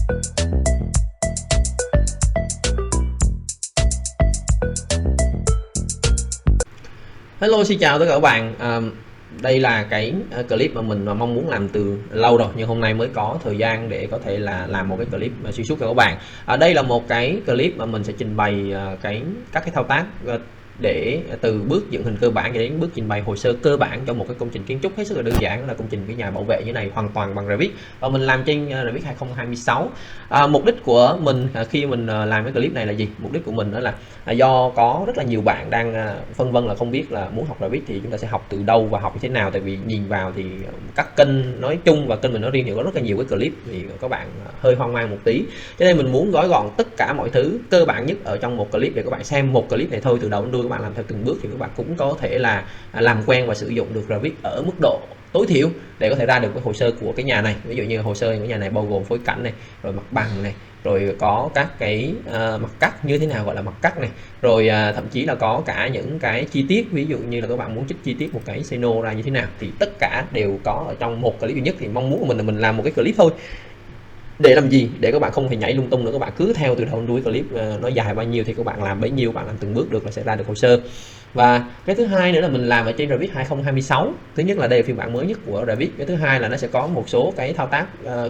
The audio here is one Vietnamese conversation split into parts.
Hello, xin chào tất cả các bạn. Đây là cái clip mà mình mong muốn làm từ lâu rồi, nhưng hôm nay mới có thời gian để có thể là làm một cái clip xuyên suốt cho các bạn. Đây là một cái clip mà mình sẽ trình bày các cái thao tác để từ bước dựng hình cơ bản cho đến bước trình bày hồ sơ cơ bản cho một cái công trình kiến trúc hết sức là đơn giản, là công trình cái nhà bảo vệ như này, hoàn toàn bằng Revit, và mình làm trên Revit 2026. Mục đích của mình khi mình làm cái clip này là gì? Mục đích của mình đó là do có rất là nhiều bạn đang phân vân là không biết là muốn học Revit thì chúng ta sẽ học từ đâu và học như thế nào, tại vì nhìn vào thì các kênh nói chung và kênh mình nói riêng thì có rất là nhiều cái clip, thì các bạn hơi hoang mang một tí, cho nên mình muốn gói gọn tất cả mọi thứ cơ bản nhất ở trong một clip để các bạn xem một clip này thôi, từ đầu đến đuôi các bạn làm theo từng bước thì các bạn cũng có thể là làm quen và sử dụng được Revit ở mức độ tối thiểu để có thể ra được cái hồ sơ của cái nhà này. Ví dụ như hồ sơ của nhà này bao gồm phối cảnh này, rồi mặt bằng này, rồi có các cái mặt cắt như thế nào gọi là mặt cắt này, rồi thậm chí là có cả những cái chi tiết, ví dụ như là các bạn muốn trích chi tiết một cái xeno ra như thế nào thì tất cả đều có ở trong một clip duy nhất. Thì mong muốn của mình là mình làm một cái clip thôi, để làm gì? Để các bạn không phải nhảy lung tung nữa, các bạn cứ theo từ đầu đến đuôi clip, nó dài bao nhiêu thì các bạn làm bấy nhiêu, bạn làm từng bước được là sẽ ra được hồ sơ. Và cái thứ hai nữa là mình làm ở trên Revit 2026. Thứ nhất là đây là phiên bản mới nhất của Revit, cái thứ hai là nó sẽ có một số cái thao tác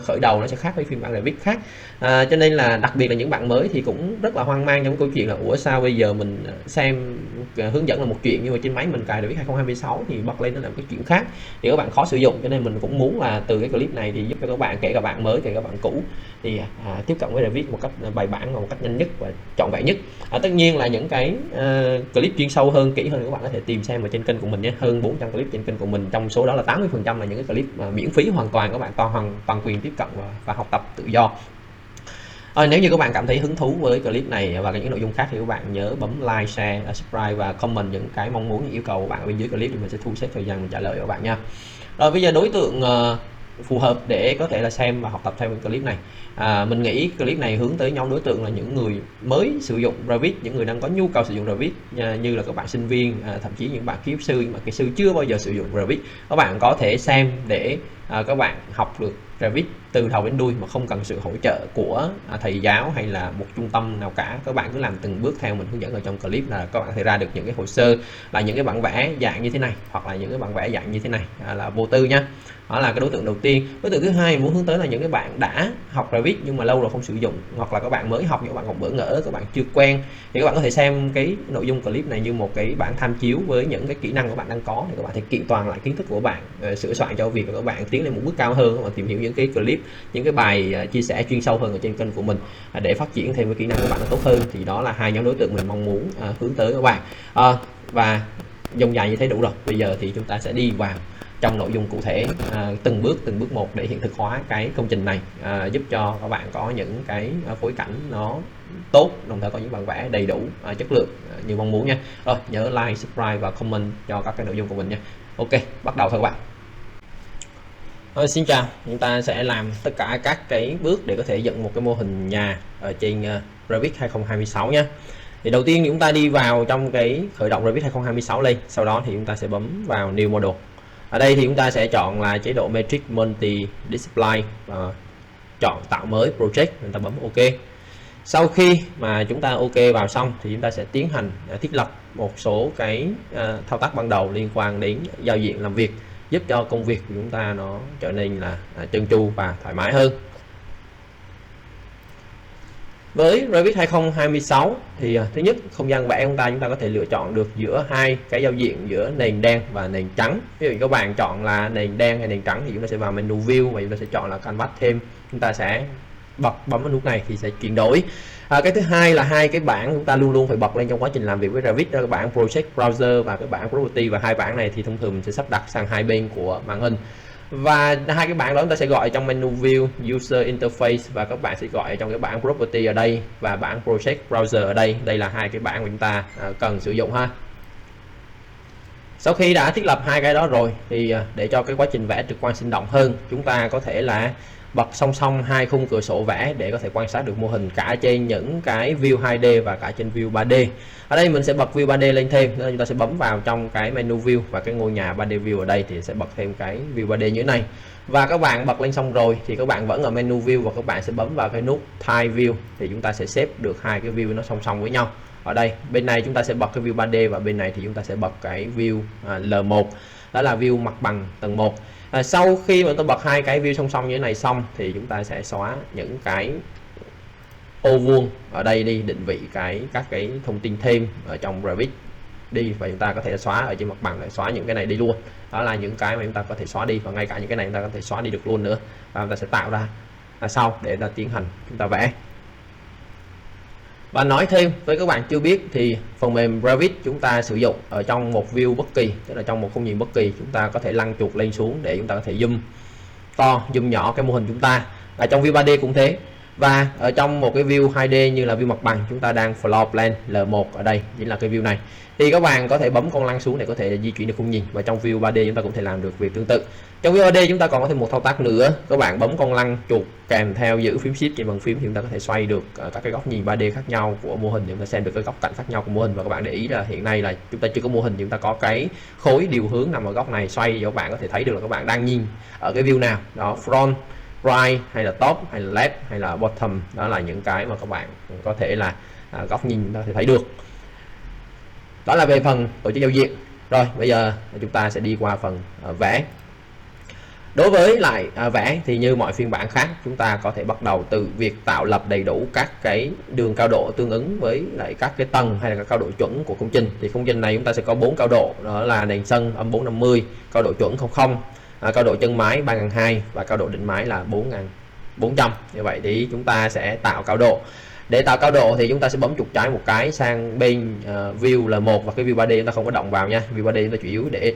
khởi đầu nó sẽ khác với phiên bản Revit khác, cho nên là đặc biệt là những bạn mới thì cũng rất là hoang mang trong câu chuyện là ủa sao bây giờ mình xem hướng dẫn là một chuyện, nhưng mà trên máy mình cài Revit 2026 thì bật lên nó là một cái chuyện khác, thì các bạn khó sử dụng. Cho nên mình cũng muốn là từ cái clip này thì giúp cho các bạn, kể cả bạn mới kể cả bạn cũ, thì tiếp cận với Revit một cách bài bản và một cách nhanh nhất và trọn vẹn nhất. Tất nhiên là những cái clip chuyên sâu hơn, kỹ hơn, các bạn có thể tìm xem ở trên kênh của mình nhé. Hơn 400 clip trên kênh của mình, trong số đó là 80% là những cái clip miễn phí hoàn toàn, các bạn toàn quyền tiếp cận và học tập tự do. Nếu như các bạn cảm thấy hứng thú với clip này và những nội dung khác thì các bạn nhớ bấm like, share, subscribe và comment những cái mong muốn, những yêu cầu của bạn ở bên dưới clip thì mình sẽ thu xếp thời gian mình trả lời cho các bạn nha. Rồi bây giờ đối tượng phù hợp để có thể là xem và học tập theo clip này, mình nghĩ clip này hướng tới nhóm đối tượng là những người mới sử dụng Revit, những người đang có nhu cầu sử dụng Revit, như là các bạn sinh viên, thậm chí những bạn kỹ sư mà kỹ sư chưa bao giờ sử dụng Revit. Các bạn có thể xem để các bạn học được Revit từ đầu đến đuôi mà không cần sự hỗ trợ của thầy giáo hay là một trung tâm nào cả. Các bạn cứ làm từng bước theo mình hướng dẫn ở trong clip là các bạn sẽ ra được những cái hồ sơ là những cái bản vẽ dạng như thế này, hoặc là những cái bản vẽ dạng như thế này là vô tư nha. Đó là cái đối tượng đầu tiên. Đối tượng thứ hai muốn hướng tới là những cái bạn đã học Revit nhưng mà lâu rồi không sử dụng, hoặc là các bạn mới học, những bạn học bỡ ngỡ, các bạn chưa quen, thì các bạn có thể xem cái nội dung clip này như một cái bản tham chiếu với những cái kỹ năng của bạn đang có, để các bạn thể kiện toàn lại kiến thức của bạn, sửa soạn cho việc của các bạn tiến lên một bước cao hơn, và tìm hiểu những cái clip, những cái bài chia sẻ chuyên sâu hơn ở trên kênh của mình để phát triển thêm cái kỹ năng của bạn nó tốt hơn. Thì đó là hai nhóm đối tượng mình mong muốn hướng tới các bạn. Và dòng dài như thế đủ rồi. Bây giờ thì chúng ta sẽ đi vào trong nội dung cụ thể, từng bước một để hiện thực hóa cái công trình này, giúp cho các bạn có những cái phối cảnh nó tốt, đồng thời có những bản vẽ đầy đủ, chất lượng như mong muốn nha. Rồi nhớ like, subscribe và comment cho các cái nội dung của mình nha. Ok, bắt đầu thôi các bạn. Xin chào, chúng ta sẽ làm tất cả các cái bước để có thể dựng một cái mô hình nhà ở trên Revit 2026 nhé. Thì đầu tiên thì chúng ta đi vào trong cái khởi động Revit 2026 lên, sau đó thì chúng ta sẽ bấm vào New Model. Ở đây thì chúng ta sẽ chọn là chế độ Matrix Multi Display và chọn tạo mới Project, chúng ta bấm OK. Sau khi mà chúng ta OK vào xong thì chúng ta sẽ tiến hành thiết lập một số cái thao tác ban đầu liên quan đến giao diện làm việc, giúp cho công việc của chúng ta nó trở nên là trơn tru và thoải mái hơn. Với Revit 2026 thì thứ nhất, không gian vẽ của chúng ta có thể lựa chọn được giữa hai cái giao diện, giữa nền đen và nền trắng. Ví dụ các bạn chọn là nền đen hay nền trắng thì chúng ta sẽ vào menu View và chúng ta sẽ chọn là Canvas thêm. Chúng ta sẽ bấm vào nút này thì sẽ chuyển đổi. Cái thứ hai là hai cái bảng chúng ta luôn luôn phải bật lên trong quá trình làm việc với Revit, đó là bảng Project Browser và cái bảng Property, và hai bảng này thì thông thường mình sẽ sắp đặt sang hai bên của màn hình. Và hai cái bảng đó chúng ta sẽ gọi trong menu View User Interface, và các bạn sẽ gọi trong cái bảng Property ở đây và bảng Project Browser ở đây. Đây là hai cái bảng mà chúng ta cần sử dụng ha. Sau khi đã thiết lập hai cái đó rồi thì để cho cái quá trình vẽ trực quan sinh động hơn, chúng ta có thể là bật song song hai khung cửa sổ vẽ để có thể quan sát được mô hình cả trên những cái view 2D và cả trên view 3D. Ở đây mình sẽ bật view 3D lên thêm, nên chúng ta sẽ bấm vào trong cái menu view và cái ngôi nhà 3D view ở đây thì sẽ bật thêm cái view 3D như thế này. Và các bạn bật lên xong rồi thì các bạn vẫn ở menu view và các bạn sẽ bấm vào cái nút Tile View thì chúng ta sẽ xếp được hai cái view nó song song với nhau. Ở đây bên này chúng ta sẽ bật cái view 3D và bên này thì chúng ta sẽ bật cái view L1, đó là view mặt bằng tầng 1. Sau khi mà tôi bật hai cái view song song như thế này xong thì chúng ta sẽ xóa những cái ô vuông ở đây đi, định vị các cái thông tin thêm ở trong Revit đi, và chúng ta có thể xóa ở trên mặt bằng để xóa những cái này đi luôn. Đó là những cái mà chúng ta có thể xóa đi, và ngay cả những cái này chúng ta có thể xóa đi được luôn nữa, và chúng ta sẽ tạo ra sau để ta tiến hành chúng ta vẽ. Và nói thêm với các bạn chưa biết thì phần mềm Revit chúng ta sử dụng ở trong một view bất kỳ, tức là trong một khung nhìn bất kỳ, chúng ta có thể lăn chuột lên xuống để chúng ta có thể zoom to, zoom nhỏ cái mô hình chúng ta. Và trong view 3D cũng thế. Và ở trong một cái view 2D như là view mặt bằng, chúng ta đang floor plan L1 ở đây chính là cái view này, thì các bạn có thể bấm con lăn xuống để có thể di chuyển được khung nhìn. Và trong view 3D chúng ta cũng thể làm được việc tương tự. Trong view 3D chúng ta còn có thêm một thao tác nữa, các bạn bấm con lăn chuột kèm theo giữ phím shift trên bàn phím thì chúng ta có thể xoay được các cái góc nhìn 3D khác nhau của mô hình để chúng ta xem được cái góc cạnh khác nhau của mô hình. Và các bạn để ý là hiện nay là chúng ta chưa có mô hình, chúng ta có cái khối điều hướng nằm ở góc này xoay, thì các bạn có thể thấy được là các bạn đang nhìn ở cái view nào đó, front, right hay là top hay là left hay là bottom. Đó là những cái mà các bạn có thể là góc nhìn chúng ta có thể thấy được. Đó là về phần tổ chức giao diện. Rồi bây giờ chúng ta sẽ đi qua phần vẽ. Đối với lại vẽ thì như mọi phiên bản khác, chúng ta có thể bắt đầu từ việc tạo lập đầy đủ các cái đường cao độ tương ứng với lại các cái tầng hay là các cao độ chuẩn của công trình. Thì công trình này chúng ta sẽ có 4 cao độ, đó là nền sân âm 450, cao độ chuẩn 00, cao độ chân mái 3200 và cao độ đỉnh mái là 4400. Như vậy thì chúng ta sẽ tạo cao độ. Để tạo cao độ thì chúng ta sẽ bấm chuột trái một cái sang bên view L1, và cái view 3D chúng ta không có động vào nha. View 3D chúng ta chủ yếu để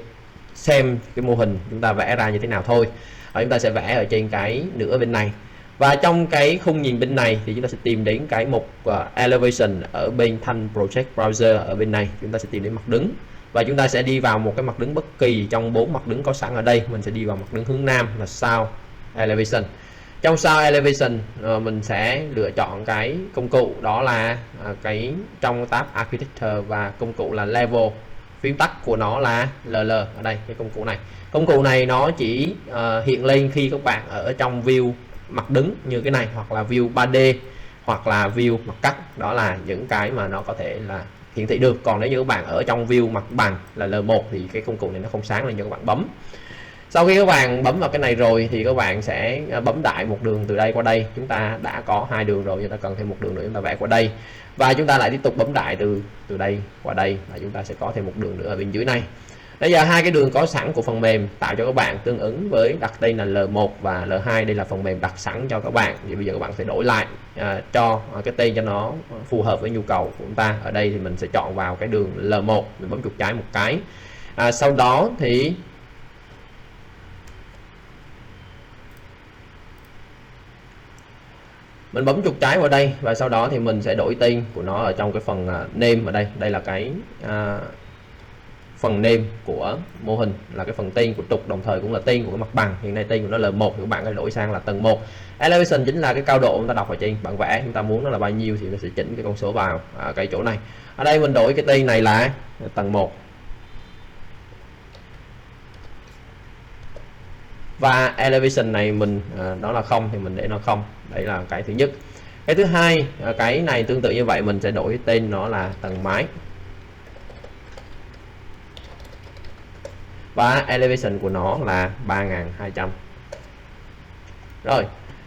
xem cái mô hình chúng ta vẽ ra như thế nào thôi. Chúng ta sẽ vẽ ở trên cái nửa bên này. Và trong cái khung nhìn bên này thì chúng ta sẽ tìm đến cái mục Elevation ở bên thanh Project Browser. Ở bên này chúng ta sẽ tìm đến mặt đứng, và chúng ta sẽ đi vào một cái mặt đứng bất kỳ trong 4 mặt đứng có sẵn ở đây. Mình sẽ đi vào mặt đứng hướng nam là South Elevation. Trong South Elevation mình sẽ lựa chọn cái công cụ, đó là cái trong tab Architecture, và công cụ là Level, phím tắt của nó là LL. Ở đây cái công cụ này nó chỉ hiện lên khi các bạn ở trong view mặt đứng như cái này, hoặc là view 3D, hoặc là view mặt cắt. Đó là những cái mà nó có thể là hiển thị được. Còn nếu như các bạn ở trong view mặt bằng là L1 thì cái công cụ này nó không sáng lên cho các bạn bấm. Sau khi các bạn bấm vào cái này rồi thì các bạn sẽ bấm đại một đường từ đây qua đây. Chúng ta đã có 2 đường rồi, chúng ta cần thêm một đường nữa, chúng ta vẽ qua đây, và chúng ta lại tiếp tục bấm đại từ đây qua đây, và chúng ta sẽ có thêm một đường nữa ở bên dưới này. Bây giờ 2 cái đường có sẵn của phần mềm tạo cho các bạn tương ứng với đặt tên là L1 và L2. Đây là phần mềm đặt sẵn cho các bạn, thì bây giờ các bạn sẽ đổi lại cho cái tên cho nó phù hợp với nhu cầu của chúng ta. Ở đây thì mình sẽ chọn vào cái đường L1, mình bấm chuột trái một cái. Sau đó thì mình bấm chuột trái vào đây, và sau đó thì mình sẽ đổi tên của nó ở trong cái phần name ở đây. Đây là cái phần name của mô hình, là cái phần tên của trục, đồng thời cũng là tên của cái mặt bằng. Hiện nay tên của nó L1 thì các bạn có thể đổi sang là tầng 1. Elevation chính là cái cao độ chúng ta đọc ở trên bản vẽ, chúng ta muốn nó là bao nhiêu thì mình sẽ chỉnh cái con số vào cái chỗ này. Ở đây mình đổi cái tên này là tầng 1. Và elevation này mình đó là 0 thì mình để nó 0. Đấy là cái thứ nhất. Cái thứ hai, cái này tương tự như vậy, mình sẽ đổi tên nó là tầng mái. Và elevation của nó là 3200. Rồi,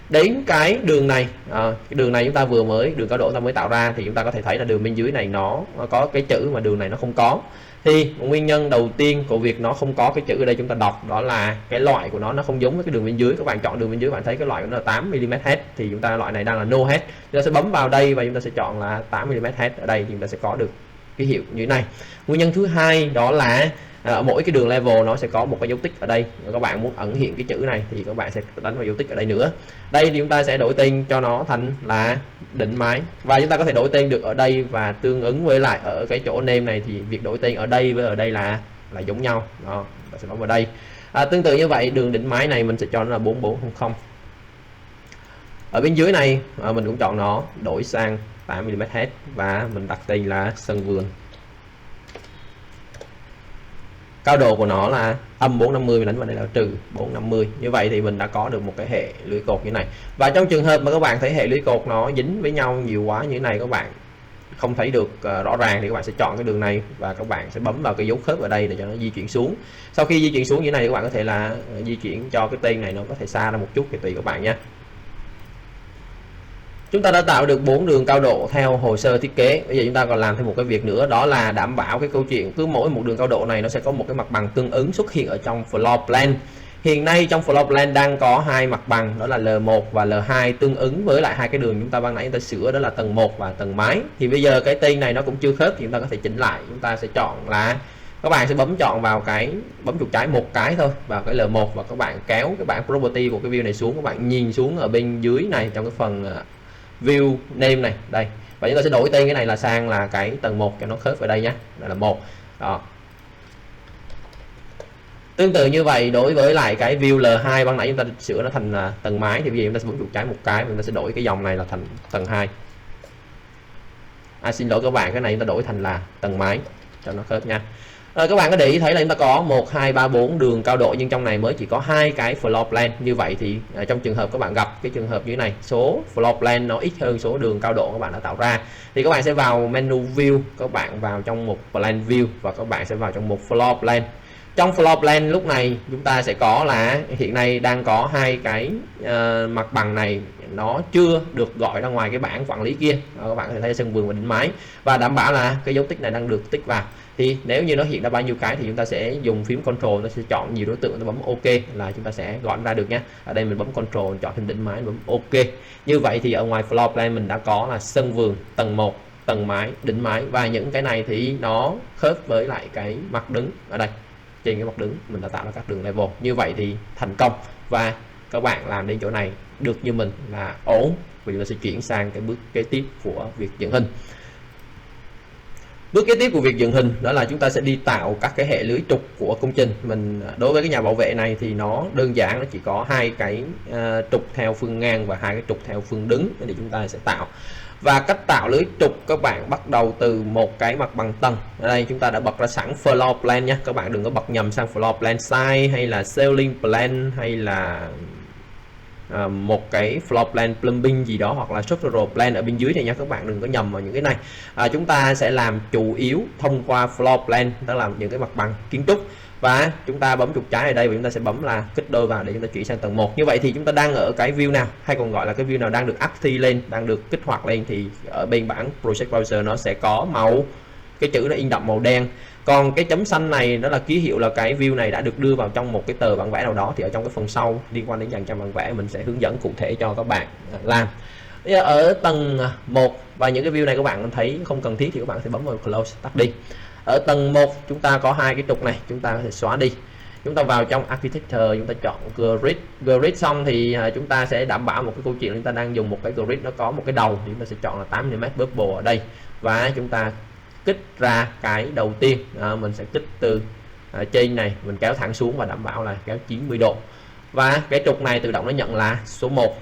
đến cái đường này, cái đường này chúng ta vừa mới, đường cao độ chúng ta mới tạo ra, thì chúng ta có thể thấy là đường bên dưới này nó có cái chữ mà đường này nó không có. Thì nguyên nhân đầu tiên của việc nó không có cái chữ ở đây chúng ta đọc, đó là cái loại của nó không giống với cái đường bên dưới. Các bạn chọn đường bên dưới, bạn thấy cái loại của nó là 8mm head, thì chúng ta loại này đang là no head. Chúng ta sẽ bấm vào đây và chúng ta sẽ chọn là 8mm head. Ở đây thì chúng ta sẽ có được cái hiệu như thế này. Nguyên nhân thứ hai đó là ở mỗi cái đường level nó sẽ có một cái dấu tích ở đây. Nếu các bạn muốn ẩn hiện cái chữ này thì các bạn sẽ đánh vào dấu tích ở đây nữa. Đây thì chúng ta sẽ đổi tên cho nó thành là đỉnh mái, và chúng ta có thể đổi tên được ở đây, và tương ứng với lại ở cái chỗ name này thì việc đổi tên ở đây với ở đây là giống nhau. Đó, ta sẽ bấm vào đây. Tương tự như vậy, đường đỉnh mái này mình sẽ cho nó là 4400. Ở bên dưới này mình cũng chọn nó đổi sang 8mm hết và mình đặt tên là sân vườn. Cao độ của nó là âm 450 mình đánh vào đây là trừ 450. Như vậy thì mình đã có được một cái hệ lưới cột như này. Và trong trường hợp mà các bạn thấy hệ lưới cột nó dính với nhau nhiều quá như thế này, các bạn không thấy được rõ ràng thì các bạn sẽ chọn cái đường này và các bạn sẽ bấm vào cái dấu khớp ở đây để cho nó di chuyển xuống. Sau khi di chuyển xuống như thế này, các bạn có thể là di chuyển cho cái tên này nó có thể xa ra một chút thì tùy các bạn nhé. Chúng ta đã tạo được 4 đường cao độ theo hồ sơ thiết kế. Bây giờ chúng ta còn làm thêm một cái việc nữa, đó là đảm bảo cái câu chuyện cứ mỗi một đường cao độ này nó sẽ có một cái mặt bằng tương ứng xuất hiện ở trong floor plan. Hiện nay trong floor plan đang có hai mặt bằng, đó là L1 và L2 tương ứng với lại hai cái đường chúng ta ban nãy chúng ta sửa, đó là tầng 1 và tầng mái. Thì bây giờ cái tên này nó cũng chưa khớp thì chúng ta có thể chỉnh lại. Chúng ta sẽ chọn là các bạn sẽ chọn vào cái bấm chuột trái một cái thôi vào cái L1 và các bạn kéo cái bảng property của cái view này xuống, các bạn nhìn xuống ở bên dưới này trong cái phần view name này đây, và chúng ta sẽ đổi tên cái này là sang là cái tầng 1 cho nó khớp vào đây nhé, đây là 1 đó. Tương tự như vậy đối với lại cái view L2 ban nãy chúng ta sửa nó thành là tầng mái thì bây giờ chúng ta sẽ bấm chuột trái một cái và chúng ta sẽ đổi cái dòng này là thành tầng 2. Xin lỗi các bạn, cái này chúng ta đổi thành là tầng mái cho nó khớp nha. Các bạn có để ý thấy là chúng ta có 1 2 3 4 đường cao độ nhưng trong này mới chỉ có hai cái floor plan. Như vậy thì trong trường hợp các bạn gặp cái trường hợp như thế này, số floor plan nó ít hơn số đường cao độ các bạn đã tạo ra, thì các bạn sẽ vào menu view, các bạn vào trong một plan view và các bạn sẽ vào trong một floor plan. Trong floor plan lúc này chúng ta sẽ có là hiện nay đang có hai cái mặt bằng này nó chưa được gọi ra ngoài cái bảng quản lý kia. Các bạn có thể thấy sân vườn và đỉnh mái và đảm bảo là cái dấu tích này đang được tích vào. Thì nếu như nó hiện ra bao nhiêu cái thì chúng ta sẽ dùng phím control, nó sẽ chọn nhiều đối tượng, nó bấm ok là chúng ta sẽ gọi ra được nha. Ở đây mình bấm control chọn thêm đỉnh mái, bấm ok. Như vậy thì ở ngoài floor plan mình đã có là sân vườn, tầng 1, tầng mái, đỉnh mái và những cái này thì nó khớp với lại cái mặt đứng ở đây. Trên cái mặt đứng mình đã tạo ra các đường level. Như vậy thì thành công và các bạn làm đến chỗ này được như mình là ổn. Vì chúng ta sẽ chuyển sang cái bước kế tiếp của việc dựng hình. Bước kế tiếp của việc dựng hình đó là chúng ta sẽ đi tạo các cái hệ lưới trục của công trình. Mình đối với cái nhà bảo vệ này thì nó đơn giản, nó chỉ có hai cái trục theo phương ngang và hai cái trục theo phương đứng để chúng ta sẽ tạo. Và cách tạo lưới trục các bạn bắt đầu từ một cái mặt bằng tầng. Ở đây chúng ta đã bật ra sẵn floor plan nhé, các bạn đừng có bật nhầm sang floor plan side hay là ceiling plan hay là một cái floor plan plumbing gì đó hoặc là structural plan ở bên dưới này nha, các bạn đừng có nhầm vào những cái này. Chúng ta sẽ làm chủ yếu thông qua floor plan, đó là những cái mặt bằng kiến trúc, và chúng ta bấm chuột trái ở đây và chúng ta sẽ bấm là kích đôi vào để chúng ta chuyển sang tầng 1. Như vậy thì chúng ta đang ở cái view nào, hay còn gọi là cái view nào đang được active lên, đang được kích hoạt lên, thì ở bên bảng project browser nó sẽ có màu, cái chữ nó in đậm màu đen. Còn cái chấm xanh này đó là ký hiệu là cái view này đã được đưa vào trong một cái tờ bản vẽ nào đó. Thì ở trong cái phần sau liên quan đến dàn trang bản vẽ mình sẽ hướng dẫn cụ thể cho các bạn làm. Bây giờ ở tầng 1 và những cái view này các bạn thấy không cần thiết thì các bạn sẽ bấm vào close, tắt đi. Ở tầng 1 chúng ta có hai cái trục này, chúng ta có thể xóa đi. Chúng ta vào trong architecture, chúng ta chọn grid xong thì chúng ta sẽ đảm bảo một cái câu chuyện chúng ta đang dùng một cái grid nó có một cái đầu, thì chúng ta sẽ chọn là 8mm bubble ở đây và chúng ta kích ra cái đầu tiên. Mình sẽ kích từ trên này mình kéo thẳng xuống và đảm bảo là kéo 90 độ, và cái trục này tự động nó nhận là số 1.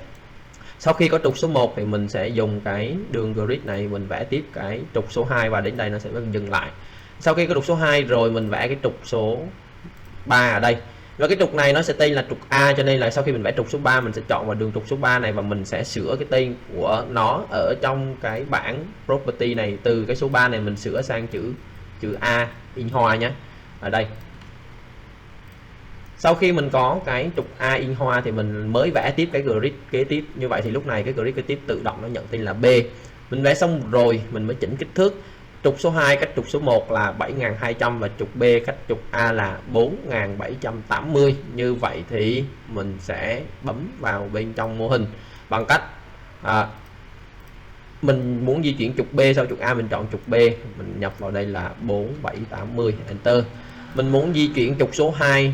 Sau khi có trục số 1 thì mình sẽ dùng cái đường grid này mình vẽ tiếp cái trục số 2 và đến đây nó sẽ dừng lại. Sau khi có trục số 2 rồi mình vẽ cái trục số 3 ở đây, và cái trục này nó sẽ tên là trục A, cho nên là sau khi mình vẽ trục số 3 mình sẽ chọn vào đường trục số 3 này và mình sẽ sửa cái tên của nó ở trong cái bảng property này. Từ cái số 3 này mình sửa sang chữ A in hoa nhé, ở đây. Sau khi mình có cái trục A in hoa thì mình mới vẽ tiếp cái grid kế tiếp. Như vậy thì lúc này cái grid kế tiếp tự động nó nhận tên là B. Mình vẽ xong rồi mình mới chỉnh kích thước. Trục số 2 cách trục số 1 là 7200 và trục B cách trục A là 4780. Như vậy thì mình sẽ bấm vào bên trong mô hình bằng cách mình muốn di chuyển trục B sau trục A, mình chọn trục B, mình nhập vào đây là 4780, enter. Mình muốn di chuyển trục số 2,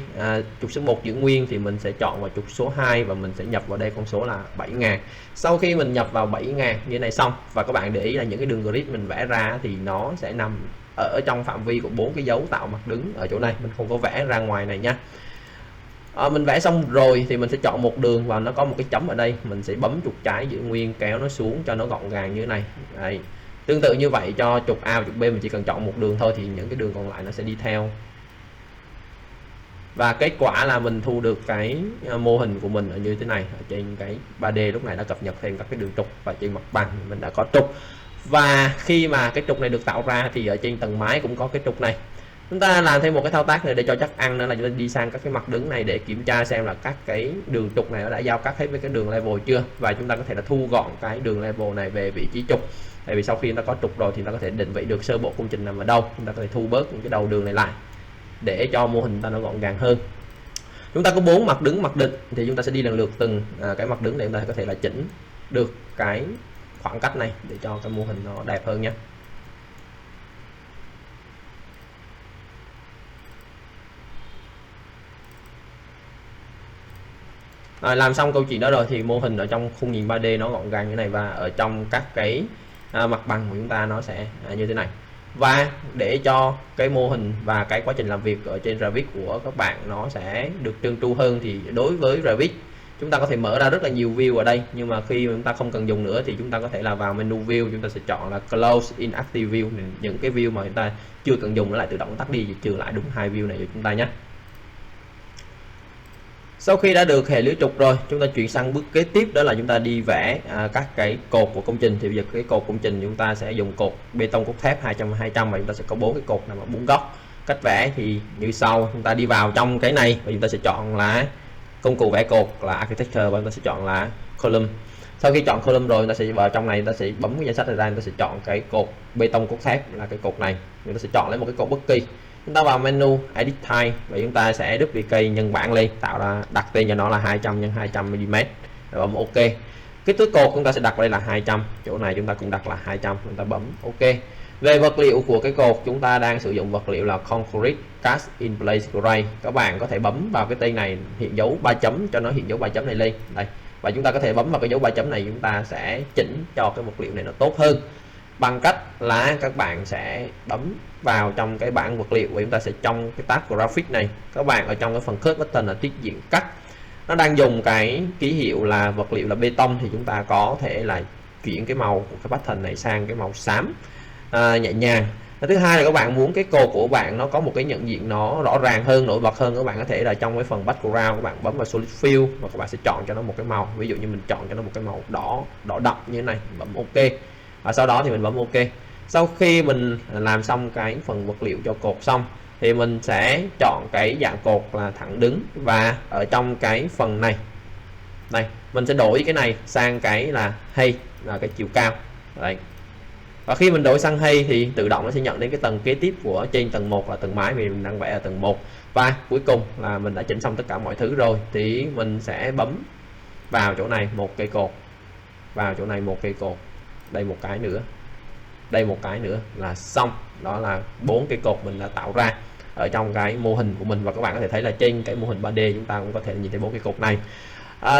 trục số 1 giữ nguyên thì mình sẽ chọn vào trục số 2 và mình sẽ nhập vào đây con số là 7000. Sau khi mình nhập vào 7000 như này xong, và các bạn để ý là những cái đường grid mình vẽ ra thì nó sẽ nằm ở trong phạm vi của 4 cái dấu tạo mặt đứng ở chỗ này, mình không có vẽ ra ngoài này nha. Mình vẽ xong rồi thì mình sẽ chọn một đường và nó có một cái chấm ở đây, mình sẽ bấm chuột trái giữ nguyên kéo nó xuống cho nó gọn gàng như thế này. Đây. Tương tự như vậy cho trục A và trục B mình chỉ cần chọn một đường thôi thì những cái đường còn lại nó sẽ đi theo. Và kết quả là mình thu được cái mô hình của mình ở như thế này. Ở trên cái 3D lúc này đã cập nhật thêm các cái đường trục và trên mặt bằng mình đã có trục. Và khi mà cái trục này được tạo ra thì ở trên tầng mái cũng có cái trục này. Chúng ta làm thêm một cái thao tác này để cho chắc ăn, nữa là chúng ta đi sang các cái mặt đứng này để kiểm tra xem là các cái đường trục này nó đã giao cắt hết với cái đường level chưa, và chúng ta có thể là thu gọn cái đường level này về vị trí trục. Tại vì sau khi chúng ta có trục rồi thì chúng ta có thể định vị được sơ bộ công trình nằm ở đâu, chúng ta có thể thu bớt những cái đầu đường này lại để cho mô hình ta nó gọn gàng hơn. Chúng ta có 4 mặt đứng mặc định thì chúng ta sẽ đi lần lượt từng cái mặt đứng để chúng ta có thể là chỉnh được cái khoảng cách này để cho cái mô hình nó đẹp hơn nhé. Làm xong câu chuyện đó rồi thì mô hình ở trong khung nhìn 3D nó gọn gàng như này, và ở trong các cái mặt bằng của chúng ta nó sẽ như thế này. Và để cho cái mô hình và cái quá trình làm việc ở trên Revit của các bạn nó sẽ được trơn tru hơn thì đối với Revit chúng ta có thể mở ra rất là nhiều view ở đây, nhưng mà khi chúng ta không cần dùng nữa thì chúng ta có thể là vào menu view, chúng ta sẽ chọn là close inactive view, những cái view mà chúng ta chưa cần dùng nó lại tự động tắt đi, trừ lại đúng 2 view này cho chúng ta nhé. Sau khi đã được hệ lưới trục rồi, chúng ta chuyển sang bước kế tiếp, đó là chúng ta đi vẽ các cái cột của công trình. Thì bây giờ cái cột công trình chúng ta sẽ dùng cột bê tông cốt thép 200/200 và chúng ta sẽ có 4 cái cột nằm ở 4 góc. Cách vẽ thì như sau, chúng ta đi vào trong cái này và chúng ta sẽ chọn là công cụ vẽ cột là architecture và chúng ta sẽ chọn là column. Sau khi chọn column rồi, chúng ta sẽ vào trong này, chúng ta sẽ bấm cái danh sách này ra, chúng ta sẽ chọn cái cột bê tông cốt thép là cái cột này. Chúng ta sẽ chọn lấy một cái cột bất kỳ. Chúng ta vào menu edit type và chúng ta sẽ duplicate nhân bản lên, tạo ra đặt tên cho nó là 200x200 mm rồi bấm OK. Kích thước cột chúng ta sẽ đặt đây là 200, chỗ này chúng ta cũng đặt là 200, chúng ta bấm OK. Về vật liệu của cái cột, chúng ta đang sử dụng vật liệu là concrete cast in place gray. Các bạn có thể bấm vào cái tên này hiện dấu 3 chấm cho nó hiện dấu 3 chấm này lên đây, và chúng ta có thể bấm vào cái dấu 3 chấm này, chúng ta sẽ chỉnh cho cái vật liệu này nó tốt hơn bằng cách là các bạn sẽ bấm vào trong cái bảng vật liệu và chúng ta sẽ trong cái tab graphic này, các bạn ở trong cái phần cut button là tiết diện cắt, nó đang dùng cái ký hiệu là vật liệu là bê tông, thì chúng ta có thể là chuyển cái màu của cái button này sang cái màu xám nhẹ nhàng. Thứ hai là các bạn muốn cái cột của bạn nó có một cái nhận diện nó rõ ràng hơn, nổi bật hơn, các bạn có thể là trong cái phần background các bạn bấm vào solid fill và các bạn sẽ chọn cho nó một cái màu, ví dụ như mình chọn cho nó một cái màu đỏ đậm như thế này, bấm OK và sau đó thì mình bấm OK. Sau khi mình làm xong cái phần vật liệu cho cột xong thì mình sẽ chọn cái dạng cột là thẳng đứng, và ở trong cái phần này đây mình sẽ đổi cái này sang cái là height là cái chiều cao đấy. Và khi mình đổi sang height thì tự động nó sẽ nhận đến cái tầng kế tiếp của trên tầng 1 là tầng mái, vì mình đang vẽ ở tầng 1. Và cuối cùng là mình đã chỉnh xong tất cả mọi thứ rồi thì mình sẽ bấm vào chỗ này một cây cột, vào chỗ này một cây cột, đây một cái nữa, đây một cái nữa là xong. Đó là 4 cái cột mình đã tạo ra ở trong cái mô hình của mình, và các bạn có thể thấy là trên cái mô hình 3D chúng ta cũng có thể nhìn thấy 4 cái cột này.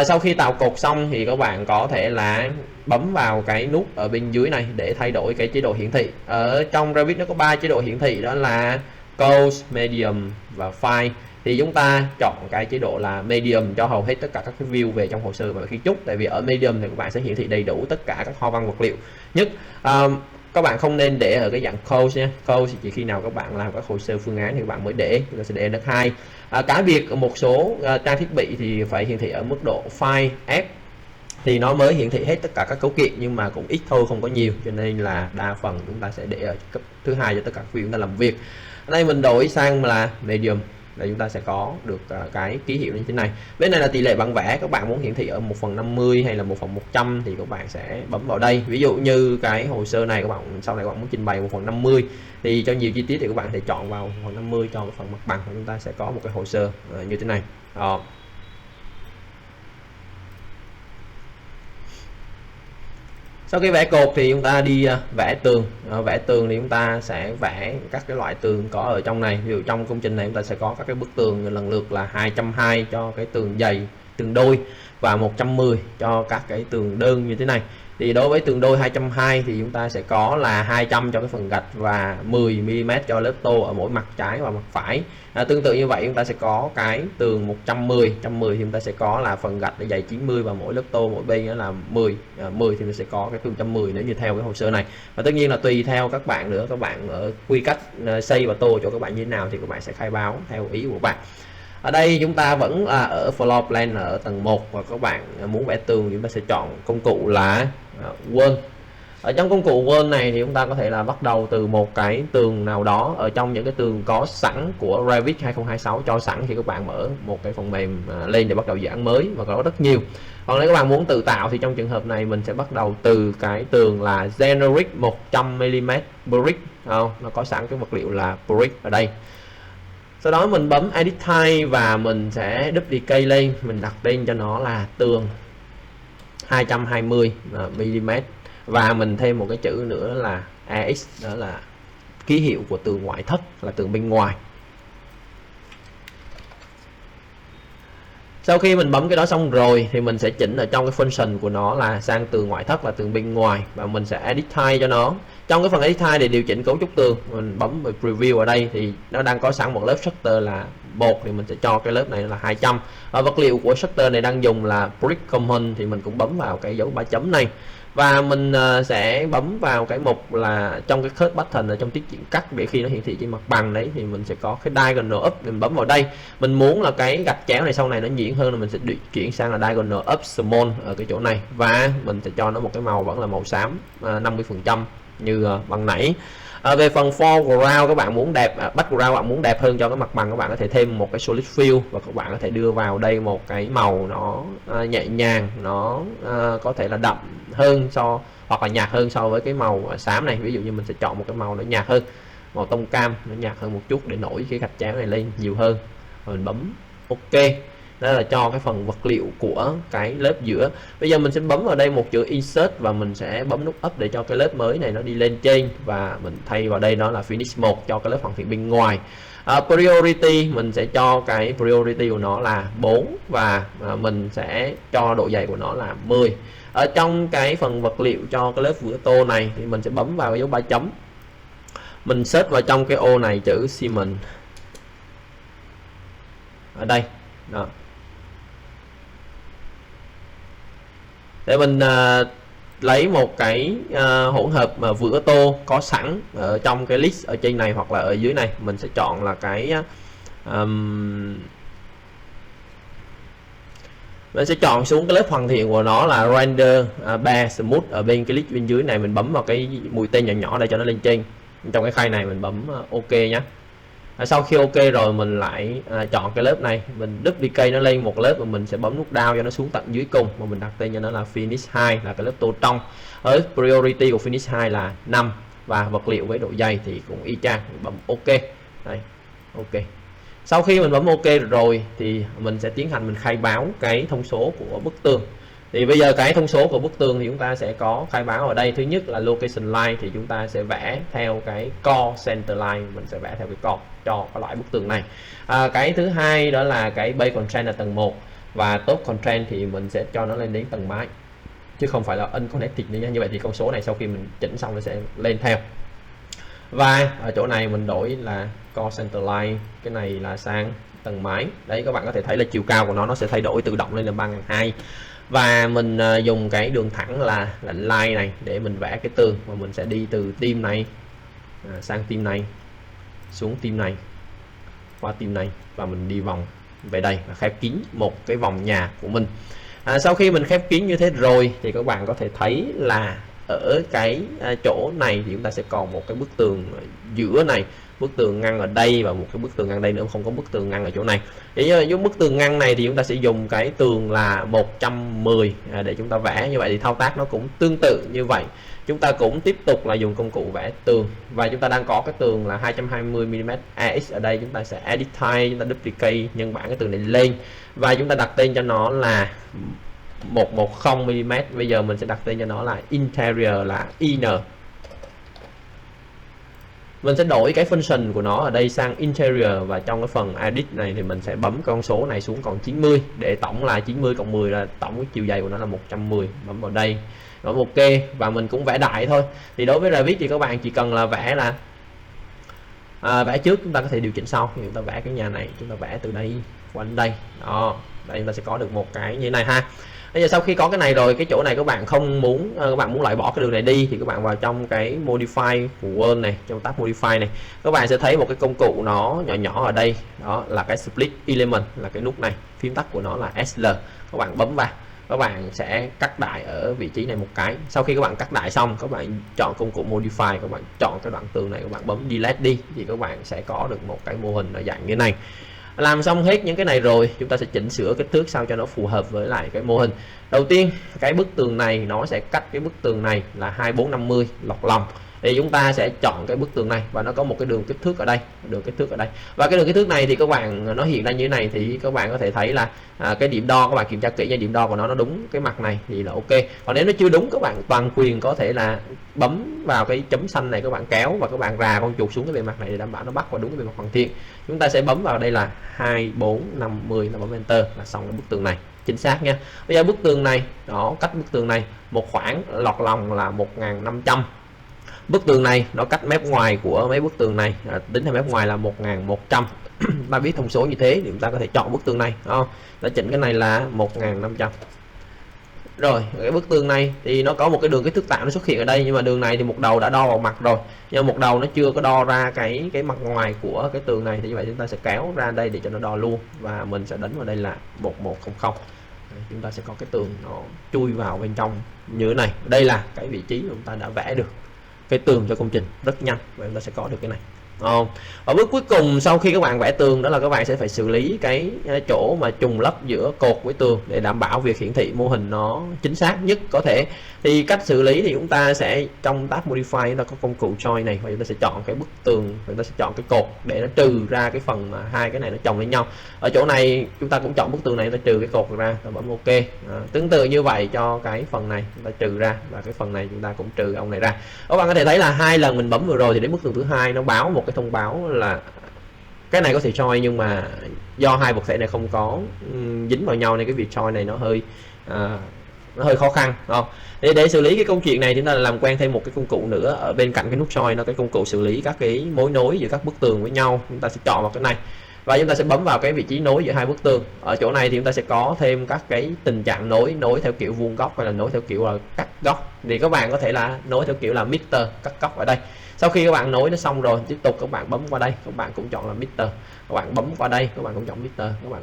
Sau khi tạo cột xong thì các bạn có thể là bấm vào cái nút ở bên dưới này để thay đổi cái chế độ hiển thị. Ở trong Revit nó có 3 chế độ hiển thị, đó là Close, Medium và Fine. Thì chúng ta chọn cái chế độ là Medium cho hầu hết tất cả các cái view về trong hồ sơ và kiến trúc. Tại vì ở Medium thì các bạn sẽ hiển thị đầy đủ tất cả các hoa văn vật liệu nhất. Các bạn không nên để ở cái dạng Close nha. Close chỉ khi nào các bạn làm các hồ sơ phương án thì các bạn mới để, chúng ta sẽ để N2. Cái việc một số trang thiết bị thì phải hiển thị ở mức độ Fine F thì nó mới hiển thị hết tất cả các cấu kiện, nhưng mà cũng ít thôi, không có nhiều, cho nên là đa phần chúng ta sẽ để ở cấp thứ hai cho tất cả các view chúng ta làm việc. Ở đây mình đổi sang là Medium là chúng ta sẽ có được cái ký hiệu như thế này. Bên này là tỷ lệ bản vẽ, các bạn muốn hiển thị ở 1/50 hay là 1/100 thì các bạn sẽ bấm vào đây. Ví dụ như cái hồ sơ này các bạn sau này các bạn muốn trình bày 1/50 thì cho nhiều chi tiết thì các bạn sẽ chọn vào 1/50 cho cái phần mặt bằng, chúng ta sẽ có một cái hồ sơ như thế này. Đó. Sau khi vẽ cột thì chúng ta đi vẽ tường. Vẽ tường thì chúng ta sẽ vẽ các cái loại tường có ở trong này. Ví dụ trong công trình này chúng ta sẽ có các cái bức tường lần lượt là 220 cho cái tường dày tường đôi và 110 cho các cái tường đơn như thế này. Thì đối với tường đôi 220 thì chúng ta sẽ có là 200 cho cái phần gạch và 10 mm cho lớp tô ở mỗi mặt trái và mặt phải. Tương tự như vậy chúng ta sẽ có cái tường 110 thì chúng ta sẽ có là phần gạch để dày 90 và mỗi lớp tô mỗi bên là 10 thì mình sẽ có cái tường 110 nếu như theo cái hồ sơ này. Và tất nhiên là tùy theo các bạn nữa, các bạn ở quy cách xây và tô cho các bạn như thế nào thì các bạn sẽ khai báo theo ý của bạn. Ở đây chúng ta vẫn là ở floor plan ở tầng 1 và các bạn muốn vẽ tường chúng ta sẽ chọn công cụ là Wall. Ở trong công cụ Wall này thì chúng ta có thể là bắt đầu từ một cái tường nào đó ở trong những cái tường có sẵn của Revit 2026 cho sẵn khi các bạn mở một cái phần mềm lên để bắt đầu dự án mới, và có rất nhiều. Còn nếu các bạn muốn tự tạo thì trong trường hợp này mình sẽ bắt đầu từ cái tường là generic 100mm brick, nó có sẵn cái vật liệu là brick ở đây. Sau đó mình bấm Edit Type và mình sẽ duplicate lên, mình đặt tên cho nó là tường 220mm và mình thêm một cái chữ nữa là AX, đó là ký hiệu của tường ngoại thất, là tường bên ngoài. Sau khi mình bấm cái đó xong rồi thì mình sẽ chỉnh ở trong cái function của nó là sang tường ngoại thất là tường bên ngoài, và mình sẽ edit type cho nó. Trong cái phần edit type để điều chỉnh cấu trúc tường, mình bấm về preview ở đây thì nó đang có sẵn một lớp shutter là 1 thì mình sẽ cho cái lớp này là 200. Và vật liệu của shutter này đang dùng là brick common thì mình cũng bấm vào cái dấu 3 chấm này. Và mình sẽ bấm vào cái mục là trong cái cut button ở trong tiết diện cắt, để khi nó hiển thị trên mặt bằng đấy thì mình sẽ có cái diagonal up, mình bấm vào đây. Mình muốn là cái gạch chéo này sau này nó nhuyễn hơn là mình sẽ chuyển sang là diagonal up small ở cái chỗ này, và mình sẽ cho nó một cái màu vẫn là màu xám 50% như bằng nãy. Về phần foreground, các bạn muốn đẹp background bạn muốn đẹp hơn cho cái mặt bằng, các bạn có thể thêm một cái solid fill và các bạn có thể đưa vào đây một cái màu nó nhẹ nhàng, nó có thể là đậm hơn hoặc là nhạt hơn so với cái màu xám này. Ví dụ như mình sẽ chọn một cái màu nó nhạt hơn, màu tông cam nó nhạt hơn một chút để nổi cái gạch chéo này lên nhiều hơn, rồi mình bấm OK. Đó là cho cái phần vật liệu của cái lớp giữa. Bây giờ mình sẽ bấm vào đây một chữ Insert và mình sẽ bấm nút Up để cho cái lớp mới này nó đi lên trên, và mình thay vào đây đó là Finish 1 cho cái lớp hoàn thiện bên ngoài. Priority mình sẽ cho cái priority của nó là 4 và mình sẽ cho độ dày của nó là 10. Ở trong cái phần vật liệu cho cái lớp vữa tô này thì mình sẽ bấm vào cái dấu 3 chấm, mình search vào trong cái ô này chữ cement ở đây đó, để mình lấy một cái hỗn hợp mà vữa tô có sẵn ở trong cái list ở trên này hoặc là ở dưới này. Mình sẽ chọn là cái mình sẽ chọn xuống cái lớp hoàn thiện của nó là render bare smooth ở bên cái list bên dưới này. Mình bấm vào cái mũi tên nhỏ nhỏ để cho nó lên trên. Trong cái khay này mình bấm OK nhé. Sau khi OK rồi mình lại chọn cái lớp này, mình duplicate nó lên một lớp và mình sẽ bấm nút down cho nó xuống tận dưới cùng, và mình đặt tên cho nó là Finish 2 là cái lớp tô trong. Ở priority của Finish 2 là 5 và vật liệu với độ dày thì cũng y chang, mình bấm OK. Đây, OK. Sau khi mình bấm OK rồi thì mình sẽ tiến hành mình khai báo cái thông số của bức tường. Thì bây giờ cái thông số của bức tường thì chúng ta sẽ có khai báo ở đây. Thứ nhất là location line thì chúng ta sẽ vẽ theo cái core center line, mình sẽ vẽ theo cái core cho cái loại bức tường này. Cái thứ hai đó là cái base constraint là tầng 1 và top constraint thì mình sẽ cho nó lên đến tầng mái chứ không phải là unconnected nữa nhé. Như vậy thì con số này sau khi mình chỉnh xong nó sẽ lên theo. Và ở chỗ này mình đổi là core center line, cái này là sang tầng mái. Đấy, các bạn có thể thấy là chiều cao của nó sẽ thay đổi tự động lên là 3200. Và mình dùng cái đường thẳng là line này để mình vẽ cái tường, và mình sẽ đi từ tim này sang tim này, xuống tim này, qua tim này, và mình đi vòng về đây và khép kín một cái vòng nhà của mình. Sau khi mình khép kín như thế rồi thì các bạn có thể thấy là ở cái chỗ này thì chúng ta sẽ còn một cái bức tường giữa này, bức tường ngăn ở đây và một cái bức tường ngăn đây nữa, không có bức tường ngăn ở chỗ này. Thì với bức tường ngăn này thì chúng ta sẽ dùng cái tường là 110 để chúng ta vẽ. Như vậy thì thao tác nó cũng tương tự như vậy. Chúng ta cũng tiếp tục là dùng công cụ vẽ tường, và chúng ta đang có cái tường là 220mm AX ở đây. Chúng ta sẽ edit type, chúng ta duplicate nhân bản cái tường này lên và chúng ta đặt tên cho nó là 110mm. Bây giờ mình sẽ đặt tên cho nó là interior là IN. mình sẽ đổi cái function của nó ở đây sang interior, và trong cái phần edit này thì mình sẽ bấm con số này xuống còn 90 để tổng là 90 cộng 10 là tổng cái chiều dày của nó là 110. Bấm vào đây, bấm OK và mình cũng vẽ đại thôi. Thì đối với Revit thì các bạn chỉ cần là vẽ là vẽ trước, chúng ta có thể điều chỉnh sau. Thì chúng ta vẽ cái nhà này, chúng ta vẽ từ đây qua đến đây đó, đây chúng ta sẽ có được một cái như thế này ha. Bây giờ sau khi có cái này rồi, cái chỗ này các bạn không muốn, các bạn muốn loại bỏ cái đường này đi thì các bạn vào trong cái modify của Word này, trong tab modify này các bạn sẽ thấy một cái công cụ nó nhỏ nhỏ ở đây, đó là cái split element, là cái nút này, phím tắt của nó là SL. Các bạn bấm vào, các bạn sẽ cắt đại ở vị trí này một cái. Sau khi các bạn cắt đại xong, các bạn chọn công cụ modify, các bạn chọn cái đoạn tường này, các bạn bấm delete đi thì các bạn sẽ có được một cái mô hình ở dạng như thế này. Làm xong hết những cái này rồi, chúng ta sẽ chỉnh sửa kích thước sao cho nó phù hợp với lại cái mô hình. Đầu tiên cái bức tường này nó sẽ cách cái bức tường này là 2450 lọt lòng, thì chúng ta sẽ chọn cái bức tường này và nó có một cái đường kích thước ở đây, đường kích thước ở đây, và cái đường kích thước này thì các bạn nó hiện ra như thế này thì các bạn có thể thấy là cái điểm đo, các bạn kiểm tra kỹ nha, điểm đo của nó đúng cái mặt này thì là OK. Còn nếu nó chưa đúng, các bạn toàn quyền có thể là bấm vào cái chấm xanh này, các bạn kéo và các bạn rà con chuột xuống cái bề mặt này để đảm bảo nó bắt vào đúng cái bề mặt hoàn thiện. Chúng ta sẽ bấm vào đây là 2450, là bấm enter là xong cái bức tường này chính xác nha. Bây giờ bức tường này đó, cách bức tường này một khoảng lọt lòng là 1500. Bức tường này nó cách mép ngoài của mấy bức tường này, tính theo mép ngoài là 1100. Ta biết thông số như thế thì chúng ta có thể chọn bức tường này, không? Ta chỉnh cái này là 1500. Rồi cái bức tường này thì nó có một cái đường kích thước tạm nó xuất hiện ở đây, nhưng mà đường này thì một đầu đã đo vào mặt rồi, nhưng một đầu nó chưa có đo ra cái mặt ngoài của cái tường này, thì như vậy chúng ta sẽ kéo ra đây để cho nó đo luôn, và mình sẽ đánh vào đây là 1100. Chúng ta sẽ có cái tường nó chui vào bên trong như thế này. Đây là cái vị trí mà chúng ta đã vẽ được cái tường cho công trình rất nhanh, và chúng ta sẽ có được cái này. Và bước cuối cùng sau khi các bạn vẽ tường đó là các bạn sẽ phải xử lý cái chỗ mà trùng lắp giữa cột với tường để đảm bảo việc hiển thị mô hình nó chính xác nhất có thể. Thì cách xử lý thì chúng ta sẽ trong tab modify, chúng ta có công cụ join này, và chúng ta sẽ chọn cái bức tường, và chúng ta sẽ chọn cái cột để nó trừ ra cái phần mà hai cái này nó chồng lên nhau. Ở chỗ này chúng ta cũng chọn bức tường này, chúng ta trừ cái cột ra và bấm OK. Tương tự như vậy cho cái phần này chúng ta trừ ra, và cái phần này chúng ta cũng trừ ông này ra. Các bạn có thể thấy là hai lần mình bấm vừa rồi thì đến bức tường thứ hai nó báo một cái thông báo là cái này có thể join, nhưng mà do hai vật thể này không có dính vào nhau nên cái việc join này nó hơi khó khăn, không? Để xử lý cái câu chuyện này thì chúng ta làm quen thêm một cái công cụ nữa ở bên cạnh cái nút join, nó cái công cụ xử lý các cái mối nối giữa các bức tường với nhau. Chúng ta sẽ chọn vào cái này và chúng ta sẽ bấm vào cái vị trí nối giữa hai bức tường. Ở chỗ này thì chúng ta sẽ có thêm các cái tình trạng nối theo kiểu vuông góc hay là nối theo kiểu là cắt góc, thì các bạn có thể là nối theo kiểu là miter, cắt góc ở đây. Sau khi các bạn nối nó xong rồi, tiếp tục các bạn bấm qua đây, các bạn cũng chọn là miter, các bạn bấm qua đây, các bạn cũng chọn miter, các bạn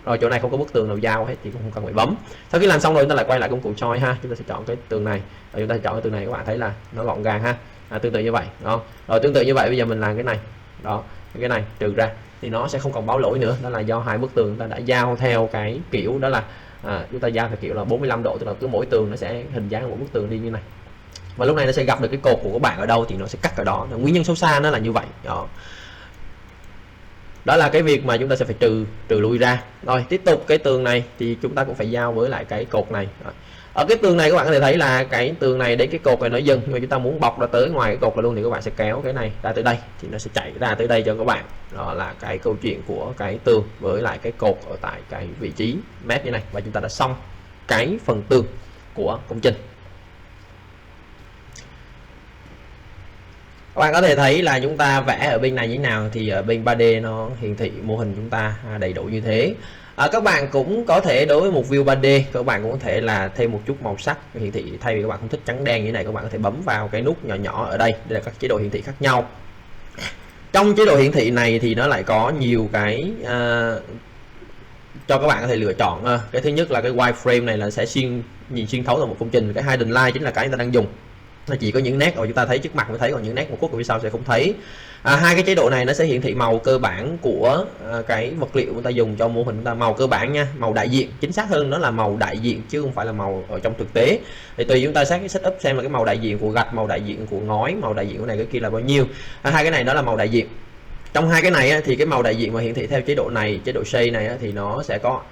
rồi chỗ này không có bức tường nào giao hết thì cũng không cần phải bấm. Sau khi làm xong rồi chúng ta lại quay lại công cụ join ha, chúng ta sẽ chọn cái tường này, rồi chúng ta chọn cái tường này, các bạn thấy là nó gọn gàng ha. Tương tự như vậy đó. Rồi tương tự như vậy bây giờ mình làm cái này đó, cái này trừ ra thì nó sẽ không còn báo lỗi nữa, đó là do hai bức tường chúng ta đã giao theo cái kiểu đó là chúng ta giao theo kiểu là 45 độ, tức là cứ mỗi tường nó sẽ hình dáng một bức tường đi như này, và lúc này nó sẽ gặp được cái cột của các bạn ở đâu thì nó sẽ cắt ở đó. Nguyên nhân sâu xa nó là như vậy đó là cái việc mà chúng ta sẽ phải trừ lui ra. Rồi tiếp tục cái tường này thì chúng ta cũng phải giao với lại cái cột này. Ở cái tường này các bạn có thể thấy là cái tường này đến cái cột này nó dừng, nhưng mà chúng ta muốn bọc ra tới ngoài cái cột này luôn thì các bạn sẽ kéo cái này ra tới đây thì nó sẽ chạy ra tới đây cho các bạn. Đó là cái câu chuyện của cái tường với lại cái cột ở tại cái vị trí mép như này, và chúng ta đã xong cái phần tường của công trình. Các bạn có thể thấy là chúng ta vẽ ở bên này như thế nào thì ở bên 3D nó hiển thị mô hình chúng ta đầy đủ như thế. Các bạn cũng có thể đối với một view 3D các bạn cũng có thể là thêm một chút màu sắc hiển thị, thay vì các bạn không thích trắng đen như thế này, các bạn có thể bấm vào cái nút nhỏ nhỏ ở đây, đây là các chế độ hiển thị khác nhau. Trong chế độ hiển thị này thì nó lại có nhiều cái cho các bạn có thể lựa chọn. Cái thứ nhất là cái wireframe này là sẽ nhìn xuyên thấu vào một công trình. Cái hidden line chính là cái người ta đang dùng, nó chỉ có những nét rồi chúng ta thấy trước mặt mới thấy, còn những nét một khuất ở phía sau sẽ không thấy. Hai cái chế độ này nó sẽ hiển thị màu cơ bản của cái vật liệu chúng ta dùng cho mô hình chúng ta, màu cơ bản nha, màu đại diện, chính xác hơn nó là màu đại diện chứ không phải là màu ở trong thực tế. Thì tùy chúng ta setup xem là cái màu đại diện của gạch, màu đại diện của ngói, màu đại diện của này cái kia là bao nhiêu. Hai cái này đó là màu đại diện. Trong hai cái này thì cái màu đại diện mà hiển thị theo chế độ này, chế độ shade này thì nó sẽ có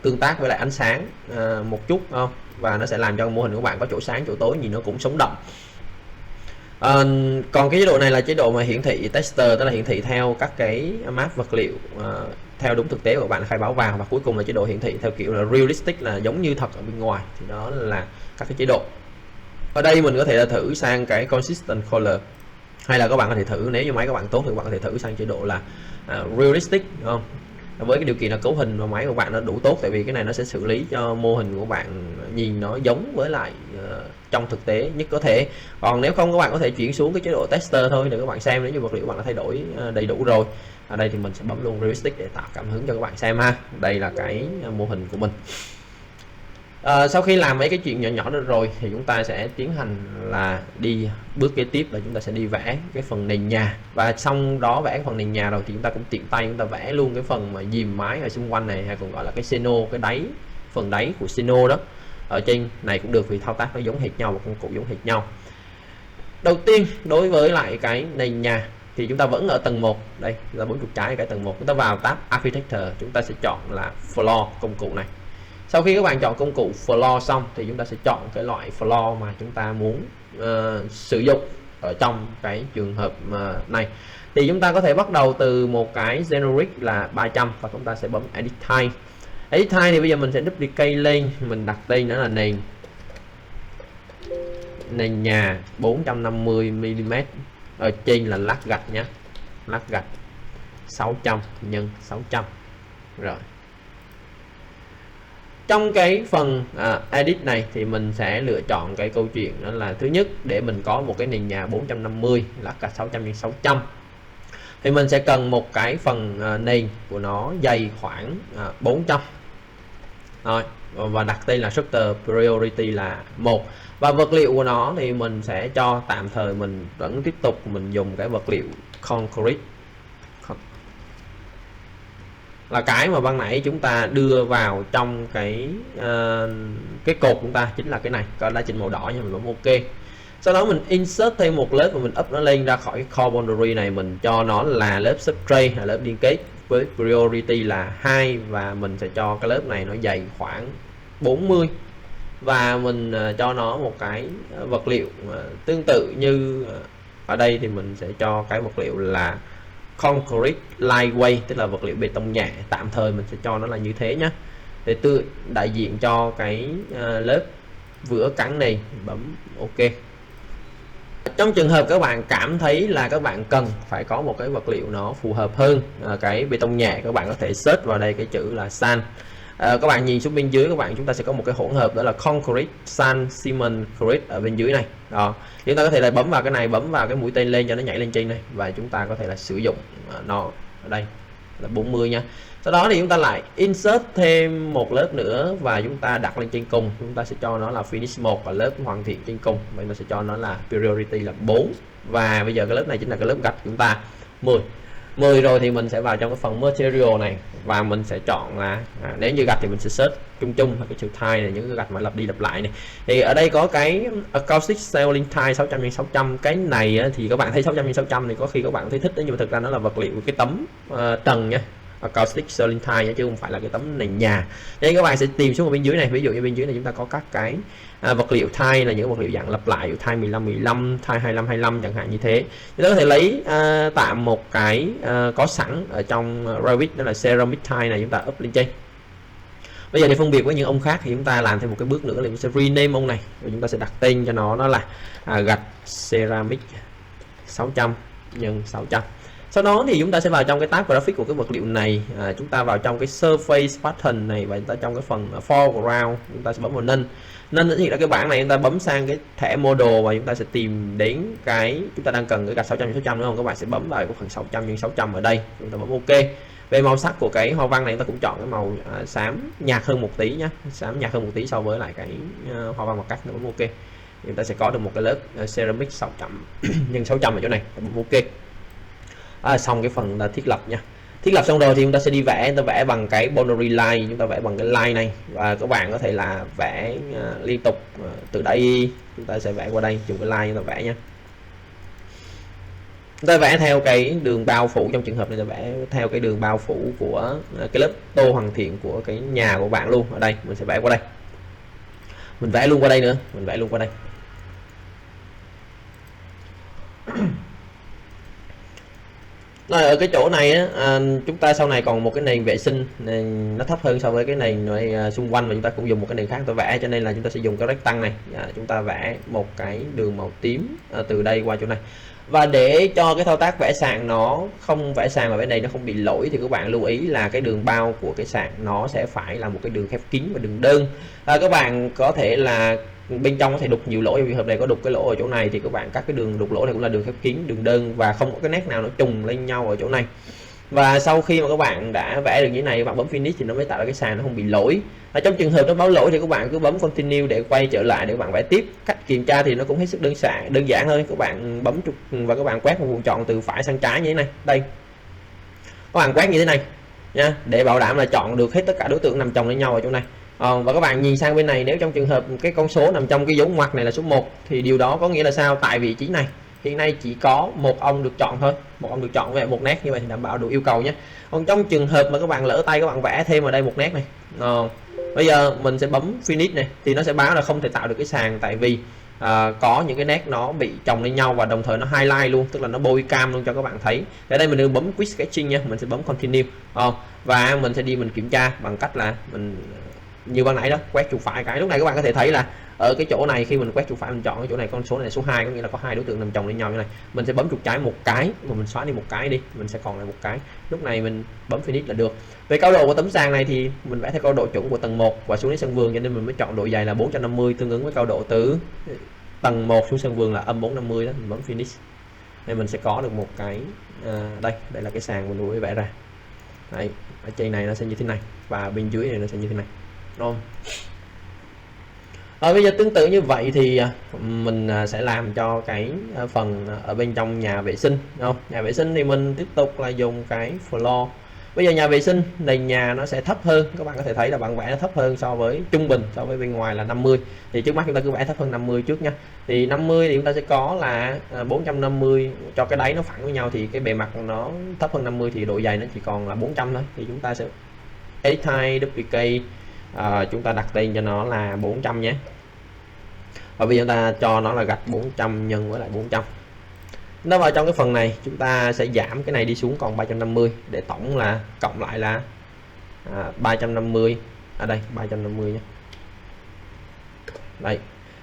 tương tác với lại ánh sáng một chút, không? Và nó sẽ làm cho mô hình của bạn có chỗ sáng chỗ tối, nhìn nó cũng sống động. Còn cái chế độ này là chế độ mà hiển thị tester, tức là hiển thị theo các cái map vật liệu theo đúng thực tế của bạn khai báo vào, và cuối cùng là chế độ hiển thị theo kiểu là realistic, là giống như thật ở bên ngoài. Thì đó là các cái chế độ. Ở đây mình có thể là thử sang cái consistent color, hay là các bạn có thể thử, nếu như máy các bạn tốt thì các bạn có thể thử sang chế độ là realistic, đúng không? Với cái điều kiện là cấu hình và máy của bạn nó đủ tốt, tại vì cái này nó sẽ xử lý cho mô hình của bạn nhìn nó giống với lại trong thực tế nhất có thể. Còn nếu không, các bạn có thể chuyển xuống cái chế độ tester thôi để các bạn xem, nếu như vật liệu bạn đã thay đổi đầy đủ rồi. Ở đây thì mình sẽ bấm luôn realistic để tạo cảm hứng cho các bạn xem ha. Đây là cái mô hình của mình. Sau khi làm mấy cái chuyện nhỏ nhỏ được rồi thì chúng ta sẽ tiến hành là đi bước kế tiếp là chúng ta sẽ đi vẽ cái phần nền nhà, và xong đó vẽ cái phần nền nhà rồi thì chúng ta cũng tiện tay chúng ta vẽ luôn cái phần mà dìm mái ở xung quanh này, hay còn gọi là cái seno, cái đáy, phần đáy của seno đó. Ở trên này cũng được vì thao tác nó giống hệt nhau và công cụ giống hệt nhau. Đầu tiên đối với lại cái nền nhà thì chúng ta vẫn ở tầng 1. Đây là bấm chuột trái cái tầng 1, chúng ta vào tab Architecture, chúng ta sẽ chọn là Floor, công cụ này. Sau khi các bạn chọn công cụ Floor xong thì chúng ta sẽ chọn cái loại floor mà chúng ta muốn sử dụng ở trong cái trường hợp này. Thì chúng ta có thể bắt đầu từ một cái generic là 300 và chúng ta sẽ bấm Edit Type. Edit Type thì bây giờ mình sẽ duplicate lên, mình đặt tên đó là nền nhà 450 mm, ở trên là lát gạch nhé, lát gạch 600 x 600. Rồi trong cái phần edit này thì mình sẽ lựa chọn cái câu chuyện đó là thứ nhất, để mình có một cái nền nhà 450 lát gạch 600 x 600 thì mình sẽ cần một cái phần nền của nó dày khoảng 400 rồi, và đặt tên là structure priority là 1, và vật liệu của nó thì mình sẽ cho tạm thời mình vẫn tiếp tục mình dùng cái vật liệu concrete, là cái mà ban nãy chúng ta đưa vào trong cái cột chúng ta, chính là cái này, có đã chỉnh màu đỏ nha, mình bấm ok. Sau đó mình insert thêm một lớp và mình up nó lên ra khỏi core boundary này, mình cho nó là lớp substrate, là lớp liên kết với priority là 2, và mình sẽ cho cái lớp này nó dày khoảng 40, và mình cho nó một cái vật liệu tương tự như ở đây thì mình sẽ cho cái vật liệu là concrete lightweight, tức là vật liệu bê tông nhẹ, tạm thời mình sẽ cho nó là như thế nhé, để tự đại diện cho cái lớp vữa cắn này. Bấm ok. Trong trường hợp các bạn cảm thấy là các bạn cần phải có một cái vật liệu nó phù hợp hơn cái bê tông nhẹ, các bạn có thể search vào đây cái chữ là sand. Các bạn nhìn xuống bên dưới, các bạn chúng ta sẽ có một cái hỗn hợp đó là concrete sand cement concrete ở bên dưới này. Đó, chúng ta có thể là bấm vào cái này, bấm vào cái mũi tên lên cho nó nhảy lên trên này, và chúng ta có thể là sử dụng nó ở đây là 40 nha. Sau đó thì chúng ta lại insert thêm một lớp nữa và chúng ta đặt lên trên cùng, chúng ta sẽ cho nó là finish 1 và lớp hoàn thiện trên cùng, mình sẽ cho nó là priority là 4, và bây giờ cái lớp này chính là cái lớp gạch chúng ta 10 rồi thì mình sẽ vào trong cái phần material này và mình sẽ chọn là nếu như gạch thì mình sẽ search chung cái chữ tile này, những cái gạch mà lặp đi lặp lại này. Thì ở đây có cái acoustic ceiling tile 600 x 600, cái này thì các bạn thấy 600 x 600 thì có khi các bạn thấy thích đấy, nhưng mà thực ra nó là vật liệu cái tấm trần nha, acoustic ceiling tile chứ không phải là cái tấm nền nhà. Nên các bạn sẽ tìm xuống ở bên dưới này, ví dụ như bên dưới này chúng ta có các cái vật liệu tile là những vật liệu dạng lặp lại, tile 15 15, tile 25 25 chẳng hạn như thế. Chúng ta có thể lấy tạm một cái có sẵn ở trong Revit, đó là ceramic tile này, chúng ta up lên trên. Bây giờ để phân biệt với những ông khác thì chúng ta làm thêm một cái bước nữa là chúng sẽ rename ông này, và chúng ta sẽ đặt tên cho nó, đó là gạch ceramic 600 x 600. Sau đó thì chúng ta sẽ vào trong cái tab graphic của cái vật liệu này, chúng ta vào trong cái surface pattern này, và chúng ta trong cái phần foreground chúng ta sẽ bấm vào none thì là cái bảng này, chúng ta bấm sang cái thẻ model và chúng ta sẽ tìm đến cái chúng ta đang cần, cái gạch 600 x 600 đúng không? Các bạn sẽ bấm vào cái phần 600 x 600 ở đây, chúng ta bấm ok. Về màu sắc của cái hoa văn này chúng ta cũng chọn cái màu xám nhạt hơn một tí nhé, xám nhạt hơn một tí so với lại cái hoa văn mặt cắt, bấm ok. Chúng ta sẽ có được một cái lớp ceramic 600 x 600 ở chỗ này, bấm ok. Xong cái phần là thiết lập nha. Thiết lập xong rồi thì chúng ta sẽ đi vẽ, chúng ta vẽ bằng cái boundary line, chúng ta vẽ bằng cái line này, và các bạn có thể là vẽ liên tục. Từ đây chúng ta sẽ vẽ qua đây, dùng cái line chúng ta vẽ nha. Chúng ta vẽ theo cái đường bao phủ, trong trường hợp này ta vẽ theo cái đường bao phủ của cái lớp tô hoàn thiện của cái nhà của bạn luôn. Ở đây mình sẽ vẽ qua đây, mình vẽ luôn qua đây nữa, mình vẽ luôn qua đây. Rồi ở cái chỗ này á, chúng ta sau này còn một cái nền vệ sinh nền nó thấp hơn so với cái nền này, xung quanh, và chúng ta cũng dùng một cái nền khác để vẽ, cho nên là chúng ta sẽ dùng cái rectangle này. Chúng ta vẽ một cái đường màu tím từ đây qua chỗ này. Và để cho cái thao tác vẽ sàn nó không vẽ sàn mà bên này nó không bị lỗi thì các bạn lưu ý là cái đường bao của cái sàn nó sẽ phải là một cái đường khép kín và đường đơn. Các bạn có thể là bên trong có thể đục nhiều lỗ, trong trường hợp này có đục cái lỗ ở chỗ này thì các bạn cắt cái đường đục lỗ này cũng là đường khép kín, đường đơn và không có cái nét nào nó trùng lên nhau ở chỗ này. Và sau khi mà các bạn đã vẽ được như thế này, các bạn bấm finish thì nó mới tạo ra cái sàn nó không bị lỗi. Và trong trường hợp nó báo lỗi thì các bạn cứ bấm continue để quay trở lại để các bạn vẽ tiếp. Cách kiểm tra thì nó cũng hết sức đơn giản thôi. Các bạn bấm trục và các bạn quét một vùng chọn từ phải sang trái như thế này. Đây, các bạn quét như thế này nha, để bảo đảm là chọn được hết tất cả đối tượng nằm chồng lên nhau ở chỗ này. Và các bạn nhìn sang bên này, nếu trong trường hợp cái con số nằm trong cái dấu ngoặc này là số 1 thì điều đó có nghĩa là sao? Tại vị trí này hiện nay chỉ có một ông được chọn thôi, một ông được chọn về một nét, như vậy thì đảm bảo đủ yêu cầu nhé. Còn trong trường hợp mà các bạn lỡ tay các bạn vẽ thêm vào đây một nét này, bây giờ mình sẽ bấm finish này thì nó sẽ báo là không thể tạo được cái sàn, tại vì có những cái nét nó bị chồng lên nhau và đồng thời nó highlight luôn, tức là nó bôi cam luôn cho các bạn thấy. Ở đây mình đừng bấm quick sketching nha, mình sẽ bấm continue và mình sẽ đi mình kiểm tra bằng cách là mình như ban nãy đó, quét chuột phải cái. Lúc này các bạn có thể thấy là ở cái chỗ này khi mình quét chuột phải mình chọn cái chỗ này, con số này là số 2, có nghĩa là có hai đối tượng nằm chồng lên nhau như này. Mình sẽ bấm chuột trái một cái và mình xóa đi một cái đi, mình sẽ còn lại một cái. Lúc này mình bấm finish là được. Về cao độ của tấm sàn này thì mình vẽ theo cao độ chuẩn của tầng 1 và xuống đến sân vườn, cho nên mình mới chọn độ dày là 450, tương ứng với cao độ từ tầng 1 xuống sân vườn là âm 450 đó. Mình bấm finish nên mình sẽ có được một cái đây là cái sàn mình vừa vẽ ra. Đấy, ở trên này nó sẽ như thế này và bên dưới này nó sẽ như thế này. Rồi. Bây giờ tương tự như vậy thì mình sẽ làm cho cái phần ở bên trong nhà vệ sinh, đúng không? Nhà vệ sinh thì mình tiếp tục là dùng cái floor. Bây giờ nhà vệ sinh nền nhà nó sẽ thấp hơn, các bạn có thể thấy là bạn vẽ nó thấp hơn so với trung bình, so với bên ngoài là 50. Thì trước mắt chúng ta cứ vẽ thấp hơn 50 trước nha. Thì 50 thì chúng ta sẽ có là 450 cho cái đáy nó phẳng với nhau, thì cái bề mặt nó thấp hơn 50 thì độ dày nó chỉ còn là 400 thôi. Thì chúng ta sẽ edit type duplicate, chúng ta đặt tên cho nó là 400 nhé. Và bây giờ chúng ta cho nó là gạch 400 nhân với lại 400. Nó vào trong cái phần này chúng ta sẽ giảm cái này đi xuống còn 350 để tổng là cộng lại là 350 ở đây 350 nhé. Đây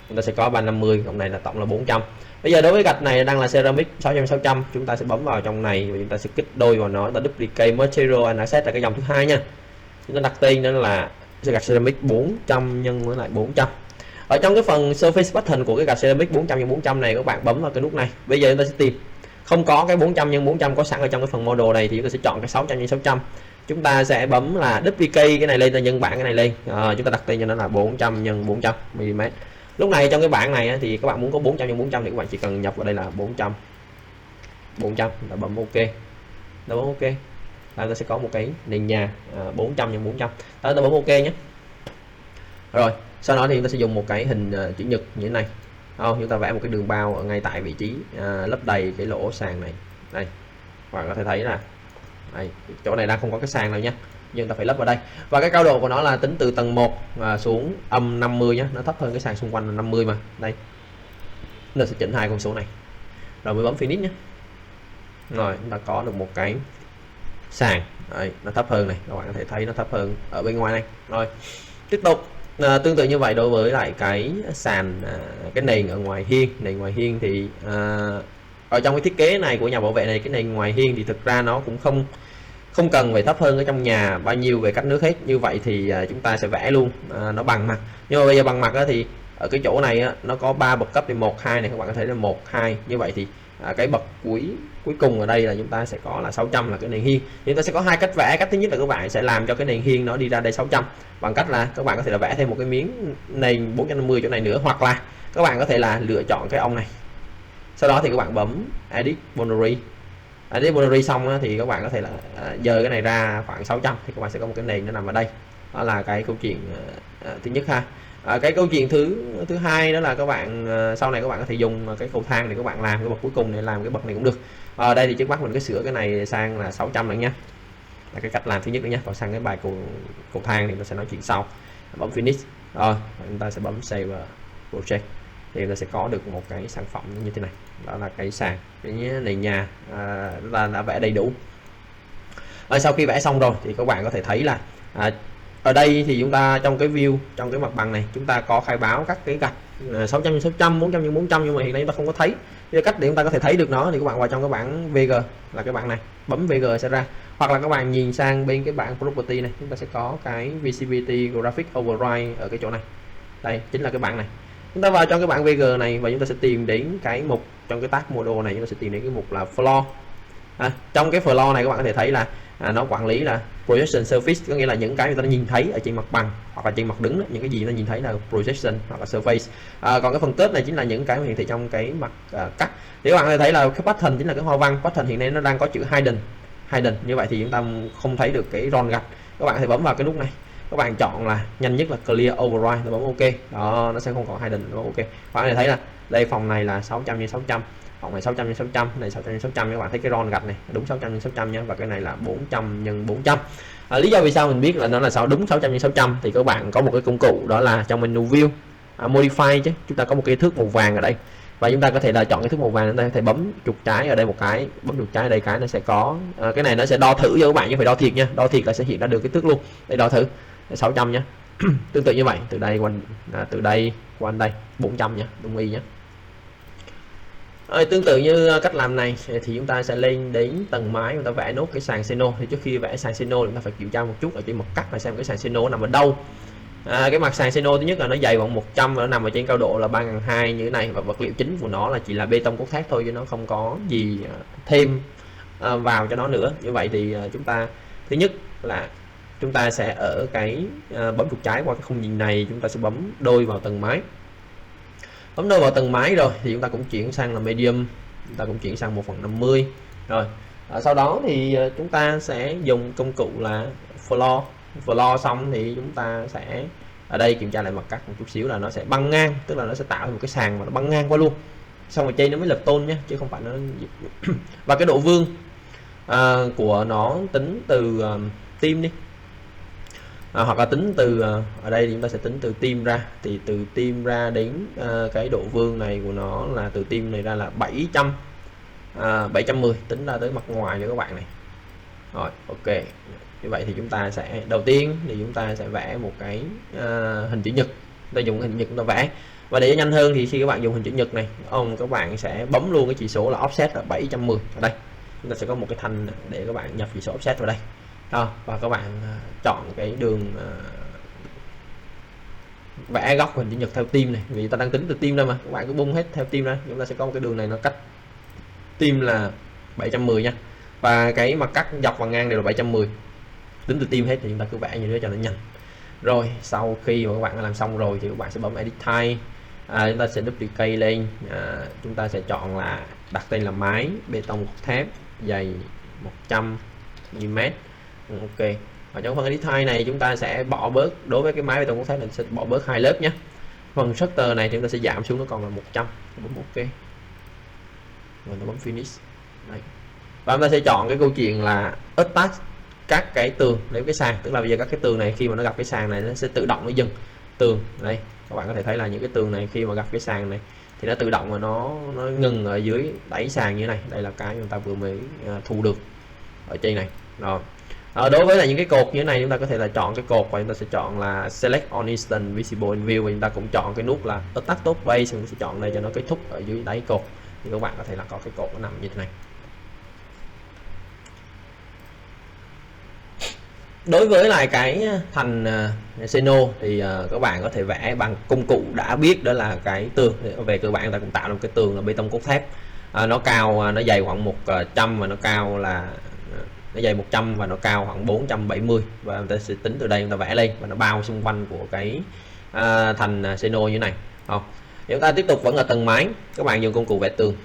chúng ta sẽ có 350 cộng này là tổng là 400. Bây giờ đối với gạch này đang là ceramic 600 chúng ta sẽ bấm vào trong này và chúng ta sẽ kích đôi vào nó, ta duplicate material and asset là cái dòng thứ hai nha. Chúng ta đặt tên đó là gạch ceramic 400 nhân với lại 400. Ở trong cái phần surface pattern của cái gạch ceramic 400 x 400 này, các bạn bấm vào cái nút này. Bây giờ chúng ta sẽ tìm không có cái 400 x 400 có sẵn ở trong cái phần model này thì chúng ta sẽ chọn cái 600 x 600. Chúng ta sẽ bấm là duplicate cái này lên, ta nhân bảng cái này lên. Chúng ta đặt tên cho nó là 400 x 400 mm. Lúc này trong cái bảng này thì các bạn muốn có 400 x 400 thì các bạn chỉ cần nhập vào đây là 400 là bấm ok. Bấm ok. Là ta sẽ có một cái nền nhà 400 x 400. Ta bấm ok nhé. Rồi, sau đó thì chúng ta sẽ dùng một cái hình chữ nhật như thế này. Chúng ta vẽ một cái đường bao ở ngay tại vị trí lấp đầy cái lỗ sàn này. Đây, các bạn có thể thấy là đây, chỗ này đang không có cái sàn nào nhé, nhưng ta phải lấp vào đây. Và cái cao độ của nó là tính từ tầng 1 xuống âm 50 nhé, nó thấp hơn cái sàn xung quanh là 50 mà. Đây, chúng ta sẽ chỉnh hai con số này rồi mới bấm finish nhé. Rồi chúng ta có được một cái sàn. Đấy, nó thấp hơn này, các bạn có thể thấy nó thấp hơn ở bên ngoài này. Rồi tiếp tục tương tự như vậy đối với lại cái sàn cái nền ở ngoài hiên. Nền ngoài hiên thì ở trong cái thiết kế này của nhà bảo vệ này, cái nền ngoài hiên thì thực ra nó cũng không cần phải thấp hơn ở trong nhà bao nhiêu về cách nước hết. Như vậy thì chúng ta sẽ vẽ luôn nó bằng mặt. Nhưng mà bây giờ bằng mặt thì ở cái chỗ này nó có 3 bậc cấp thì 1 2 này, các bạn có thể là 1 2. Như vậy thì cái bậc cuối cùng ở đây là chúng ta sẽ có là 600 là cái nền hiên. Chúng ta sẽ có hai cách vẽ. Cách thứ nhất là các bạn sẽ làm cho cái nền hiên nó đi ra đây 600 bằng cách là các bạn có thể là vẽ thêm một cái miếng nền 450 chỗ này nữa, hoặc là các bạn có thể là lựa chọn cái ông này. Sau đó thì các bạn bấm edit boundary. Edit boundary xong thì các bạn có thể là dời cái này ra khoảng 600 thì các bạn sẽ có một cái nền nó nằm ở đây. Đó là cái câu chuyện thứ nhất ha. Cái câu chuyện thứ hai đó là các bạn sau này các bạn có thể dùng cái cầu thang để các bạn làm cái bậc cuối cùng để làm cái bậc này cũng được. Ở đây thì trước mắt mình cứ sửa cái này sang là 600 nữa nha, là cái cách làm thứ nhất nữa nha. Còn sang cái bài cầu thang thì nó sẽ nói chuyện sau. Bấm finish rồi chúng ta sẽ bấm save project. thì nó sẽ có được một cái sản phẩm như thế này. Đó là cái sàn, cái nền nhà là đã vẽ đầy đủ. Sau khi vẽ xong rồi thì các bạn có thể thấy là ở đây thì chúng ta trong cái view, trong cái mặt bằng này chúng ta có khai báo các cái gạch 600 x 600, 400 x 400, nhưng mà hiện nay chúng ta không có thấy. Cái cách để chúng ta có thể thấy được nó thì các bạn vào trong cái bảng VG, là cái bảng này, bấm VG sẽ ra, hoặc là các bạn nhìn sang bên cái bảng property này, chúng ta sẽ có cái visibility graphic override ở cái chỗ này. Đây chính là cái bảng này. Chúng ta vào trong cái bảng VG này và chúng ta sẽ tìm đến cái mục, trong cái tag model này chúng ta sẽ tìm đến cái mục là floor. Trong cái floor này các bạn có thể thấy là nó quản lý là projection surface, có nghĩa là những cái người ta nhìn thấy ở trên mặt bằng hoặc là trên mặt đứng đó, những cái gì nó nhìn thấy là projection hoặc là surface. Còn cái phần kết này chính là những cái hiển thị trong cái mặt cắt. Thì các bạn có thể thấy là cái pattern chính là cái hoa văn. Pattern hiện nay nó đang có chữ hidden, như vậy thì chúng ta không thấy được cái ron gạch. Các bạn có thể bấm vào cái nút này, các bạn chọn là nhanh nhất là clear override, bấm ok, đó nó sẽ không còn hidden, bấm ok. Các bạn có thể thấy là đây phòng này là 600 x 600, phòng này 600 x 600, này 600 x 600, các bạn thấy cái ron gạch này đúng 600 x 600 nha, và cái này là 400 x 400. Lý do vì sao mình biết là nó là đúng 600 x 600 thì các bạn có một cái công cụ, đó là trong menu view modify, chứ chúng ta có một cái thước màu vàng ở đây, và chúng ta có thể là chọn cái thước màu vàng, chúng ta có thể bấm chuột trái ở đây một cái, bấm chuột trái ở đây cái nó sẽ có cái này nó sẽ đo thử cho các bạn, chứ phải đo thiệt nha, đo thiệt là sẽ hiện ra được cái thước luôn. Đây đo thử 600 nhé. Tương tự như vậy, từ đây qua đây 400 nhé, đúng y nhé. Tương tự như cách làm này thì chúng ta sẽ lên đến tầng mái, chúng ta vẽ nốt cái sàn Seno. Thì trước khi vẽ sàn Seno chúng ta phải kiểm tra một chút ở trên mặt cắt là xem cái sàn Seno nằm ở đâu. Cái mặt sàn Seno thứ nhất là nó dày khoảng 100 và nó nằm ở trên cao độ là 3.200 như thế này, và vật liệu chính của nó là chỉ là bê tông cốt thép thôi, chứ nó không có gì thêm vào cho nó nữa. Như vậy thì chúng ta thứ nhất là chúng ta sẽ ở cái bấm chuột trái qua cái khung nhìn này, chúng ta sẽ bấm đôi vào tầng mái. Bấm đôi vào tầng mái rồi thì chúng ta cũng chuyển sang là medium, chúng ta cũng chuyển sang 1/50 rồi. Sau đó thì chúng ta sẽ dùng công cụ là floor xong thì chúng ta sẽ ở đây kiểm tra lại mặt cắt một chút xíu là nó sẽ băng ngang, tức là nó sẽ tạo một cái sàn mà nó băng ngang qua luôn, xong rồi trên nó mới lập tôn nhé, chứ không phải nó và cái độ vương của nó tính từ tim đi, hoặc là tính từ ở đây thì chúng ta sẽ tính từ tim ra, thì từ tim ra đến cái độ vương này của nó là từ tim này ra là 710, tính ra tới mặt ngoài nữa các bạn này. Rồi ok, như vậy thì chúng ta sẽ đầu tiên thì chúng ta sẽ vẽ một cái hình chữ nhật, chúng ta dùng hình nhật chúng ta vẽ. Và để nhanh hơn thì khi các bạn dùng hình chữ nhật này, các bạn sẽ bấm luôn cái chỉ số là offset là 710 ở đây, chúng ta sẽ có một cái thanh để các bạn nhập chỉ số offset vào đây. Và các bạn chọn cái đường vẽ góc hình chữ nhật theo tim này, vì ta đang tính từ tim ra mà, các bạn cứ bung hết theo tim ra, chúng ta sẽ có một cái đường này nó cắt tim là 710 nha, và cái mặt cắt dọc và ngang đều là 710, tính từ tim hết, thì chúng ta cứ vẽ như thế cho nó nhanh. Rồi sau khi mà các bạn đã làm xong rồi thì các bạn sẽ bấm edit type, chúng ta sẽ duplicate lên, chúng ta sẽ chọn là đặt tên là mái bê tông cốt thép dày 100 mm. Ok, và trong phần edit type này chúng ta sẽ bỏ bớt, đối với cái mái bê tông cốt thép này sẽ bỏ bớt 2 lớp nhé. Phần shutter này thì chúng ta sẽ giảm xuống nó còn là 100, bấm ok, rồi nó bấm finish. Đấy. Và chúng ta sẽ chọn cái câu chuyện là attach các cái tường đến cái sàn, tức là bây giờ các cái tường này khi mà nó gặp cái sàn này nó sẽ tự động nó dừng tường. Đây các bạn có thể thấy là những cái tường này khi mà gặp cái sàn này thì nó tự động mà nó ngừng ở dưới đáy sàn như này. Đây là cái chúng ta vừa mới thu được ở trên này. Rồi đối với là những cái cột như thế này, chúng ta có thể là chọn cái cột và chúng ta sẽ chọn là select on instant visible in view, và chúng ta cũng chọn cái nút là attach top base, chúng ta sẽ chọn đây cho nó kết thúc ở dưới đáy cột, thì các bạn có thể là có cái cột nó nằm như thế này. Đối với lại cái thành Seno thì các bạn có thể vẽ bằng công cụ đã biết, đó là cái tường. Về cơ bản ta cũng tạo ra một cái tường là bê tông cốt thép, nó cao, nó dày khoảng 100 và nó cao là nó dày 100 và nó cao khoảng 470, và chúng ta sẽ tính từ đây chúng ta vẽ lên và nó bao xung quanh của cái thành Seno như này. Chúng ta tiếp tục vẫn ở tầng mái, các bạn dùng công cụ vẽ tường.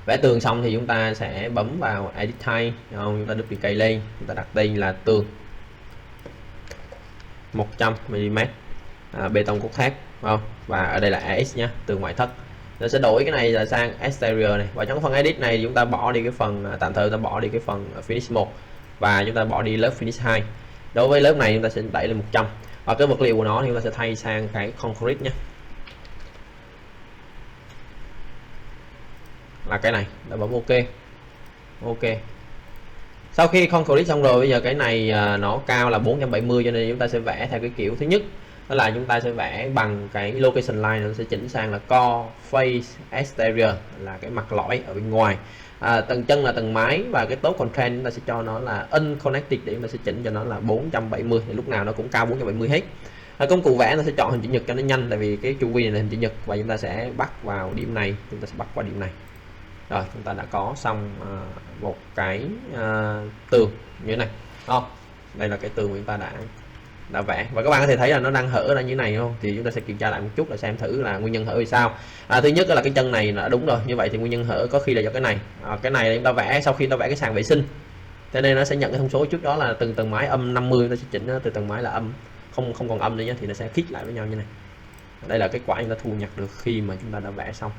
Vẽ tường xong thì chúng ta sẽ bấm vào edit type, chúng ta duplicate lên, chúng ta đặt tên là tường 100 mm bê tông cốt thép, và ở đây là AS nhé, tường ngoại thất. Nó sẽ đổi cái này là sang exterior này, và trong phần edit này chúng ta bỏ đi cái phần tạm thời, ta bỏ đi cái phần finish 1 và chúng ta bỏ đi lớp finish 2. Đối với lớp này chúng ta sẽ đẩy lên 100, và cái vật liệu của nó thì chúng ta sẽ thay sang cái concrete nhé. là cái này, đã bấm ok. Ok, sau khi concrete xong rồi, bây giờ cái này nó cao là 470, cho nên chúng ta sẽ vẽ theo cái kiểu thứ nhất, đó là chúng ta sẽ vẽ bằng cái location line, nó sẽ chỉnh sang là core face exterior, là cái mặt lõi ở bên ngoài. Tầng chân là tầng mái, và cái top content chúng ta sẽ cho nó là unconnected, để chúng ta sẽ chỉnh cho nó là 470, thì lúc nào nó cũng cao 470 hết. Công cụ vẽ nó sẽ chọn hình chữ nhật cho nó nhanh, tại vì cái chu vi này là hình chữ nhật, và chúng ta sẽ bắt vào điểm này, chúng ta sẽ bắt qua điểm này. Rồi chúng ta đã có xong một cái tường như thế này. Đây là cái tường chúng ta đã vẽ, và các bạn có thể thấy là nó đang hở ra như thế này không, thì chúng ta sẽ kiểm tra lại một chút là xem thử là nguyên nhân hở vì sao. Thứ nhất là cái chân này là đúng rồi, như vậy thì nguyên nhân hở có khi là do cái này. Cái này chúng ta vẽ sau khi ta vẽ cái sàn vệ sinh, cho nên nó sẽ nhận cái thông số trước đó là từng tầng mái âm 50, nó sẽ chỉnh từ tầng mái là âm, không còn âm nữa nhé, thì nó sẽ khít lại với nhau như này. Đây là kết quả chúng ta thu nhặt được khi mà chúng ta đã vẽ xong.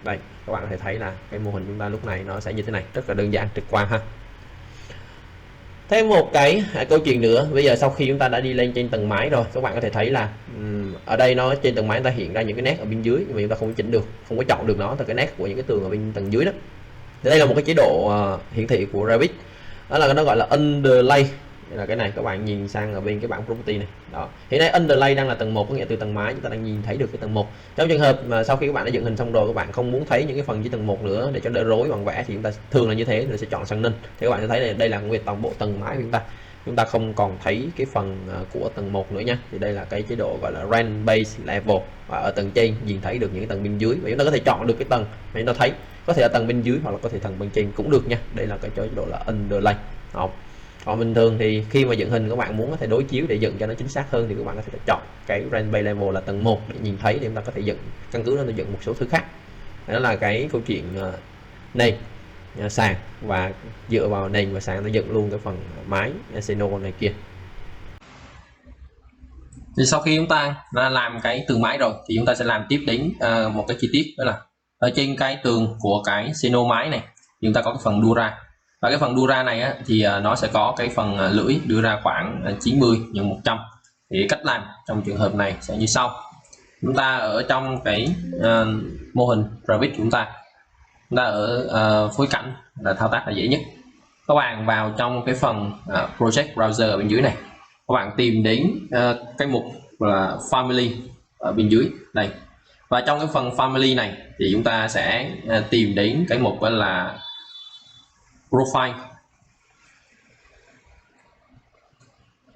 Đây các bạn có thể thấy là cái mô hình chúng ta lúc này nó sẽ như thế này, rất là đơn giản trực quan ha. Thêm một cái câu chuyện nữa, bây giờ sau khi chúng ta đã đi lên trên tầng mái rồi, các bạn có thể thấy là ở đây nó trên tầng mái ta hiện ra những cái nét ở bên dưới, nhưng mà chúng ta không chỉnh được, không có chọn được nó từ cái nét của những cái tường ở bên tầng dưới đó. Thì đây là một cái chế độ hiển thị của Revit, đó là nó gọi là underlay. Là cái này các bạn nhìn sang ở bên cái bảng property này đó, hiện nay underlay đang là tầng 1, có nghĩa từ tầng mái chúng ta đang nhìn thấy được cái tầng 1. Trong trường hợp mà sau khi các bạn đã dựng hình xong rồi, các bạn không muốn thấy những cái phần dưới tầng 1 nữa để cho đỡ rối bằng vẽ, thì chúng ta thường là như thế, thì sẽ chọn sang nâng. Thì các bạn sẽ thấy là đây là nguyên toàn bộ tầng mái của chúng ta không còn thấy cái phần của tầng 1 nữa nha. Thì đây là cái chế độ gọi là rand base level, và ở tầng trên nhìn thấy được những cái tầng bên dưới, và chúng ta có thể chọn được cái tầng mà chúng ta thấy, có thể là tầng bên dưới hoặc là có thể tầng bên trên cũng được nha. Đây là cái chế độ là underlay. Còn bình thường thì khi mà dựng hình các bạn muốn có thể đối chiếu để dựng cho nó chính xác hơn, thì các bạn có thể chọn cái rand base level là tầng 1 để nhìn thấy, để chúng ta có thể dựng căn cứ nó dựng một số thứ khác. Đó là cái câu chuyện nền sàn, và dựa vào nền và sàn nó dựng luôn cái phần mái Seno này kia. Thì sau khi chúng ta đã làm cái tường mái rồi, thì chúng ta sẽ làm tiếp đến một cái chi tiết, đó là ở trên cái tường của cái Seno mái này chúng ta có cái phần đua ra, và cái phần đua ra này thì nó sẽ có cái phần lưỡi đưa ra khoảng 90 x 100. Thì cách làm trong trường hợp này sẽ như sau. Chúng ta ở trong cái mô hình Revit chúng ta ở phối cảnh là thao tác là dễ nhất. Các bạn vào trong cái phần Project Browser ở bên dưới này, các bạn tìm đến cái mục là Family ở bên dưới đây, và trong cái phần Family này thì chúng ta sẽ tìm đến cái mục là Profile.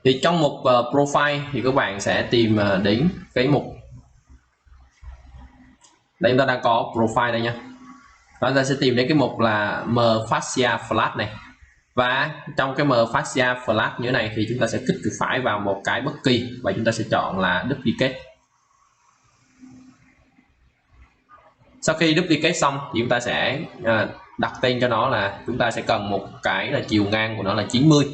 Thì trong mục Profile thì các bạn sẽ tìm đến cái mục đây, chúng ta đang có Profile đây nha, và chúng ta sẽ tìm đến cái mục là M Fascia Flat này, và trong cái M Fascia Flat như thế này thì chúng ta sẽ kích chuột phải vào một cái bất kỳ, và chúng ta sẽ chọn là Duplicate. Sau khi Duplicate xong thì chúng ta sẽ đặt tên cho nó là, chúng ta sẽ cần một cái là chiều ngang của nó là 90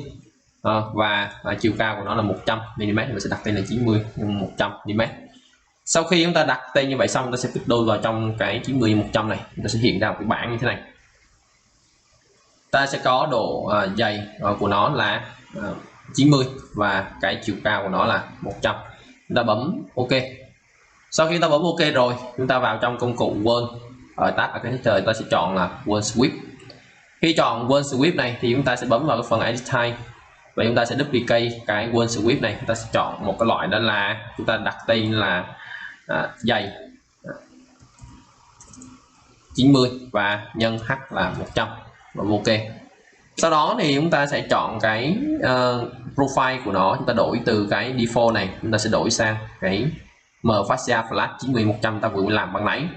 và chiều cao của nó là 100 mm, mình sẽ đặt tên là 90 x 100 mm. Sau khi chúng ta đặt tên như vậy xong, chúng ta sẽ kích đôi vào trong cái 90 x 100 này, chúng ta sẽ hiện ra một cái bảng như thế này. Ta sẽ có độ dày của nó là 90 và cái chiều cao của nó là 100. Chúng ta bấm OK. Sau khi ta bấm OK rồi, chúng ta vào trong công cụ Word, ở tab Architecture ta sẽ chọn là Word Sweep. Khi chọn Word Sweep này thì chúng ta sẽ bấm vào cái phần Edit Type, và chúng ta sẽ duplicate cái Word Sweep này. Chúng ta sẽ chọn một cái loại, đó là chúng ta đặt tên là dày 90 và nhân H là 100 và OK. Sau đó thì chúng ta sẽ chọn cái profile của nó, chúng ta đổi từ cái default này, chúng ta sẽ đổi sang cái M Fascia Flat 90 x 100 ta vừa mới làm ban nãy.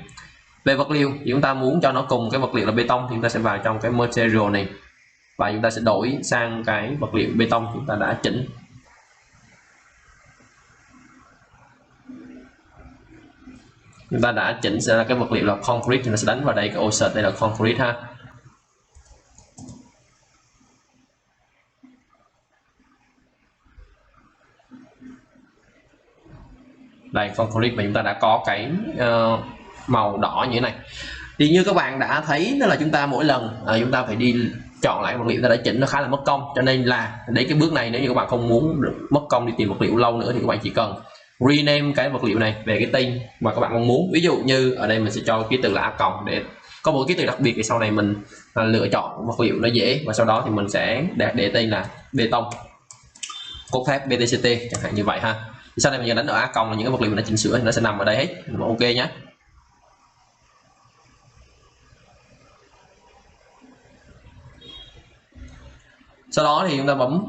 Về vật liệu thì chúng ta muốn cho nó cùng cái vật liệu là bê tông, thì chúng ta sẽ vào trong cái material này và chúng ta sẽ đổi sang cái vật liệu bê tông chúng ta đã chỉnh. Chúng ta đã chỉnh ra cái vật liệu là concrete, chúng ta sẽ đánh vào đây cái ô search, đây là concrete ha. Đây concrete, mà chúng ta đã có cái màu đỏ như thế này. Thì như các bạn đã thấy, đó là chúng ta mỗi lần chúng ta phải đi chọn lại vật liệu ta đã chỉnh, nó khá là mất công, cho nên là để cái bước này nếu như các bạn không muốn mất công đi tìm vật liệu lâu nữa thì các bạn chỉ cần rename cái vật liệu này về cái tên mà các bạn mong muốn. Ví dụ như ở đây mình sẽ cho ký từ là A cộng để có một ký tự đặc biệt thì sau này mình lựa chọn vật liệu nó dễ, và sau đó thì mình sẽ để tên là bê tông cốt thép BTCT chẳng hạn như vậy ha. Thì sau này mình đánh ở A cộng là những cái vật liệu mình đã chỉnh sửa thì nó sẽ nằm ở đây hết, ok nhé. Sau đó thì chúng ta bấm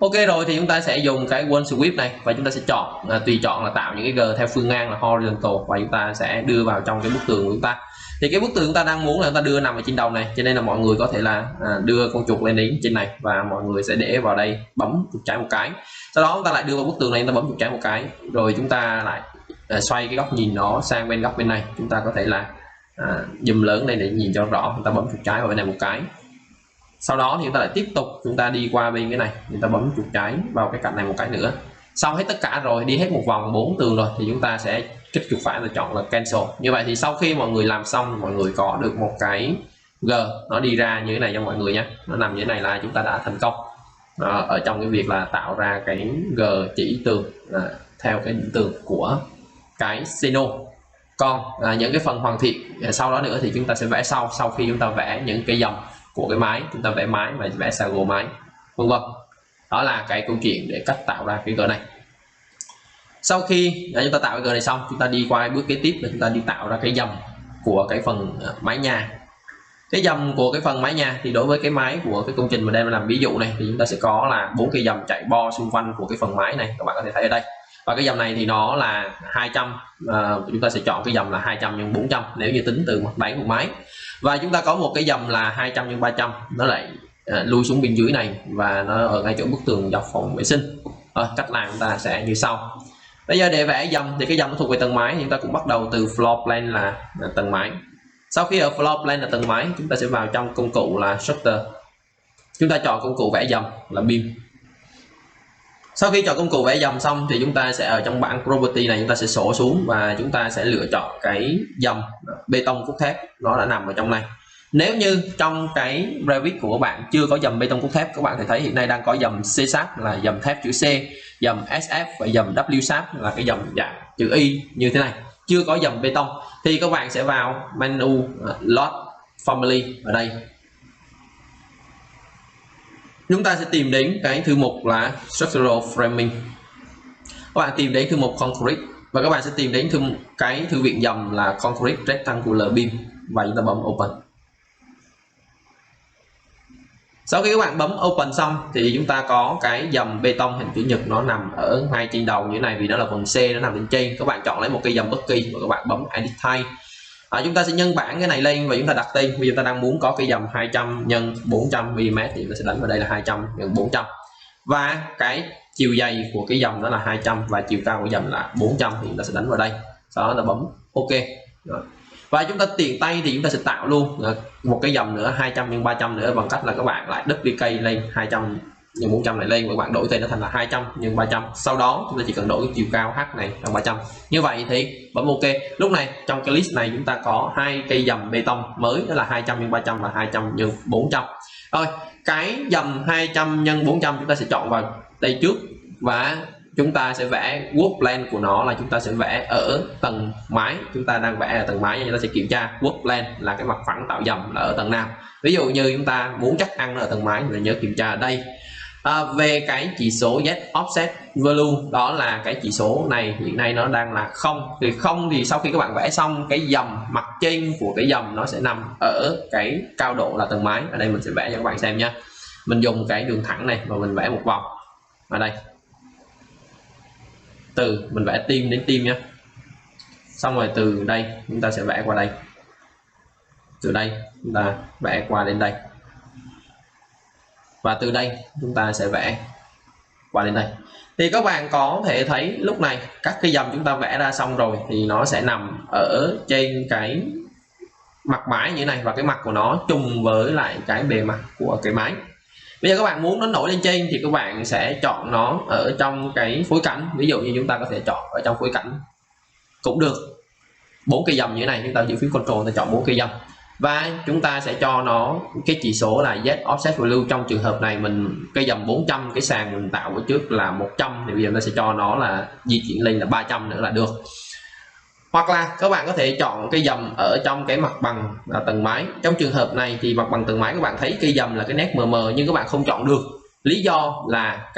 ok rồi thì chúng ta sẽ dùng cái one sweep này và chúng ta sẽ chọn tùy chọn là tạo những cái G theo phương ngang là horizontal, và chúng ta sẽ đưa vào trong cái bức tường của chúng ta. Thì cái bức tường chúng ta đang muốn là chúng ta đưa nằm ở trên đầu này, cho nên là mọi người có thể là đưa con chuột lên đến trên này và mọi người sẽ để vào đây, bấm chuột trái một cái. Sau đó chúng ta lại đưa vào bức tường này, chúng ta bấm chuột trái một cái, rồi chúng ta lại xoay cái góc nhìn nó sang bên góc bên này. Chúng ta có thể là zoom lớn lên để nhìn cho rõ, chúng ta bấm chuột trái vào bên này một cái. Sau đó thì chúng ta lại tiếp tục chúng ta đi qua bên cái này, chúng ta bấm chuột trái vào cái cạnh này một cái nữa. Xong hết tất cả rồi, đi hết một vòng 4 tường rồi thì chúng ta sẽ kích chuột phải và chọn là cancel. Như vậy thì sau khi mọi người làm xong, mọi người có được một cái G nó đi ra như thế này cho mọi người nhé. Nó nằm như thế này là chúng ta đã thành công ở trong cái việc là tạo ra cái G chỉ tường theo cái định tường của cái Xeno. Còn những cái phần hoàn thiện sau đó nữa thì chúng ta sẽ vẽ sau khi chúng ta vẽ những cái dòng của cái máy, chúng ta vẽ máy và vẽ sago máy, vân vân. Đó là cái câu chuyện để cách tạo ra cái G này. Sau khi chúng ta tạo cái G này xong, chúng ta đi qua bước kế tiếp là chúng ta đi tạo ra cái dầm của cái phần mái nhà. Cái dầm của cái phần mái nhà thì đối với cái máy của cái công trình mình đem làm ví dụ này thì chúng ta sẽ có là 4 cây dầm chạy bo xung quanh của cái phần mái này, các bạn có thể thấy ở đây. Và cái dầm này thì nó là 200, chúng ta sẽ chọn cái dầm là 200 x 400 nếu như tính từ mặt đáy của máy. Và chúng ta có một cái dầm là 200 x 300, nó lại lui xuống bên dưới này và nó ở ngay chỗ bức tường dọc phòng vệ sinh. Cách làm chúng ta sẽ như sau. Bây giờ để vẽ dầm thì cái dầm nó thuộc về tầng mái, chúng ta cũng bắt đầu từ floor plan là tầng mái. Sau khi ở floor plan là tầng mái, chúng ta sẽ vào trong công cụ là shutter. Chúng ta chọn công cụ vẽ dầm là beam. Sau khi chọn công cụ vẽ dầm xong thì chúng ta sẽ ở trong bảng property này, chúng ta sẽ sổ xuống và chúng ta sẽ lựa chọn cái dầm bê tông cốt thép, nó đã nằm ở trong này. Nếu như trong cái Revit của các bạn chưa có dầm bê tông cốt thép, các bạn thể thấy hiện nay đang có dầm C sharp là dầm thép chữ C, dầm SF và dầm W sharp là cái dầm dạng chữ Y như thế này, chưa có dầm bê tông thì các bạn sẽ vào menu Lot Family ở đây. Chúng ta sẽ tìm đến cái thư mục là Structural Framing. Các bạn tìm đến thư mục Concrete và các bạn sẽ tìm đến cái thư viện dầm là Concrete Rectangular Beam và chúng ta bấm Open. Sau khi các bạn bấm Open xong thì chúng ta có cái dầm bê tông hình chữ nhật, nó nằm ở ngay trên đầu như thế này vì nó là phần C, nó nằm bên trên. Các bạn chọn lấy một cây dầm bất kỳ và các bạn bấm Edit Type. Chúng ta sẽ nhân bản cái này lên và chúng ta đặt tên. Bây giờ chúng ta đang muốn có cái dầm 200 x 400 mm thì chúng ta sẽ đánh vào đây là 200 x 400 và cái chiều dày của cái dầm đó là 200 và chiều cao của dầm là 400 thì chúng ta sẽ đánh vào đây. Sau đó là bấm OK. Rồi. Và chúng ta tiện tay thì chúng ta sẽ tạo luôn một cái dầm nữa 200 x 300 nữa bằng cách là các bạn lại duplicate lên 200 x 400 này lên và các bạn đổi tên nó thành là 200 x 300. Sau đó chúng ta chỉ cần đổi cái chiều cao H này thành 300. Như vậy thì bấm OK. Lúc này trong cái list này chúng ta có hai cây dầm bê tông mới, đó là 200 x 300 và 200 x 400. Rồi, cái dầm 200 x 400 chúng ta sẽ chọn vào đây trước và chúng ta sẽ vẽ work plan của nó là chúng ta sẽ vẽ ở tầng mái. Chúng ta đang vẽ ở tầng mái, chúng ta sẽ kiểm tra work plan là cái mặt phẳng tạo dầm là ở tầng nào. Ví dụ như chúng ta muốn chắc ăn nó ở tầng mái thì nhớ kiểm tra ở đây. Về cái chỉ số Z offset value, đó là cái chỉ số này hiện nay nó đang là 0. Thì 0 thì sau khi các bạn vẽ xong cái dầm mặt trên của cái dầm nó sẽ nằm ở cái cao độ là tầng mái. Ở đây mình sẽ vẽ cho các bạn xem nha. Mình dùng cái đường thẳng này và mình vẽ một vòng ở đây. Từ mình vẽ tim đến tim nhé. Xong rồi từ đây chúng ta sẽ vẽ qua đây. Từ đây chúng ta vẽ qua đến đây. Và từ đây chúng ta sẽ vẽ qua đến đây. Thì các bạn có thể thấy lúc này các cái dầm chúng ta vẽ ra xong rồi thì nó sẽ nằm ở trên cái mặt mái như thế này và cái mặt của nó trùng với lại cái bề mặt của cái mái. Bây giờ các bạn muốn nó nổi lên trên thì các bạn sẽ chọn nó ở trong cái phối cảnh. Ví dụ như chúng ta có thể chọn ở trong phối cảnh cũng được. 4 cây dầm như thế này, chúng ta giữ phím Ctrl để chọn 4 cây dầm. Và chúng ta sẽ cho nó cái chỉ số là Z offset value. Trong trường hợp này mình cây dầm 400, cái sàn mình tạo ở trước là 100 thì bây giờ chúng ta sẽ cho nó là di chuyển lên là 300 nữa là được. Hoặc là các bạn có thể chọn cây dầm ở trong cái mặt bằng tầng mái. Trong trường hợp này thì mặt bằng tầng mái các bạn thấy cây dầm là cái nét mờ mờ nhưng các bạn không chọn được. Lý do là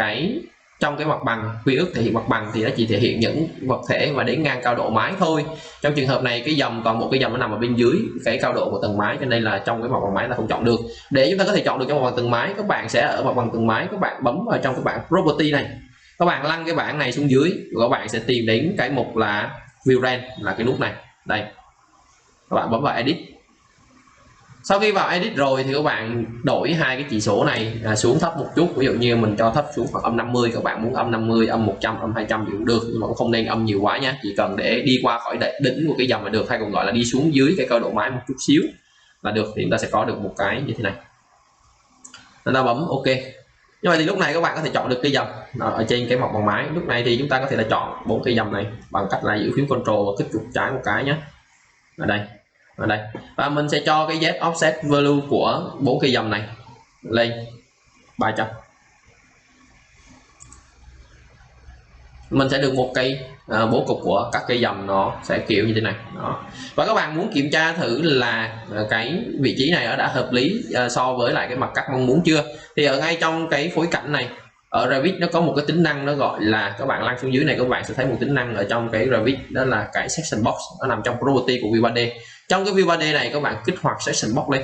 trong cái mặt bằng quy ước thể hiện mặt bằng thì nó chỉ thể hiện những vật thể mà đến ngang cao độ mái thôi. Trong trường hợp này cái dầm, toàn bộ cái dầm nó nằm ở bên dưới cái cao độ của tầng mái, cho nên là trong cái mặt bằng mái ta không chọn được. Để chúng ta có thể chọn được trong mặt bằng tầng mái, các bạn sẽ ở mặt bằng tầng mái, các bạn bấm vào trong cái bảng property này, các bạn lăn cái bảng này xuống dưới, các bạn sẽ tìm đến cái mục là view rent, là cái nút này đây, các bạn bấm vào edit. Sau khi vào edit rồi thì các bạn đổi hai cái chỉ số này xuống thấp một chút, ví dụ như mình cho thấp xuống khoảng âm 50, các bạn muốn âm 50, âm 100, âm 200 thì cũng được, nhưng mà cũng không nên âm nhiều quá nha, chỉ cần để đi qua khỏi đỉnh của cái dầm là được, hay còn gọi là đi xuống dưới cái cao độ mái một chút xíu là được, thì chúng ta sẽ có được một cái như thế này. Chúng ta bấm ok. Như vậy thì lúc này các bạn có thể chọn được cây dầm ở trên cái mặt bằng mái. Lúc này thì chúng ta có thể là chọn 4 cây dầm này bằng cách là giữ phím Ctrl và kích chuột trái một cái nhé, ở đây, và mình sẽ cho cái Z offset value của 4 cây dầm này lên 300. Mình sẽ được một cây bố cục của các cây dầm nó sẽ kiểu như thế này đó. Và các bạn muốn kiểm tra thử là cái vị trí này đã hợp lý so với lại cái mặt cắt mong muốn chưa, thì ở ngay trong cái phối cảnh này ở Revit nó có một cái tính năng nó gọi là, các bạn lăn xuống dưới này các bạn sẽ thấy một tính năng ở trong cái Revit, đó là cái section box, nó nằm trong property của View 3D. Trong cái View 3D này các bạn kích hoạt section box lên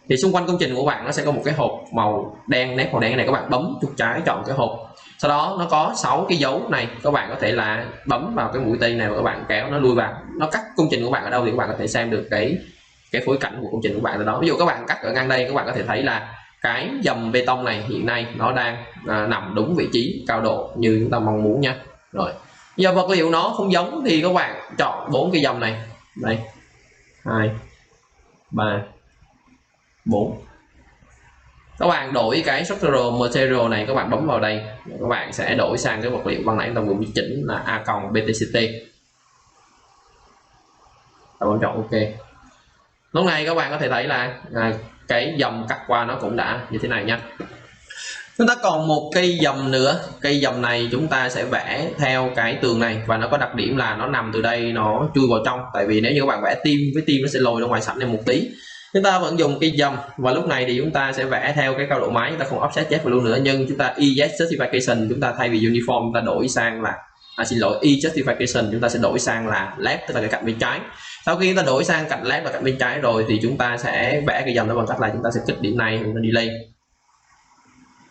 thì xung quanh công trình của bạn nó sẽ có một cái hộp màu đen, nét màu đen này, các bạn bấm chuột trái chọn cái hộp, sau đó nó có 6 cái dấu này, các bạn có thể là bấm vào cái mũi tên này và các bạn kéo nó lui vào, nó cắt công trình của bạn ở đâu thì các bạn có thể xem được cái phối cảnh của công trình của bạn ở đó. Ví dụ các bạn cắt ở ngang đây, các bạn có thể thấy là cái dầm bê tông này hiện nay nó đang nằm đúng vị trí cao độ như chúng ta mong muốn nha. Rồi giờ vật liệu nó không giống thì các bạn chọn 4 cái dầm này, đây 2 3 4, các bạn đổi cái structural material này, các bạn bấm vào đây, các bạn sẽ đổi sang cái vật liệu ban nãy chúng ta vừa chỉnh là A-BTCT, và bấm chọn ok. Lúc này các bạn có thể thấy là cái dầm cắt qua nó cũng đã như thế này nha. Chúng ta còn một cây dầm nữa, cây dầm này chúng ta sẽ vẽ theo cái tường này và nó có đặc điểm là nó nằm từ đây nó chui vào trong, tại vì nếu như các bạn vẽ tim với tim nó sẽ lồi ra ngoài sẵn lên một tí. Chúng ta vẫn dùng cây dầm và lúc này thì chúng ta sẽ vẽ theo cái cao độ mái, chúng ta không offset Z vào luôn nữa, nhưng chúng ta EZ justification chúng ta thay vì uniform chúng ta đổi sang là E justification chúng ta sẽ đổi sang là left, tức là cái cạnh bên trái. Sau khi chúng ta đổi sang cạnh left và cạnh bên trái rồi thì chúng ta sẽ vẽ cây dầm đó bằng cách là chúng ta sẽ kích điểm này, chúng ta đi lên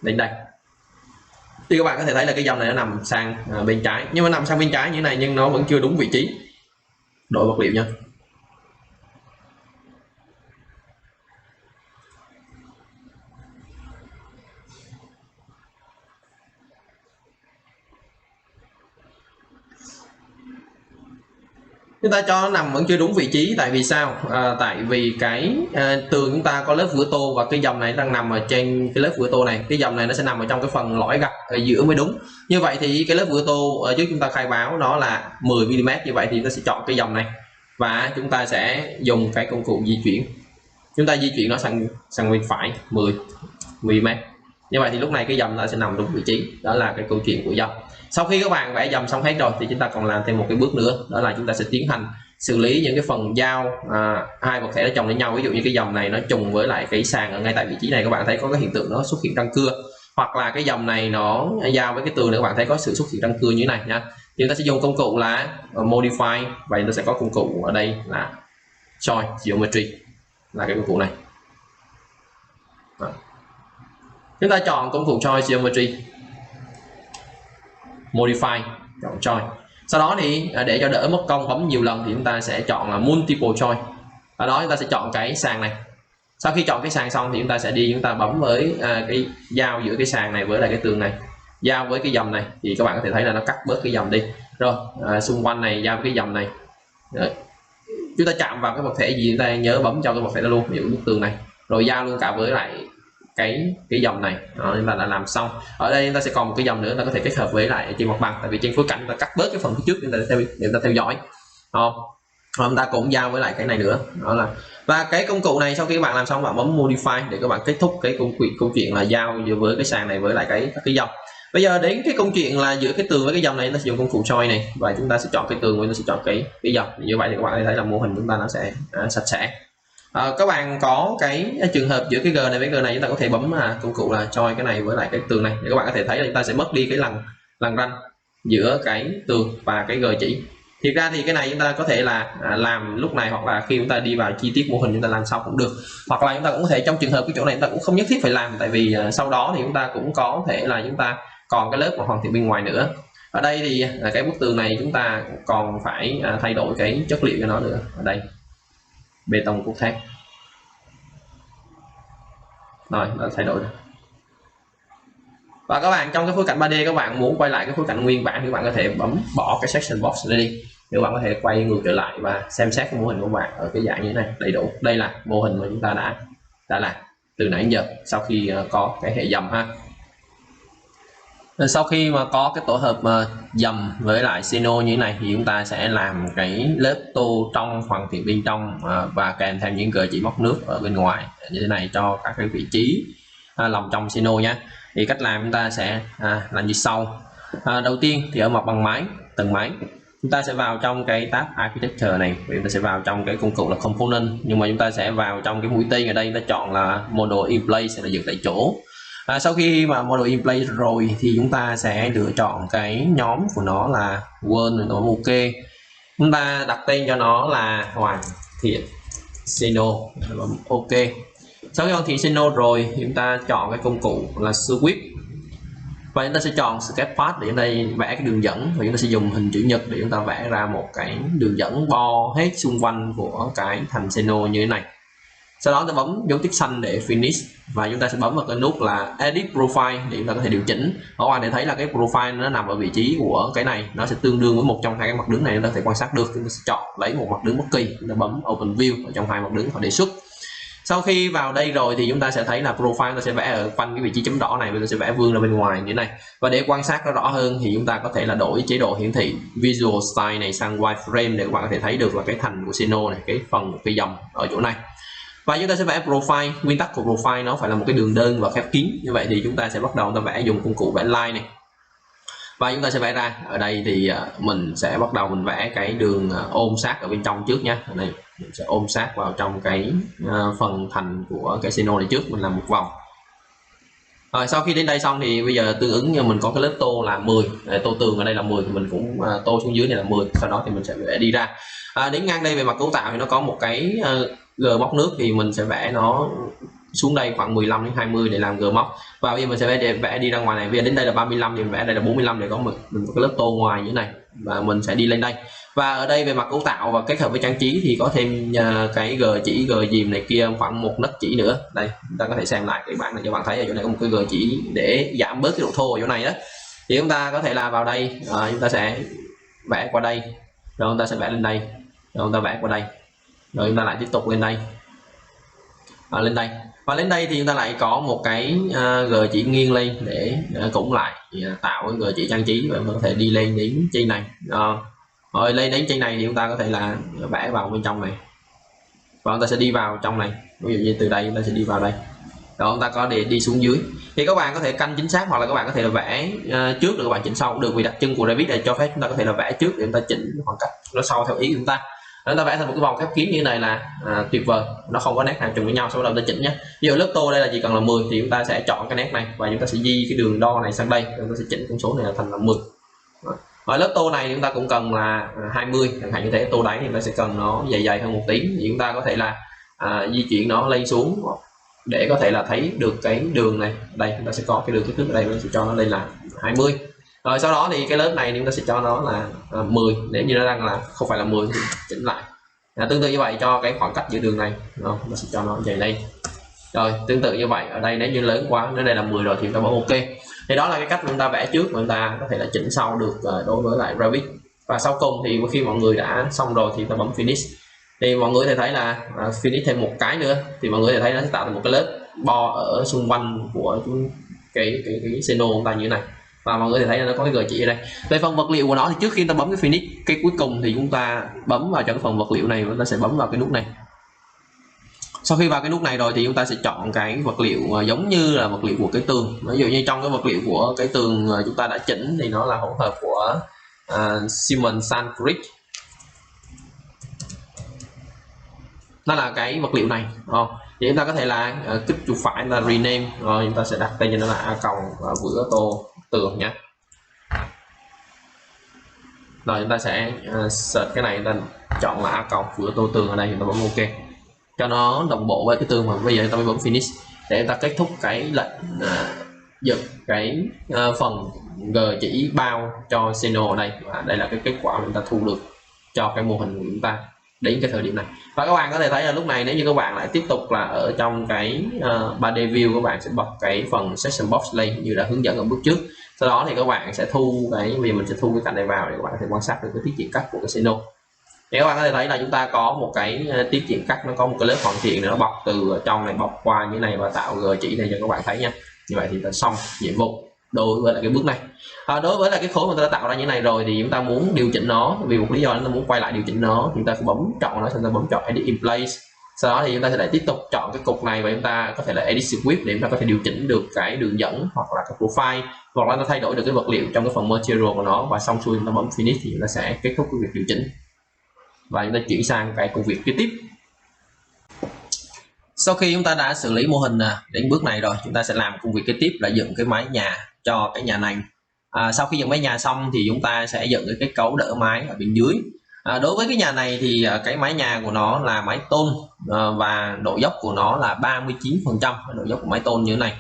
đến đây thì các bạn có thể thấy là cái dầm này nó nằm sang bên trái, nhưng mà nằm sang bên trái như thế này nhưng nó vẫn chưa đúng vị trí. Đổi vật liệu nha. Chúng ta cho nó nằm vẫn chưa đúng vị trí, tại vì sao? Tại vì cái tường chúng ta có lớp vữa tô và cái dầm này đang nằm ở trên cái lớp vữa tô này, cái dầm này nó sẽ nằm ở trong cái phần lõi gạch ở giữa mới đúng. Như vậy thì cái lớp vữa tô ở trước chúng ta khai báo nó là 10 mm, như vậy thì chúng ta sẽ chọn cái dầm này và chúng ta sẽ dùng cái công cụ di chuyển, chúng ta di chuyển nó sang bên phải 10 mm. Như vậy thì lúc này cái dầm nó sẽ nằm đúng vị trí, đó là cái câu chuyện của dầm. Sau khi các bạn vẽ dầm xong hết rồi thì chúng ta còn làm thêm một cái bước nữa, đó là chúng ta sẽ tiến hành xử lý những cái phần giao hai vật thể nó chồng lên nhau. Ví dụ như cái dầm này nó trùng với lại cái sàn ở ngay tại vị trí này, các bạn thấy có cái hiện tượng nó xuất hiện răng cưa, hoặc là cái dầm này nó giao với cái tường này, các bạn thấy có sự xuất hiện răng cưa như thế này nha. Thì chúng ta sẽ dùng công cụ là modify và chúng ta sẽ có công cụ ở đây là choice geometry, là cái công cụ này. Chúng ta chọn công cụ choice geometry, modify, chọn choice. Sau đó thì để cho đỡ mất công bấm nhiều lần thì chúng ta sẽ chọn là multiple choice. Ở đó chúng ta sẽ chọn cái sàn này. Sau khi chọn cái sàn xong thì chúng ta sẽ đi, chúng ta bấm với cái giao giữa cái sàn này với lại cái tường này, giao với cái dầm này thì các bạn có thể thấy là nó cắt bớt cái dầm đi. Rồi xung quanh này giao với cái dầm này. Rồi, chúng ta chạm vào cái vật thể gì chúng ta nhớ bấm cho cái vật thể đó luôn, ví dụ bức tường này, rồi giao luôn cả với lại cái dòng này. Đó, chúng ta đã làm xong. Ở đây chúng ta sẽ còn một cái dòng nữa, ta có thể kết hợp với lại trên mặt bằng, tại vì trên phối cảnh chúng ta cắt bớt cái phần phía trước để chúng ta theo dõi. Chúng ta cũng giao với lại cái này nữa, đó là, và cái công cụ này sau khi các bạn làm xong bạn bấm modify để các bạn kết thúc cái câu chuyện là giao với cái sàn này với lại cái dòng. Bây giờ đến cái câu chuyện là giữa cái tường với cái dòng này, chúng ta sử dụng công cụ join này và chúng ta sẽ chọn cái tường và chúng ta sẽ chọn cái dòng. Như vậy thì các bạn thấy là mô hình chúng ta nó sẽ sạch sẽ. Các bạn có cái trường hợp giữa cái G này với G này, chúng ta có thể bấm công cụ là join cái này với lại cái tường này để các bạn có thể thấy là chúng ta sẽ mất đi cái lằn ranh giữa cái tường và cái G chỉ. Thực ra thì cái này chúng ta có thể là làm lúc này, hoặc là khi chúng ta đi vào chi tiết mô hình chúng ta làm sau cũng được, hoặc là chúng ta cũng có thể trong trường hợp cái chỗ này chúng ta cũng không nhất thiết phải làm, tại vì sau đó thì chúng ta cũng có thể là chúng ta còn cái lớp mà hoàn thiện bên ngoài nữa. Ở đây thì cái bức tường này chúng ta còn phải thay đổi cái chất liệu cho nó nữa. Ở đây bê tông cốt thép rồi, nó thay đổi rồi. Và các bạn trong cái phối cảnh 3D các bạn muốn quay lại cái phối cảnh nguyên bản thì các bạn có thể bấm bỏ cái section box này đi để các bạn có thể quay ngược trở lại và xem xét cái mô hình của bạn ở cái dạng như thế này đầy đủ. Đây là mô hình mà chúng ta đã làm từ nãy giờ sau khi có cái hệ dầm ha. Sau khi mà có cái tổ hợp dầm với lại Xeno như thế này thì chúng ta sẽ làm cái lớp tô trong hoàn thiện bên trong và kèm theo những gờ chỉ móc nước ở bên ngoài như thế này cho các cái vị trí lòng trong Xeno nhé. Thì cách làm chúng ta sẽ làm như sau. Đầu tiên thì ở mặt bằng máy, tầng máy, chúng ta sẽ vào trong cái tab Architecture này, chúng ta sẽ vào trong cái công cụ là Component, nhưng mà chúng ta sẽ vào trong cái mũi tên ở đây, chúng ta chọn là Model in Place sẽ là dừng tại chỗ. Sau khi mà Model in Place rồi thì chúng ta sẽ lựa chọn cái nhóm của nó là World, nó ok, chúng ta đặt tên cho nó là hoàn thiện Xeno, bấm ok. Sau khi hoàn thiện Xeno rồi thì chúng ta chọn cái công cụ là Sweep và chúng ta sẽ chọn Sketch Path để đây vẽ cái đường dẫn, và chúng ta sẽ dùng hình chữ nhật để chúng ta vẽ ra một cái đường dẫn bo hết xung quanh của cái thành Xeno như thế này. Sau đó chúng ta bấm dấu tích xanh để finish và chúng ta sẽ bấm vào cái nút là Edit Profile để chúng ta có thể điều chỉnh. Các bạn để thấy là cái profile nó nằm ở vị trí của cái này, nó sẽ tương đương với một trong hai cái mặt đứng này, chúng ta có thể quan sát được. Chúng ta sẽ chọn lấy một mặt đứng bất kỳ, chúng ta bấm Open View ở trong hai mặt đứng và đề xuất. Sau khi vào đây rồi thì chúng ta sẽ thấy là profile nó sẽ vẽ ở quanh cái vị trí chấm đỏ này, nó sẽ vẽ vương ra bên ngoài như thế này. Và để quan sát nó rõ hơn thì chúng ta có thể là đổi chế độ hiển thị Visual Style này sang Wireframe để các bạn có thể thấy được là cái thành của Xeno này, cái phần cái dòng ở chỗ này. Và chúng ta sẽ vẽ profile. Nguyên tắc của profile nó phải là một cái đường đơn và khép kín, như vậy thì chúng ta sẽ bắt đầu vẽ dùng công cụ vẽ line này và chúng ta sẽ vẽ ra. Ở đây thì mình sẽ bắt đầu mình vẽ cái đường ôm sát ở bên trong trước nhé. Ở đây mình sẽ ôm sát vào trong cái phần thành của cái Xeno này trước, mình làm một vòng. Rồi sau khi đến đây xong thì bây giờ tương ứng như mình có cái lớp tô là 10, tô tường ở đây là 10 thì mình cũng tô xuống dưới này là 10. Sau đó thì mình sẽ vẽ đi ra. Đến ngang đây về mặt cấu tạo thì nó có một cái G móc nước, thì mình sẽ vẽ nó xuống đây khoảng 15 đến 20 để làm G móc. Và bây giờ mình sẽ vẽ đi ra ngoài này. Bây giờ đến đây là 35 thì mình vẽ đây là 45 để có mình có cái lớp tô ngoài như thế này, và mình sẽ đi lên đây. Và ở đây về mặt cấu tạo và kết hợp với trang trí thì có thêm cái G chỉ, G dìm này kia khoảng một nấc chỉ nữa. Đây chúng ta có thể xem lại cái bảng này cho bạn thấy, ở chỗ này có một cái G chỉ để giảm bớt cái độ thô ở chỗ này đó. Thì chúng ta có thể là vào đây, chúng ta sẽ vẽ qua đây, rồi chúng ta sẽ vẽ lên đây, rồi chúng ta vẽ qua đây, rồi chúng ta lại tiếp tục lên đây, lên đây. Và lên đây thì chúng ta lại có một cái G chỉ nghiêng lên để cũng lại tạo cái G chỉ trang trí, và chúng ta có thể đi lên đến trên này. Rồi lên đến trên này thì chúng ta có thể là vẽ vào bên trong này, và chúng ta sẽ đi vào trong này. Ví dụ như từ đây chúng ta sẽ đi vào đây, rồi chúng ta có để đi xuống dưới. Thì các bạn có thể canh chính xác, hoặc là các bạn có thể là vẽ trước rồi các bạn chỉnh sau cũng được, vì đặc trưng của Revit này cho phép chúng ta có thể là vẽ trước để chúng ta chỉnh khoảng cách nó sau theo ý của chúng ta. Chúng ta vẽ thành một cái vòng khép kín như thế này là tuyệt vời, nó không có nét nào trùng với nhau. Sau đó chúng ta chỉnh nhé. Ví dụ lớp tô đây là chỉ cần là 10 thì chúng ta sẽ chọn cái nét này và chúng ta sẽ di cái đường đo này sang đây, chúng ta sẽ chỉnh con số này là thành là 10. Ở lớp tô này chúng ta cũng cần là 20 chẳng hạn như thế. Tô đáy thì chúng ta sẽ cần nó dày dày hơn một tí, thì chúng ta có thể là di chuyển nó lên xuống để có thể là thấy được cái đường này. Đây chúng ta sẽ có cái đường kích thước ở đây, mình sẽ cho nó lên là 20. Rồi sau đó thì cái lớp này chúng ta sẽ cho nó là 10, nếu như nó đang là không phải là 10 thì chỉnh lại. Tương tự như vậy cho cái khoảng cách giữa đường này, nó sẽ cho nó dày lên. Rồi tương tự như vậy ở đây, nếu như lớn quá, nếu đây là 10 rồi thì chúng ta bấm ok. Thì đó là cái cách chúng ta vẽ trước mà chúng ta có thể là chỉnh sau được đối với lại Revit. Và sau cùng thì khi mọi người đã xong rồi thì chúng ta bấm finish. Thì mọi người có thể thấy là finish thêm một cái nữa thì mọi người có thể thấy nó sẽ tạo thành một cái lớp bo ở xung quanh của cái Xeno của chúng ta như thế này. Và mọi người có thể thấy là nó có cái gợi chỉ ở đây. Về phần vật liệu của nó thì trước khi ta bấm cái finish, cái cuối cùng thì chúng ta bấm vào trong cái phần vật liệu này, chúng ta sẽ bấm vào cái nút này Sau khi vào cái nút này rồi thì chúng ta sẽ chọn cái vật liệu giống như là vật liệu của cái tường. Ví dụ như trong cái vật liệu của cái tường chúng ta đã chỉnh thì nó là hỗn hợp của Siemens Sandgrid. Nó là cái vật liệu này. Thì chúng ta có thể là kích chuột phải là rename, rồi chúng ta sẽ đặt tên cho nó là a còng vữa tô tường nhé. Rồi chúng ta sẽ search cái này, chúng ta chọn là a còng vữa tô tường ở đây, chúng ta bấm ok cho nó đồng bộ với cái tường. Mà bây giờ chúng ta mới bấm finish để chúng ta kết thúc cái lệnh dựng cái phần G chỉ bao cho Xeno ở đây. Và đây là cái kết quả mà chúng ta thu được cho cái mô hình của chúng ta đến cái thời điểm này. Và các bạn có thể thấy là lúc này nếu như các bạn lại tiếp tục là ở trong cái 3D view, các bạn sẽ bật cái phần section box lên như đã hướng dẫn ở bước trước. Sau đó thì các bạn sẽ thu cái, vì mình sẽ thu cái cạnh này vào để các bạn có thể quan sát được cái tiết diện cắt của cái Xeno. Thì các bạn có thể thấy là chúng ta có một cái tiết diện cắt, nó có một cái lớp hoàn thiện nó bọc từ trong này bọc qua như này và tạo G chỉ này cho các bạn thấy nha. Như vậy thì đã xong nhiệm vụ đối với lại cái bước này. Đối với lại cái khối mà ta đã tạo ra như này rồi thì chúng ta muốn điều chỉnh nó, vì một lý do chúng ta muốn quay lại điều chỉnh nó, chúng ta sẽ bấm chọn nó, chúng ta bấm chọn edit in place. Sau đó thì chúng ta sẽ lại tiếp tục chọn cái cục này và chúng ta có thể là edit script để chúng ta có thể điều chỉnh được cái đường dẫn hoặc là cái profile, hoặc là nó thay đổi được cái vật liệu trong cái phần material của nó. Và xong xuôi chúng ta bấm finish thì chúng ta sẽ kết thúc cái việc điều chỉnh và chúng ta chuyển sang cái công việc kế tiếp. Sau khi chúng ta đã xử lý mô hình đến bước này rồi, chúng ta sẽ làm công việc kế tiếp là dựng cái mái nhà cho cái nhà này. Sau khi dựng mái nhà xong thì chúng ta sẽ dựng cái kết cấu đỡ mái ở bên dưới. Đối với cái nhà này thì cái mái nhà của nó là mái tôn và độ dốc của nó là 39%, độ dốc của mái tôn như thế này.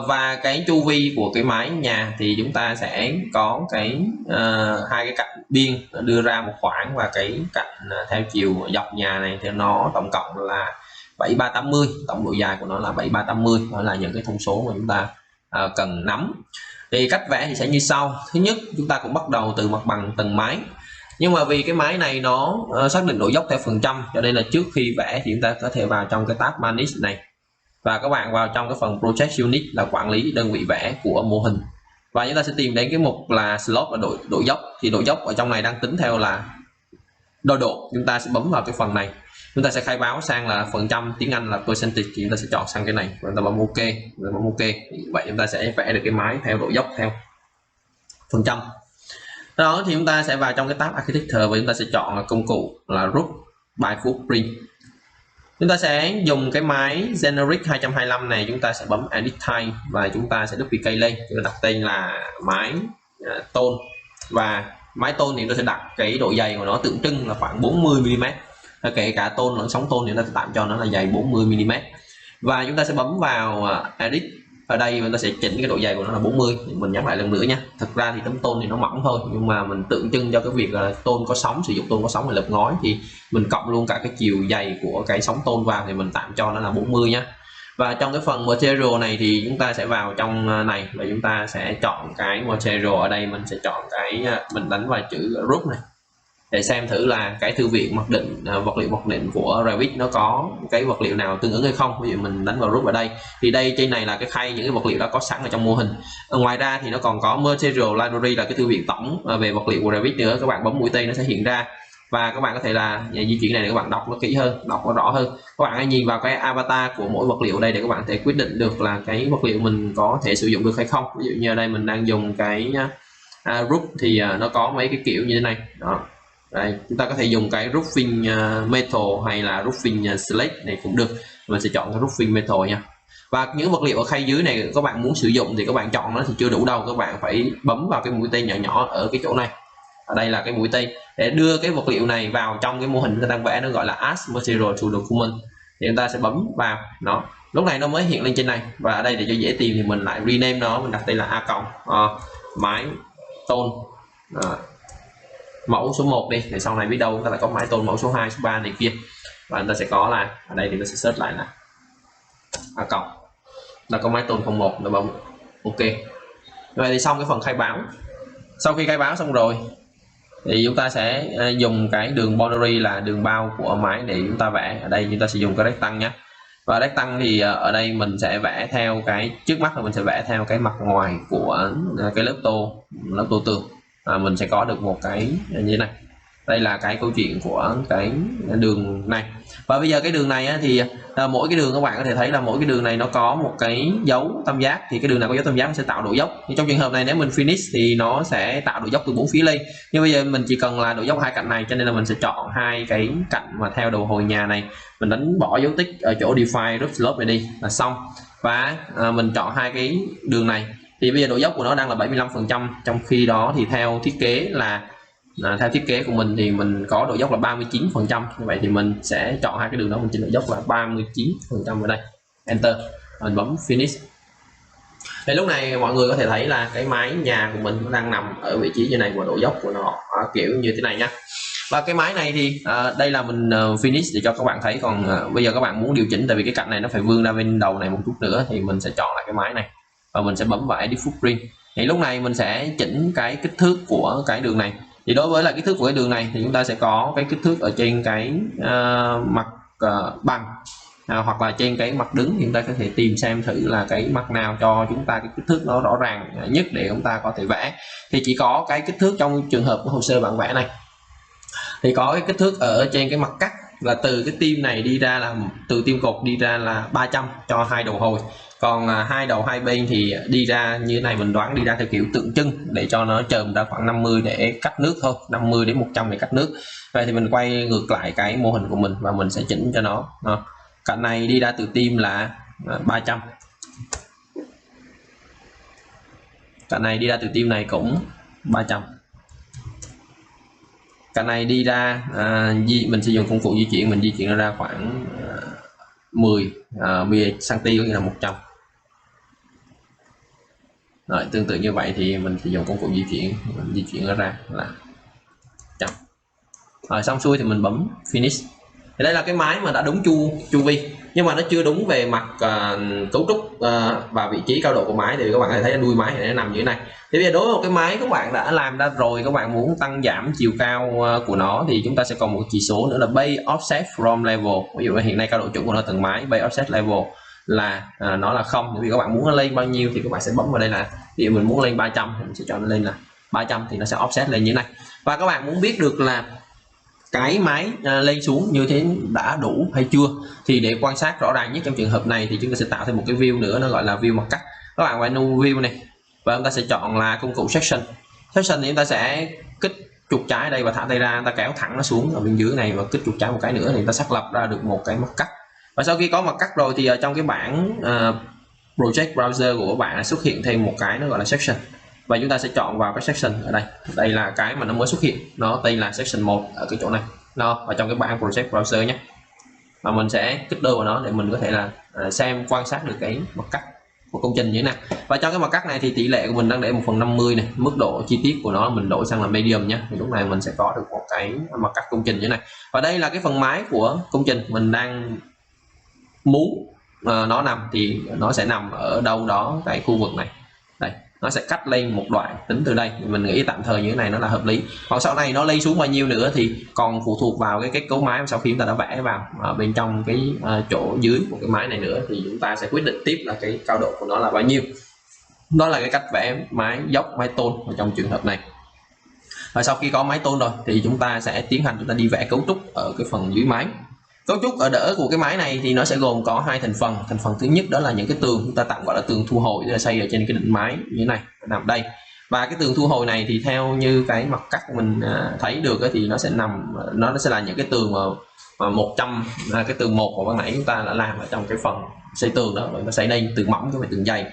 Và cái chu vi của cái mái nhà thì chúng ta sẽ có cái hai cái cạnh biên đưa ra một khoảng, và cái cạnh theo chiều dọc nhà này thì nó tổng cộng là 7380, tổng độ dài của nó là 7380. Đó là những cái thông số mà chúng ta cần nắm. Thì cách vẽ thì sẽ như sau. Thứ nhất, chúng ta cũng bắt đầu từ mặt bằng tầng mái. Nhưng mà vì cái mái này nó xác định độ dốc theo phần trăm, cho nên là trước khi vẽ thì chúng ta có thể vào trong cái tab Manage này và các bạn vào trong cái phần Project Unit là quản lý đơn vị vẽ của mô hình, và chúng ta sẽ tìm đến cái mục là Slope là độ dốc. Thì độ dốc ở trong này đang tính theo là đo độ, chúng ta sẽ bấm vào cái phần này, chúng ta sẽ khai báo sang là phần trăm, tiếng Anh là percentage, thì chúng ta sẽ chọn sang cái này và chúng ta bấm ok, vậy chúng ta sẽ vẽ được cái mái theo độ dốc theo phần trăm. Đó thì chúng ta sẽ vào trong cái tab Architecture và chúng ta sẽ chọn là công cụ là Roof by Footprint. Chúng ta sẽ dùng cái máy Generic 225 này, chúng ta sẽ bấm Edit Type và chúng ta sẽ duplicate lên, chúng ta đặt tên là mái tôn. Và mái tôn thì chúng ta sẽ đặt cái độ dày của nó tượng trưng là khoảng 40 mm. Kể cả tôn lẫn sóng tôn thì chúng ta tạm cho nó là dày 40 mm. Và chúng ta sẽ bấm vào Edit. Ở đây chúng ta sẽ chỉnh cái độ dày của nó là 40. Mình nhắc lại lần nữa nha. Thực ra thì tấm tôn thì nó mỏng thôi, nhưng mà mình tượng trưng cho cái việc là tôn có sóng, sử dụng tôn có sóng để lợp ngói, thì mình cộng luôn cả cái chiều dày của cái sóng tôn vào thì mình tạm cho nó là 40 nhé. Và trong cái phần material này thì chúng ta sẽ vào trong này và chúng ta sẽ chọn cái material. Ở đây mình sẽ chọn cái, mình đánh vào chữ Roof này để xem thử là cái thư viện mặc định, vật liệu mặc định của Revit nó có cái vật liệu nào tương ứng hay không. Ví dụ mình đánh vào Roof ở đây thì đây trên này là cái khay những cái vật liệu đã có sẵn ở trong mô hình. Ngoài ra thì nó còn có Material Library là cái thư viện tổng về vật liệu của Revit nữa. Các bạn bấm mũi tên nó sẽ hiện ra và các bạn có thể là di chuyển này để các bạn đọc nó kỹ hơn, đọc nó rõ hơn. Các bạn hãy nhìn vào cái avatar của mỗi vật liệu đây để các bạn có thể quyết định được là cái vật liệu mình có thể sử dụng được hay không. Ví dụ như ở đây mình đang dùng cái Roof thì nó có mấy cái kiểu như thế này đó. Đây, chúng ta có thể dùng cái roofing metal hay là roofing slate này cũng được. Mình sẽ chọn cái roofing metal nha. Và những vật liệu ở khay dưới này các bạn muốn sử dụng thì các bạn chọn nó thì chưa đủ đâu, các bạn phải bấm vào cái mũi tên nhỏ nhỏ ở cái chỗ này. Ở đây là cái mũi tên để đưa cái vật liệu này vào trong cái mô hình chúng ta đang vẽ, nó gọi là Add Material to Document. Thì chúng ta sẽ bấm vào nó, lúc này nó mới hiện lên trên này. Và ở đây để cho dễ tìm thì mình lại rename nó, mình đặt đây là a còng mái tôn mẫu số 1 đi, để sau này biết đâu chúng ta lại có mái tôn mẫu số 2, số 3 này kia. Và chúng ta sẽ có là ở đây thì nó sẽ search lại là a còng, là có mái tôn 01, nó bấm ok. Vậy thì xong cái phần khai báo. Sau khi khai báo xong rồi thì chúng ta sẽ dùng cái đường boundary là đường bao của mái để chúng ta vẽ. Ở đây chúng ta sẽ dùng cái rectangle nhé. Và rectangle thì ở đây mình sẽ vẽ theo cái, trước mắt là mình sẽ vẽ theo cái mặt ngoài của cái lớp tô tường. Mình sẽ có được một cái như thế này. Đây là cái câu chuyện của cái đường này. Và bây giờ cái đường này á, thì mỗi cái đường các bạn có thể thấy là mỗi cái đường này nó có một cái dấu tam giác, thì cái đường nào có dấu tam giác nó sẽ tạo độ dốc. Thì trong trường hợp này nếu mình finish thì nó sẽ tạo độ dốc từ 4 phía lên, nhưng bây giờ mình chỉ cần là độ dốc hai cạnh này, cho nên là mình sẽ chọn hai cái cạnh mà theo đầu hồi nhà này, mình đánh bỏ dấu tích ở chỗ define root slope này đi là xong. Và mình chọn hai cái đường này thì bây giờ độ dốc của nó đang là 75%, trong khi đó thì theo thiết kế là theo thiết kế của mình thì mình có độ dốc là 39%. Như vậy thì mình sẽ chọn hai cái đường đó, mình chỉnh độ dốc là 39% ở đây, enter, mình bấm finish. Thì lúc này mọi người có thể thấy là cái mái nhà của mình đang nằm ở vị trí như này và độ dốc của nó kiểu như thế này nha. Và cái mái này thì đây là mình finish để cho các bạn thấy. Còn bây giờ các bạn muốn điều chỉnh, tại vì cái cạnh này nó phải vươn ra bên đầu này một chút nữa, thì mình sẽ chọn lại cái mái này và mình sẽ bấm vào edit footprint. Thì lúc này mình sẽ chỉnh cái kích thước của cái đường này. Thì đối với là kích thước của cái đường này thì chúng ta sẽ có cái kích thước ở trên cái mặt bằng hoặc là trên cái mặt đứng, thì chúng ta có thể tìm xem thử là cái mặt nào cho chúng ta cái kích thước nó rõ ràng nhất để chúng ta có thể vẽ. Thì chỉ có cái kích thước trong trường hợp của hồ sơ bản vẽ này thì có cái kích thước ở trên cái mặt cắt là từ cái tim này đi ra, là từ tim cột đi ra là 300 cho hai đầu hồi, còn hai đầu hai bên thì đi ra như thế này, mình đoán đi ra theo kiểu tượng trưng để cho nó chờm ra khoảng 50 để cắt nước thôi, 50 đến 100 để cắt nước. Vậy thì mình quay ngược lại cái mô hình của mình và mình sẽ chỉnh cho nó. Cạnh này đi ra từ tim là 300, cạnh này đi ra từ tim này cũng 300, cạnh này đi ra mình sử dụng công cụ di chuyển, mình di chuyển nó ra khoảng 10 cm, có nghĩa là 100. Rồi, tương tự như vậy thì mình sử dụng công cụ di chuyển, mình di chuyển nó ra là 100. Rồi xong xuôi thì mình bấm finish. Thì đây là cái mái mà đã đúng chu vi, nhưng mà nó chưa đúng về mặt cấu trúc và vị trí cao độ của mái. Thì các bạn có thể thấy đuôi mái này nó nằm như thế này. Thì bây giờ đối với một cái mái các bạn đã làm ra rồi, các bạn muốn tăng giảm chiều cao của nó thì chúng ta sẽ còn một chỉ số nữa là base offset from level. Ví dụ hiện nay cao độ chuẩn của nó tầng mái base offset level là nó là 0. Vì các bạn muốn nó lên bao nhiêu thì các bạn sẽ bấm vào đây là, ví dụ mình muốn lên 300 thì mình sẽ chọn nó lên là 300 thì nó sẽ offset lên như thế này. Và các bạn muốn biết được là cái mái lên xuống như thế đã đủ hay chưa, thì để quan sát rõ ràng nhất trong trường hợp này thì chúng ta sẽ tạo thêm một cái view nữa, nó gọi là view mặt cắt. Các bạn vào menu view này và chúng ta sẽ chọn là công cụ section. Section thì chúng ta sẽ kích chuột trái đây và thả tay ra, ta kéo thẳng nó xuống ở bên dưới này và kích chuột trái một cái nữa thì chúng ta xác lập ra được một cái mặt cắt. Và sau khi có mặt cắt rồi thì ở trong cái bảng project browser của các bạn xuất hiện thêm một cái nó gọi là section, và chúng ta sẽ chọn vào cái section ở đây. Đây là cái mà nó mới xuất hiện, nó đây là section 1 ở cái chỗ này, nó ở trong cái bảng project browser nhé. Và mình sẽ kích đôi vào nó để mình có thể là xem quan sát được cái mặt cắt của công trình như thế nào. Và trong cái mặt cắt này thì tỷ lệ của mình đang để 1/50 này, mức độ chi tiết của nó mình đổi sang là medium nhé. Thì lúc này mình sẽ có được một cái mặt cắt công trình như thế này. Và đây là cái phần mái của công trình mình đang muốn nó nằm, thì nó sẽ nằm ở đâu đó cái khu vực này. Đây, nó sẽ cắt lên một đoạn tính từ đây, mình nghĩ tạm thời như thế này nó là hợp lý. Còn sau này nó lên xuống bao nhiêu nữa thì còn phụ thuộc vào cái kết cấu mái sau khi chúng ta đã vẽ vào bên trong cái chỗ dưới của cái mái này nữa, thì chúng ta sẽ quyết định tiếp là cái cao độ của nó là bao nhiêu. Đó là cái cách vẽ mái dốc, mái tôn ở trong trường hợp này. Và sau khi có mái tôn rồi thì chúng ta sẽ tiến hành chúng ta đi vẽ cấu trúc ở cái phần dưới mái. Cấu trúc ở đỡ của cái mái này thì nó sẽ gồm có hai thành phần. Thành phần thứ nhất đó là những cái tường, chúng ta tạm gọi là tường thu hồi, tức là xây ở trên cái đỉnh mái như thế này, nằm đây. Và cái tường thu hồi này thì theo như cái mặt cắt mình thấy được thì nó sẽ nằm, nó sẽ là những cái tường mà 100 cái tường 1 mà ban nãy chúng ta đã làm ở trong cái phần xây tường đó, rồi nó xây lên tường mỏng chứ phải tường dày.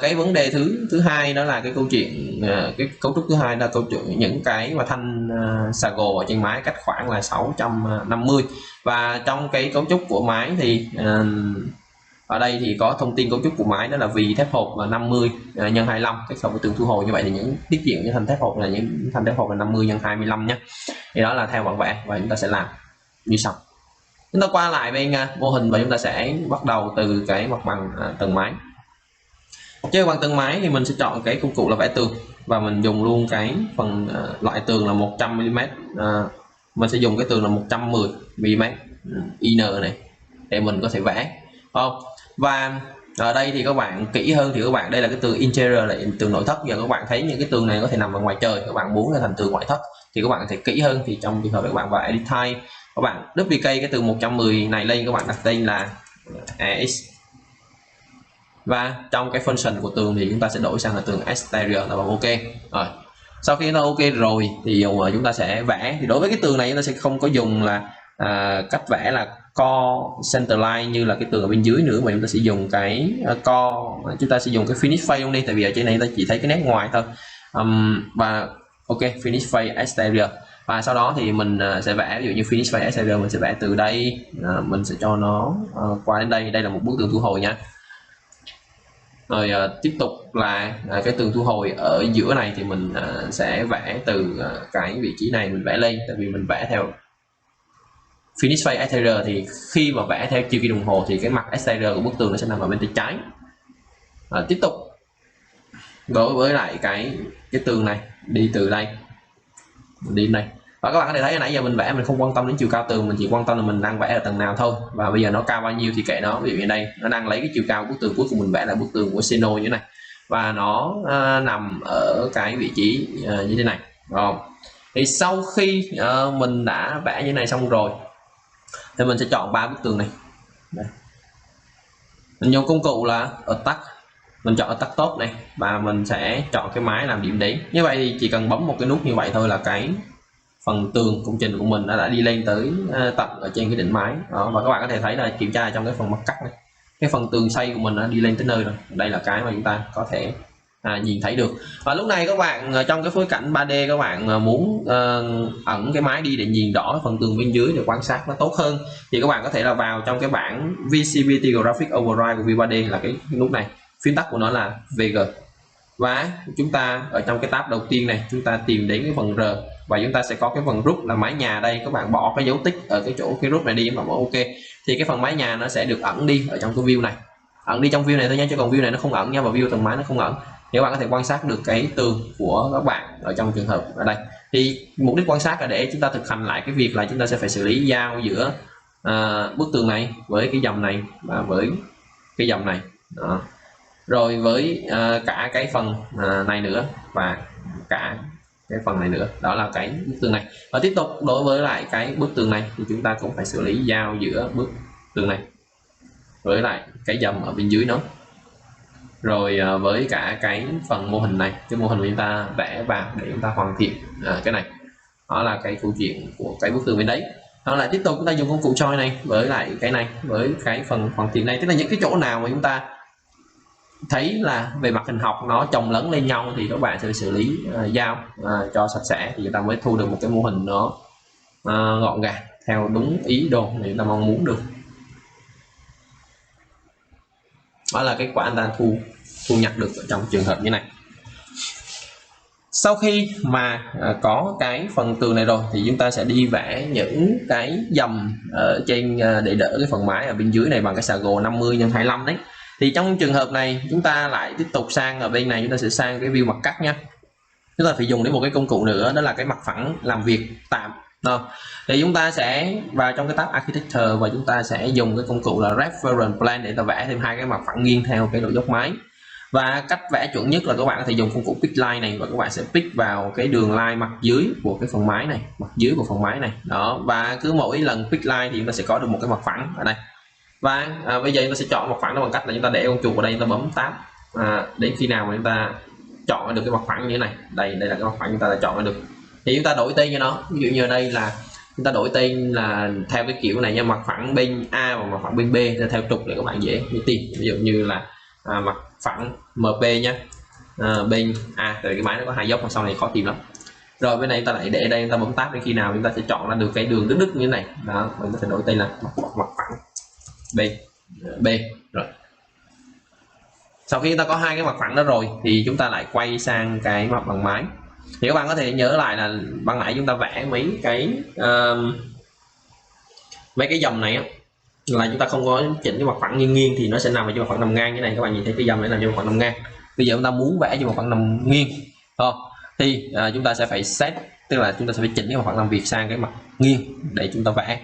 Cái vấn đề thứ hai đó là cái câu chuyện, cái cấu trúc thứ hai là câu chuyện những cái mà thanh xà gồ ở trên mái cách khoảng là 650. Và trong cái cấu trúc của mái thì ở đây thì có thông tin cấu trúc của mái đó là vì thép hộp là 50 x 25 cái cộng với tường thu hồi. Như vậy thì những tiết diện như thanh thép hộp là những thanh thép hộp là 50 x 25 nhé. Thì đó là theo bản vẽ và chúng ta sẽ làm như sau. Chúng ta qua lại bên mô hình và chúng ta sẽ bắt đầu từ cái mặt bằng tầng mái. Trên bằng tầng mái thì mình sẽ chọn cái công cụ là vẽ tường và mình dùng luôn cái phần loại tường là 100 mm. Mình sẽ dùng cái tường là 110 mm in này để mình có thể vẽ. Và Ở đây thì các bạn kỹ hơn thì các bạn, đây là cái tường interior, là tường nội thất. Giờ các bạn thấy những cái tường này có thể nằm ở ngoài trời, các bạn muốn là thành tường ngoại thất thì các bạn có thể kỹ hơn, thì trong trường hợp các bạn vào edit type, các bạn duplicate cái tường 110 này lên, các bạn đặt tên là AX, và trong cái function của tường thì chúng ta sẽ đổi sang là tường exterior là bằng OK rồi. Sau khi nó OK rồi thì chúng ta sẽ vẽ. Thì đối với cái tường này chúng ta sẽ không có dùng là cách vẽ là core center line như là cái tường ở bên dưới nữa, mà chúng ta sẽ dùng cái core, chúng ta sẽ dùng cái finish face luôn đi, tại vì ở trên này ta chỉ thấy cái nét ngoài thôi. Và OK, finish face exterior, và sau đó thì mình sẽ vẽ, ví dụ như finish face exterior mình sẽ vẽ từ đây, mình sẽ cho nó qua đến đây. Đây là một bức tường thu hồi nha. Rồi tiếp tục là cái tường thu hồi ở giữa này thì mình sẽ vẽ từ cái vị trí này mình vẽ lên, tại vì mình vẽ theo finish face exterior thì khi mà vẽ theo chu kỳ đồng hồ thì cái mặt exterior của bức tường nó sẽ nằm ở bên tay trái. Tiếp tục đối với lại cái tường này, đi từ đây đi đây, và các bạn có thể thấy nãy giờ mình vẽ mình không quan tâm đến chiều cao tường, mình chỉ quan tâm là mình đang vẽ ở tầng nào thôi, và bây giờ nó cao bao nhiêu thì kệ nó. Ví dụ như đây nó đang lấy cái chiều cao của bức tường cuối cùng mình vẽ là bức tường của Seno như thế này, và nó nằm ở cái vị trí như thế này. Thì sau khi mình đã vẽ như thế này xong rồi thì mình sẽ chọn 3 bức tường này. Đây. Mình dùng công cụ là attack, mình chọn attack top này, và mình sẽ chọn cái máy làm điểm đến. Như vậy thì chỉ cần bấm một cái nút như vậy thôi là cái phần tường công trình của mình đã đi lên tới tận ở trên cái đỉnh mái đó. Và các bạn có thể thấy là kiểm tra trong cái phần mặt cắt này, cái phần tường xây của mình đã đi lên tới nơi rồi. Đây là cái mà chúng ta có thể nhìn thấy được. Và lúc này các bạn trong cái phối cảnh 3D các bạn muốn ẩn cái máy đi để nhìn rõ phần tường bên dưới để quan sát nó tốt hơn, thì các bạn có thể là vào trong cái bảng Visibility Graphic Override của View3D, là cái nút này, phím tắt của nó là VG, và chúng ta ở trong cái tab đầu tiên này chúng ta tìm đến cái phần R, và chúng ta sẽ có cái phần group là mái nhà. Đây các bạn bỏ cái dấu tích ở cái chỗ cái group này đi và bỏ OK, thì cái phần mái nhà nó sẽ được ẩn đi ở trong cái view này, ẩn đi trong view này thôi nha, chứ còn view này nó không ẩn nha, và view tầng mái nó không ẩn. Thì các bạn có thể quan sát được cái tường của các bạn ở trong trường hợp ở đây. Thì mục đích quan sát là để chúng ta thực hành lại cái việc là chúng ta sẽ phải xử lý giao giữa bức tường này với cái dòng này và với cái dòng này đó. Rồi với cả cái phần này nữa và cả cái phần này nữa, đó là cái bức tường này. Và tiếp tục đối với lại cái bức tường này thì chúng ta cũng phải xử lý giao giữa bức tường này với lại cái dầm ở bên dưới nó. Rồi với cả cái phần mô hình này, cái mô hình mà chúng ta vẽ vào để chúng ta hoàn thiện cái này, đó là cái câu chuyện của cái bức tường bên đấy. Đó là tiếp tục chúng ta dùng công cụ join này với lại cái này, với cái phần hoàn thiện này, tức là những cái chỗ nào mà chúng ta thấy là về mặt hình học nó chồng lấn lên nhau thì các bạn sẽ xử lý giao cho sạch sẽ, thì chúng ta mới thu được một cái mô hình nó gọn gàng theo đúng ý đồ để chúng ta mong muốn được. Đó là kết quả chúng ta thu nhặt được ở trong trường hợp như này. Sau khi mà có cái phần tường này rồi thì chúng ta sẽ đi vẽ những cái dầm ở trên để đỡ cái phần mái ở bên dưới này bằng cái xà gồ 50x25 đấy. Thì trong trường hợp này chúng ta lại tiếp tục sang ở bên này, chúng ta sẽ sang cái view mặt cắt nha. Chúng ta phải dùng đến một cái công cụ nữa, đó là cái mặt phẳng làm việc tạm. Thì chúng ta sẽ vào trong cái tab Architecture và chúng ta sẽ dùng cái công cụ là Reference Plane để ta vẽ thêm hai cái mặt phẳng nghiêng theo cái độ dốc mái. Và cách vẽ chuẩn nhất là các bạn có thể dùng công cụ Pick Line này, và các bạn sẽ pick vào cái đường line mặt dưới của cái phần mái này, mặt dưới của phần mái này đó, và cứ mỗi lần pick line thì chúng ta sẽ có được một cái mặt phẳng ở đây. Và bây giờ chúng ta sẽ chọn mặt phẳng đó bằng cách là chúng ta để con chuột vào đây, chúng ta bấm tab đến khi nào mà chúng ta chọn được cái mặt phẳng như thế này. Đây là cái mặt phẳng chúng ta đã chọn được, thì chúng ta đổi tên cho nó. Ví dụ như ở đây là chúng ta đổi tên là theo cái kiểu này nha, mặt phẳng bên A và mặt phẳng bên B theo trục để các bạn dễ tìm. Ví dụ như là mặt phẳng MP nhé, bên A, tại cái máy nó có hai dốc mà sau này khó tìm lắm. Rồi bên này chúng ta lại để đây, chúng ta bấm tab đến khi nào chúng ta sẽ chọn ra được cái đường đứt như thế này đó, mình có thể đổi tên là mặt phẳng B. Rồi sau khi chúng ta có hai cái mặt phẳng đó rồi thì chúng ta lại quay sang cái mặt bằng mái. Thì các bạn có thể nhớ lại là ban nãy chúng ta vẽ mấy cái dòng này á, là chúng ta không có chỉnh cái mặt phẳng nghiêng thì nó sẽ nằm ở trên mặt phẳng nằm ngang như này. Các bạn nhìn thấy cái dòng này nằm trên mặt phẳng nằm ngang. Bây giờ chúng ta muốn vẽ trên mặt phẳng nằm nghiêng thì chúng ta sẽ phải set, tức là chúng ta sẽ phải chỉnh cái mặt phẳng làm việc sang cái mặt nghiêng để chúng ta vẽ.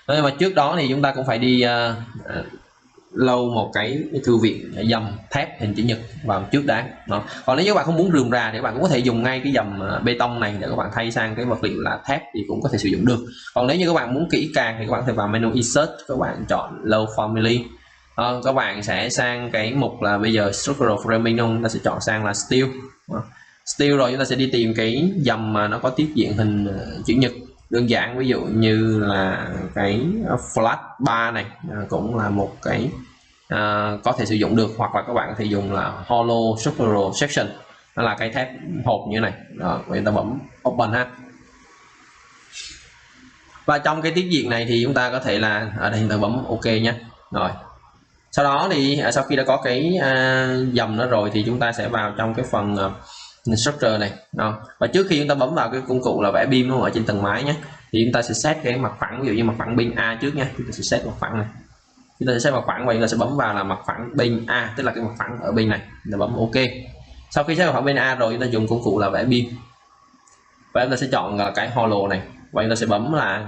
Nhưng mà trước đó thì chúng ta cũng phải đi lâu một cái thư viện dầm thép hình chữ nhật vào trước đã đó. Còn nếu các bạn không muốn rườm rà thì các bạn cũng có thể dùng ngay cái dầm bê tông này để các bạn thay sang cái vật liệu là thép thì cũng có thể sử dụng được. Còn nếu như các bạn muốn kỹ càng thì các bạn thể vào menu insert, các bạn chọn low family, các bạn sẽ sang cái mục là bây giờ structural framing, chúng ta sẽ chọn sang là steel. Steel rồi chúng ta sẽ đi tìm cái dầm mà nó có tiết diện hình chữ nhật đơn giản, ví dụ như là cái flat bar này cũng là một cái có thể sử dụng được, hoặc là các bạn có thể dùng là hollow structural section, đó là cái thép hộp như thế này đó. Chúng ta bấm open ha, và trong cái tiết diện này thì chúng ta có thể là ở đây chúng ta bấm ok nhé. Rồi sau đó thì sau khi đã có cái dầm đó rồi thì chúng ta sẽ vào trong cái phần structure này đó. Và trước khi chúng ta bấm vào cái công cụ là vẽ beam ở trên tầng mái nhé, thì chúng ta sẽ set cái mặt phẳng, ví dụ như mặt phẳng bên A trước nha. Chúng ta sẽ set mặt phẳng này, chúng ta sẽ set mặt phẳng và chúng ta sẽ bấm vào là mặt phẳng bên A, tức là cái mặt phẳng ở bên này, chúng ta bấm ok. Sau khi set mặt phẳng bên A rồi chúng ta dùng công cụ là vẽ beam và chúng ta sẽ chọn cái hollow này và chúng ta sẽ bấm là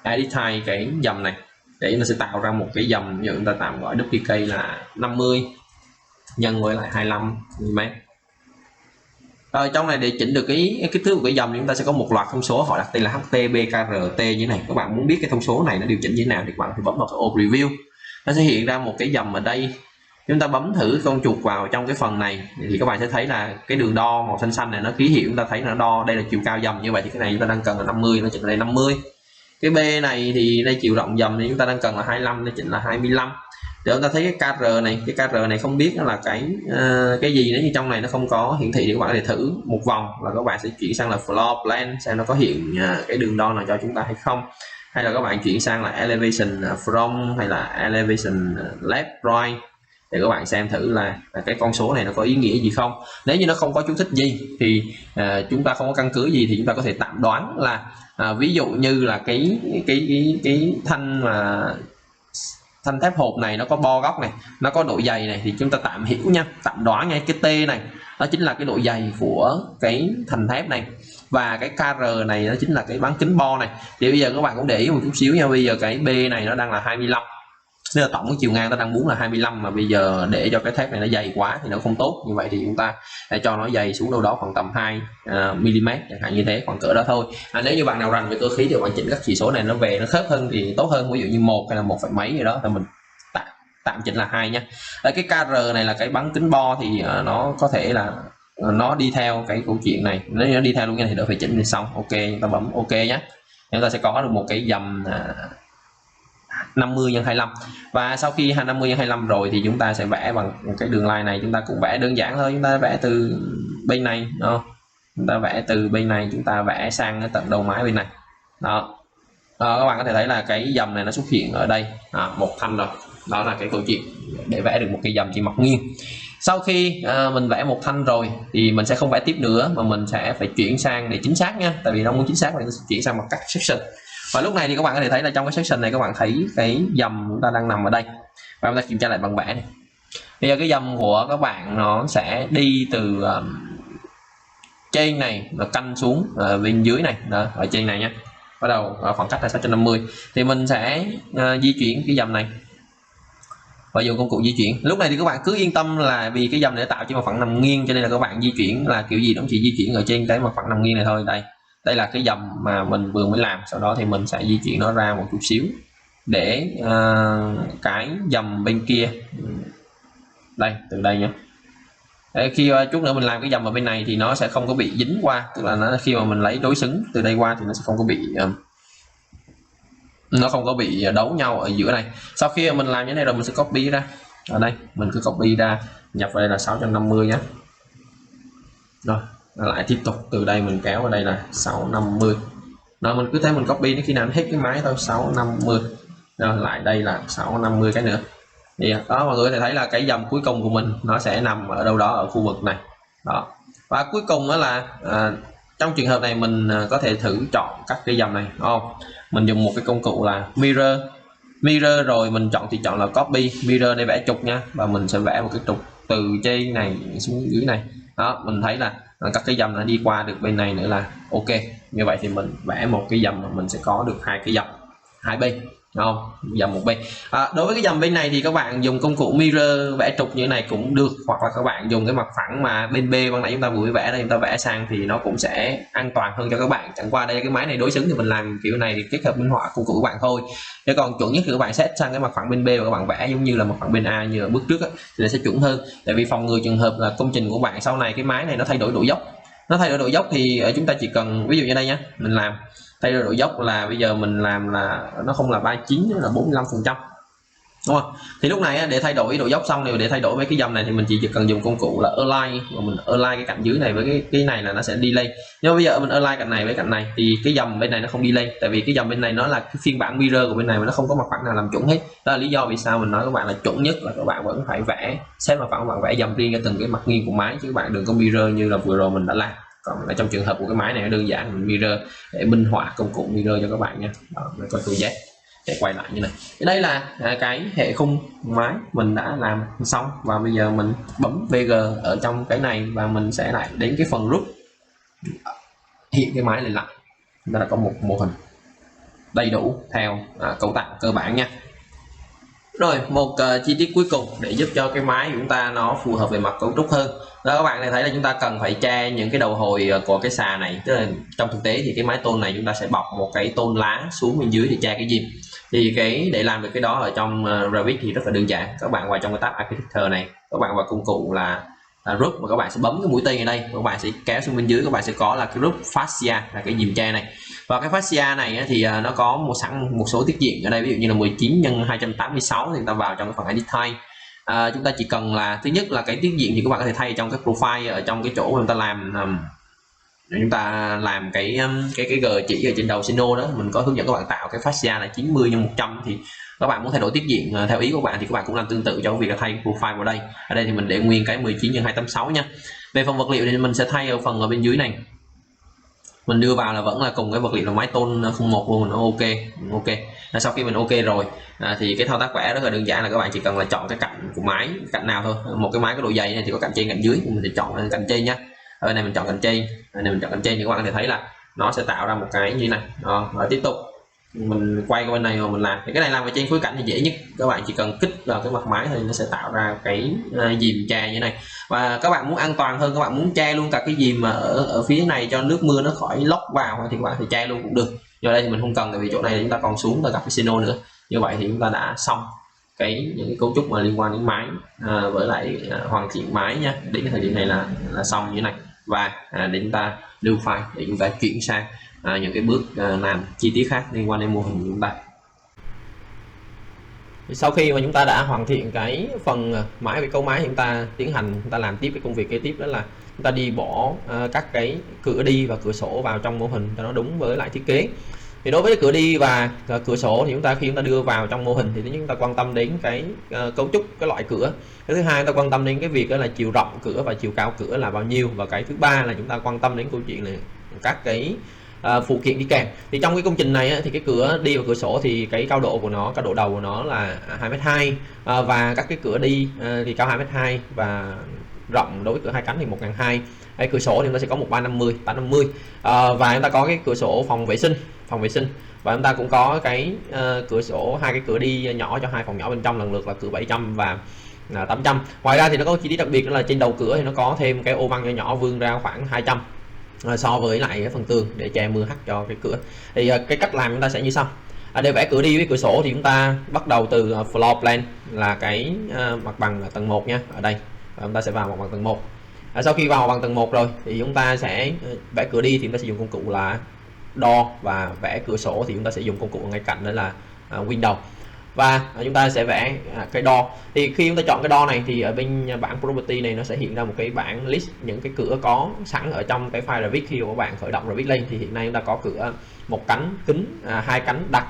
edit type cái dầm này để chúng ta sẽ tạo ra một cái dầm, như chúng ta tạm gọi duplicate là 50 nhân với lại 25 mm. Rồi trong này để chỉnh được cái kích thước của cái dầm thì chúng ta sẽ có một loạt thông số, họ đặt tên là HT, BKR, T như thế này. Các bạn muốn biết cái thông số này nó điều chỉnh như thế nào thì các bạn phải bấm vào cái ô preview, nó sẽ hiện ra một cái dầm ở đây. Chúng ta bấm thử con chuột vào trong cái phần này thì các bạn sẽ thấy là cái đường đo màu xanh xanh này nó ký hiệu, chúng ta thấy nó đo đây là chiều cao dầm, như vậy thì cái này chúng ta đang cần là 50, nó chỉnh là đây 50. Cái B này thì đây chiều rộng dầm thì chúng ta đang cần là 25, nó chỉnh là 25. Để chúng ta thấy cái KR này, cái KR này không biết nó là cái gì, nếu như trong này nó không có hiển thị thì các bạn có thể thử một vòng là các bạn sẽ chuyển sang là floor plan xem nó có hiện cái đường đo nào cho chúng ta hay không, hay là các bạn chuyển sang là elevation from hay là elevation left right để các bạn xem thử là cái con số này nó có ý nghĩa gì không. Nếu như nó không có chú thích gì thì chúng ta không có căn cứ gì thì chúng ta có thể tạm đoán là ví dụ như là cái thanh mà thanh thép hộp này nó có bo góc này, nó có độ dày này, thì chúng ta tạm hiểu nha, tạm đoán nha, cái T này nó chính là cái độ dày của cái thành thép này, và cái KR này nó chính là cái bán kính bo này. Thì bây giờ các bạn cũng để ý một chút xíu nha, bây giờ cái B này nó đang là 25, nên là tổng cái chiều ngang ta đang muốn là 25, mà bây giờ để cho cái thép này nó dày quá thì nó không tốt. Như vậy thì chúng ta để cho nó dày xuống đâu đó khoảng tầm 2 mm chẳng hạn, như thế khoảng cỡ đó thôi. Nếu như bạn nào rành về cơ khí thì bạn chỉnh các chỉ số này nó về nó khớp hơn thì tốt hơn, ví dụ như 1 hay là 1 mấy gì đó thì mình tạm chỉnh là 2 nha. Cái KR này là cái bán kính bo thì nó có thể là nó đi theo cái câu chuyện này, nếu nó đi theo luôn nha thì đỡ phải chỉnh thì xong. Ok, chúng ta bấm ok nhé, chúng ta sẽ có được một cái dầm 50 x 25. Và sau khi 50 x 25 rồi thì chúng ta sẽ vẽ bằng cái đường line này, chúng ta cũng vẽ đơn giản thôi, chúng ta vẽ từ bên này đó. Chúng ta vẽ từ bên này, chúng ta vẽ sang cái tận đầu mái bên này đó. Các bạn có thể thấy là cái dầm này nó xuất hiện ở đây một thanh rồi. Đó là cái câu chuyện để vẽ được một cái dầm trên mặt nghiêng. Sau khi mình vẽ một thanh rồi thì mình sẽ không vẽ tiếp nữa, mà mình sẽ phải chuyển sang để chính xác nha, tại vì nó muốn chính xác mình sẽ chuyển sang một các section. Và lúc này thì các bạn có thể thấy là trong cái section này các bạn thấy cái dầm chúng ta đang nằm ở đây, và chúng ta kiểm tra lại bằng vẽ này. Bây giờ cái dầm của các bạn nó sẽ đi từ trên này nó canh xuống bên dưới này đó, ở trên này nhé, bắt đầu ở khoảng cách là 650 thì mình sẽ di chuyển cái dầm này và dùng công cụ di chuyển. Lúc này thì các bạn cứ yên tâm là vì cái dầm này tạo trên mặt phẳng nằm nghiêng, cho nên là các bạn di chuyển là kiểu gì cũng chỉ di chuyển ở trên cái mặt phẳng nằm nghiêng này thôi. Đây là cái dầm mà mình vừa mới làm, sau đó thì mình sẽ di chuyển nó ra một chút xíu để cái dầm bên kia đây, từ đây nhé. Để khi chút nữa mình làm cái dầm ở bên này thì nó sẽ không có bị dính qua, tức là nó khi mà mình lấy đối xứng từ đây qua thì nó sẽ không có bị đấu nhau ở giữa này. Sau khi mình làm như thế này rồi mình sẽ copy ra ở đây, mình cứ copy ra nhập vào đây là 650 nhé. Rồi lại tiếp tục từ đây mình kéo vào đây là 650. Rồi mình cứ thế mình copy đến khi nào hết cái máy thôi, 650. Rồi lại đây là 650 cái nữa. Thì đó, mọi người có thể thấy là cái dầm cuối cùng của mình nó sẽ nằm ở đâu đó ở khu vực này đó. Và cuối cùng đó là trong trường hợp này mình có thể thử chọn các cái dầm này, đúng không? Mình dùng một cái công cụ là mirror rồi mình chọn là copy mirror để vẽ trục nha, và mình sẽ vẽ một cái trục từ trên này xuống dưới này đó. Mình thấy là các cái dầm nó đi qua được bên này nữa là ok. Như vậy thì mình vẽ một cái dầm mà mình sẽ có được hai cái dầm hai bên không, dầm một bên. Đối với cái dầm bên này thì các bạn dùng công cụ mirror vẽ trục như thế này cũng được, hoặc là các bạn dùng cái mặt phẳng mà bên B ban nãy chúng ta vừa vẽ đây, chúng ta vẽ sang thì nó cũng sẽ an toàn hơn cho các bạn. Chẳng qua đây cái máy này đối xứng thì mình làm kiểu này thì kết hợp minh họa công cụ các bạn thôi. Thế còn chuẩn nhất thì các bạn set sang cái mặt phẳng bên B và các bạn vẽ giống như là mặt phẳng bên A như ở bước trước thì nó sẽ chuẩn hơn, tại vì phòng ngừa trường hợp là công trình của bạn sau này cái máy này nó thay đổi độ dốc. Nó thay đổi độ dốc thì chúng ta chỉ cần ví dụ như đây nhé, mình làm thay đổi độ dốc là bây giờ mình làm là nó không là 39 là 45%, đúng không? Thì lúc này để thay đổi độ dốc xong rồi, để thay đổi với cái dầm này thì mình chỉ cần dùng công cụ là align, và mình align cái cạnh dưới này với cái này là nó sẽ đi lên. Nhưng bây giờ mình align cạnh này với cạnh này thì cái dầm bên này nó không đi lên, tại vì cái dầm bên này nó là cái phiên bản mirror của bên này mà nó không có mặt phẳng nào làm chuẩn hết. Đó là lý do vì sao mình nói các bạn là chuẩn nhất là các bạn vẫn phải vẽ set mặt phẳng, các bạn vẽ dầm riêng cho từng cái mặt nghiêng của máy, chứ các bạn đừng có mirror như là vừa rồi mình đã làm. Còn ở trong trường hợp của cái máy này nó đơn giản mình mirror để minh họa công cụ mirror cho các bạn nha. Đó, coi Z để quay lại như này. Đây là cái hệ khung máy mình đã làm xong, và bây giờ mình bấm VG ở trong cái này và mình sẽ lại đến cái phần rút hiện cái máy lên lại. Chúng ta đã có một mô hình đầy đủ theo cấu tạo cơ bản nha. Rồi một chi tiết cuối cùng để giúp cho cái máy của chúng ta nó phù hợp về mặt cấu trúc hơn. Đó, các bạn này thấy là chúng ta cần phải che những cái đầu hồi của cái xà này, tức là trong thực tế thì cái mái tôn này chúng ta sẽ bọc một cái tôn lá xuống bên dưới để che cái gì. Thì cái để làm được cái đó ở trong Revit thì rất là đơn giản. Các bạn vào trong cái tab Architecture này, các bạn vào công cụ là group và các bạn sẽ bấm cái mũi tên ở đây, các bạn sẽ kéo xuống bên dưới, các bạn sẽ có là cái group fascia là cái dìm che này. Và cái fascia này thì nó có một số tiết diện ở đây, ví dụ như là 19 x 286 thì chúng ta vào trong cái phần Edit Type. Chúng ta chỉ cần là thứ nhất là cái tiết diện thì các bạn có thể thay trong cái profile ở trong cái chỗ mà chúng ta làm cái G chỉ ở trên đầu Sino đó, mình có hướng dẫn các bạn tạo cái fascia là 90 x 100. Thì các bạn muốn thay đổi tiết diện theo ý của bạn thì các bạn cũng làm tương tự trong việc là thay profile vào đây. Ở đây thì mình để nguyên cái 19 x 286 nha. Về phần vật liệu thì mình sẽ thay ở phần ở bên dưới này, mình đưa vào là vẫn là cùng cái vật liệu là mái tôn 01 luôn, nó ok. Sau khi mình ok rồi thì cái thao tác vẽ rất là đơn giản, là các bạn chỉ cần là chọn cái cạnh của máy, cạnh nào thôi. Một cái máy có độ dày này thì có cạnh trên cạnh dưới, mình sẽ chọn cạnh trên nhá. Ở này mình chọn cạnh trên, ở này mình chọn cạnh trên thì các bạn có thể thấy là nó sẽ tạo ra một cái như này. Và tiếp tục mình quay qua bên này mà mình làm thì cái này làm ở trên khối cảnh thì dễ nhất, các bạn chỉ cần kích vào cái mặt máy thì nó sẽ tạo ra cái dìm che như này. Và các bạn muốn an toàn hơn, các bạn muốn che luôn cả cái dìm mà ở phía này cho nước mưa nó khỏi lốc vào thì các bạn thì che luôn cũng được. Giờ đây thì mình không cần, tại vì chỗ này chúng ta còn xuống ta gặp cái Sino nữa. Như vậy thì chúng ta đã xong những cái cấu trúc mà liên quan đến máy với lại hoàn thiện máy nha. Đến cái thời điểm này là xong như thế này. Và để chúng ta lưu file để chúng ta chuyển sang những cái bước làm chi tiết khác liên quan đến mô hình của chúng ta. Sau khi mà chúng ta đã hoàn thiện cái phần máy về cấu máy, chúng ta tiến hành chúng ta làm tiếp cái công việc kế tiếp, đó là chúng ta đi bỏ các cái cửa đi và cửa sổ vào trong mô hình cho nó đúng với lại thiết kế. Thì đối với cái cửa đi và cửa sổ thì khi chúng ta đưa vào trong mô hình thì thứ nhất chúng ta quan tâm đến cái cấu trúc cái loại cửa, cái thứ hai chúng ta quan tâm đến cái việc đó là chiều rộng cửa và chiều cao cửa là bao nhiêu, và cái thứ ba là chúng ta quan tâm đến câu chuyện là các cái phụ kiện đi kèm. Thì trong cái công trình này thì cái cửa đi và cửa sổ thì cái cao độ của nó, cao độ đầu của nó là 2m2 và các cái cửa đi thì cao 2m2 và rộng đối với cửa hai cánh thì 1.200. Cái cửa sổ thì nó sẽ có 850 và chúng ta có cái cửa sổ phòng vệ sinh và chúng ta cũng có cái cửa sổ, hai cái cửa đi nhỏ cho hai phòng nhỏ bên trong, lần lượt là cửa 700 và 800. Ngoài ra thì nó có chi tiết đặc biệt đó là trên đầu cửa thì nó có thêm cái ô văn nhỏ vươn ra khoảng 200 so với lại cái phần tường để che mưa hắt cho cái cửa. Thì cái cách làm chúng ta sẽ như sau. Để vẽ cửa đi với cửa sổ thì chúng ta bắt đầu từ floor plan là cái mặt bằng tầng 1 nha. Ở đây và chúng ta sẽ vào mặt bằng tầng 1. Sau khi vào bằng tầng 1 rồi thì chúng ta sẽ vẽ cửa đi thì chúng ta sử dụng công cụ là door, và vẽ cửa sổ thì chúng ta sẽ dùng công cụ ngay cạnh đó là window. Và chúng ta sẽ vẽ cái door. Thì khi chúng ta chọn cái door này thì ở bên bảng property này nó sẽ hiện ra một cái bảng list những cái cửa có sẵn ở trong cái file Revit. Khi các bạn khởi động Revit lên thì hiện nay chúng ta có cửa một cánh kính, hai cánh đặc,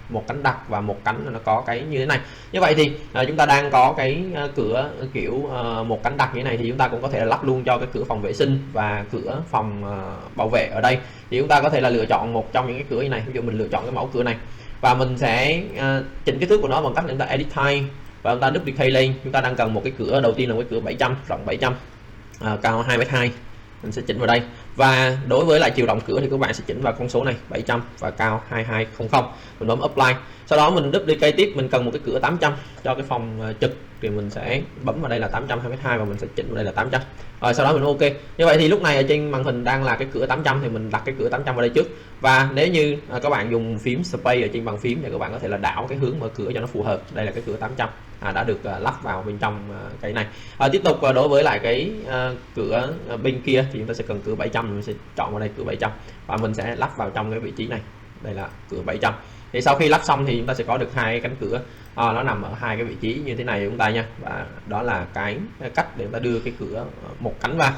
một cánh đặc và một cánh nó có cái như thế này. Như vậy thì chúng ta đang có cái cửa kiểu một cánh đặc như thế này thì chúng ta cũng có thể là lắp luôn cho cái cửa phòng vệ sinh và cửa phòng bảo vệ ở đây. Thì chúng ta có thể là lựa chọn một trong những cái cửa như này, ví dụ mình lựa chọn cái mẫu cửa này và mình sẽ chỉnh kích thước của nó bằng cách chúng ta edit type và chúng ta duplicate lên. Chúng ta đang cần một cái cửa đầu tiên là cái cửa 700 rộng 700 cao 2m2, mình sẽ chỉnh vào đây Và đối với lại chiều rộng cửa thì các bạn sẽ chỉnh vào con số này 700 và cao 2200. Mình bấm apply. Sau đó mình duplicate tiếp, mình cần một cái cửa 800 cho cái phòng trực thì mình sẽ bấm vào đây là 822 và mình sẽ chỉnh vào đây là 800. Rồi sau đó mình ok. Như vậy thì lúc này ở trên màn hình đang là cái cửa 800 thì mình đặt cái cửa 800 vào đây trước. Và nếu như các bạn dùng phím space ở trên bàn phím thì các bạn có thể là đảo cái hướng mở cửa cho nó phù hợp. Đây là cái cửa 800 đã được lắp vào bên trong cái này. Tiếp tục đối với lại cái cửa bên kia thì chúng ta sẽ cần cửa 700, mình sẽ chọn vào đây cửa 700 và mình sẽ lắp vào trong cái vị trí này. Đây là cửa 700. Thì sau khi lắp xong thì chúng ta sẽ có được hai cánh cửa, nó nằm ở hai cái vị trí như thế này chúng ta nha, và đó là cái cách để chúng ta đưa cái cửa một cánh vào.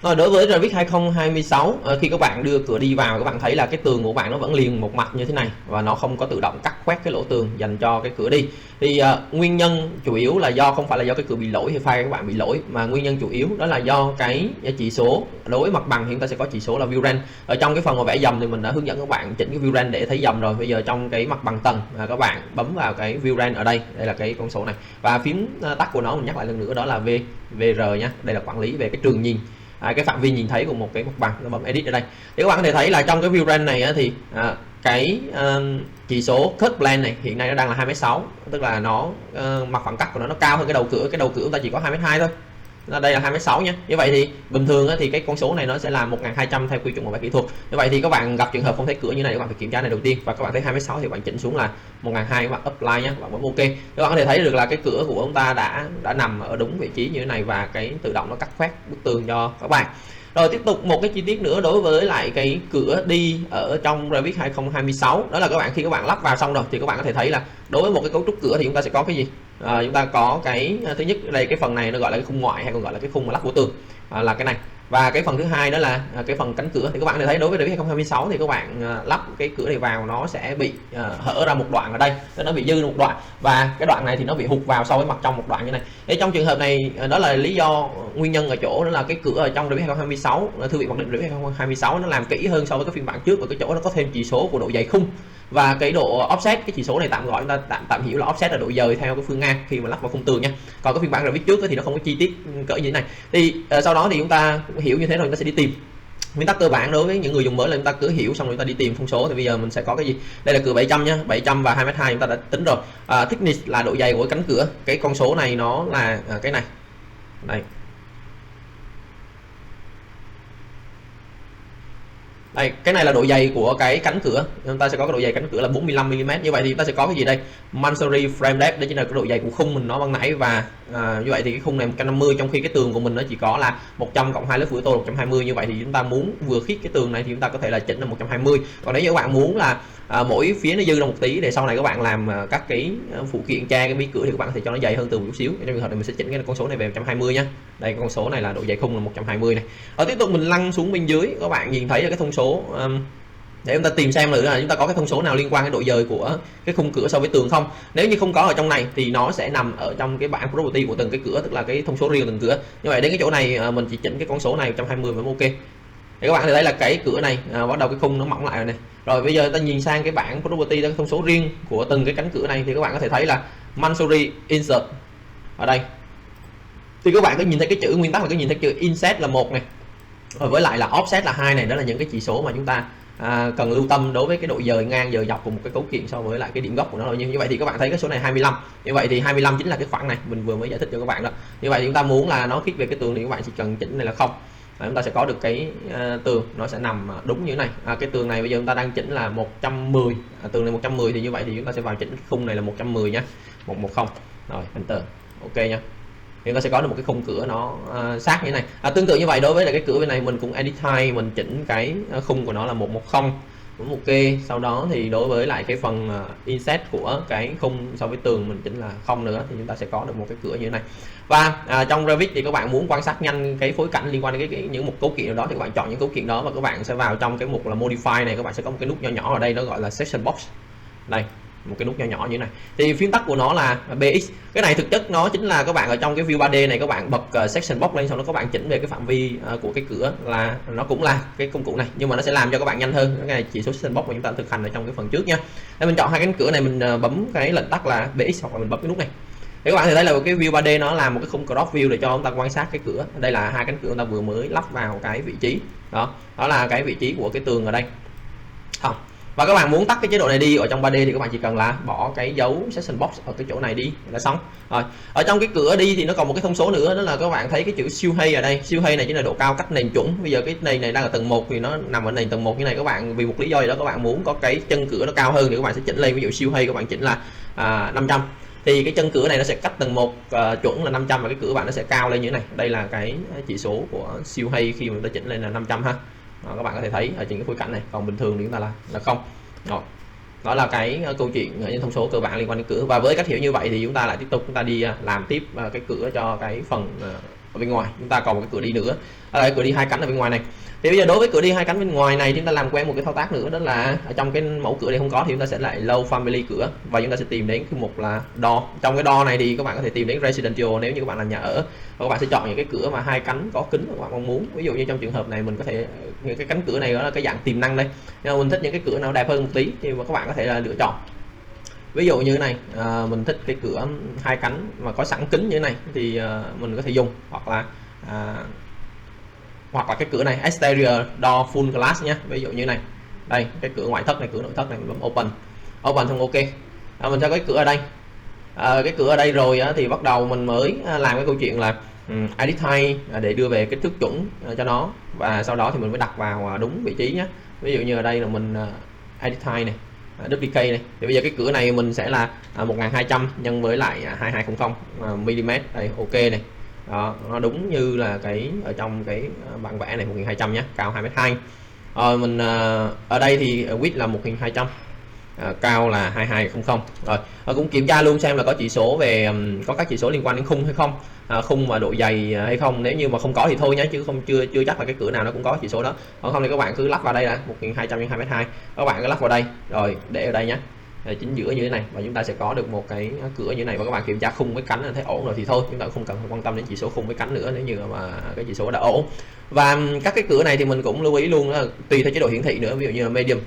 Rồi đối với Revit 2026, khi các bạn đưa cửa đi vào, các bạn thấy là cái tường của bạn nó vẫn liền một mặt như thế này và nó không có tự động cắt khoét cái lỗ tường dành cho cái cửa đi. Thì nguyên nhân chủ yếu là không phải là do cái cửa bị lỗi hay file các bạn bị lỗi, mà nguyên nhân chủ yếu đó là do cái chỉ số đối với mặt bằng. Hiện ta sẽ có chỉ số là view rend. Ở trong cái phần mà vẽ dầm thì mình đã hướng dẫn các bạn chỉnh cái view rend để thấy dầm rồi. Bây giờ trong cái mặt bằng tầng các bạn bấm vào cái view rend ở đây, đây là cái con số này, và phím tắt của nó mình nhắc lại lần nữa đó là VR nhé. Đây là quản lý về cái trường nhìn, cái phạm vi nhìn thấy của một cái mặt bằng. Nó bấm edit ở đây thì các bạn có thể thấy là trong cái view rend này thì cái chỉ số cut plane này hiện nay nó đang là 2m6, tức là nó mặt phẳng cắt của nó cao hơn cái đầu cửa. Cái đầu cửa chúng ta chỉ có 2m2 thôi, đây là 2m6 nha. Như vậy thì bình thường thì cái con số này nó sẽ là 1200 theo quy chuẩn của vẽ kỹ thuật. Như vậy thì các bạn gặp trường hợp không thấy cửa như này, các bạn phải kiểm tra này đầu tiên, và các bạn thấy 2m6 thì các bạn chỉnh xuống là 1200, các bạn apply nhé, các bạn bấm ok. Các bạn có thể thấy được là cái cửa của chúng ta đã nằm ở đúng vị trí như thế này và cái tự động nó cắt khoét bức tường cho các bạn. Rồi tiếp tục một cái chi tiết nữa đối với lại cái cửa đi ở trong Revit 2026, đó là các bạn khi các bạn lắp vào xong rồi thì các bạn có thể thấy là đối với một cái cấu trúc cửa thì chúng ta sẽ có cái gì? Chúng ta có cái thứ nhất đây, cái phần này nó gọi là cái khung ngoại hay còn gọi là cái khung mà lắp của tường, là cái này. Và cái phần thứ hai đó là cái phần cánh cửa. Thì các bạn có thể thấy đối với Revit 2026 thì các bạn lắp cái cửa này vào nó sẽ bị hở ra một đoạn ở đây, nó bị dư một đoạn, và cái đoạn này thì nó bị hụt vào so với mặt trong một đoạn như này. Thì trong trường hợp này đó là lý do nguyên nhân ở chỗ đó là cái cửa ở trong Revit 2026, thư viện mặc định Revit 2026 nó làm kỹ hơn so với cái phiên bản trước, và cái chỗ nó có thêm chỉ số của độ dày khung và cái độ offset. Cái chỉ số này tạm gọi chúng ta tạm hiểu là offset là độ dời theo cái phương ngang khi mà lắp vào khung tường nha. Còn cái phiên bản Revit trước thì nó không có chi tiết cỡ như thế này. Thì sau đó thì chúng ta hiểu như thế rồi, chúng ta sẽ đi tìm. Nguyên tắc cơ bản đối với những người dùng mới là chúng ta cứ hiểu xong rồi chúng ta đi tìm thông số. Thì bây giờ mình sẽ có cái gì? Đây là cửa 700 nhá, 700 và 2m2 chúng ta đã tính rồi. Thickness là độ dày của cánh cửa. Cái con số này nó là cái này. Đây. Đây, cái này là độ dày của cái cánh cửa. Chúng ta sẽ có cái độ dày cánh cửa là 45 mm. Như vậy thì chúng ta sẽ có cái gì đây? Masonry frame depth, đó chính là cái độ dày của khung mình nó ban nãy. Và như vậy thì cái khung này 150, trong khi cái tường của mình nó chỉ có là 100 cộng 2 lớp phủ tô 120. Như vậy thì chúng ta muốn vừa khít cái tường này thì chúng ta có thể là chỉnh là 120. Còn nếu như các bạn muốn là mỗi phía nó dư ra một tí để sau này các bạn làm các cái phụ kiện che cái bí cửa thì các bạn có thể cho nó dày hơn tường một chút xíu. Trong trường hợp này mình sẽ chỉnh cái con số này về 120 nhá. Đây, cái con số này là độ dày khung là 120 này. Ở tiếp tục mình lăn xuống bên dưới, các bạn nhìn thấy là cái thông số để chúng ta tìm xem là chúng ta có cái thông số nào liên quan đến độ dời của cái khung cửa so với tường không. Nếu như không có ở trong này thì nó sẽ nằm ở trong cái bảng property của từng cái cửa, tức là cái thông số riêng từng cửa. Như vậy đến cái chỗ này mình chỉ chỉnh cái con số này 120 và ok. Thì các bạn thấy là cái cửa này bắt đầu cái khung nó mỏng lại rồi này. Rồi bây giờ ta nhìn sang cái bảng property, cái thông số riêng của từng cái cánh cửa này thì các bạn có thể thấy là Masonry insert ở đây. Thì các bạn có nhìn thấy cái chữ nguyên tắc là có nhìn thấy chữ inset là 1 này. Rồi với lại là offset là 2 này, đó là những cái chỉ số mà chúng ta cần lưu tâm đối với cái độ dời ngang dời dọc của một cái cấu kiện so với lại cái điểm gốc của nó. Như vậy thì các bạn thấy cái số này 25. Như vậy thì 25 chính là cái khoảng này mình vừa mới giải thích cho các bạn đó. Như vậy thì chúng ta muốn là nó khít về cái tường thì các bạn chỉ cần chỉnh này là 0. Chúng ta sẽ có được cái tường nó sẽ nằm đúng như thế này. Cái tường này bây giờ chúng ta đang chỉnh là 110, tường này 110 thì như vậy thì chúng ta sẽ vào chỉnh cái khung này là 110 nhé, 110. Rồi enter, ok nha. Thì chúng ta sẽ có được một cái khung cửa nó sát như thế này. Tương tự như vậy đối với lại cái cửa bên này mình cũng edit height, mình chỉnh cái khung của nó là 110, cũng ok. Sau đó thì đối với lại cái phần inset của cái khung so với tường mình chỉnh là 0 nữa thì chúng ta sẽ có được một cái cửa như thế này. Và trong Revit thì các bạn muốn quan sát nhanh cái phối cảnh liên quan đến cái những một cấu kiện nào đó thì các bạn chọn những cấu kiện đó và các bạn sẽ vào trong cái mục là modify này, các bạn sẽ có một cái nút nhỏ nhỏ ở đây nó gọi là section box. Đây, một cái nút nhỏ nhỏ như thế này. Thì phím tắt của nó là BX. Cái này thực chất nó chính là các bạn ở trong cái view 3D này các bạn bật section box lên, sau đó các bạn chỉnh về cái phạm vi của cái cửa, là nó cũng là cái công cụ này nhưng mà nó sẽ làm cho các bạn nhanh hơn. Cái này chỉ số section box mà chúng ta thực hành ở trong cái phần trước nha. Để mình chọn hai cánh cửa này, mình bấm cái lệnh tắt là BX hoặc là mình bấm cái nút này. thì các bạn thấy là cái view 3D nó làm một cái khung crop view để cho chúng ta quan sát cái cửa. Đây là hai cánh cửa chúng ta vừa mới lắp vào cái vị trí đó, đó là cái vị trí của cái tường ở đây. Và các bạn muốn tắt cái chế độ này đi ở trong 3D thì các bạn chỉ cần là bỏ cái dấu section box ở cái chỗ này đi là xong rồi. Ở trong cái cửa đi thì nó còn một cái thông số nữa, đó là các bạn thấy cái chữ siêu hay ở đây. Siêu hay này chính là độ cao cách nền chuẩn. Bây giờ cái nền này đang ở tầng 1 thì nó nằm ở nền tầng 1 như này, các bạn vì một lý do gì đó các bạn muốn có cái chân cửa nó cao hơn thì các bạn sẽ chỉnh lên. Ví dụ siêu hay các bạn chỉnh là 500 thì cái chân cửa này nó sẽ cách tầng 1 chuẩn là 500 và cái cửa bạn nó sẽ cao lên như thế này. Đây là cái chỉ số của siêu hay khi mà chúng ta chỉnh lên là 500 ha. Các bạn có thể thấy ở trên cái phối cảnh này, còn bình thường thì chúng ta là không. Đó là cái câu chuyện những thông số cơ bản liên quan đến cửa. Và với cách hiểu như vậy thì chúng ta lại tiếp tục chúng ta đi làm tiếp cái cửa cho cái phần ở bên ngoài. Chúng ta còn một cái cửa đi nữa, đó là cái cửa đi hai cánh ở bên ngoài này. Thì bây giờ đối với cửa đi hai cánh bên ngoài này chúng ta làm quen một cái thao tác nữa, đó là ở trong cái mẫu cửa này không có thì chúng ta sẽ lại low family cửa và chúng ta sẽ tìm đến cái mục là door. Trong cái door này thì các bạn có thể tìm đến residential nếu như các bạn là nhà ở, và các bạn sẽ chọn những cái cửa mà hai cánh có kính các bạn mong muốn. Ví dụ như trong trường hợp này mình có thể những cái cánh cửa này đó là cái dạng tiềm năng đây, nhưng mà mình thích những cái cửa nào đẹp hơn một tí thì các bạn có thể là lựa chọn. Ví dụ như thế này, mình thích cái cửa hai cánh mà có sẵn kính như thế này thì mình có thể dùng, hoặc là cái cửa này exterior door full glass nhé. Ví dụ như này, đây cái cửa ngoại thất này, cửa nội thất này, mình bấm open xong ok. Mình sẽ có cái cửa ở đây. Cái cửa ở đây rồi thì bắt đầu mình mới làm cái câu chuyện là edit height để đưa về kích thước chuẩn cho nó, và sau đó thì mình mới đặt vào đúng vị trí nhé. Ví dụ như ở đây là mình edit height này, duplicate này, thì bây giờ cái cửa này mình sẽ là 1200 nhân với lại 2200 mm. Đây ok này. Đó, nó đúng như là cái ở trong cái bản vẽ này 1200 nhé, cao 2m2. Mình ở đây thì width là 1200, cao là 2200. Rồi cũng kiểm tra luôn xem là có chỉ số về có các chỉ số liên quan đến khung hay không, khung và độ dày hay không. Nếu như mà không có thì thôi nhé, chứ không chưa chắc là cái cửa nào nó cũng có chỉ số đó. Còn không thì các bạn cứ lắp vào đây là 1200 x 2m2, các bạn cứ lắp vào đây rồi để ở đây nhé, chính giữa như thế này, và chúng ta sẽ có được một cái cửa như thế này. Và các bạn kiểm tra khung với cánh thấy ổn rồi thì thôi, chúng ta không cần quan tâm đến chỉ số khung với cánh nữa nếu như mà cái chỉ số đã ổn. Và các cái cửa này thì mình cũng lưu ý luôn là tùy theo chế độ hiển thị nữa. Ví dụ như là medium,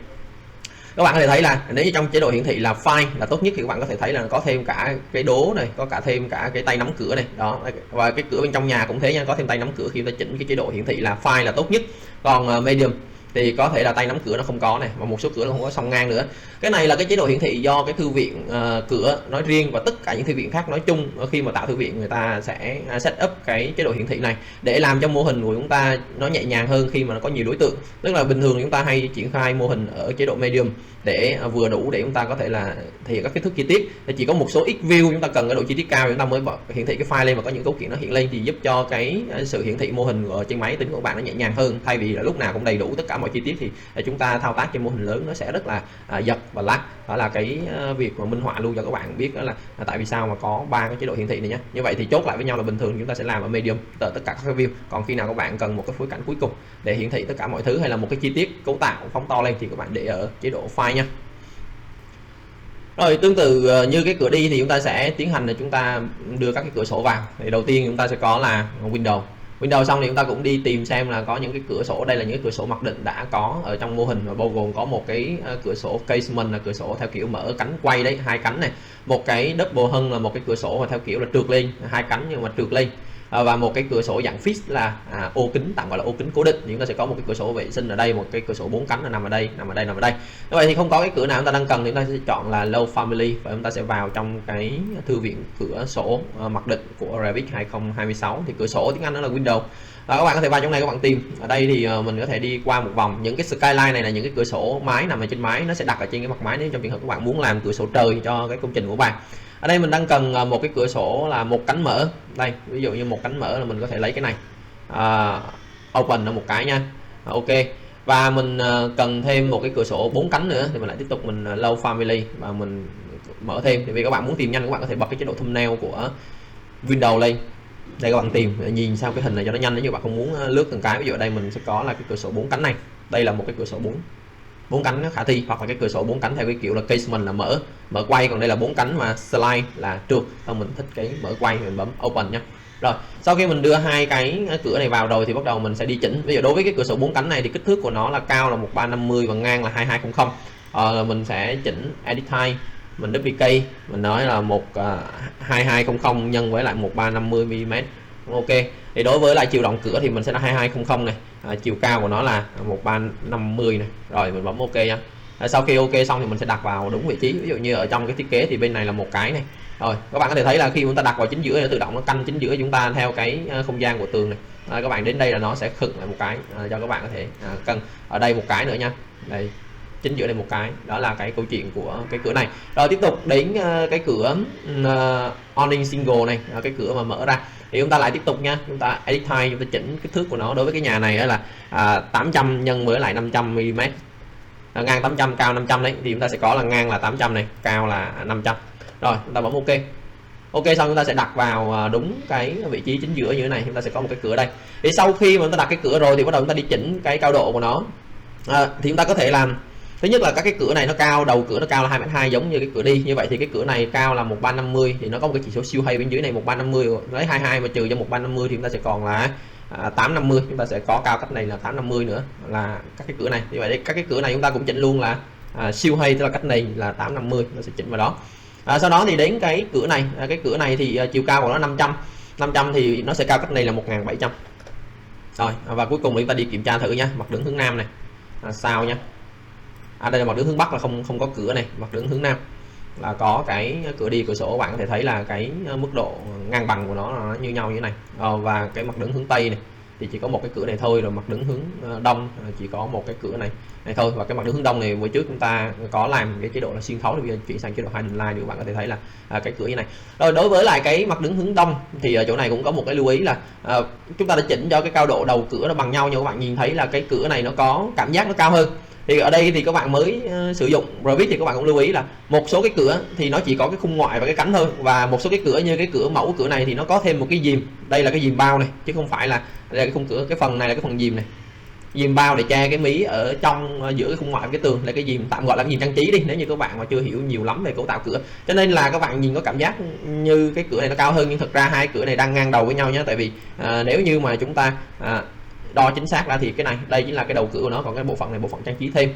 các bạn có thể thấy là nếu như trong chế độ hiển thị là fine là tốt nhất thì các bạn có thể thấy là có thêm cả cái đố này, có cả thêm cả cái tay nắm cửa này đó. Và cái cửa bên trong nhà cũng thế nha, có thêm tay nắm cửa khi chúng ta chỉnh cái chế độ hiển thị là fine là tốt nhất. Còn medium thì có thể là tay nắm cửa nó không có này, và một số cửa nó không có song ngang nữa. Cái này là cái chế độ hiển thị do cái thư viện cửa nói riêng và tất cả những thư viện khác nói chung, khi mà tạo thư viện người ta sẽ set up cái chế độ hiển thị này để làm cho mô hình của chúng ta nó nhẹ nhàng hơn khi mà nó có nhiều đối tượng. Tức là bình thường chúng ta hay triển khai mô hình ở chế độ medium để vừa đủ để chúng ta có thể là thể hiện các kích thước chi tiết. Thì chỉ có một số ít view chúng ta cần cái độ chi tiết cao chúng ta mới hiển thị cái file lên và có những cấu kiện nó hiện lên, thì giúp cho cái sự hiển thị mô hình ở trên máy tính của bạn nó nhẹ nhàng hơn, thay vì là lúc nào cũng đầy đủ tất cả mọi chi tiết thì chúng ta thao tác trên mô hình lớn nó sẽ rất là giật và lag. Đó là cái việc mà minh họa luôn cho các bạn biết, đó là tại vì sao mà có ba cái chế độ hiển thị này nhé. Như vậy thì chốt lại với nhau là bình thường chúng ta sẽ làm ở medium tất cả các view, còn khi nào các bạn cần một cái phối cảnh cuối cùng để hiển thị tất cả mọi thứ hay là một cái chi tiết cấu tạo phóng to lên thì các bạn để ở chế độ file nha. Rồi tương tự như cái cửa đi thì chúng ta sẽ tiến hành là chúng ta đưa các cái cửa sổ vào. Thì đầu tiên chúng ta sẽ có là Windows xong thì chúng ta cũng đi tìm xem là có những cái cửa sổ. Đây là những cái cửa sổ mặc định đã có ở trong mô hình, và bao gồm có một cái cửa sổ casement là cửa sổ theo kiểu mở cánh quay đấy, hai cánh này, một cái double hung là một cái cửa sổ mà theo kiểu là trượt lên, hai cánh nhưng mà trượt lên, và một cái cửa sổ dạng fix là ô kính, tạm gọi là ô kính cố định. thì chúng ta sẽ có một cái cửa sổ vệ sinh ở đây, một cái cửa sổ 4 cánh là nằm ở đây. Như vậy thì không có cái cửa nào chúng ta đang cần thì chúng ta sẽ chọn là low family, và chúng ta sẽ vào trong cái thư viện cửa sổ mặc định của Revit 2026. thì cửa sổ tiếng Anh đó là Windows. Các bạn có thể vào trong này các bạn tìm. Ở đây thì mình có thể đi qua một vòng. Những cái skyline này là những cái cửa sổ mái nằm ở trên mái, nó sẽ đặt ở trên cái mặt mái nếu trong trường hợp các bạn muốn làm cửa sổ trời cho cái công trình của bạn. Ở đây mình đang cần một cái cửa sổ là một cánh mở. Đây ví dụ như một cánh mở là mình có thể lấy cái này, open là một cái nha, ok. Và mình cần thêm một cái cửa sổ 4 cánh nữa thì mình lại tiếp tục mình low family và mình mở thêm. Thì vì các bạn muốn tìm nhanh các bạn có thể bật cái chế độ thumbnail của Windows lên. Đây các bạn tìm nhìn sao cái hình này cho nó nhanh, nếu như bạn không muốn lướt từng cái. Ví dụ ở đây mình sẽ có là cái cửa sổ 4 cánh này. Đây là một cái cửa sổ 4 cánh khả thi, hoặc là cái cửa sổ 4 cánh theo cái kiểu là casement là mở quay, còn đây là 4 cánh mà slide là trượt. Xong mình thích cái mở quay mình bấm open nhé. Rồi sau khi mình đưa hai cái cửa này vào rồi thì bắt đầu mình sẽ đi chỉnh. Bây giờ đối với cái cửa sổ 4 cánh này thì kích thước của nó là cao là 1350 và ngang là 2200. Mình sẽ chỉnh edit height mình duplicate, mình nói là 2200 nhân với lại 1350 mm. Ok, thì đối với lại chiều rộng cửa thì mình sẽ là 2200 này, chiều cao của nó là 1350 này. Rồi mình bấm ok nha. Sau khi ok xong thì mình sẽ đặt vào đúng vị trí. Ví dụ như ở trong cái thiết kế thì bên này là một cái này. Rồi các bạn có thể thấy là khi chúng ta đặt vào chính giữa thì tự động nó canh chính giữa chúng ta theo cái không gian của tường này. Các bạn đến đây là nó sẽ khựng lại một cái cho các bạn có thể cân. Ở đây một cái nữa nha, đây chính giữa đây một cái. Đó là cái câu chuyện của cái cửa này. Rồi tiếp tục đến cái cửa awning single này, cái cửa mà mở ra thì chúng ta lại tiếp tục nha, chúng ta edit height, chúng ta chỉnh kích thước của nó. Đối với cái nhà này là 800 nhân với lại 500 mm, ngang 800 cao 500 đấy, thì chúng ta sẽ có là ngang là 800 này, cao là 500. Rồi chúng ta bấm ok. Ok xong chúng ta sẽ đặt vào đúng cái vị trí chính giữa như thế này, chúng ta sẽ có một cái cửa đây. Thì sau khi mà chúng ta đặt cái cửa rồi thì bắt đầu chúng ta đi chỉnh cái cao độ của nó. Thì chúng ta có thể làm, thứ nhất là các cái cửa này nó cao, đầu cửa nó cao là 2,2 m giống như cái cửa đi. Như vậy thì cái cửa này cao là 1350 thì nó có một cái chỉ số siêu hay bên dưới này 1350, lấy 22 mà trừ cho 1350 thì chúng ta sẽ còn là 850. Chúng ta sẽ có cao cách này là 850 nữa là các cái cửa này. Như vậy các cái cửa này chúng ta cũng chỉnh luôn là siêu hay, tức là cách này là 850, nó sẽ chỉnh vào đó. Sau đó thì đến cái cửa này, cái cửa này thì chiều cao của nó 500 thì nó sẽ cao cách này là 1700. Rồi và cuối cùng chúng ta đi kiểm tra thử nha, mặt đứng hướng nam này sao nha. Đây là mặt đứng hướng bắc là không có cửa này, mặt đứng hướng nam là có cái cửa đi cửa sổ. Các bạn có thể thấy là cái mức độ ngang bằng của nó như nhau như thế này. Và cái mặt đứng hướng tây này thì chỉ có một cái cửa này thôi, rồi mặt đứng hướng đông chỉ có một cái cửa này thôi. Và cái mặt đứng hướng đông này vừa trước chúng ta có làm cái chế độ là xuyên thấu, thì bây giờ chuyển sang chế độ hidden line thì các bạn có thể thấy là cái cửa như này. Rồi đối với lại cái mặt đứng hướng đông thì ở chỗ này cũng có một cái lưu ý là chúng ta đã chỉnh cho cái cao độ đầu cửa nó bằng nhau, nhưng các bạn nhìn thấy là cái cửa này nó có cảm giác nó cao hơn. Thì ở đây thì các bạn mới sử dụng Revit thì các bạn cũng lưu ý là một số cái cửa thì nó chỉ có cái khung ngoại và cái cánh thôi, và một số cái cửa như cái cửa mẫu cửa này thì nó có thêm một cái dìm. Đây là cái dìm bao này chứ không phải là đây là cái khung cửa, cái phần này là cái phần dìm này, dìm bao để che cái mí ở trong giữa cái khung ngoại và cái tường, là cái dìm tạm gọi là dìm trang trí đi, nếu như các bạn mà chưa hiểu nhiều lắm về cấu tạo cửa. Cho nên là các bạn nhìn có cảm giác như cái cửa này nó cao hơn, nhưng thực ra hai cửa này đang ngang đầu với nhau nhé. Tại vì nếu như mà chúng ta đo chính xác ra thì cái này đây chính là cái đầu cửa của nó, còn cái bộ phận này bộ phận trang trí thêm.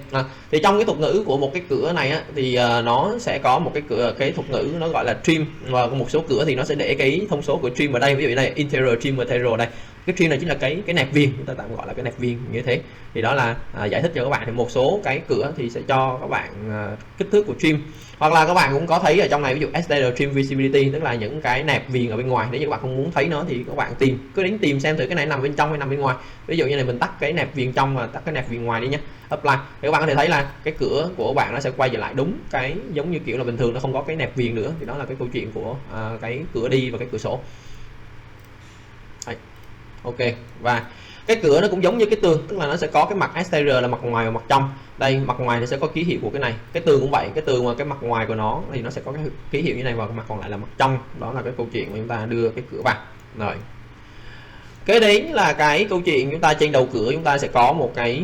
Thì trong cái thuật ngữ của một cái cửa này thì nó sẽ có một cái thuật ngữ nó gọi là trim, và một số cửa thì nó sẽ để cái thông số của trim ở đây. Ví dụ đây interior trim material, đây cái trim này chính là cái nẹp viền, chúng ta tạm gọi là cái nẹp viền như thế. Thì đó là giải thích cho các bạn. Thì một số cái cửa thì sẽ cho các bạn kích thước của trim, hoặc là các bạn cũng có thấy ở trong này ví dụ exterior trim visibility, tức là những cái nẹp viền ở bên ngoài. Nếu như các bạn không muốn thấy nó thì các bạn cứ đến tìm xem thử cái này nằm bên trong hay nằm bên ngoài. Ví dụ như này mình tắt cái nẹp viền trong và tắt cái nẹp viền ngoài đi nhé, apply thì các bạn có thể thấy là cái cửa của bạn nó sẽ quay trở lại đúng cái giống như kiểu là bình thường, nó không có cái nẹp viền nữa. Thì đó là cái câu chuyện của cái cửa đi và cái cửa sổ. Đấy. Ok, và cái cửa nó cũng giống như cái tường, tức là nó sẽ có cái mặt exterior là mặt ngoài và mặt trong. Đây mặt ngoài nó sẽ có ký hiệu của cái này, cái tường cũng vậy, cái tường mà cái mặt ngoài của nó thì nó sẽ có cái ký hiệu như này, và cái mặt còn lại là mặt trong. Đó là cái câu chuyện mà chúng ta đưa cái cửa vào. Rồi kế đến là cái câu chuyện chúng ta trên đầu cửa chúng ta sẽ có một cái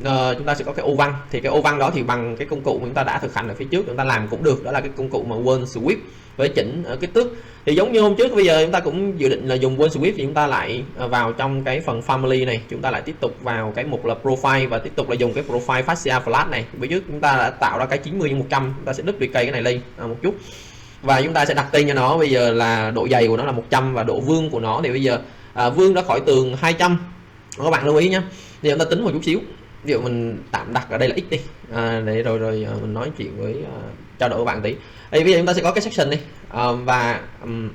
chúng ta sẽ có cái ô văn. Thì cái ô văn đó thì bằng cái công cụ mà chúng ta đã thực hành ở phía trước chúng ta làm cũng được, đó là cái công cụ mà Word Sweep với chỉnh kích thước. Thì giống như hôm trước, bây giờ chúng ta cũng dự định là dùng Word Sweep, thì chúng ta lại vào trong cái phần family này, chúng ta lại tiếp tục vào cái mục là profile và tiếp tục là dùng cái profile fascia flat này. Bữa trước chúng ta đã tạo ra cái 90/100, chúng ta sẽ duplicate cái này lên một chút và chúng ta sẽ đặt tên cho nó. Bây giờ là độ dày của nó là 100 và độ vuông của nó thì bây giờ vuông ra khỏi tường 200. Các bạn lưu ý nhé. Thì chúng ta tính một chút xíu, ví dụ mình tạm đặt ở đây là x đi, để rồi mình nói chuyện với trao đổi với bạn tí. Đây bây giờ chúng ta sẽ có cái section đi, và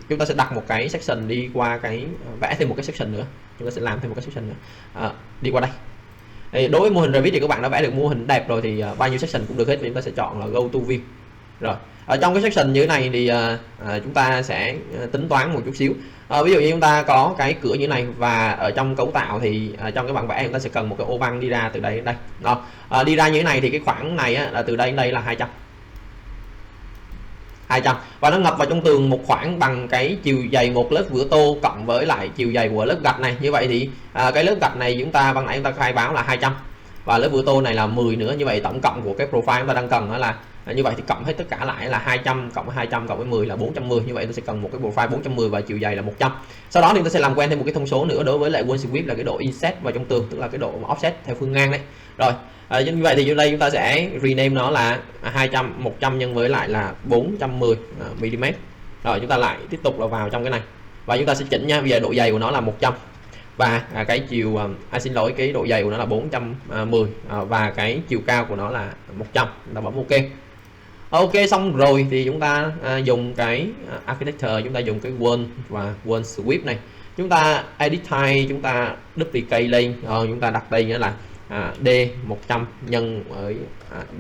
chúng ta sẽ đặt một cái section đi qua cái vẽ thêm một cái section nữa, chúng ta sẽ làm thêm một cái section nữa đi qua đây. Thì đối với mô hình Revit thì các bạn đã vẽ được mô hình đẹp rồi thì bao nhiêu section cũng được hết, thì chúng ta sẽ chọn là go to view. Rồi ở trong cái section như thế này thì chúng ta sẽ tính toán một chút xíu. Ví dụ như chúng ta có cái cửa như thế này, và ở trong cấu tạo thì trong cái bản vẽ chúng ta sẽ cần một cái ô văn đi ra từ đây đến đây. Đó. Đi ra như thế này thì cái khoảng này là từ đây đến đây là 200 và nó ngập vào trong tường một khoảng bằng cái chiều dày một lớp vữa tô cộng với lại chiều dày của lớp gạch này. Như vậy thì cái lớp gạch này chúng ta ban nãy chúng ta khai báo là 200 và lớp vữa tô này là 10 nữa. Như vậy tổng cộng của cái profile chúng ta đang cần đó là như vậy thì cộng hết tất cả lại là 200 cộng 200 cộng với 10 là 410. Như vậy tôi sẽ cần một cái profile 410 và chiều dày là 100. Sau đó thì chúng ta sẽ làm quen thêm một cái thông số nữa đối với lại wall sweep là cái độ inset vào trong tường, tức là cái độ offset theo phương ngang đấy. Rồi như vậy thì đây chúng ta sẽ rename nó là 100 nhân với lại là 410 mm. Rồi chúng ta lại tiếp tục là vào trong cái này và chúng ta sẽ chỉnh nha. Bây giờ độ dày của nó là 100 và cái chiều xin lỗi, cái độ dày của nó là 410 và cái chiều cao của nó là 100. Chúng ta bấm ok. Ok, xong rồi thì chúng ta dùng cái architecture, chúng ta dùng cái wall và wall sweep này, chúng ta edit type, chúng ta duplicate lên, chúng ta đặt đây nghĩa là D 100 nhân với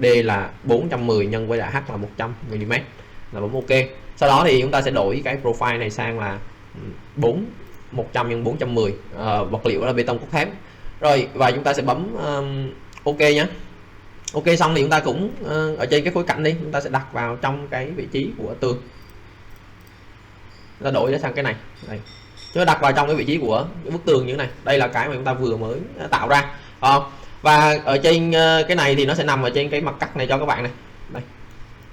D là 410 nhân với là H là 100 mm, là bấm ok. Sau đó thì chúng ta sẽ đổi cái profile này sang là 100 nhân 410, vật liệu là bê tông cốt thép. Rồi và chúng ta sẽ bấm ok nhé. Ok, xong thì chúng ta cũng ở trên cái khối cạnh đi, chúng ta sẽ đặt vào trong cái vị trí của tường, ta đổi nó sang cái này đây, chúng ta đặt vào trong cái vị trí của cái bức tường như thế này. Đây là cái mà chúng ta vừa mới tạo ra. Và ở trên cái này thì nó sẽ nằm ở trên cái mặt cắt này cho các bạn này. Đây,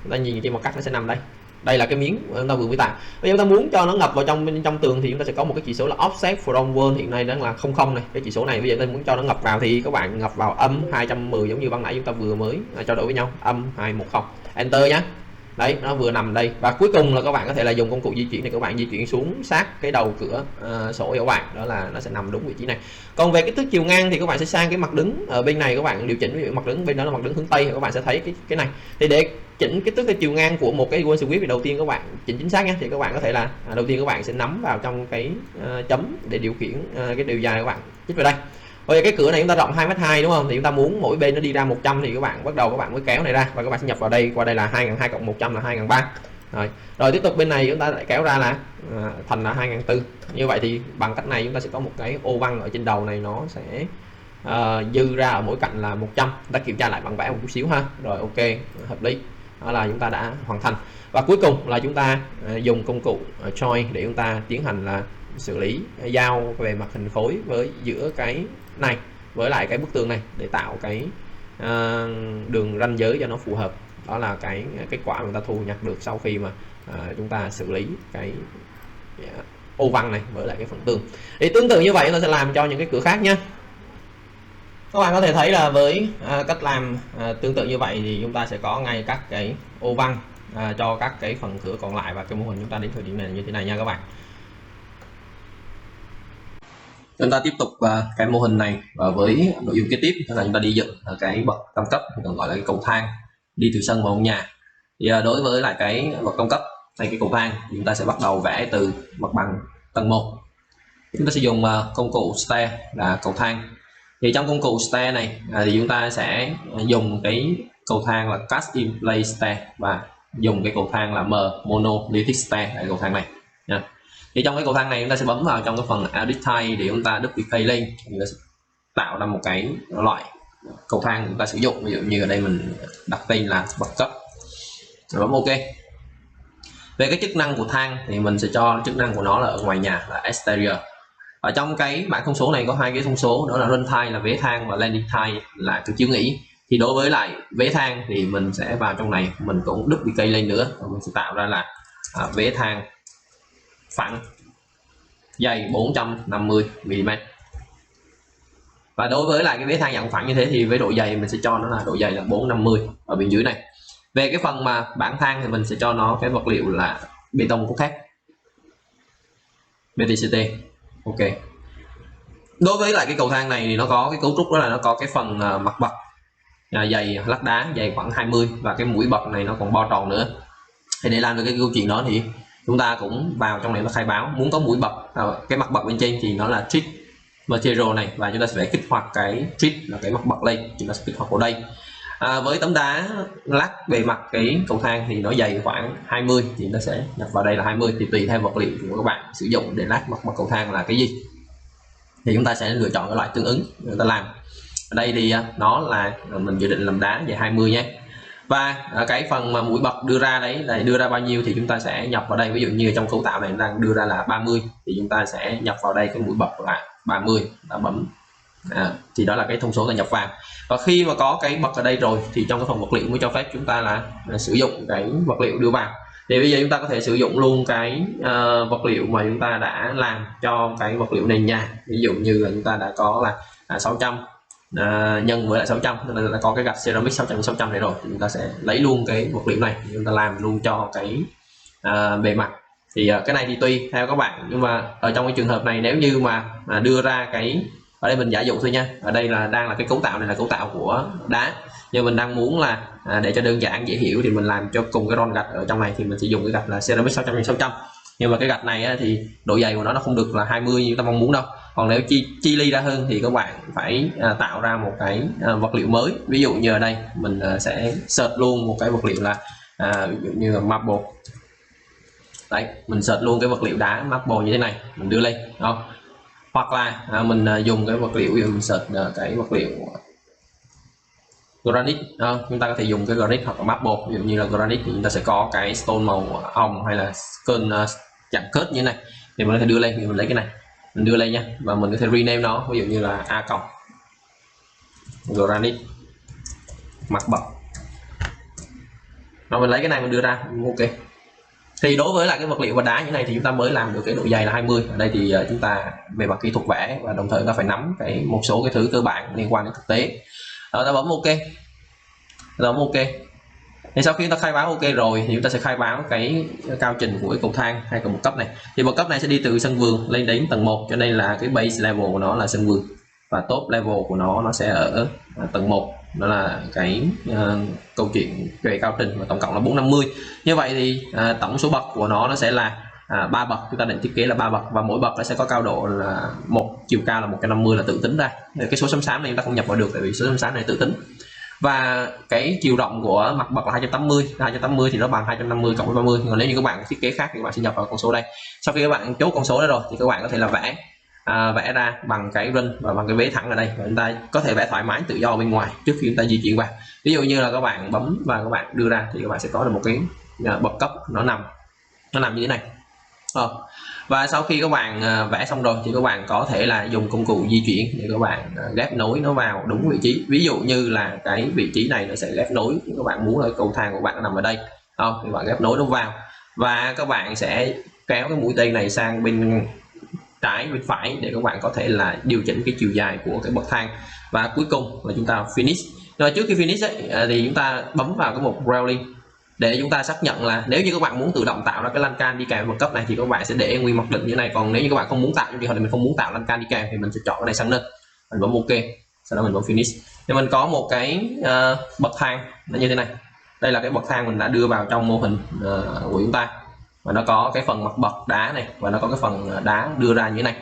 chúng ta nhìn trên mặt cắt nó sẽ nằm đây. Đây là cái miếng chúng ta vừa mới tạo. Bây giờ chúng ta muốn cho nó ngập vào trong tường thì chúng ta sẽ có một cái chỉ số là offset from wall, hiện nay đang là 00 này. Cái chỉ số này bây giờ chúng ta muốn cho nó ngập vào thì các bạn ngập vào âm 210 giống như ban nãy chúng ta vừa mới trao đổi với nhau, âm 210, enter nhé. Đấy, nó vừa nằm đây. Và cuối cùng là các bạn có thể là dùng công cụ di chuyển này, các bạn di chuyển xuống sát cái đầu cửa sổ của các bạn, đó là nó sẽ nằm đúng vị trí này. Còn về kích thước chiều ngang thì các bạn sẽ sang cái mặt đứng ở bên này, các bạn điều chỉnh. Ví dụ mặt đứng bên đó là mặt đứng hướng tây thì các bạn sẽ thấy cái này. Thì để chỉnh kích thước theo chiều ngang của một cái wall sweep thì đầu tiên các bạn chỉnh chính xác nhé. Thì các bạn có thể là đầu tiên các bạn sẽ nắm vào trong cái chấm để điều khiển cái chiều dài, các bạn chích vào đây. Bây giờ cái cửa này chúng ta rộng 2m2 đúng không? Thì chúng ta muốn mỗi bên nó đi ra 100 thì các bạn bắt đầu các bạn mới kéo này ra và các bạn sẽ nhập vào đây, qua đây là 2.200 cộng 100 là 2.300. Rồi tiếp tục bên này chúng ta lại kéo ra là thành là 2.400. Như vậy thì bằng cách này chúng ta sẽ có một cái ô văn ở trên đầu này, nó sẽ dư ra ở mỗi cạnh là 100. Chúng ta kiểm tra lại bản vẽ một chút xíu ha. Rồi ok, hợp lý. Đó là chúng ta đã hoàn thành. Và cuối cùng là chúng ta dùng công cụ join để chúng ta tiến hành là xử lý giao về mặt hình khối với giữa cái này với lại cái bức tường này để tạo cái đường ranh giới cho nó phù hợp. Đó là cái kết quả mà chúng ta thu nhặt được sau khi mà chúng ta xử lý cái ô văn này với lại cái phần tường. Thì tương tự như vậy chúng ta sẽ làm cho những cái cửa khác nhé. Các bạn có thể thấy là với cách làm tương tự như vậy thì chúng ta sẽ có ngay các cái ô văn cho các cái phần cửa còn lại, và cái mô hình chúng ta đến thời điểm này như thế này nha các bạn. Chúng ta tiếp tục cái mô hình này và với nội dung kế tiếp là chúng ta đi dựng cái bậc tam cấp, còn gọi là cái cầu thang đi từ sân vào nhà. Thì đối với lại cái bậc tam cấp hay cái cầu thang thì chúng ta sẽ bắt đầu vẽ từ mặt bằng tầng 1. Chúng ta sẽ dùng công cụ stair là cầu thang. Thì trong công cụ stair này thì chúng ta sẽ dùng cái cầu thang là cast in place stair và dùng cái cầu thang là M monolithic stair tại cầu thang này nha. Thì trong cái cầu thang này chúng ta sẽ bấm vào trong cái phần edit type để chúng ta duplicate lên, chúng ta sẽ tạo ra một cái loại cầu thang chúng ta sử dụng. Ví dụ như ở đây mình đặt tên là bậc cấp, rồi bấm ok. Về cái chức năng của thang thì mình sẽ cho chức năng của nó là ở ngoài nhà là exterior. Ở trong cái bảng thông số này có hai cái thông số, đó là run type là vế thang và landing type là cực chiếu nghỉ. Thì đối với lại vế thang thì mình sẽ vào trong này, mình cũng duplicate lên nữa, mình sẽ tạo ra là vế thang phẳng dày 450 mm. Và đối với lại cái vế thang dạng phẳng như thế thì với độ dày mình sẽ cho nó là độ dày là 450 ở bên dưới này. Về cái phần mà bảng thang thì mình sẽ cho nó cái vật liệu là bê tông cốt thép BTCT. Ok. Đối với lại cái cầu thang này thì nó có cái cấu trúc, đó là nó có cái phần mặt bậc dày lát đá dày khoảng 20 và cái mũi bậc này nó còn bo tròn nữa. Thì để làm được cái câu chuyện đó thì chúng ta cũng vào trong này nó khai báo muốn có mũi bậc, cái mặt bậc bên trên thì nó là treat material này, và chúng ta sẽ phải kích hoạt cái treat là cái mặt bậc lên, chúng ta sẽ kích hoạt vào đây. Với tấm đá lát bề mặt cái cầu thang thì nó dày khoảng 20 thì nó sẽ nhập vào đây là 20, thì tùy theo vật liệu của các bạn sử dụng để lát mặt cầu thang là cái gì thì chúng ta sẽ lựa chọn cái loại tương ứng người ta làm. Ở đây thì nó là mình dự định làm đá dày 20 nhé. Và cái phần mà mũi bậc đưa ra đấy là đưa ra bao nhiêu thì chúng ta sẽ nhập vào đây. Ví dụ như trong cấu tạo này đang đưa ra là 30 thì chúng ta sẽ nhập vào đây cái mũi bậc là 30, ta bấm Thì đó là cái thông số ta nhập vào. Và khi mà có cái bậc ở đây rồi thì trong cái phần vật liệu mới cho phép chúng ta là sử dụng cái vật liệu đưa vào. Thì bây giờ chúng ta có thể sử dụng luôn cái vật liệu mà chúng ta đã làm cho cái vật liệu nền nhà. Ví dụ như là chúng ta đã có là 600 nhân với lại 600, tức là đã có cái gạch ceramic 600 này rồi, thì chúng ta sẽ lấy luôn cái vật liệu này, chúng ta làm luôn cho cái bề mặt. Thì cái này thì tùy theo các bạn, nhưng mà ở trong cái trường hợp này nếu như mà đưa ra cái, ở đây mình giả dụ thôi nha, ở đây là đang là cái cấu tạo này là cấu tạo của đá, nhưng mình đang muốn là để cho đơn giản dễ hiểu thì mình làm cho cùng cái ron gạch ở trong này thì mình sẽ dùng cái gạch là ceramic 600 nhưng mà cái gạch này thì độ dày của nó không được là 20 như ta mong muốn đâu. Còn nếu chi ly ra hơn thì các bạn phải tạo ra một cái vật liệu mới. Ví dụ như ở đây mình sẽ search luôn một cái vật liệu là ví dụ như là marble. Đấy, mình search luôn cái vật liệu đá marble như thế này, mình đưa lên đó. Hoặc là mình dùng cái vật liệu, mình search cái vật liệu granite, chúng ta có thể dùng cái granite hoặc là marble. Ví dụ như là granite thì chúng ta sẽ có cái stone màu hồng hay là cơn chạm kết như thế này, thì mình có thể đưa lên. Thì mình lấy cái này mình đưa lên nha, và mình có thể rename nó, ví dụ như là a cộng granite mặt bậc rồi mình lấy cái này mình đưa ra. Ok, thì đối với lại cái vật liệu và đá như này thì chúng ta mới làm được cái độ dày là 20. Ở đây thì chúng ta về mặt kỹ thuật vẽ và đồng thời chúng ta phải nắm một số cái thứ cơ bản liên quan đến thực tế. Ta bấm ok, thì sau khi chúng ta khai báo ok rồi thì chúng ta sẽ khai báo cái cao trình của cái cầu thang hay cầu bậc cấp này. Thì bậc cấp này sẽ đi từ sân vườn lên đến tầng 1, cho nên là cái base level của nó là sân vườn và top level của nó sẽ ở tầng 1. Đó là cái câu chuyện về cao trình, và tổng cộng là 450. Như vậy thì tổng số bậc của nó sẽ là 3 bậc. Chúng ta định thiết kế là 3 bậc và mỗi bậc nó sẽ có cao độ là chiều cao là 150 là tự tính ra. Cái số xám này chúng ta không nhập vào được tại vì số xám này tự tính. Và cái chiều rộng của mặt bậc là 280 thì nó bằng 250 cộng với 30. Còn nếu như các bạn thiết kế khác thì các bạn sẽ nhập vào con số đây. Sau khi các bạn chốt con số đó rồi thì các bạn có thể là vẽ ra bằng cái run và bằng cái vế thẳng ở đây, và chúng ta có thể vẽ thoải mái tự do bên ngoài trước khi chúng ta di chuyển vào. Ví dụ như là các bạn bấm và các bạn đưa ra thì các bạn sẽ có được một cái bậc cấp nó nằm như thế này. Và sau khi các bạn vẽ xong rồi thì các bạn có thể là dùng công cụ di chuyển để các bạn ghép nối nó vào đúng vị trí. Ví dụ như là cái vị trí này nó sẽ ghép nối, các bạn muốn là cầu thang của bạn nó nằm ở đây, thì bạn ghép nối nó vào và các bạn sẽ kéo cái mũi tên này sang bên trái bên phải để các bạn có thể là điều chỉnh cái chiều dài của cái bậc thang. Và cuối cùng là chúng ta finish. Rồi trước khi finish ấy, thì chúng ta bấm vào cái mục Railing để chúng ta xác nhận là nếu như các bạn muốn tự động tạo ra cái lan can đi kèm bậc cấp này thì các bạn sẽ để nguyên mặc định như thế này. Còn nếu như các bạn không muốn tạo, trong trường hợp mình không muốn tạo lan can đi kèm thì mình sẽ chọn cái này sang nâng, mình bấm ok, sau đó mình bấm finish. Thì mình có một cái bậc thang nó như thế này. Đây là cái bậc thang mình đã đưa vào trong mô hình của chúng ta, và nó có cái phần mặt bậc đá này và nó có cái phần đá đưa ra như thế này.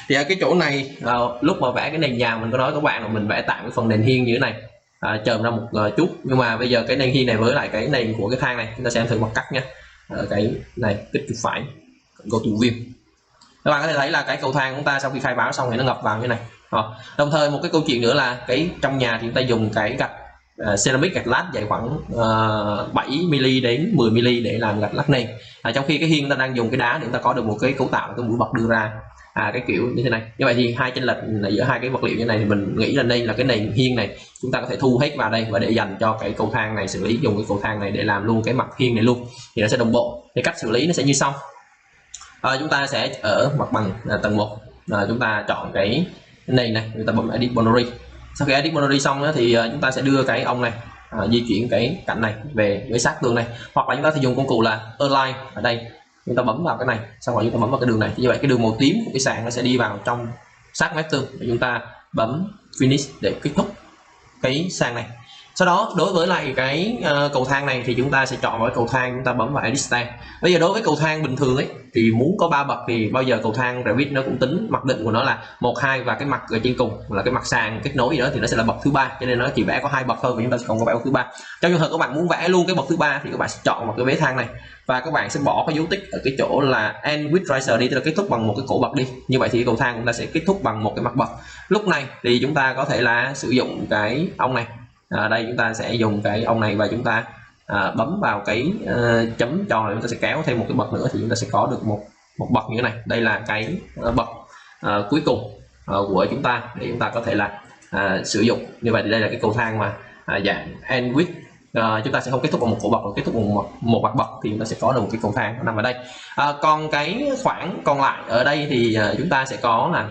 Thì ở cái chỗ này lúc mà vẽ cái nền nhà mình có nói các bạn là mình vẽ tạm cái phần nền hiên như thế này, chờm ra một chút. Nhưng mà bây giờ cái nền hiên này với lại cái nền của cái thang này chúng ta xem thử mặt cắt nha. Cái này kích chuột phải go to view, các bạn có thể thấy là cái cầu thang của chúng ta sau khi khai báo xong thì nó ngập vào như này. Đồng thời một cái câu chuyện nữa là cái trong nhà thì chúng ta dùng cái gạch ceramic gạch lát dày khoảng 7mm đến 10mm để làm gạch lát nền, trong khi cái hiên ta đang dùng cái đá để chúng ta có được một cái cấu tạo cái mũi bậc đưa ra cái kiểu như thế này. Như vậy thì hai chênh lệch giữa hai cái vật liệu như này thì mình nghĩ là đây là cái nền hiên này chúng ta có thể thu hết vào đây và để dành cho cái cầu thang này, xử lý dùng cái cầu thang này để làm luôn cái mặt hiên này luôn thì nó sẽ đồng bộ. Thì cách xử lý nó sẽ như sau. Chúng ta sẽ ở mặt bằng tầng 1, chúng ta chọn cái nền này, chúng ta bấm edit boundary. Sau khi edit boundary xong thì chúng ta sẽ đưa cái ông này di chuyển cái cạnh này về với sát tường này, hoặc là chúng ta sẽ dùng công cụ là align. Ở đây chúng ta bấm vào cái này, xong rồi chúng ta bấm vào cái đường này. Như vậy cái đường màu tím của cái sàn nó sẽ đi vào trong sát mép tường, chúng ta bấm finish để kết thúc cái sàn này. Sau đó đối với lại cái cầu thang này thì chúng ta sẽ chọn vào cái cầu thang, chúng ta bấm vào edit stand. Bây giờ đối với cầu thang bình thường ấy thì muốn có 3 bậc thì bao giờ cầu thang Revit nó cũng tính mặc định của nó là 1, 2 và cái mặt ở trên cùng là cái mặt sàn kết nối gì đó thì nó sẽ là bậc thứ 3, cho nên nó chỉ vẽ có 2 bậc thôi và chúng ta sẽ không có vẽ bậc thứ 3. Trong trường hợp các bạn muốn vẽ luôn cái bậc thứ 3 thì các bạn sẽ chọn vào cái vế thang này và các bạn sẽ bỏ cái dấu tích ở cái chỗ là end with riser đi, tức là kết thúc bằng một cái cổ bậc đi. Như vậy thì cầu thang chúng ta sẽ kết thúc bằng một cái mặt bậc. Lúc này thì chúng ta có thể là sử dụng cái ông này. Đây chúng ta sẽ dùng cái ông này và chúng ta bấm vào cái chấm tròn này, chúng ta sẽ kéo thêm một cái bậc nữa thì chúng ta sẽ có được một bậc như thế này. Đây là cái bậc cuối cùng. của chúng ta để chúng ta có thể là sử dụng. Như vậy thì đây là cái cầu thang mà dạng end with. Chúng ta sẽ không kết thúc bằng một cổ bậc, mà kết thúc bằng một mặt bậc thì chúng ta sẽ có được một cái cầu thang nằm ở đây. Còn cái khoảng còn lại ở đây thì chúng ta sẽ có là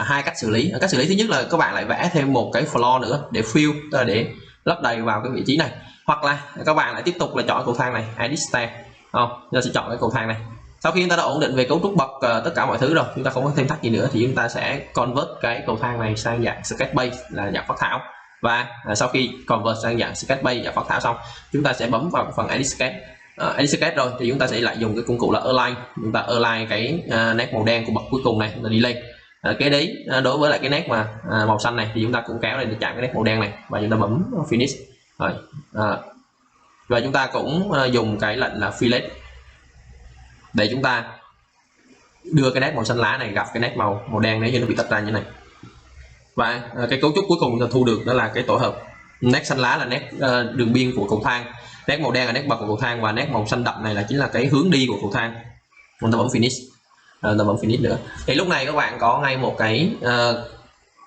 hai cách xử lý. Cách xử lý thứ nhất là các bạn lại vẽ thêm một cái floor nữa để fill, tức là để lấp đầy vào cái vị trí này, hoặc là các bạn lại tiếp tục là chọn cầu thang này edit stair. Chúng ta sẽ chọn cái cầu thang này. Sau khi chúng ta đã ổn định về cấu trúc bậc tất cả mọi thứ rồi, chúng ta không có thêm thắt gì nữa, thì chúng ta sẽ convert cái cầu thang này sang dạng sketch base là dạng phác thảo. Và sau khi convert sang dạng sketch base dạng phác thảo xong, chúng ta sẽ bấm vào phần edit sketch. Edit sketch rồi thì chúng ta sẽ lại dùng cái công cụ là align. Chúng ta align cái nét màu đen của bậc cuối cùng này, chúng ta đi lên. Cái đấy đối với lại cái nét mà màu xanh này thì chúng ta cũng kéo lên để chạm cái nét màu đen này và chúng ta bấm finish rồi. Và chúng ta cũng dùng cái lệnh là fillet để chúng ta đưa cái nét màu xanh lá này gặp cái nét màu đen nếu như nó bị tách ra như này. Và cái cấu trúc cuối cùng chúng ta thu được đó là cái tổ hợp nét xanh lá là nét đường biên của cầu thang, nét màu đen là nét bậc của cầu thang, và nét màu xanh đậm này là chính là cái hướng đi của cầu thang. Chúng ta bấm finish. Ta bấm finish nữa thì lúc này các bạn có ngay một cái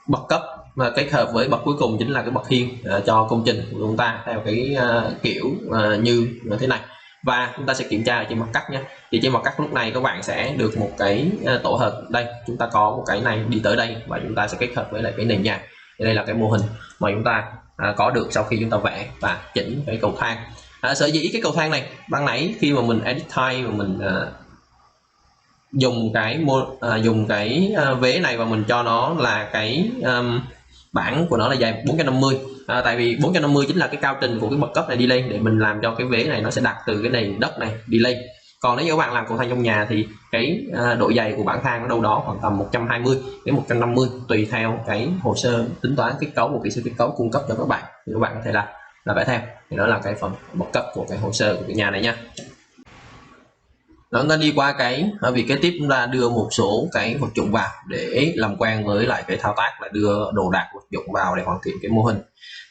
bậc cấp mà kết hợp với bậc cuối cùng chính là cái bậc hiên cho công trình của chúng ta theo cái kiểu như thế này. Và chúng ta sẽ kiểm tra ở trên mặt cắt nhé. Thì trên mặt cắt lúc này các bạn sẽ được một cái tổ hợp. Đây chúng ta có một cái này đi tới đây và chúng ta sẽ kết hợp với lại cái nền nhà. Thì đây là cái mô hình mà chúng ta có được sau khi chúng ta vẽ và chỉnh cái cầu thang. Sở dĩ cái cầu thang này ban nãy khi mà mình edit type mà mình dùng cái vế này và mình cho nó là cái bảng của nó là dài 450. Tại vì 450 chính là cái cao trình của cái bậc cấp này đi lên, để mình làm cho cái vế này nó sẽ đặt từ cái nền đất này đi lên. Còn nếu như các bạn làm cầu thang trong nhà thì cái độ dày của bảng thang ở đâu đó khoảng tầm 120 đến 150 tùy theo cái hồ sơ tính toán kết cấu của kỹ sư kết cấu cung cấp cho các bạn, thì các bạn có thể là vẽ theo. Thì đó là cái phần bậc cấp của cái hồ sơ của cái nhà này nha. Chúng ta đi qua cái việc kế tiếp, chúng ta đưa một số cái vật dụng vào để làm quen với lại cái thao tác là đưa đồ đạc vật dụng vào để hoàn thiện cái mô hình.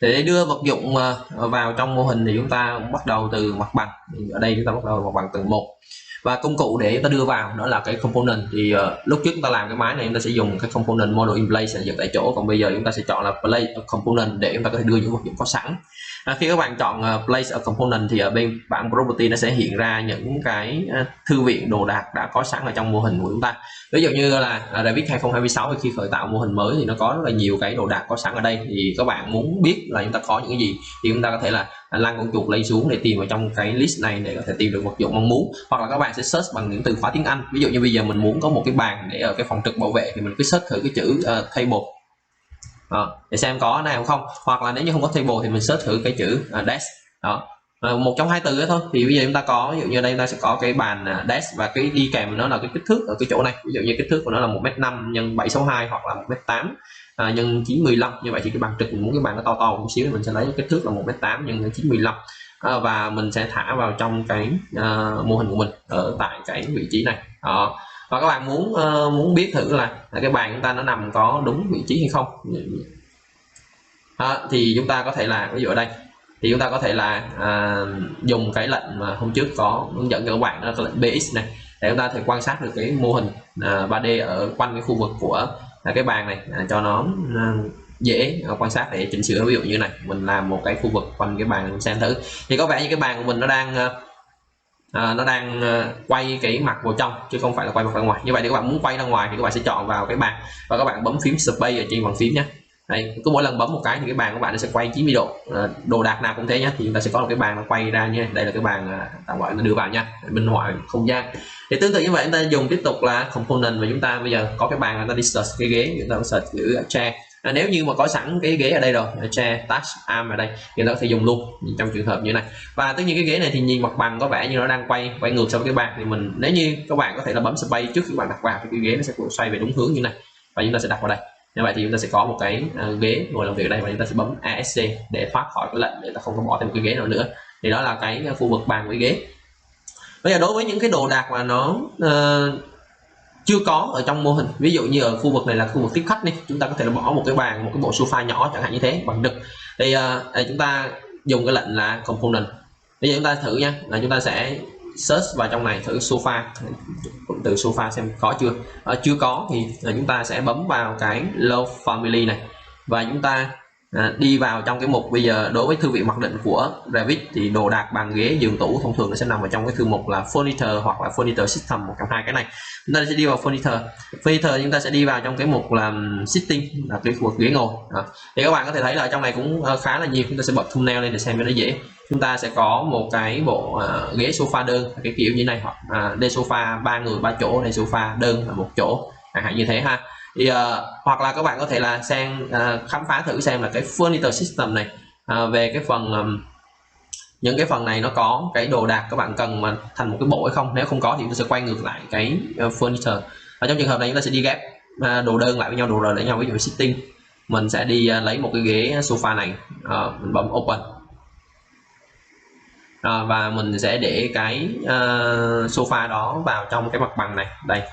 Để đưa vật dụng vào trong mô hình thì chúng ta bắt đầu từ mặt bằng. Ở đây chúng ta bắt đầu mặt bằng tầng 1. Và công cụ để chúng ta đưa vào đó là cái component. Thì lúc trước chúng ta làm cái máy này chúng ta sẽ dùng cái component model in place là dựng tại chỗ, còn bây giờ chúng ta sẽ chọn là place a component để chúng ta có thể đưa những vật dụng có sẵn. Khi các bạn chọn place a component thì ở bên bảng property nó sẽ hiện ra những cái thư viện đồ đạc đã có sẵn ở trong mô hình của chúng ta. Ví dụ như là Revit 2026 khi khởi tạo mô hình mới thì nó có rất là nhiều cái đồ đạc có sẵn ở đây. Thì các bạn muốn biết là chúng ta có những cái gì thì chúng ta có thể là lăn con chuột lên xuống để tìm vào trong cái list này để có thể tìm được vật dụng mong muốn, hoặc là các bạn sẽ search bằng những từ khóa tiếng Anh. Ví dụ như bây giờ mình muốn có một cái bàn để ở cái phòng trực bảo vệ thì mình cứ search thử cái chữ table để xem có này không, hoặc là nếu như không có table thì mình search thử cái chữ desk. Một trong hai từ đó thôi. Thì bây giờ chúng ta có, ví dụ như đây chúng ta sẽ có cái bàn desk và cái đi kèm nó là cái kích thước ở cái chỗ này. Ví dụ như kích thước của nó là 1m5 x 762 hoặc là 1m8 x 915. Như vậy thì cái bàn trực mình muốn cái bàn nó to to một xíu thì mình sẽ lấy cái kích thước là 1m8 x 915 và mình sẽ thả vào trong cái mô hình của mình ở tại cái vị trí này. Và các bạn muốn biết thử là cái bàn chúng ta nó nằm có đúng vị trí hay không, thì chúng ta có thể là, ví dụ ở đây thì chúng ta có thể là dùng cái lệnh mà hôm trước có hướng dẫn cho các bạn, đó là cái lệnh BX này, để chúng ta thể quan sát được cái mô hình 3D ở quanh cái khu vực của cái bàn này cho nó dễ quan sát để chỉnh sửa. Ví dụ như này, mình làm một cái khu vực quanh cái bàn mình xem thử thì có vẻ như cái bàn của mình nó đang quay cái mặt vào trong chứ không phải là quay mặt ra ngoài. Như vậy thì các bạn muốn quay ra ngoài thì các bạn sẽ chọn vào cái bàn và các bạn bấm phím space ở trên bàn phím nhé. Đây, cứ mỗi lần bấm một cái thì cái bàn của bạn nó sẽ quay 90 độ. Đồ đạc nào cũng thế nhé, thì chúng ta sẽ có một cái bàn nó quay ra nha. Đây là cái bàn tạm gọi nó đưa vào nha, bên ngoài không gian. Thì tương tự như vậy chúng ta dùng tiếp tục là component, và chúng ta bây giờ có cái bàn, chúng ta đi search cái ghế, chúng ta search chữ chair. Nếu như mà có sẵn cái ghế ở đây rồi, chair touch arm ở đây thì nó có thể dùng luôn trong trường hợp như này. Và tất nhiên cái ghế này thì nhìn mặt bằng có vẻ như nó đang quay ngược so với cái bàn, thì mình nếu như các bạn có thể là bấm space trước khi bạn đặt vào thì cái ghế nó sẽ xoay về đúng hướng như này và chúng ta sẽ đặt vào đây. Như vậy thì chúng ta sẽ có một cái ghế ngồi làm việc ở đây và chúng ta sẽ bấm ASC để thoát khỏi cái lệnh để ta không có bỏ thêm một cái ghế nào nữa. Thì đó là cái khu vực bàn với ghế. Bây giờ đối với những cái đồ đạc mà nó chưa có ở trong mô hình, ví dụ như ở khu vực này là khu vực tiếp khách đi, chúng ta có thể là bỏ một cái bàn, một cái bộ sofa nhỏ chẳng hạn như thế bằng đực. Thì chúng ta dùng cái lệnh là component. Bây giờ chúng ta thử nha, là chúng ta sẽ search vào trong này thử sofa, cụm từ sofa xem có chưa. Chưa có thì chúng ta sẽ bấm vào cái Love Family này và chúng ta đi vào trong cái mục. Bây giờ đối với thư viện mặc định của Revit thì đồ đạc, bàn ghế, giường tủ thông thường nó sẽ nằm ở trong cái thư mục là Furniture hoặc là Furniture System, một trong hai cái này. Chúng ta sẽ đi vào Furniture, chúng ta sẽ đi vào trong cái mục là Sitting, là cái khu vực ghế ngồi. Thì các bạn có thể thấy là trong này cũng khá là nhiều. Chúng ta sẽ bật thumbnail lên để xem cho nó dễ. Chúng ta sẽ có một cái bộ ghế sofa đơn, cái kiểu như này, hoặc đây sofa 3 người 3 chỗ, đây sofa đơn là 1 chỗ, chẳng hạn như thế ha. Thì hoặc là các bạn có thể là sang khám phá thử xem là cái Furniture System này về cái phần những cái phần này nó có cái đồ đạc các bạn cần mà thành một cái bộ hay không. Nếu không có thì chúng ta sẽ quay ngược lại cái Furniture. Ở trong trường hợp này chúng ta sẽ đi ghép đồ đơn lại với nhau, đồ rời lại nhau. Ví dụ Sitting, mình sẽ đi lấy một cái ghế sofa này, mình bấm Open. Và mình sẽ để cái sofa đó vào trong cái mặt bằng này.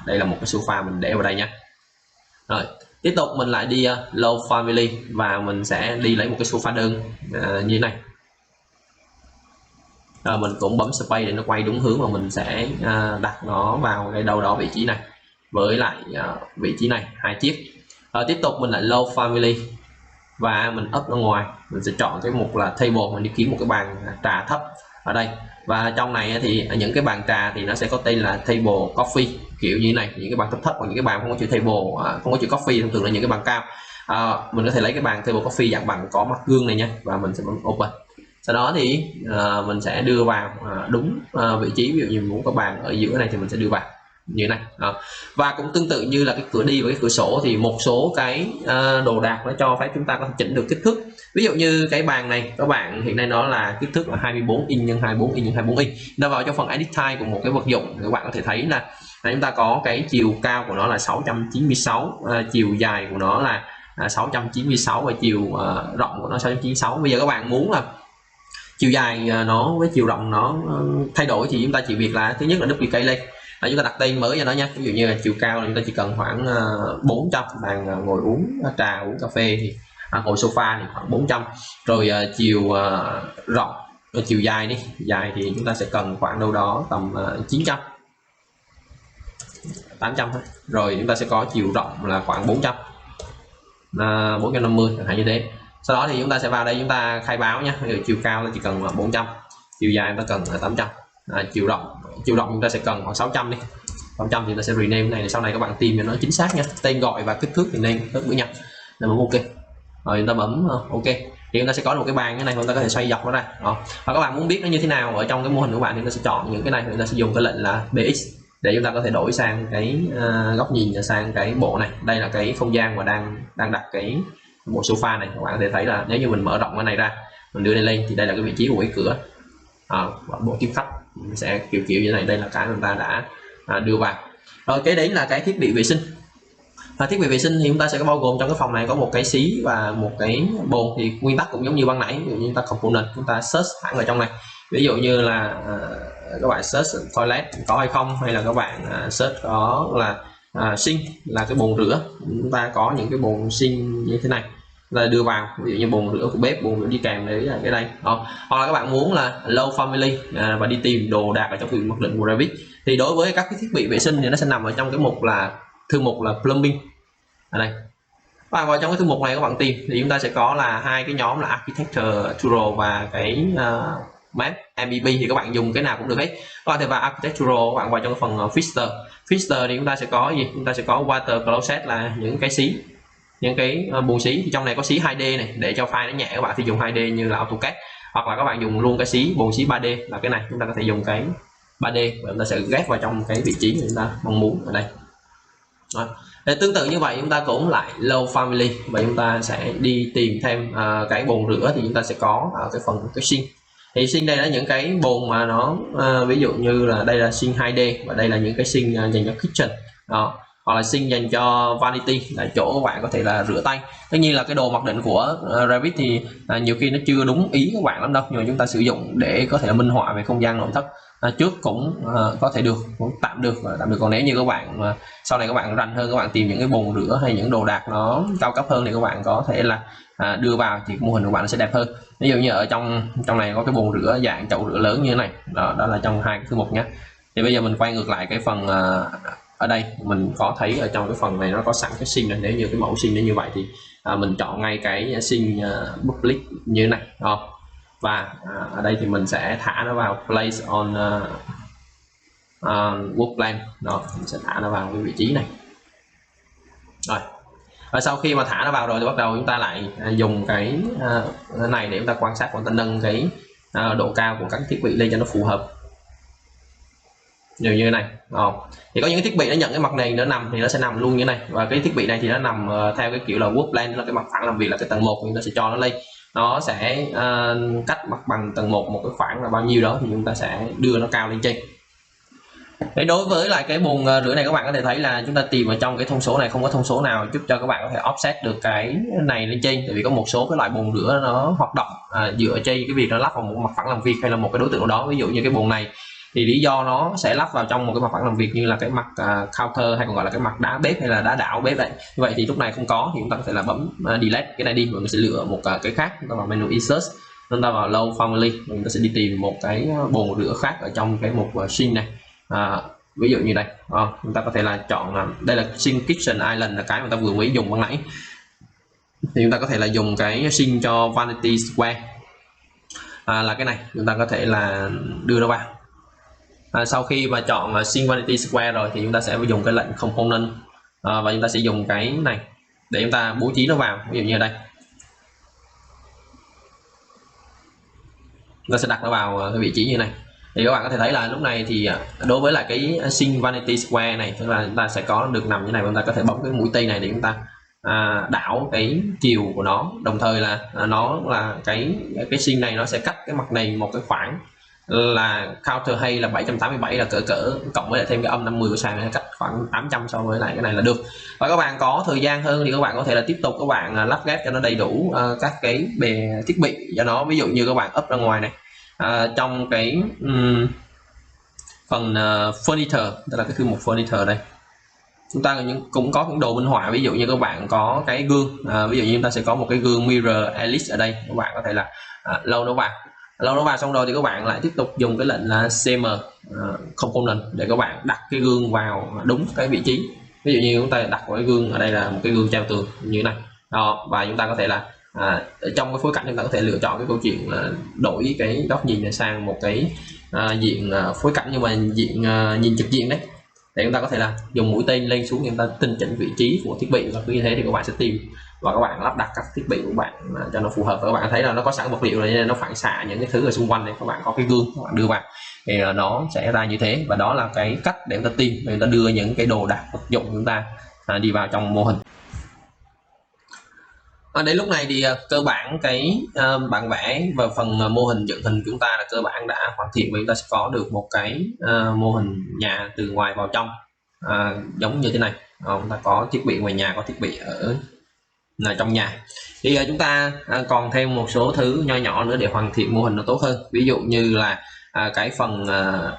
Đây là một cái sofa, mình để vào đây nha. Rồi tiếp tục mình lại đi Love Family và mình sẽ đi lấy một cái sofa đơn như thế này. Mình cũng bấm Space để nó quay đúng hướng, và mình sẽ đặt nó vào cái đâu đó vị trí này với lại vị trí này, 2 chiếc. Tiếp tục mình lại Love Family và mình up ra ngoài. Mình sẽ chọn cái mục là Table, mình đi kiếm một cái bàn trà thấp ở đây. Và trong này thì những cái bàn trà thì nó sẽ có tên là Table Coffee, kiểu như này. Những cái bàn thấp và những cái bàn không có chữ Table, không có chữ Coffee, thông thường là những cái bàn cao. Mình có thể lấy cái bàn Table Coffee dạng bằng có mặt gương này nha, và mình sẽ bấm Open. Sau đó thì mình sẽ đưa vào đúng vị trí. Ví dụ như muốn có bàn ở giữa này thì mình sẽ đưa vào như thế này. Và cũng tương tự như là cái cửa đi và cái cửa sổ thì một số cái đồ đạc nó cho phép chúng ta có thể chỉnh được kích thước. Ví dụ như cái bàn này các bạn hiện nay nó là kích thước là 24 inch x 24 inch x 24 inch. Nó vào trong phần edit type của một cái vật dụng, các bạn có thể thấy là chúng ta có cái chiều cao của nó là 696, chiều dài của nó là 696 và chiều rộng của nó 696. Bây giờ các bạn muốn là chiều dài nó với chiều rộng nó thay đổi thì chúng ta chỉ việc là thứ nhất là duplicate lên, chúng ta đặt tên mới cho nó nhé. Ví dụ như là chiều cao là chúng ta chỉ cần khoảng 400, bàn ngồi uống trà uống cà phê thì ngồi sofa thì khoảng 400. Rồi chiều rộng, chiều dài đi, dài thì chúng ta sẽ cần khoảng đâu đó tầm 900, 800 thôi. Rồi chúng ta sẽ có chiều rộng là khoảng 400, 450 chẳng hạn như thế. Sau đó thì chúng ta sẽ vào đây chúng ta khai báo nhé. Chiều cao là chỉ cần là 400, chiều dài chúng ta cần là 800, chiều rộng chúng ta sẽ cần khoảng 600 đi, 600 thì chúng ta sẽ rename này để sau này các bạn tìm cho nó chính xác nha. Tên gọi và kích thước thì nên rất với nhau. Bấm OK. Rồi chúng ta bấm OK thì chúng ta sẽ có một cái bàn như này, chúng ta có thể xoay dọc nó ra. Và các bạn muốn biết nó như thế nào ở trong cái mô hình của bạn thì chúng ta sẽ chọn những cái này, chúng ta sẽ dùng cái lệnh là BX để chúng ta có thể đổi sang cái góc nhìn, sang cái bộ này. Đây là cái không gian mà đang đặt cái bộ sofa này. Các bạn có thể thấy là nếu như mình mở rộng cái này ra, mình đưa đây lên thì đây là cái vị trí của cái cửa. Bộ tiếp khách sẽ kiểu như này. Đây là cái chúng ta đã đưa vào. Rồi cái đấy là cái thiết bị vệ sinh. Thiết bị vệ sinh thì chúng ta sẽ có bao gồm trong cái phòng này có một cái xí và một cái bồn. Thì nguyên tắc cũng giống như ban nãy, ví dụ như chúng ta component chúng ta search hẳn ở trong này. Ví dụ như là các bạn search toilet có hay không, hay là các bạn search có là sink là cái bồn rửa, chúng ta có những cái bồn sink như thế này là đưa vào. Ví dụ như bồn rửa của bếp, bồn rửa đi kèm đấy là cái đây. Hoặc là các bạn muốn là Love Family và đi tìm đồ đạc ở trong thư viện mặc định của Revit thì đối với các cái thiết bị vệ sinh thì nó sẽ nằm ở trong cái mục là thư mục là Plumbing ở đây. Và vào trong cái thư mục này các bạn tìm thì chúng ta sẽ có là hai cái nhóm là Architecture Tool và cái Map MEP, thì các bạn dùng cái nào cũng được hết. Các bạn thể vào Architectural, các bạn vào trong cái phần Filter thì chúng ta sẽ có gì? Chúng ta sẽ có Water Closet là những cái xí, những cái bồn xí. Thì trong này có xí 2D này để cho file nó nhẹ, các bạn thì dùng 2D như là AutoCAD, hoặc là các bạn dùng luôn cái xí bồn xí 3D là cái này. Chúng ta có thể dùng cái 3D và chúng ta sẽ ghép vào trong cái vị trí mà chúng ta mong muốn ở đây. Để tương tự như vậy chúng ta cũng lại Love Family và chúng ta sẽ đi tìm thêm cái bồn rửa. Thì chúng ta sẽ có ở cái phần cái sink. Thì sink đây là những cái bồn mà nó ví dụ như là đây là sink 2D và đây là những cái sink dành cho kitchen. hoặc là sink dành cho vanity là chỗ các bạn có thể là rửa tay. Tất nhiên là cái đồ mặc định của Revit thì nhiều khi nó chưa đúng ý các bạn lắm đâu, nhưng mà chúng ta sử dụng để có thể là minh họa về không gian nội thất trước cũng có thể được, cũng tạm được. Còn nếu như các bạn mà sau này các bạn rành hơn, các bạn tìm những cái bồn rửa hay những đồ đạc nó cao cấp hơn thì các bạn có thể là đưa vào thì mô hình của bạn nó sẽ đẹp hơn. Ví dụ như ở trong này có cái bồn rửa dạng chậu rửa lớn như thế này, đó là trong hai cái thư mục nhé. Thì bây giờ mình quay ngược lại cái phần ở đây mình có thấy ở trong cái phần này nó có sẵn cái sink này. Nếu như cái mẫu sink như vậy thì mình chọn ngay cái sink public như thế này và ở đây thì mình sẽ thả nó vào place on work plan. Đó, mình sẽ thả nó vào cái vị trí này rồi. Và sau khi mà thả nó vào rồi thì bắt đầu chúng ta lại dùng cái này để chúng ta quan sát và chúng ta nâng cái độ cao của các thiết bị lên cho nó phù hợp như thế này. Thì có những thiết bị nó nhận cái mặt này nó nằm thì nó sẽ nằm luôn như thế này, và cái thiết bị này thì nó nằm theo cái kiểu là work plan, là cái mặt phẳng làm việc là cái tầng 1 thì nó sẽ cho nó lên, nó sẽ cách mặt bằng tầng 1 cái khoảng là bao nhiêu đó thì chúng ta sẽ đưa nó cao lên trên. Thế đối với lại cái bồn rửa này các bạn có thể thấy là chúng ta tìm ở trong cái thông số này không có thông số nào giúp cho các bạn có thể offset được cái này lên trên, tại vì có một số cái loại bồn rửa nó hoạt động dựa trên cái việc nó lắp vào một mặt phẳng làm việc hay là một cái đối tượng nào đó. Ví dụ như cái bồn này thì lý do nó sẽ lắp vào trong một cái mặt phẳng làm việc như là cái mặt counter hay còn gọi là cái mặt đá bếp hay là đá đảo bếp đấy. Như vậy thì lúc này không có thì chúng ta có thể là bấm delete cái này đi và mình sẽ lựa một cái khác. Chúng ta vào menu insert, chúng ta vào low family, chúng ta sẽ đi tìm một cái bồn rửa khác ở trong cái mục sink này. Ví dụ như đây chúng ta có thể là chọn đây là sink kitchen island, là cái mà ta vừa mới dùng ban nãy, thì chúng ta có thể là dùng cái sink cho vanity square là cái này, chúng ta có thể là đưa nó vào. Sau khi mà chọn sink vanity square rồi thì chúng ta sẽ dùng cái lệnh component và chúng ta sẽ dùng cái này để chúng ta bố trí nó vào. Ví dụ như ở đây chúng ta sẽ đặt nó vào cái vị trí như này. Thì các bạn có thể thấy là lúc này thì đối với lại cái sink vanity square này, tức là chúng ta sẽ có được nằm như này, chúng ta có thể bấm cái mũi tên này để chúng ta đảo cái chiều của nó, đồng thời là nó là cái sink này nó sẽ cắt cái mặt này một cái khoảng là counter hay là 787 là cỡ cộng với lại thêm cái âm 50 của sàn này, cắt khoảng 800 so với lại cái này là được. Và các bạn có thời gian hơn thì các bạn có thể là tiếp tục các bạn lắp ghép cho nó đầy đủ các cái bề thiết bị cho nó. Ví dụ như các bạn up ra ngoài này trong cái phần furniture, tức là cái thư mục furniture đây, chúng ta cũng có những đồ minh họa. Ví dụ như các bạn có cái gương, ví dụ như chúng ta sẽ có một cái gương mirror Alice ở đây, các bạn có thể là lâu nó vào xong rồi thì các bạn lại tiếp tục dùng cái lệnh là cm component để các bạn đặt cái gương vào đúng cái vị trí. Ví dụ như chúng ta đặt cái gương ở đây là một cái gương treo tường như thế này đó, và chúng ta có thể là ở trong cái phối cảnh chúng ta có thể lựa chọn cái câu chuyện là đổi cái góc nhìn này sang một cái diện phối cảnh nhưng mà diện nhìn trực diện đấy, để chúng ta có thể là dùng mũi tên lên xuống để chúng ta tinh chỉnh vị trí của thiết bị, và cứ như thế thì các bạn sẽ tìm và các bạn lắp đặt các thiết bị của bạn cho nó phù hợp. Và các bạn thấy là nó có sẵn vật liệu này nên nó phản xạ những cái thứ ở xung quanh này. Các bạn có cái gương các bạn đưa vào thì nó sẽ ra như thế, và đó là cái cách để chúng ta tìm để chúng ta đưa những cái đồ đạc vật dụng chúng ta đi vào trong mô hình. Đến lúc này thì cơ bản cái bản vẽ và phần mô hình dựng hình chúng ta là cơ bản đã hoàn thiện, và chúng ta sẽ có được một cái mô hình nhà từ ngoài vào trong giống như thế này. Chúng ta có thiết bị ngoài nhà, có thiết bị ở trong nhà. Thì chúng ta còn thêm một số thứ nho nhỏ nữa để hoàn thiện mô hình nó tốt hơn. Ví dụ như là cái phần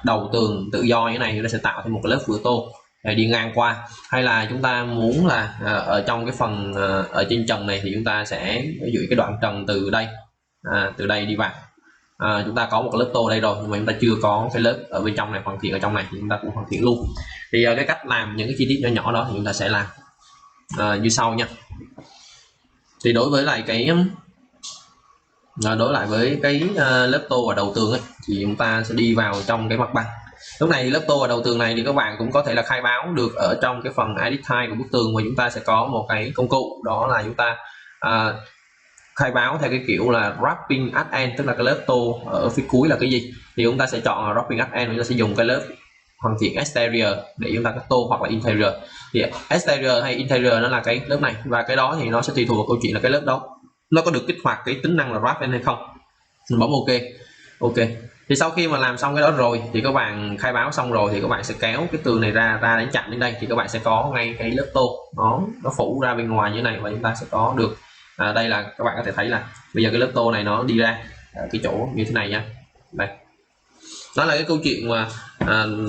đầu tường tự do như thế này, chúng ta sẽ tạo thêm một cái lớp vữa tô để đi ngang qua, hay là chúng ta muốn là ở trong cái phần ở trên trần này thì chúng ta sẽ ví dụ cái đoạn trần từ đây đi vào, chúng ta có một cái lớp tô đây rồi nhưng mà chúng ta chưa có cái lớp ở bên trong này hoàn thiện, ở trong này thì chúng ta cũng hoàn thiện luôn. Thì cái cách làm những cái chi tiết nhỏ nhỏ đó thì chúng ta sẽ làm như sau nha. Thì đối với lại cái lớp tô ở đầu tường ấy, thì chúng ta sẽ đi vào trong cái mặt bằng. Lúc này lớp tô ở đầu tường này thì các bạn cũng có thể là khai báo được ở trong cái phần edit type của bức tường, và chúng ta sẽ có một cái công cụ, đó là chúng ta khai báo theo cái kiểu là wrapping at end, tức là cái lớp tô ở phía cuối là cái gì. Thì chúng ta sẽ chọn wrapping at end, chúng ta sẽ dùng cái lớp hoàn thiện exterior để chúng ta cắt tô, hoặc là interior. Thì exterior hay interior nó là cái lớp này, và cái đó thì nó sẽ tùy thuộc vào câu chuyện là cái lớp đó nó có được kích hoạt cái tính năng là wrap end hay không. Mình bấm ok. Thì sau khi mà làm xong cái đó rồi thì các bạn khai báo xong rồi thì các bạn sẽ kéo cái tường này ra đến chặn đến đây, thì các bạn sẽ có ngay cái lớp tô nó phủ ra bên ngoài như thế này, và chúng ta sẽ có được đây là các bạn có thể thấy là bây giờ cái lớp tô này nó đi ra cái chỗ như thế này nha. Đây, đó là cái câu chuyện mà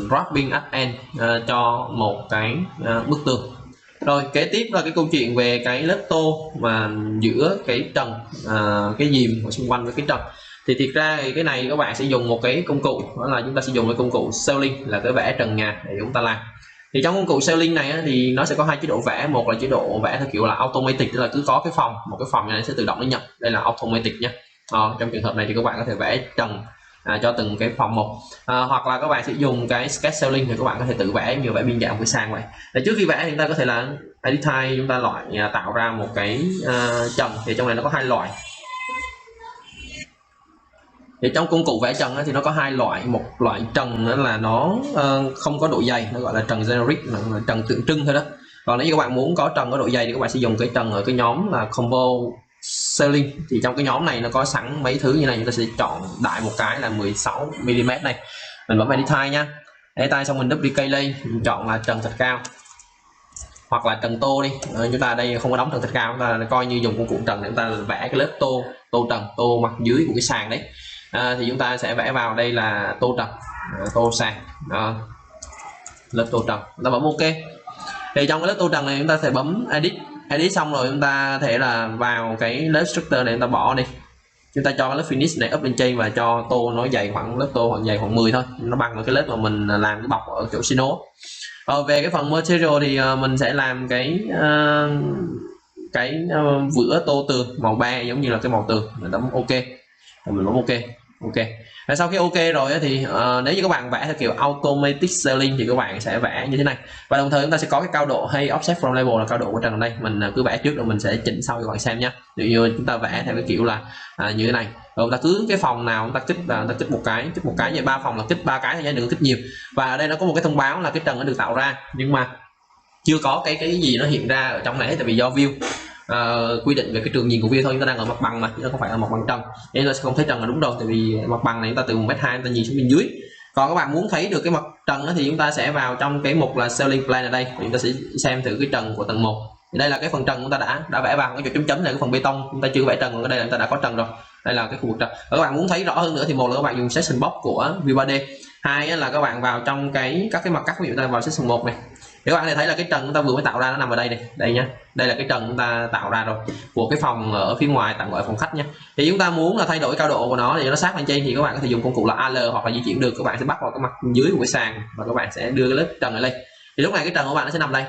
wrapping at end cho một cái bức tường. Rồi kế tiếp là cái câu chuyện về cái lớp tô mà giữa cái trần, cái diềm ở xung quanh với cái trần. Thì thiệt ra thì cái này các bạn sẽ dùng một cái công cụ, đó là chúng ta sẽ dùng cái công cụ Ceiling, là cái vẽ trần nhà để chúng ta làm. Thì trong công cụ Ceiling này thì nó sẽ có hai chế độ vẽ. Một là chế độ vẽ theo kiểu là automatic, tức là cứ có cái phòng, một cái phòng này sẽ tự động nó nhập, đây là automatic nha. Trong trường hợp này thì các bạn có thể vẽ trần cho từng cái phòng một, hoặc là các bạn sẽ dùng cái sketch Ceiling thì các bạn có thể tự vẽ như vẽ biên dạng với sàn vậy. Để trước khi vẽ thì chúng ta có thể là edit type, chúng ta loại tạo ra một cái trần. Thì trong này nó có hai loại. Thì trong công cụ vẽ trần thì nó có hai loại. Một loại trần nữa là nó không có độ dày, nó gọi là trần generic, là trần tượng trưng thôi đó. Còn nếu như các bạn muốn có trần có độ dày thì các bạn sẽ dùng cái trần ở cái nhóm là combo Ceiling. Thì trong cái nhóm này nó có sẵn mấy thứ như này, chúng ta sẽ chọn đại một cái là 16 mm này, mình bấm edit type nha. Edit type xong mình duplicate lên, mình chọn là trần thật cao hoặc là trần tô đi. Chúng ta đây không có đóng trần thật cao, chúng ta coi như dùng công cụ trần để chúng ta vẽ cái lớp tô trần, tô mặt dưới của cái sàn đấy. Thì chúng ta sẽ vẽ vào đây là tô trần, tô sàn, lớp tô trần, chúng ta bấm OK. Thì trong cái lớp tô trần này chúng ta sẽ bấm edit xong rồi chúng ta thể là vào cái lớp structure này chúng ta bỏ đi, chúng ta cho cái lớp finish này up lên trên và cho tô nó dày khoảng, lớp tô khoảng dày khoảng 10 thôi, nó bằng với cái lớp mà mình làm cái bọc ở chỗ Sino. Về cái phần material thì mình sẽ làm cái vữa tô tường màu be giống như là cái màu tường, mình bấm OK, mình bấm OK. Và sau khi OK rồi thì nếu như các bạn vẽ theo kiểu automatic Ceiling thì các bạn sẽ vẽ như thế này. Và đồng thời chúng ta sẽ có cái cao độ hay offset from level, là cao độ của trần đây. Mình cứ vẽ trước rồi mình sẽ chỉnh sau cho các bạn xem nhé. Ví dụ như chúng ta vẽ theo cái kiểu là như thế này, rồi chúng ta cứ cái phòng nào chúng ta kích một cái như 3 phòng là kích 3 cái thôi nhé, đừng kích nhiều. Và ở đây nó có một cái thông báo là cái trần nó được tạo ra, nhưng mà chưa có cái gì nó hiện ra ở trong này, tại vì do view quy định về cái trường nhìn của view thôi. Chúng ta đang ở mặt bằng mà, chứ không phải ở mặt bằng trần, nên là sẽ không thấy trần là đúng rồi, tại vì mặt bằng này chúng ta từ 1m2 chúng ta nhìn xuống bên dưới. Còn các bạn muốn thấy được cái mặt trần đó thì chúng ta sẽ vào trong cái mục là Ceiling Plan ở đây, chúng ta sẽ xem thử cái trần của tầng 1. Thì đây là cái phần trần chúng ta đã vẽ vào, cái chỗ chấm chấm này cái phần bê tông chúng ta chưa vẽ trần, còn ở đây là chúng ta đã có trần rồi. Đây là cái khu vực trần. Và các bạn muốn thấy rõ hơn nữa thì một là các bạn dùng section box của View 3D, hai là các bạn vào trong các cái mặt cắt, ví dụ ta vào section 1 này thì các bạn thể thấy là cái trần chúng ta vừa mới tạo ra nó nằm ở đây này, đây nhá, đây là cái trần chúng ta tạo ra rồi của cái phòng ở phía ngoài tạm gọi phòng khách nhé. Thì chúng ta muốn là thay đổi cao độ của nó để nó sát lên trên thì các bạn có thể dùng công cụ là AL hoặc là di chuyển được. Các bạn sẽ bắt vào cái mặt dưới của cái sàn và các bạn sẽ đưa cái lớp trần này lên, thì lúc này cái trần của bạn nó sẽ nằm đây,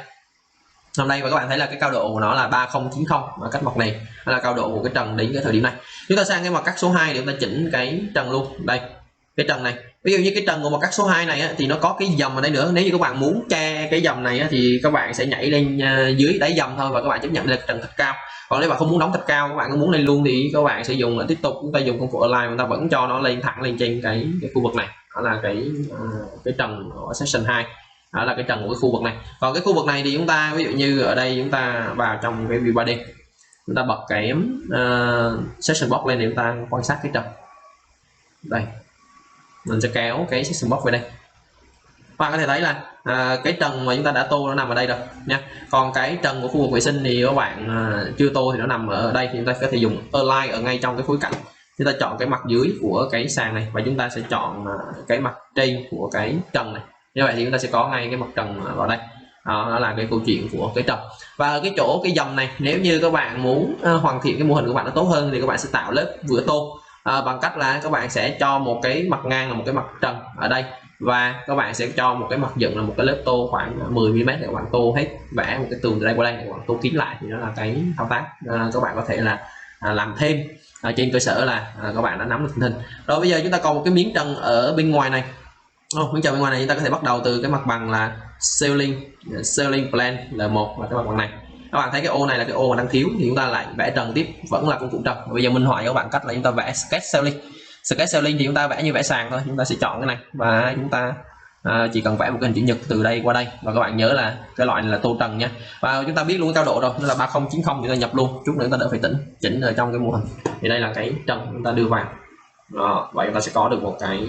và các bạn thấy là cái cao độ của nó là 3090 ở cách mặt này, đó là cao độ của cái trần đến cái thời điểm này. Chúng ta sang cái mặt cắt số 2 để chúng ta chỉnh cái trần luôn. Đây, cái trần này, ví dụ như cái trần của mặt cắt số 2 này thì nó có cái dầm ở đây nữa. Nếu như các bạn muốn che cái dầm này thì các bạn sẽ nhảy lên dưới đáy dầm thôi, và các bạn chấp nhận là trần thật cao. Còn nếu bạn không muốn đóng thật cao, các bạn muốn lên luôn thì các bạn sẽ dùng tiếp tục chúng ta dùng công cụ Align, chúng ta vẫn cho nó lên thẳng lên trên cái khu vực này, đó là cái trần ở section 2, đó là cái trần của cái khu vực này. Còn cái khu vực này thì chúng ta ví dụ như ở đây chúng ta vào trong cái view 3D, chúng ta bật cái section box lên để chúng ta quan sát cái trần. Đây, mình sẽ kéo cái section box về đây, các bạn có thể thấy là cái trần mà chúng ta đã tô nó nằm ở đây rồi nha. Còn cái trần của khu vực vệ sinh thì các bạn chưa tô thì nó nằm ở đây, thì chúng ta có thể dùng Align ở ngay trong cái phối cảnh. Chúng ta chọn cái mặt dưới của cái sàn này và chúng ta sẽ chọn cái mặt trên của cái trần này, như vậy thì chúng ta sẽ có ngay cái mặt trần vào đây. Đó là cái câu chuyện của cái trần. Và ở cái chỗ cái dầm này, nếu như các bạn muốn hoàn thiện cái mô hình của bạn nó tốt hơn thì các bạn sẽ tạo lớp vữa tô bằng cách là các bạn sẽ cho một cái mặt ngang là một cái mặt trần ở đây, và các bạn sẽ cho một cái mặt dựng là một cái lớp tô khoảng 10 mm để các bạn tô hết, vẽ một cái tường từ đây qua đây để các bạn tô kín lại. Thì đó là cái thao tác các bạn có thể là làm thêm trên cơ sở là các bạn đã nắm được tình hình. Rồi bây giờ chúng ta còn một cái miếng trần ở bên ngoài này. Miếng trần bên ngoài này chúng ta có thể bắt đầu từ cái mặt bằng là Ceiling Plan L1 là cái mặt bằng này. Các bạn thấy cái ô này là cái ô mà đang thiếu thì chúng ta lại vẽ trần tiếp, vẫn là công cụ trần. Bây giờ minh họa cho các bạn cách là chúng ta vẽ Sketch Ceiling thì chúng ta vẽ như vẽ sàn thôi. Chúng ta sẽ chọn cái này và chúng ta chỉ cần vẽ một cái hình chữ nhật từ đây qua đây, và các bạn nhớ là cái loại này là tô trần nha. Và chúng ta biết luôn cái cao độ rồi, nó là 3090, chúng ta nhập luôn, chút nữa chúng ta đỡ phải chỉnh ở trong cái mô hình. Thì đây là cái trần chúng ta đưa vào. Đó, vậy chúng ta sẽ có được một cái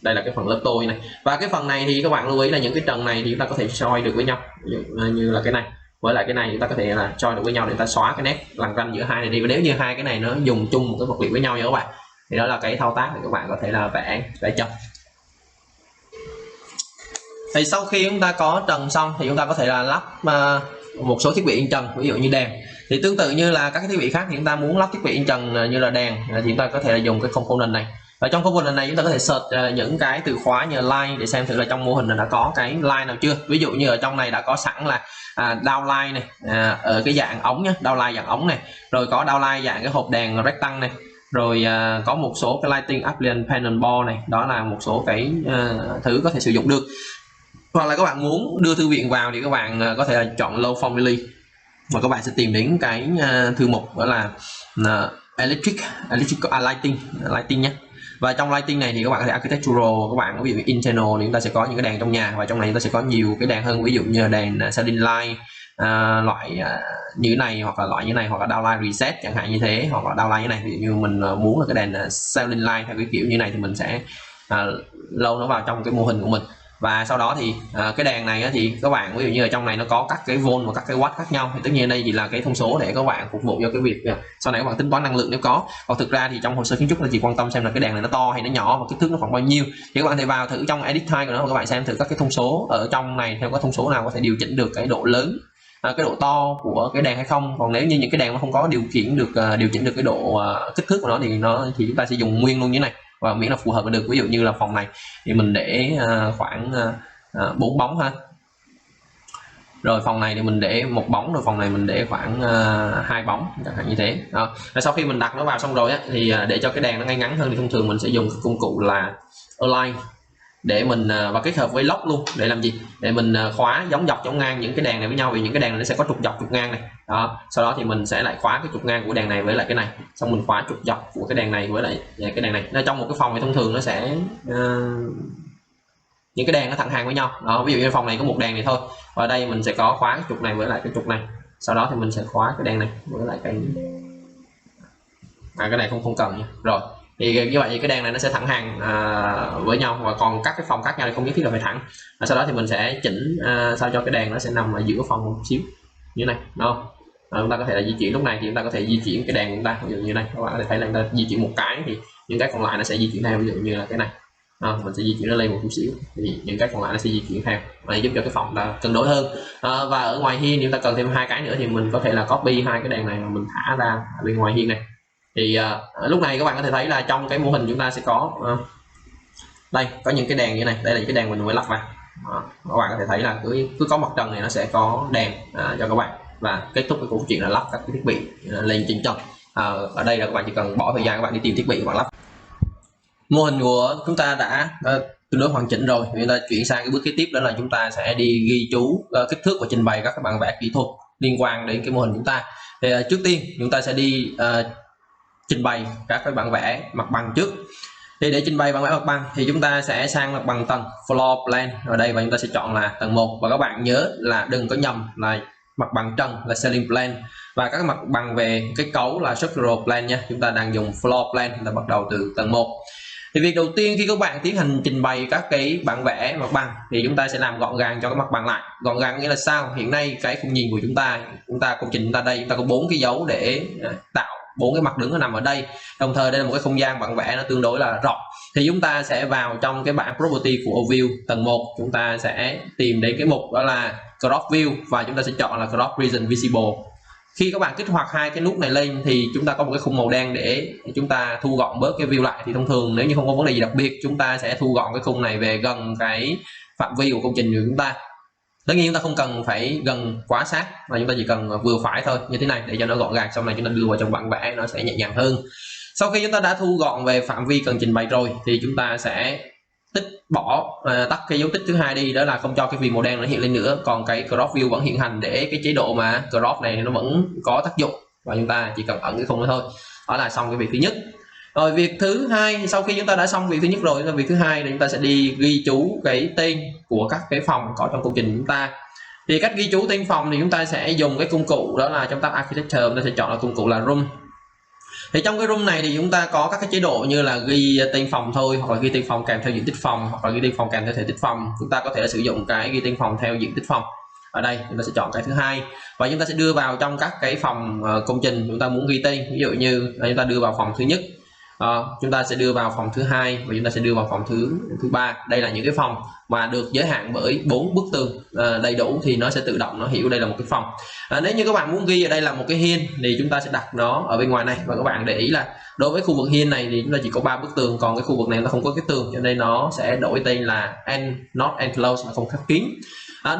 đây là cái phần lớp tôi này, và cái phần này thì các bạn lưu ý là những cái trần này thì chúng ta có thể join được với nhau, ví dụ như là cái này với lại cái này chúng ta có thể là join được với nhau để ta xóa cái nét lằn ranh giữa hai này đi. Và nếu như hai cái này nó dùng chung một cái vật liệu với nhau nha các bạn, thì đó là cái thao tác để các bạn có thể là vẽ chân. Thì sau khi chúng ta có trần xong thì chúng ta có thể là lắp một số thiết bị in trần, ví dụ như đèn. Thì tương tự như là các cái thiết bị khác thì chúng ta muốn lắp thiết bị in trần như là đèn thì chúng ta có thể là dùng cái component này. Và trong component này chúng ta có thể search những cái từ khóa như line để xem thử là trong mô hình này đã có cái line nào chưa. Ví dụ như ở trong này đã có sẵn là downline này, ở cái dạng ống nhé, downline dạng ống này, rồi có downline dạng cái hộp đèn rectangle này, rồi có một số cái lighting appliance panel board này, đó là một số cái thứ có thể sử dụng được. Hoặc là các bạn muốn đưa thư viện vào thì các bạn có thể là chọn low family và các bạn sẽ tìm đến cái thư mục đó là electrical lighting nhé. Và trong lighting này thì các bạn có thể architectural, các bạn ví dụ internal thì chúng ta sẽ có những cái đèn trong nhà, và trong này chúng ta sẽ có nhiều cái đèn hơn, ví dụ như đèn ceiling light loại như thế này, hoặc là loại như này, hoặc là downlight reset chẳng hạn như thế, hoặc là downlight như này. Ví dụ như mình muốn là cái đèn ceiling light theo cái kiểu như này thì mình sẽ lâu nó vào trong cái mô hình của mình. Và sau đó thì cái đèn này thì các bạn ví dụ như ở trong này nó có các cái volt và các cái watt khác nhau, thì tất nhiên đây chỉ là cái thông số để các bạn phục vụ cho cái việc sau này các bạn tính toán năng lượng nếu có. Còn thực ra thì trong hồ sơ kiến trúc là chỉ quan tâm xem là cái đèn này nó to hay nó nhỏ và kích thước nó khoảng bao nhiêu. Thì các bạn thể vào thử trong edit type của nó và các bạn xem thử các cái thông số ở trong này theo các thông số nào có thể điều chỉnh được cái độ lớn, cái độ to của cái đèn hay không. Còn nếu như những cái đèn nó không có điều chỉnh được cái độ kích thước của nó thì chúng ta sẽ dùng nguyên luôn như thế này, và miễn là phù hợp là được. Ví dụ như là phòng này thì mình để khoảng 4 bóng ha, rồi phòng này thì mình để 1 bóng, rồi phòng này mình để khoảng 2 bóng chẳng hạn như thế. Đó. Và sau khi mình đặt nó vào xong rồi thì để cho cái đèn nó ngay ngắn hơn thì thông thường mình sẽ dùng cái công cụ là align để mình và kết hợp với lock luôn để làm gì, để mình khóa giống dọc giống ngang những cái đèn này với nhau, vì những cái đèn này nó sẽ có trục dọc trục ngang này. Đó, sau đó thì mình sẽ lại khóa cái trục ngang của đèn này với lại cái này, xong mình khóa trục dọc của cái đèn này với lại cái đèn này. Nó trong một cái phòng thì thông thường nó sẽ những cái đèn nó thẳng hàng với nhau. Đó, ví dụ như phòng này có một đèn này thôi, và đây mình sẽ có khóa cái trục này với lại cái trục này, sau đó thì mình sẽ khóa cái đèn này với lại cái này không cần nha. Rồi thì như vậy thì cái đèn này nó sẽ thẳng hàng với nhau, và còn các cái phòng khác nhau thì không nhất thiết là phải thẳng. Sau đó thì mình sẽ chỉnh sao cho cái đèn nó sẽ nằm ở giữa phòng một xíu như này, đúng không? Chúng ta có thể là di chuyển, lúc này thì chúng ta có thể di chuyển cái đèn của chúng ta, ví dụ như này các bạn có thể thấy là chúng ta di chuyển một cái thì những cái còn lại nó sẽ di chuyển theo, ví dụ như là cái này mình sẽ di chuyển nó lên một chút xíu thì những cái còn lại nó sẽ di chuyển theo, và giúp cho cái phòng ta cân đối hơn. Và ở ngoài hiên chúng ta cần thêm 2 cái nữa thì mình có thể là copy 2 cái đèn này mà mình thả ra bên ngoài hiên này. Thì lúc này các bạn có thể thấy là trong cái mô hình chúng ta sẽ có đây có những cái đèn như này, đây là những cái đèn mình mới lắp vào. Các bạn có thể thấy là cứ có mặt trần này nó sẽ có đèn cho các bạn, và kết thúc cái câu chuyện là lắp các cái thiết bị lên trên trần. Ở đây là các bạn chỉ cần bỏ thời gian các bạn đi tìm thiết bị và lắp. Mô hình của chúng ta đã tương đối hoàn chỉnh rồi, chúng ta chuyển sang cái bước kế tiếp, đó là chúng ta sẽ đi ghi chú kích thước và trình bày các bản vẽ kỹ thuật liên quan đến cái mô hình chúng ta. Thì trước tiên chúng ta sẽ đi trình bày các cái bản vẽ mặt bằng trước. Thì để trình bày bản vẽ mặt bằng thì chúng ta sẽ sang mặt bằng tầng floor plan ở đây, và chúng ta sẽ chọn là tầng 1. Và các bạn nhớ là đừng có nhầm là mặt bằng trần là ceiling plan, và các mặt bằng về kết cấu là structural plan nha. Chúng ta đang dùng floor plan, chúng ta bắt đầu từ tầng 1. Thì việc đầu tiên khi các bạn tiến hành trình bày các cái bản vẽ mặt bằng thì chúng ta sẽ làm gọn gàng cho cái mặt bằng lại. Gọn gàng nghĩa là sao? Hiện nay cái khung nhìn của chúng ta công trình chúng ta đây, chúng ta có 4 cái dấu để tạo 4 cái mặt đứng nó nằm ở đây. Đồng thời đây là một cái không gian bản vẽ nó tương đối là rộng. Thì chúng ta sẽ vào trong cái bảng property của overview tầng 1, chúng ta sẽ tìm đến cái mục đó là crop view, và chúng ta sẽ chọn là crop region visible. Khi các bạn kích hoạt 2 cái nút này lên thì chúng ta có một cái khung màu đen để chúng ta thu gọn bớt cái view lại. Thì thông thường nếu như không có vấn đề gì đặc biệt, chúng ta sẽ thu gọn cái khung này về gần cái phạm vi của công trình của chúng ta. Tất nhiên chúng ta không cần phải gần quá sát, mà chúng ta chỉ cần vừa phải thôi, như thế này để cho nó gọn gàng, sau này chúng ta đưa vào trong bản vẽ nó sẽ nhẹ nhàng hơn. Sau khi chúng ta đã thu gọn về phạm vi cần trình bày rồi thì chúng ta sẽ tắt cái dấu tích thứ 2 đi, đó là không cho cái viền màu đen nó hiện lên nữa, còn cái crop view vẫn hiện hành để cái chế độ mà crop này nó vẫn có tác dụng, và chúng ta chỉ cần ẩn cái khung đó thôi. Đó là xong cái việc thứ nhất. Rồi việc thứ hai, sau khi chúng ta đã xong việc thứ nhất rồi, việc thứ hai thì chúng ta sẽ đi ghi chú cái tên của các cái phòng có trong công trình của chúng ta. Thì cách ghi chú tên phòng thì chúng ta sẽ dùng cái công cụ đó là trong tab architecture, chúng ta sẽ chọn là công cụ là room. Thì trong cái room này thì chúng ta có các cái chế độ như là ghi tên phòng thôi, hoặc là ghi tên phòng kèm theo diện tích phòng, hoặc là ghi tên phòng kèm theo thể tích phòng. Chúng ta có thể sử dụng cái ghi tên phòng theo diện tích phòng. Ở đây chúng ta sẽ chọn cái thứ hai và chúng ta sẽ đưa vào trong các cái phòng công trình chúng ta muốn ghi tên. Ví dụ như chúng ta đưa vào phòng thứ nhất, chúng ta sẽ đưa vào phòng thứ hai và chúng ta sẽ đưa vào phòng thứ ba. Đây là những cái phòng mà được giới hạn bởi 4 bức tường đầy đủ thì nó sẽ tự động nó hiểu đây là một cái phòng. Nếu như các bạn muốn ghi ở đây là một cái hiên thì chúng ta sẽ đặt nó ở bên ngoài này, và các bạn để ý là đối với khu vực hiên này thì chúng ta chỉ có 3 bức tường, còn cái khu vực này nó không có cái tường cho nên nó sẽ đổi tên là not enclosed, là không khép kín.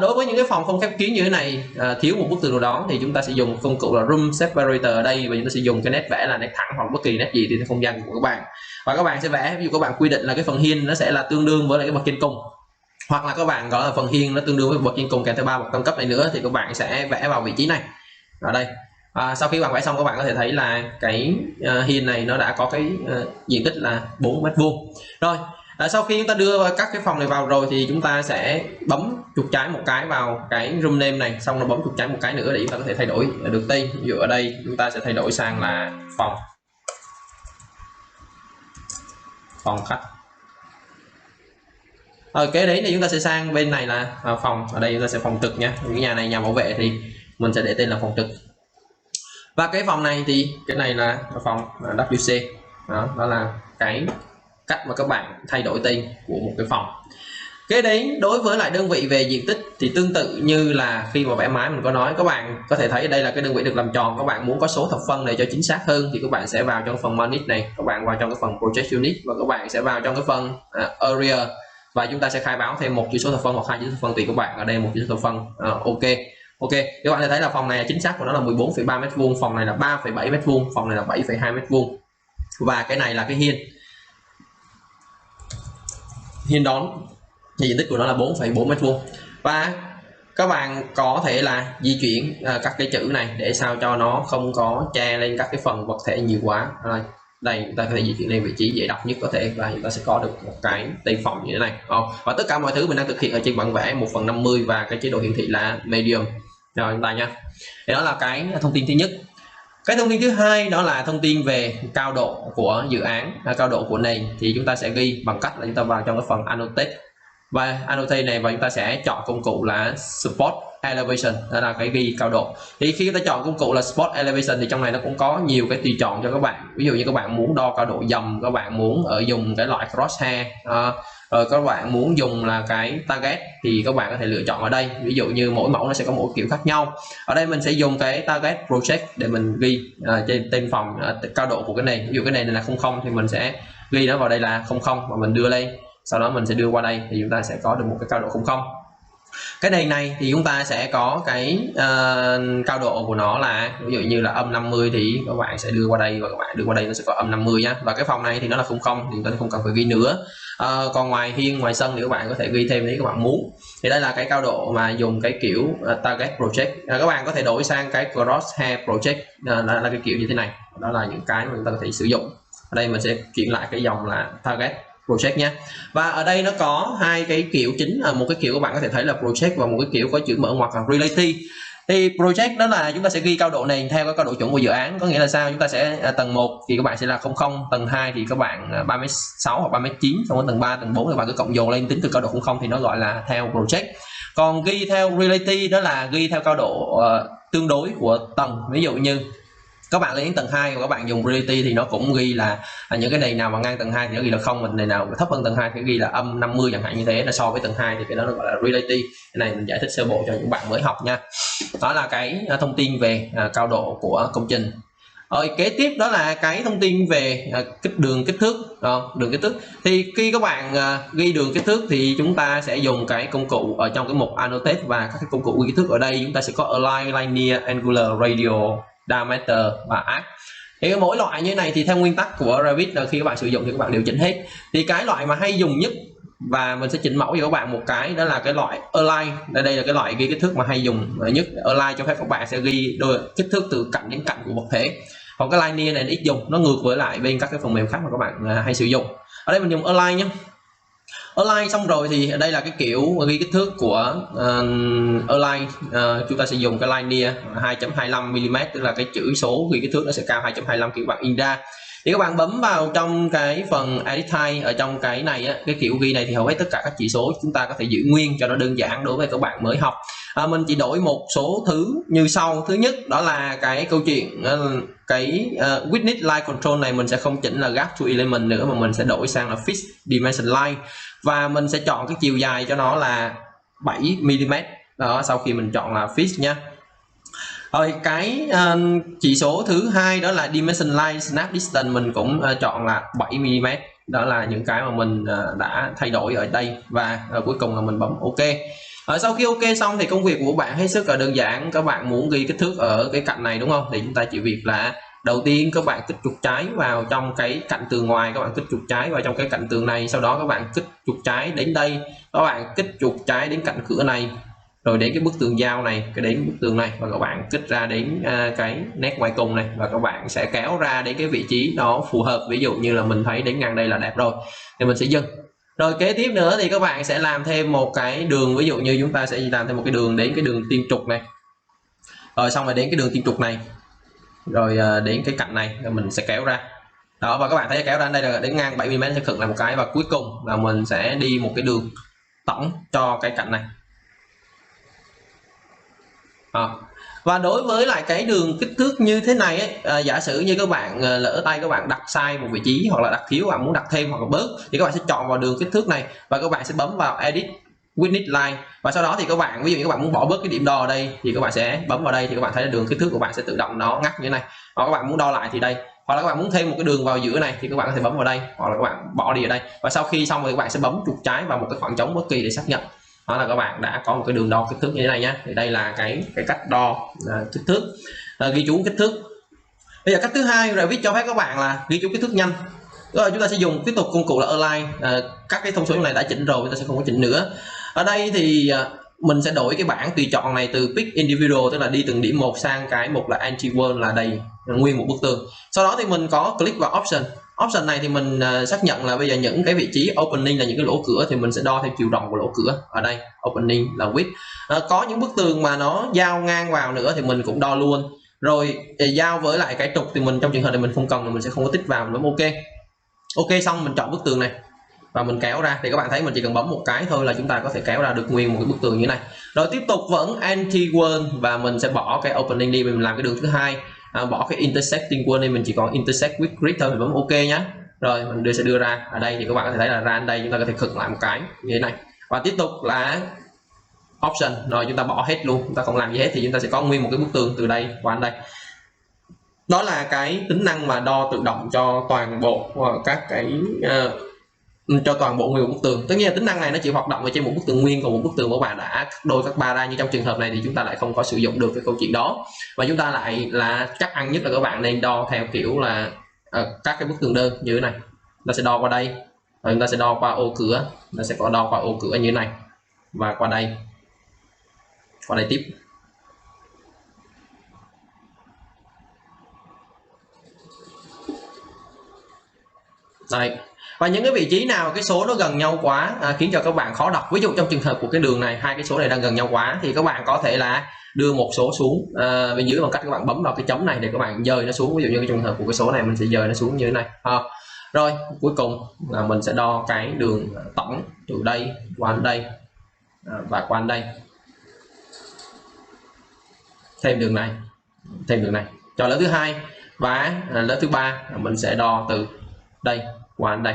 Đối với những cái phòng không khép kín như thế này, thiếu một bức tường nào đó thì chúng ta sẽ dùng công cụ là room separator ở đây, và chúng ta sẽ dùng cái nét vẽ là nét thẳng hoặc bất kỳ nét gì thì không gian của các bạn, và các bạn sẽ vẽ. Ví dụ các bạn quy định là cái phần hiên nó sẽ là tương đương với lại cái bậc trên cùng, hoặc là các bạn gọi là phần hiên nó tương đương với bậc trên cùng kèm theo 3 bậc tam cấp này nữa, thì các bạn sẽ vẽ vào vị trí này ở đây. Sau khi bạn vẽ xong, các bạn có thể thấy là cái hiên này nó đã có cái diện tích là 4 m². Rồi sau khi chúng ta đưa các cái phòng này vào rồi thì chúng ta sẽ bấm chuột trái một cái vào cái room name này, xong rồi bấm chuột trái một cái nữa để chúng ta có thể thay đổi được tên. Ví dụ ở đây chúng ta sẽ thay đổi sang là phòng khách. Kế đấy thì chúng ta sẽ sang bên này là phòng, ở đây chúng ta sẽ phòng trực nha. Cái nhà này nhà bảo vệ thì mình sẽ để tên là phòng trực. Và cái phòng này thì cái này là phòng WC. Đó là cái cách mà các bạn thay đổi tên của một cái phòng. Cái đấy đối với lại đơn vị về diện tích thì tương tự như là khi mà vẽ mái mình có nói, các bạn có thể thấy đây là cái đơn vị được làm tròn. Các bạn muốn có số thập phân để cho chính xác hơn thì các bạn sẽ vào trong phần unit này, các bạn vào trong cái phần project unit và các bạn sẽ vào trong cái phần area, và chúng ta sẽ khai báo thêm một chữ số thập phân hoặc 2 chữ số thập phân tùy các bạn. Ở đây một chữ số thập phân. Ok, các bạn sẽ thấy là phòng này chính xác của nó là 14,3 m², phòng này là 3,7 m², phòng này là 7,2 m², và cái này là cái hiên đón thì diện tích của nó là 4,4 m². Và các bạn có thể là di chuyển các cái chữ này để sao cho nó không có che lên các cái phần vật thể nhiều quá. Đây chúng ta có thể di chuyển lên vị trí dễ đọc nhất có thể, và chúng ta sẽ có được một cái tên phòng như thế này. Và tất cả mọi thứ mình đang thực hiện ở trên bản vẽ 1/50 và cái chế độ hiển thị là medium. Rồi chúng ta nha. Thì đó là cái thông tin thứ nhất. Cái thông tin thứ hai đó là thông tin về cao độ của dự án, cao độ của nền, thì chúng ta sẽ ghi bằng cách là chúng ta vào trong cái phần annotate, và annotate này và chúng ta sẽ chọn công cụ là support elevation, đó là cái ghi cao độ. Thì khi chúng ta chọn công cụ là support elevation thì trong này nó cũng có nhiều cái tùy chọn cho các bạn. Ví dụ như các bạn muốn đo cao độ dầm, các bạn muốn dùng cái loại crosshair, rồi các bạn muốn dùng là cái target thì các bạn có thể lựa chọn ở đây. Ví dụ như mỗi mẫu nó sẽ có mỗi kiểu khác nhau. Ở đây mình sẽ dùng cái target project để mình ghi trên tên phòng cao độ của cái này. Ví dụ cái này là 00 thì mình sẽ ghi nó vào đây là 00 và mình đưa lên, sau đó mình sẽ đưa qua đây thì chúng ta sẽ có được một cái cao độ 00. Cái nền này thì chúng ta sẽ có cái cao độ của nó là ví dụ như là -50 thì các bạn sẽ đưa qua đây, và các bạn đưa qua đây nó sẽ có -50 nhá. Và cái phòng này thì nó là 00 thì chúng ta không cần phải ghi nữa. Còn ngoài hiên ngoài sân thì các bạn có thể ghi thêm nếu các bạn muốn. Thì đây là cái cao độ mà dùng cái kiểu target project. Các bạn có thể đổi sang cái crosshair project, là cái kiểu như thế này. Đó là những cái mà chúng ta có thể sử dụng. Ở đây mình sẽ chuyển lại cái dòng là target project nhé. Và ở đây nó có hai cái kiểu chính, một cái kiểu các bạn có thể thấy là project và một cái kiểu có chữ mở ngoặc là relative. Thì project đó là chúng ta sẽ ghi cao độ nền theo cái cao độ chuẩn của dự án. Có nghĩa là sao? Chúng ta sẽ tầng 1 thì các bạn sẽ là 00, tầng 2 thì các bạn 36 hoặc 39, xong tầng 3, tầng 4 thì các bạn cứ cộng dồn lên tính từ cao độ 00 thì nó gọi là theo project. Còn ghi theo relative đó là ghi theo cao độ tương đối của tầng. Ví dụ như các bạn lên đến tầng 2 và các bạn dùng relative thì nó cũng ghi là những cái nền nào mà ngang tầng 2 thì nó ghi là 0, và nền nào thấp hơn tầng 2 thì ghi là -50 chẳng hạn như thế, là so với tầng 2 thì cái đó nó gọi là relative. Cái này mình giải thích sơ bộ cho những bạn mới học nha. Đó là cái thông tin về cao độ của công trình. Rồi kế tiếp đó là cái thông tin về đường kích thước. Đường kích thước thì khi các bạn ghi đường kích thước thì chúng ta sẽ dùng cái công cụ ở trong cái mục annotate, và các cái công cụ ghi kích thước ở đây chúng ta sẽ có align, linear, angular, radial, diameter và arc. Thì mỗi loại như thế này thì theo nguyên tắc của Revit là khi các bạn sử dụng thì các bạn điều chỉnh hết. Thì cái loại mà hay dùng nhất và mình sẽ chỉnh mẫu cho các bạn một cái đó là cái loại align. Đây là cái loại ghi kích thước mà hay dùng nhất. Align cho phép các bạn sẽ ghi đôi kích thước từ cạnh đến cạnh của vật thể. Còn cái linear này ít dùng, nó ngược với lại bên các cái phần mềm khác mà các bạn hay sử dụng. Ở đây mình dùng align nhé. Align xong rồi thì đây là cái kiểu ghi kích thước của Align. Chúng ta sẽ dùng cái linear 2.25 mm, tức là cái chữ số ghi kích thước nó sẽ cao 2.25 kiểu bạn in ra. Thì các bạn bấm vào trong cái phần edit type, ở trong cái này á, cái kiểu ghi này thì hầu hết tất cả các chỉ số chúng ta có thể giữ nguyên cho nó đơn giản đối với các bạn mới học. Mình chỉ đổi một số thứ như sau. Thứ nhất đó là cái câu chuyện cái width line control này mình sẽ không chỉnh là gap to element nữa, mà mình sẽ đổi sang là fix dimension line, và mình sẽ chọn cái chiều dài cho nó là 7 mm đó, sau khi mình chọn là fix nha. Rồi cái chỉ số thứ hai đó là dimension line snap distance, mình cũng chọn là 7 mm. Đó là những cái mà mình đã thay đổi ở đây, và cuối cùng là mình bấm OK. Sau khi OK xong thì công việc của bạn hết sức là đơn giản. Các bạn muốn ghi kích thước ở cái cạnh này đúng không, thì chúng ta chỉ việc là đầu tiên các bạn kích chuột trái vào trong cái cạnh tường ngoài, các bạn kích chuột trái vào trong cái cạnh tường này, sau đó các bạn kích chuột trái đến đây, các bạn kích chuột trái đến cạnh cửa này, rồi đến cái bức tường giao này, cái đến bức tường này, và các bạn kích ra đến cái nét ngoài cùng này, và các bạn sẽ kéo ra đến cái vị trí nó phù hợp. Ví dụ như là mình thấy đến ngang đây là đẹp rồi thì mình sẽ dừng. Rồi kế tiếp nữa thì các bạn sẽ làm thêm một cái đường, ví dụ như chúng ta sẽ làm thêm một cái đường đến cái đường tiên trục này, rồi xong rồi đến cái đường tiên trục này, rồi đến cái cạnh này rồi mình sẽ kéo ra đó, và các bạn thấy kéo ra đây là đến ngang 7 mm, sẽ khựng lại một cái, và cuối cùng là mình sẽ đi một cái đường tổng cho cái cạnh này. Và đối với lại cái đường kích thước như thế này ấy, giả sử như các bạn lỡ tay các bạn đặt sai một vị trí, hoặc là đặt thiếu, bạn muốn đặt thêm hoặc là bớt, thì các bạn sẽ chọn vào đường kích thước này và các bạn sẽ bấm vào edit width line, và sau đó thì các bạn, ví dụ như các bạn muốn bỏ bớt cái điểm đo ở đây thì các bạn sẽ bấm vào đây, thì các bạn thấy là đường kích thước của bạn sẽ tự động nó ngắt như thế này. Hoặc các bạn muốn đo lại thì đây, hoặc là các bạn muốn thêm một cái đường vào giữa này thì các bạn có thể bấm vào đây, hoặc là các bạn bỏ đi ở đây, và sau khi xong rồi các bạn sẽ bấm chuột trái vào một cái khoảng trống bất kỳ để xác nhận. Đó là các bạn đã có một cái đường đo kích thước như thế này nhé. Thì đây là cái cách đo kích thước, ghi chú kích thước. Bây giờ cách thứ hai, Revit cho phép các bạn là ghi chú kích thước nhanh. Rồi chúng ta sẽ dùng tiếp tục công cụ là Align. Các cái thông số này đã chỉnh rồi, chúng ta sẽ không có chỉnh nữa. Ở đây thì mình sẽ đổi cái bảng tùy chọn này từ pick individual, tức là đi từng điểm một, sang cái mục là anti-wall là đầy nguyên một bức tường. Sau đó thì mình có click vào option. Option này thì mình xác nhận là bây giờ những cái vị trí opening là những cái lỗ cửa thì mình sẽ đo theo chiều rộng của lỗ cửa. Ở đây opening là width. Có những bức tường mà nó giao ngang vào nữa thì mình cũng đo luôn. Rồi giao với lại cái trục thì mình trong trường hợp này mình không cần thì mình sẽ không có tích vào, mình bấm OK. OK xong mình chọn bức tường này và mình kéo ra, thì các bạn thấy mình chỉ cần bấm một cái thôi là chúng ta có thể kéo ra được nguyên một cái bức tường như này. Rồi tiếp tục vẫn anti-wall và mình sẽ bỏ cái opening đi, mình làm cái đường thứ hai. Bỏ cái intersecting wall đi, mình chỉ còn intersect with grid thôi, mình bấm OK nhé. Rồi mình sẽ đưa ra ở đây thì các bạn có thể thấy là ra đây chúng ta có thể khựng lại một cái như thế này, và tiếp tục là option, rồi chúng ta bỏ hết luôn, chúng ta không làm gì hết thì chúng ta sẽ có nguyên một cái bức tường từ đây qua đến đây. Đó là cái tính năng mà đo tự động cho toàn bộ các cái cho toàn bộ nguyên một bức tường. Tất nhiên là tính năng này nó chỉ hoạt động ở trên một bức tường nguyên, còn một bức tường của bạn đã cắt đôi các ba ra, như trong trường hợp này thì chúng ta lại không có sử dụng được cái câu chuyện đó, và chúng ta lại là chắc ăn nhất là các bạn nên đo theo kiểu là các cái bức tường đơn như thế này. Ta sẽ đo qua đây, rồi chúng ta sẽ đo qua ô cửa, ta sẽ có đo qua ô cửa như thế này, và qua đây tiếp. Đây. Và những cái vị trí nào cái số nó gần nhau quá khiến cho các bạn khó đọc, ví dụ trong trường hợp của cái đường này, hai cái số này đang gần nhau quá, thì các bạn có thể là đưa một số xuống bên dưới bằng cách các bạn bấm vào cái chấm này để các bạn dời nó xuống. Ví dụ như cái trường hợp của cái số này mình sẽ dời nó xuống như thế này. Rồi cuối cùng là mình sẽ đo cái đường tổng từ đây qua đây và qua đây, thêm đường này cho lớp thứ hai, và lớp thứ ba mình sẽ đo từ đây qua đây.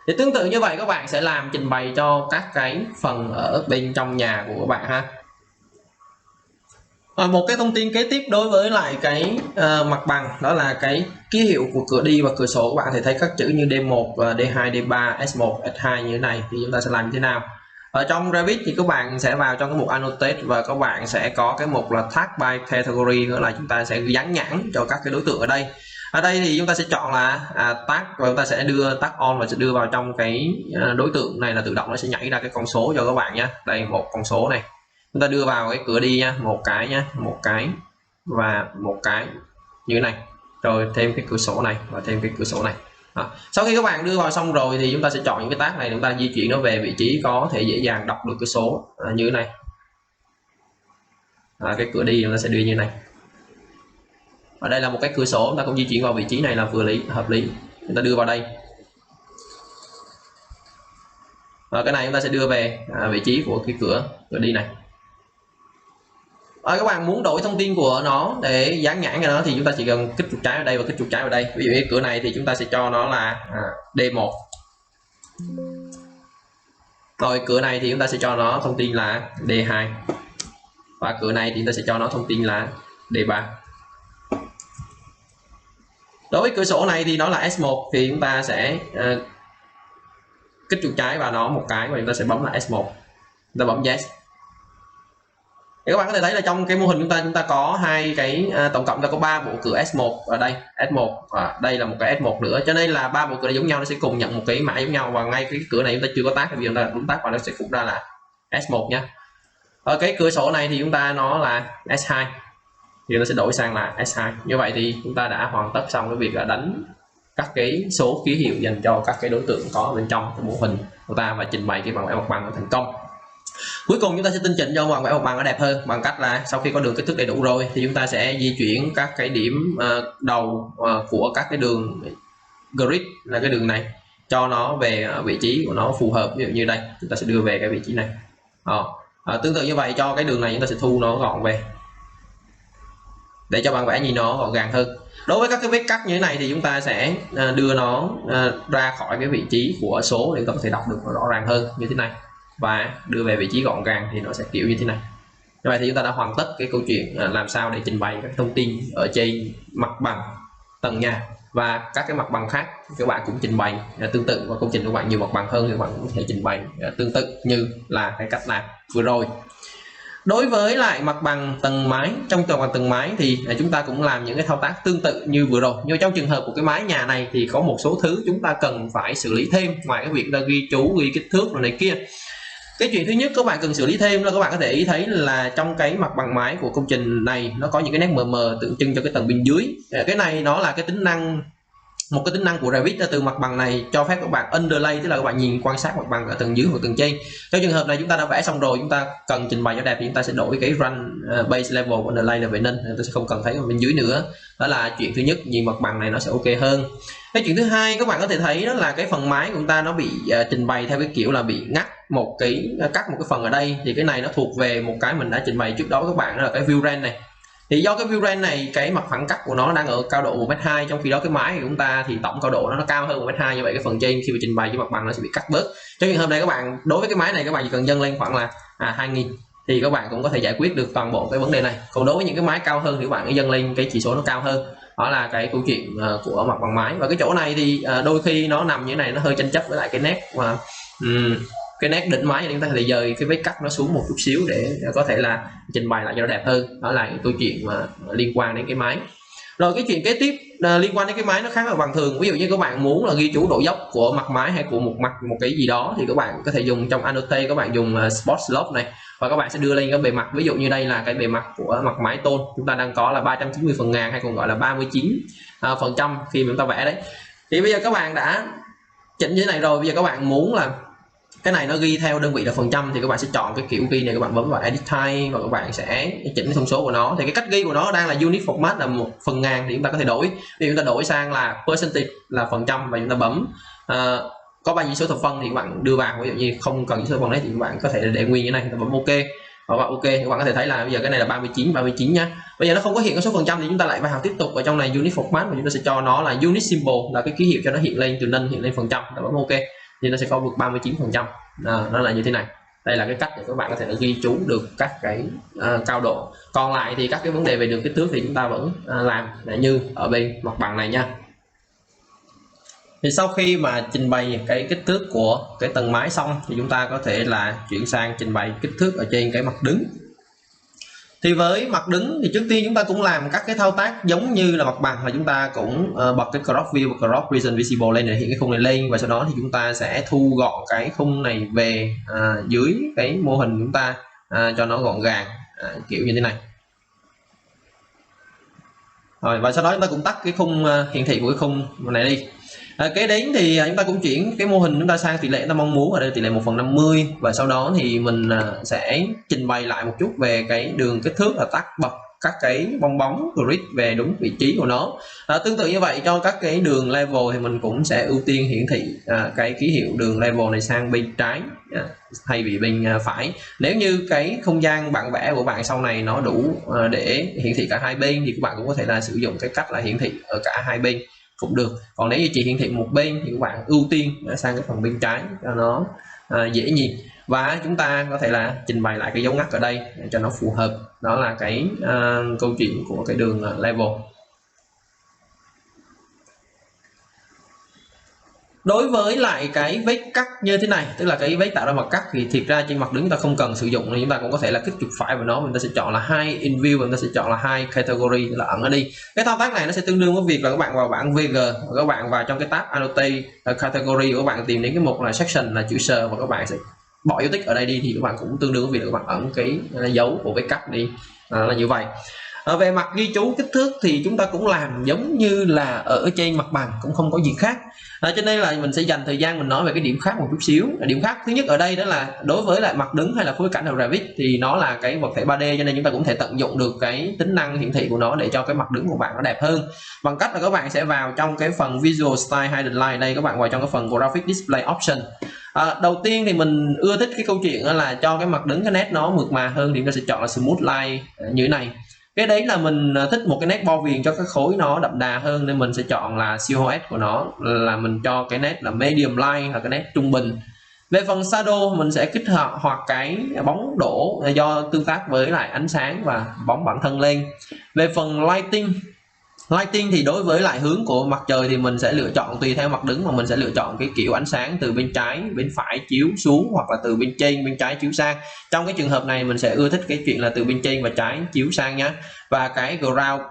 Thì tương tự như vậy các bạn sẽ làm trình bày cho các cái phần ở bên trong nhà của các bạn ha. Một cái thông tin kế tiếp đối với lại cái mặt bằng, đó là cái ký hiệu của cửa đi và cửa sổ. Các bạn thể thấy các chữ như D1, D2, D3, S1, S2 như thế này, thì chúng ta sẽ làm như thế nào? Ở trong Revit thì các bạn sẽ vào trong cái mục Annotate và các bạn sẽ có cái mục là Tag by Category, nghĩa là chúng ta sẽ dán nhãn cho các cái đối tượng ở đây. Ở đây thì chúng ta sẽ chọn là tag, và chúng ta sẽ đưa tag on và sẽ đưa vào trong cái đối tượng này, là tự động nó sẽ nhảy ra cái con số cho các bạn nhé. Đây một con số này, chúng ta đưa vào cái cửa đi nha, một cái và một cái như thế này, rồi thêm cái cửa sổ này và thêm cái cửa sổ này. Đó. Sau khi các bạn đưa vào xong rồi thì chúng ta sẽ chọn những cái tag này, chúng ta di chuyển nó về vị trí có thể dễ dàng đọc được cái số như thế này. Cái cửa đi chúng ta sẽ đưa như này. Ở đây là một cái cửa sổ, chúng ta cũng di chuyển vào vị trí này là vừa lý, hợp lý. Chúng ta đưa vào đây. Và cái này chúng ta sẽ đưa về vị trí của cái cửa đi này. Các bạn muốn đổi thông tin của nó để dán nhãn cho nó thì chúng ta chỉ cần kích chuột trái vào đây và kích chuột trái vào đây. Ví dụ như cửa này thì chúng ta sẽ cho nó là D1. Rồi cửa này thì chúng ta sẽ cho nó thông tin là D2. Và cửa này thì chúng ta sẽ cho nó thông tin là D3. Đối với cửa sổ này thì nó là S1 thì chúng ta sẽ kích chuột trái vào nó một cái và chúng ta sẽ bấm là S1. Chúng ta bấm Yes. Thì các bạn có thể thấy là trong cái mô hình chúng ta có hai cái tổng cộng ta có 3 bộ cửa S1 ở đây, S1 và đây là một cái S1 nữa, cho nên là 3 bộ cửa này giống nhau, nó sẽ cùng nhận một cái mã giống nhau, và ngay cái cửa này chúng ta chưa có tag thì chúng ta đúng tag và nó sẽ phục ra là S1 nhé. Ở cái cửa sổ này thì chúng ta nó là S2 thì nó sẽ đổi sang là S2. Như vậy thì chúng ta đã hoàn tất xong cái việc là đánh các cái số ký hiệu dành cho các cái đối tượng có bên trong cái mô hình của ta và trình bày cái bản vẽ mặt bằng thành công. Cuối cùng chúng ta sẽ tinh chỉnh cho bản vẽ mặt bằng nó đẹp hơn bằng cách là sau khi có đường kích thước đầy đủ rồi thì chúng ta sẽ di chuyển các cái điểm đầu của các cái đường grid là cái đường này cho nó về vị trí của nó phù hợp. Ví dụ như đây chúng ta sẽ đưa về cái vị trí này. Tương tự như vậy cho cái đường này chúng ta sẽ thu nó gọn về để cho bản vẽ nhìn nó gọn gàng hơn. Đối với các cái vết cắt như thế này thì chúng ta sẽ đưa nó ra khỏi cái vị trí của số để chúng ta có thể đọc được nó rõ ràng hơn như thế này và đưa về vị trí gọn gàng thì nó sẽ kiểu như thế này. Như vậy thì chúng ta đã hoàn tất cái câu chuyện làm sao để trình bày các thông tin ở trên mặt bằng tầng nhà, và các cái mặt bằng khác các bạn cũng trình bày tương tự, và công trình của bạn nhiều mặt bằng hơn thì các bạn cũng có thể trình bày tương tự như là cái cách làm vừa rồi. Đối với lại mặt bằng tầng mái, trong tầng mái thì chúng ta cũng làm những cái thao tác tương tự như vừa rồi, nhưng trong trường hợp của cái mái nhà này thì có một số thứ chúng ta cần phải xử lý thêm ngoài cái việc là ghi chú, ghi kích thước rồi này kia. Cái chuyện thứ nhất các bạn cần xử lý thêm là các bạn có thể ý thấy là trong cái mặt bằng mái của công trình này nó có những cái nét mờ mờ tượng trưng cho cái tầng bên dưới. Cái này nó là cái tính năng, một cái tính năng của Revit từ mặt bằng này cho phép các bạn underlay, tức là các bạn nhìn quan sát mặt bằng ở tầng dưới hoặc tầng trên. Trong trường hợp này chúng ta đã vẽ xong rồi, chúng ta cần trình bày cho đẹp thì chúng ta sẽ đổi cái run base level underlay là về nâng, chúng ta sẽ không cần thấy ở bên dưới nữa. Đó là chuyện thứ nhất, nhìn mặt bằng này nó sẽ ok hơn. Cái chuyện thứ hai các bạn có thể thấy đó là cái phần mái của chúng ta nó bị trình bày theo cái kiểu là bị cắt một cái phần ở đây, thì cái này nó thuộc về một cái mình đã trình bày trước đó với các bạn, đó là cái view range này. Thì do cái view range này cái mặt phẳng cắt của nó đang ở cao độ 1m2, trong khi đó cái mái của chúng ta thì tổng cao độ nó cao hơn 1m2, như vậy cái phần trên khi mà trình bày cái mặt bằng nó sẽ bị cắt bớt. Trong trường hợp này các bạn đối với cái mái này các bạn chỉ cần dâng lên khoảng là 2000 thì các bạn cũng có thể giải quyết được toàn bộ cái vấn đề này. Còn đối với những cái mái cao hơn thì các bạn dâng lên cái chỉ số nó cao hơn. Đó là cái câu chuyện của mặt bằng mái. Và cái chỗ này thì đôi khi nó nằm như thế này, nó hơi tranh chấp với lại cái nét mà cái nét đỉnh mái, chúng ta có thể dời cái vết cắt nó xuống một chút xíu để có thể là trình bày lại cho nó đẹp hơn. Đó là cái câu chuyện mà liên quan đến cái mái. Rồi cái chuyện kế tiếp liên quan đến cái mái nó khác là bằng thường. Ví dụ như các bạn muốn là ghi chú độ dốc của mặt mái hay của một cái gì đó thì các bạn có thể dùng trong Annotate, các bạn dùng Spot Slope này và các bạn sẽ đưa lên cái bề mặt. Ví dụ như đây là cái bề mặt của mặt mái tôn, chúng ta đang có là 390/1000 hay còn gọi là 39% khi mà chúng ta vẽ đấy. Thì bây giờ các bạn đã chỉnh như thế này rồi, bây giờ các bạn muốn là cái này nó ghi theo đơn vị là phần trăm thì các bạn sẽ chọn cái kiểu ghi này, các bạn bấm vào Edit Type và các bạn sẽ chỉnh cái thông số của nó. Thì cái cách ghi của nó đang là Unit Format là 1/1000 thì chúng ta có thể đổi. Thì chúng ta đổi sang là Percentage là phần trăm và chúng ta bấm có 3 chỉ số thập phân thì các bạn đưa vào. Ví dụ như không cần chỉ số thập phân đấy thì các bạn có thể để nguyên như này, chúng ta bấm OK và bạn OK, các bạn có thể thấy là bây giờ cái này là 39 nha. Bây giờ nó không có hiện cái số phần trăm thì chúng ta lại vào tiếp tục ở trong này Unit Format và chúng ta sẽ cho nó là Unit Symbol, là cái ký hiệu cho nó hiện lên từ nâng hiện lên phần trăm, bấm OK thì nó sẽ có được 39%. Nó là như thế này. Đây là cái cách để các bạn có thể ghi chú được các cái cao độ. Còn lại thì các cái vấn đề về đường kích thước thì chúng ta vẫn làm như ở bên mặt bằng này nha. Thì sau khi mà trình bày cái kích thước của cái tầng mái xong thì chúng ta có thể là chuyển sang trình bày kích thước ở trên cái mặt đứng. Thì với mặt đứng thì trước tiên chúng ta cũng làm các cái thao tác giống như là mặt bằng, là chúng ta cũng bật cái crop view và crop region visible lên để hiện cái khung này lên, và sau đó thì chúng ta sẽ thu gọn cái khung này về dưới cái mô hình chúng ta cho nó gọn gàng kiểu như thế này. Rồi và sau đó chúng ta cũng tắt cái khung hiển thị của cái khung này đi. Kế đến thì chúng ta cũng chuyển cái mô hình chúng ta sang tỷ lệ chúng ta mong muốn, ở đây tỷ lệ 1/50, và sau đó thì mình sẽ trình bày lại một chút về cái đường kích thước là tác bậc các cái bong bóng grid về đúng vị trí của nó. Tương tự như vậy cho các cái đường level thì mình cũng sẽ ưu tiên hiển thị cái ký hiệu đường level này sang bên trái thay vì bên phải. Nếu như cái không gian bạn vẽ của bạn sau này nó đủ để hiển thị cả hai bên thì các bạn cũng có thể là sử dụng cái cách là hiển thị ở cả hai bên cũng được. Còn nếu như chỉ hiển thị một bên thì các bạn ưu tiên sang cái phần bên trái cho nó dễ nhìn. Và chúng ta có thể là trình bày lại cái dấu ngắt ở đây để cho nó phù hợp. Đó là cái câu chuyện của cái đường level. Đối với lại cái vết cắt như thế này, tức là cái vết tạo ra mặt cắt, thì thiệt ra trên mặt đứng chúng ta không cần sử dụng, chúng ta cũng có thể là kích chuột phải vào nó, chúng ta sẽ chọn là hide in view và chúng ta sẽ chọn là hide category, là ẩn ở đi. Cái thao tác này nó sẽ tương đương với việc là các bạn vào bảng VG và các bạn vào trong cái tab annotate category của các bạn tìm đến cái mục là section là chữ S và các bạn sẽ bỏ dấu tích ở đây đi, thì các bạn cũng tương đương với việc là các bạn ẩn cái dấu của vết cắt đi, là như vậy. Về mặt ghi chú kích thước thì chúng ta cũng làm giống như là ở trên mặt bằng, cũng không có gì khác. Cho nên là mình sẽ dành thời gian mình nói về cái điểm khác một chút xíu. Điểm khác thứ nhất ở đây đó là đối với lại mặt đứng hay là phối cảnh ở Revit thì nó là cái vật thể 3D, cho nên chúng ta cũng thể tận dụng được cái tính năng hiển thị của nó để cho cái mặt đứng của bạn nó đẹp hơn, bằng cách là các bạn sẽ vào trong cái phần Visual Style Hidden Line, đây các bạn vào trong cái phần Graphic Display Option. Đầu tiên thì mình ưa thích cái câu chuyện là cho cái mặt đứng cái nét nó mượt mà hơn thì chúng ta sẽ chọn là Smooth Line như thế này. Cái đấy là mình thích một cái nét bo viền cho cái khối nó đậm đà hơn, nên mình sẽ chọn là COS của nó là mình cho cái nét là medium line, là cái nét trung bình. Về phần shadow mình sẽ kích hoạt hoặc cái bóng đổ do tương tác với lại ánh sáng và bóng bản thân lên. Về phần lighting thì đối với lại hướng của mặt trời thì mình sẽ lựa chọn tùy theo mặt đứng mà mình sẽ lựa chọn cái kiểu ánh sáng từ bên trái bên phải chiếu xuống hoặc là từ bên trên bên trái chiếu sang. Trong cái trường hợp này mình sẽ ưa thích cái chuyện là từ bên trên và trái chiếu sang nhé. Và cái ground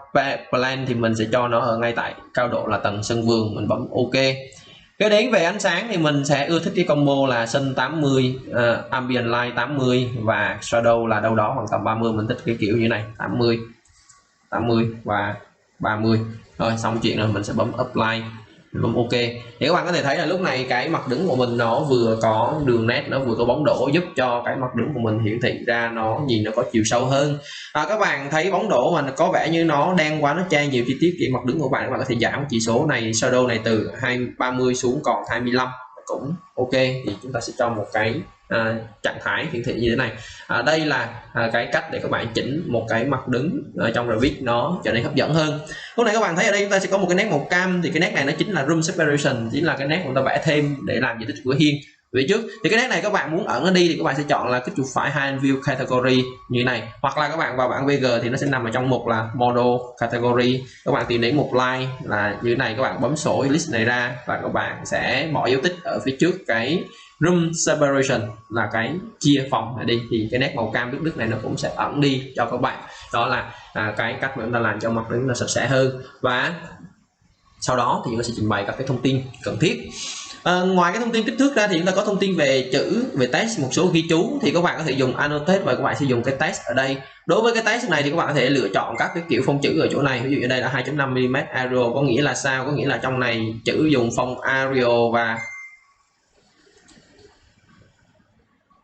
plane thì mình sẽ cho nó ở ngay tại cao độ là tầng sân vườn, mình bấm OK. Cái đến về ánh sáng thì mình sẽ ưa thích cái combo là sun 80, ambient light 80 và shadow là đâu đó khoảng tầm 30. Mình thích cái kiểu như này, 80 và 30. Rồi xong chuyện rồi mình sẽ bấm apply, bấm OK. Thì các bạn có thể thấy là lúc này cái mặt đứng của mình nó vừa có đường nét, nó vừa có bóng đổ, giúp cho cái mặt đứng của mình hiển thị ra nó nhìn nó có chiều sâu hơn. Các bạn thấy bóng đổ mà có vẻ như nó đen quá, nó che nhiều chi tiết trên mặt đứng của bạn, các bạn có thể giảm chỉ số này, shadow này từ 30 xuống còn 25 cũng OK. Thì chúng ta sẽ cho một cái trạng thái hiển thị như thế này. Đây là cái cách để các bạn chỉnh một cái mặt đứng ở trong Revit nó trở nên hấp dẫn hơn. Lúc này các bạn thấy ở đây chúng ta sẽ có một cái nét màu cam, thì cái nét này nó chính là room separation, chính là cái nét chúng ta vẽ thêm để làm diện tích cửa hiên về trước. Thì cái nét này các bạn muốn ẩn nó đi thì các bạn sẽ chọn là cái chuột phải Hide View Category như này, hoặc là các bạn vào bảng VG thì nó sẽ nằm ở trong mục là Model Category. Các bạn tìm đến mục Line là như thế này, các bạn bấm sổ list này ra và các bạn sẽ bỏ dấu tích ở phía trước cái room separation là cái chia phòng này đi, thì cái nét màu cam đứt này nó cũng sẽ ẩn đi cho các bạn. Đó là cái cách mà chúng ta làm cho mặt đứng nó sạch sẽ hơn. Và sau đó thì chúng ta sẽ trình bày các cái thông tin cần thiết. Ngoài cái thông tin kích thước ra thì chúng ta có thông tin về chữ, về text, một số ghi chú thì các bạn có thể dùng annotate và các bạn sẽ dùng cái text ở đây. Đối với cái text này thì các bạn có thể lựa chọn các cái kiểu phông chữ ở chỗ này, ví dụ như đây là 2.5mm Arial, có nghĩa là sao? Có nghĩa là trong này chữ dùng phông Arial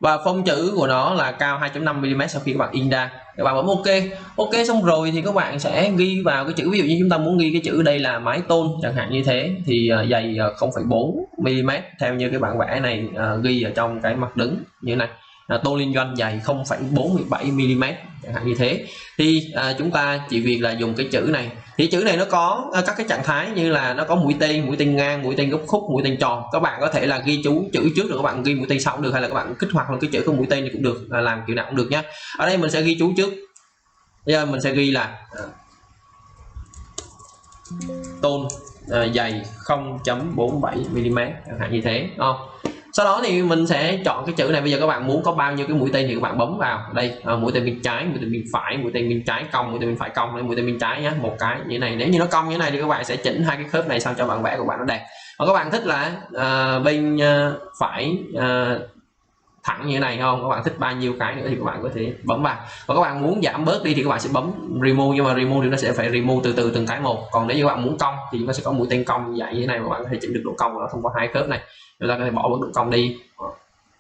và phông chữ của nó là cao 2.5mm. Sau khi các bạn in ra, các bạn bấm OK xong rồi thì các bạn sẽ ghi vào cái chữ, ví dụ như chúng ta muốn ghi cái chữ đây là mái tôn chẳng hạn như thế, thì dày 0,4mm theo như cái bản vẽ này ghi ở trong cái mặt đứng như thế này. Tôn liên doanh dày 0,47mm chẳng hạn như thế, thì chúng ta chỉ việc là dùng cái chữ này. Thì chữ này nó có các cái trạng thái như là nó có mũi tên ngang, mũi tên góc khúc, mũi tên tròn. Các bạn có thể là ghi chú chữ trước rồi các bạn ghi mũi tên sau cũng được, hay là các bạn kích hoạt lên cái chữ có mũi tên thì cũng được, làm kiểu nào cũng được nhé. Ở đây mình sẽ ghi chú trước. Bây giờ mình sẽ ghi là tôn dày 0.47mm chẳng hạn như thế. Sau đó thì mình sẽ chọn cái chữ này. Bây giờ các bạn muốn có bao nhiêu cái mũi tên thì các bạn bấm vào đây, mũi tên bên trái, mũi tên bên phải, mũi tên bên trái cong, mũi tên bên phải cong, mũi tên bên trái nhé, một cái như thế này. Nếu như nó cong như thế này thì các bạn sẽ chỉnh hai cái khớp này sao cho bản vẽ của bạn nó đẹp. Còn các bạn thích là bên phải thẳng như thế này không, các bạn thích bao nhiêu cái nữa thì các bạn có thể bấm vào, và các bạn muốn giảm bớt đi thì các bạn sẽ bấm remove, nhưng mà remove thì nó sẽ phải remove từ từ từng cái một. Còn nếu như các bạn muốn cong thì chúng ta sẽ có mũi tên cong như vậy như thế này, các bạn có thể chỉnh được độ cong của nó thông qua hai khớp này, chúng ta có thể bỏ bớt độ cong đi.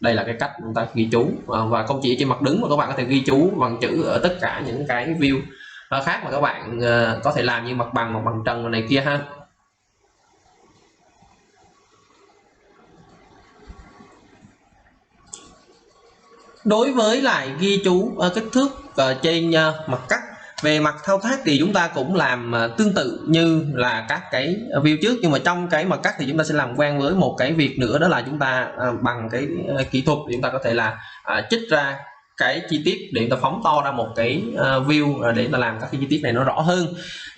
Đây là cái cách chúng ta ghi chú, và không chỉ trên mặt đứng mà các bạn có thể ghi chú bằng chữ ở tất cả những cái view khác mà các bạn có thể làm, như mặt bằng trần này kia ha. Đối với lại ghi chú kích thước trên mặt cắt, về mặt thao tác thì chúng ta cũng làm tương tự như là các cái view trước, nhưng mà trong cái mặt cắt thì chúng ta sẽ làm quen với một cái việc nữa, đó là chúng ta bằng cái kỹ thuật chúng ta có thể là trích ra cái chi tiết để chúng ta phóng to ra một cái view để ta làm các cái chi tiết này nó rõ hơn.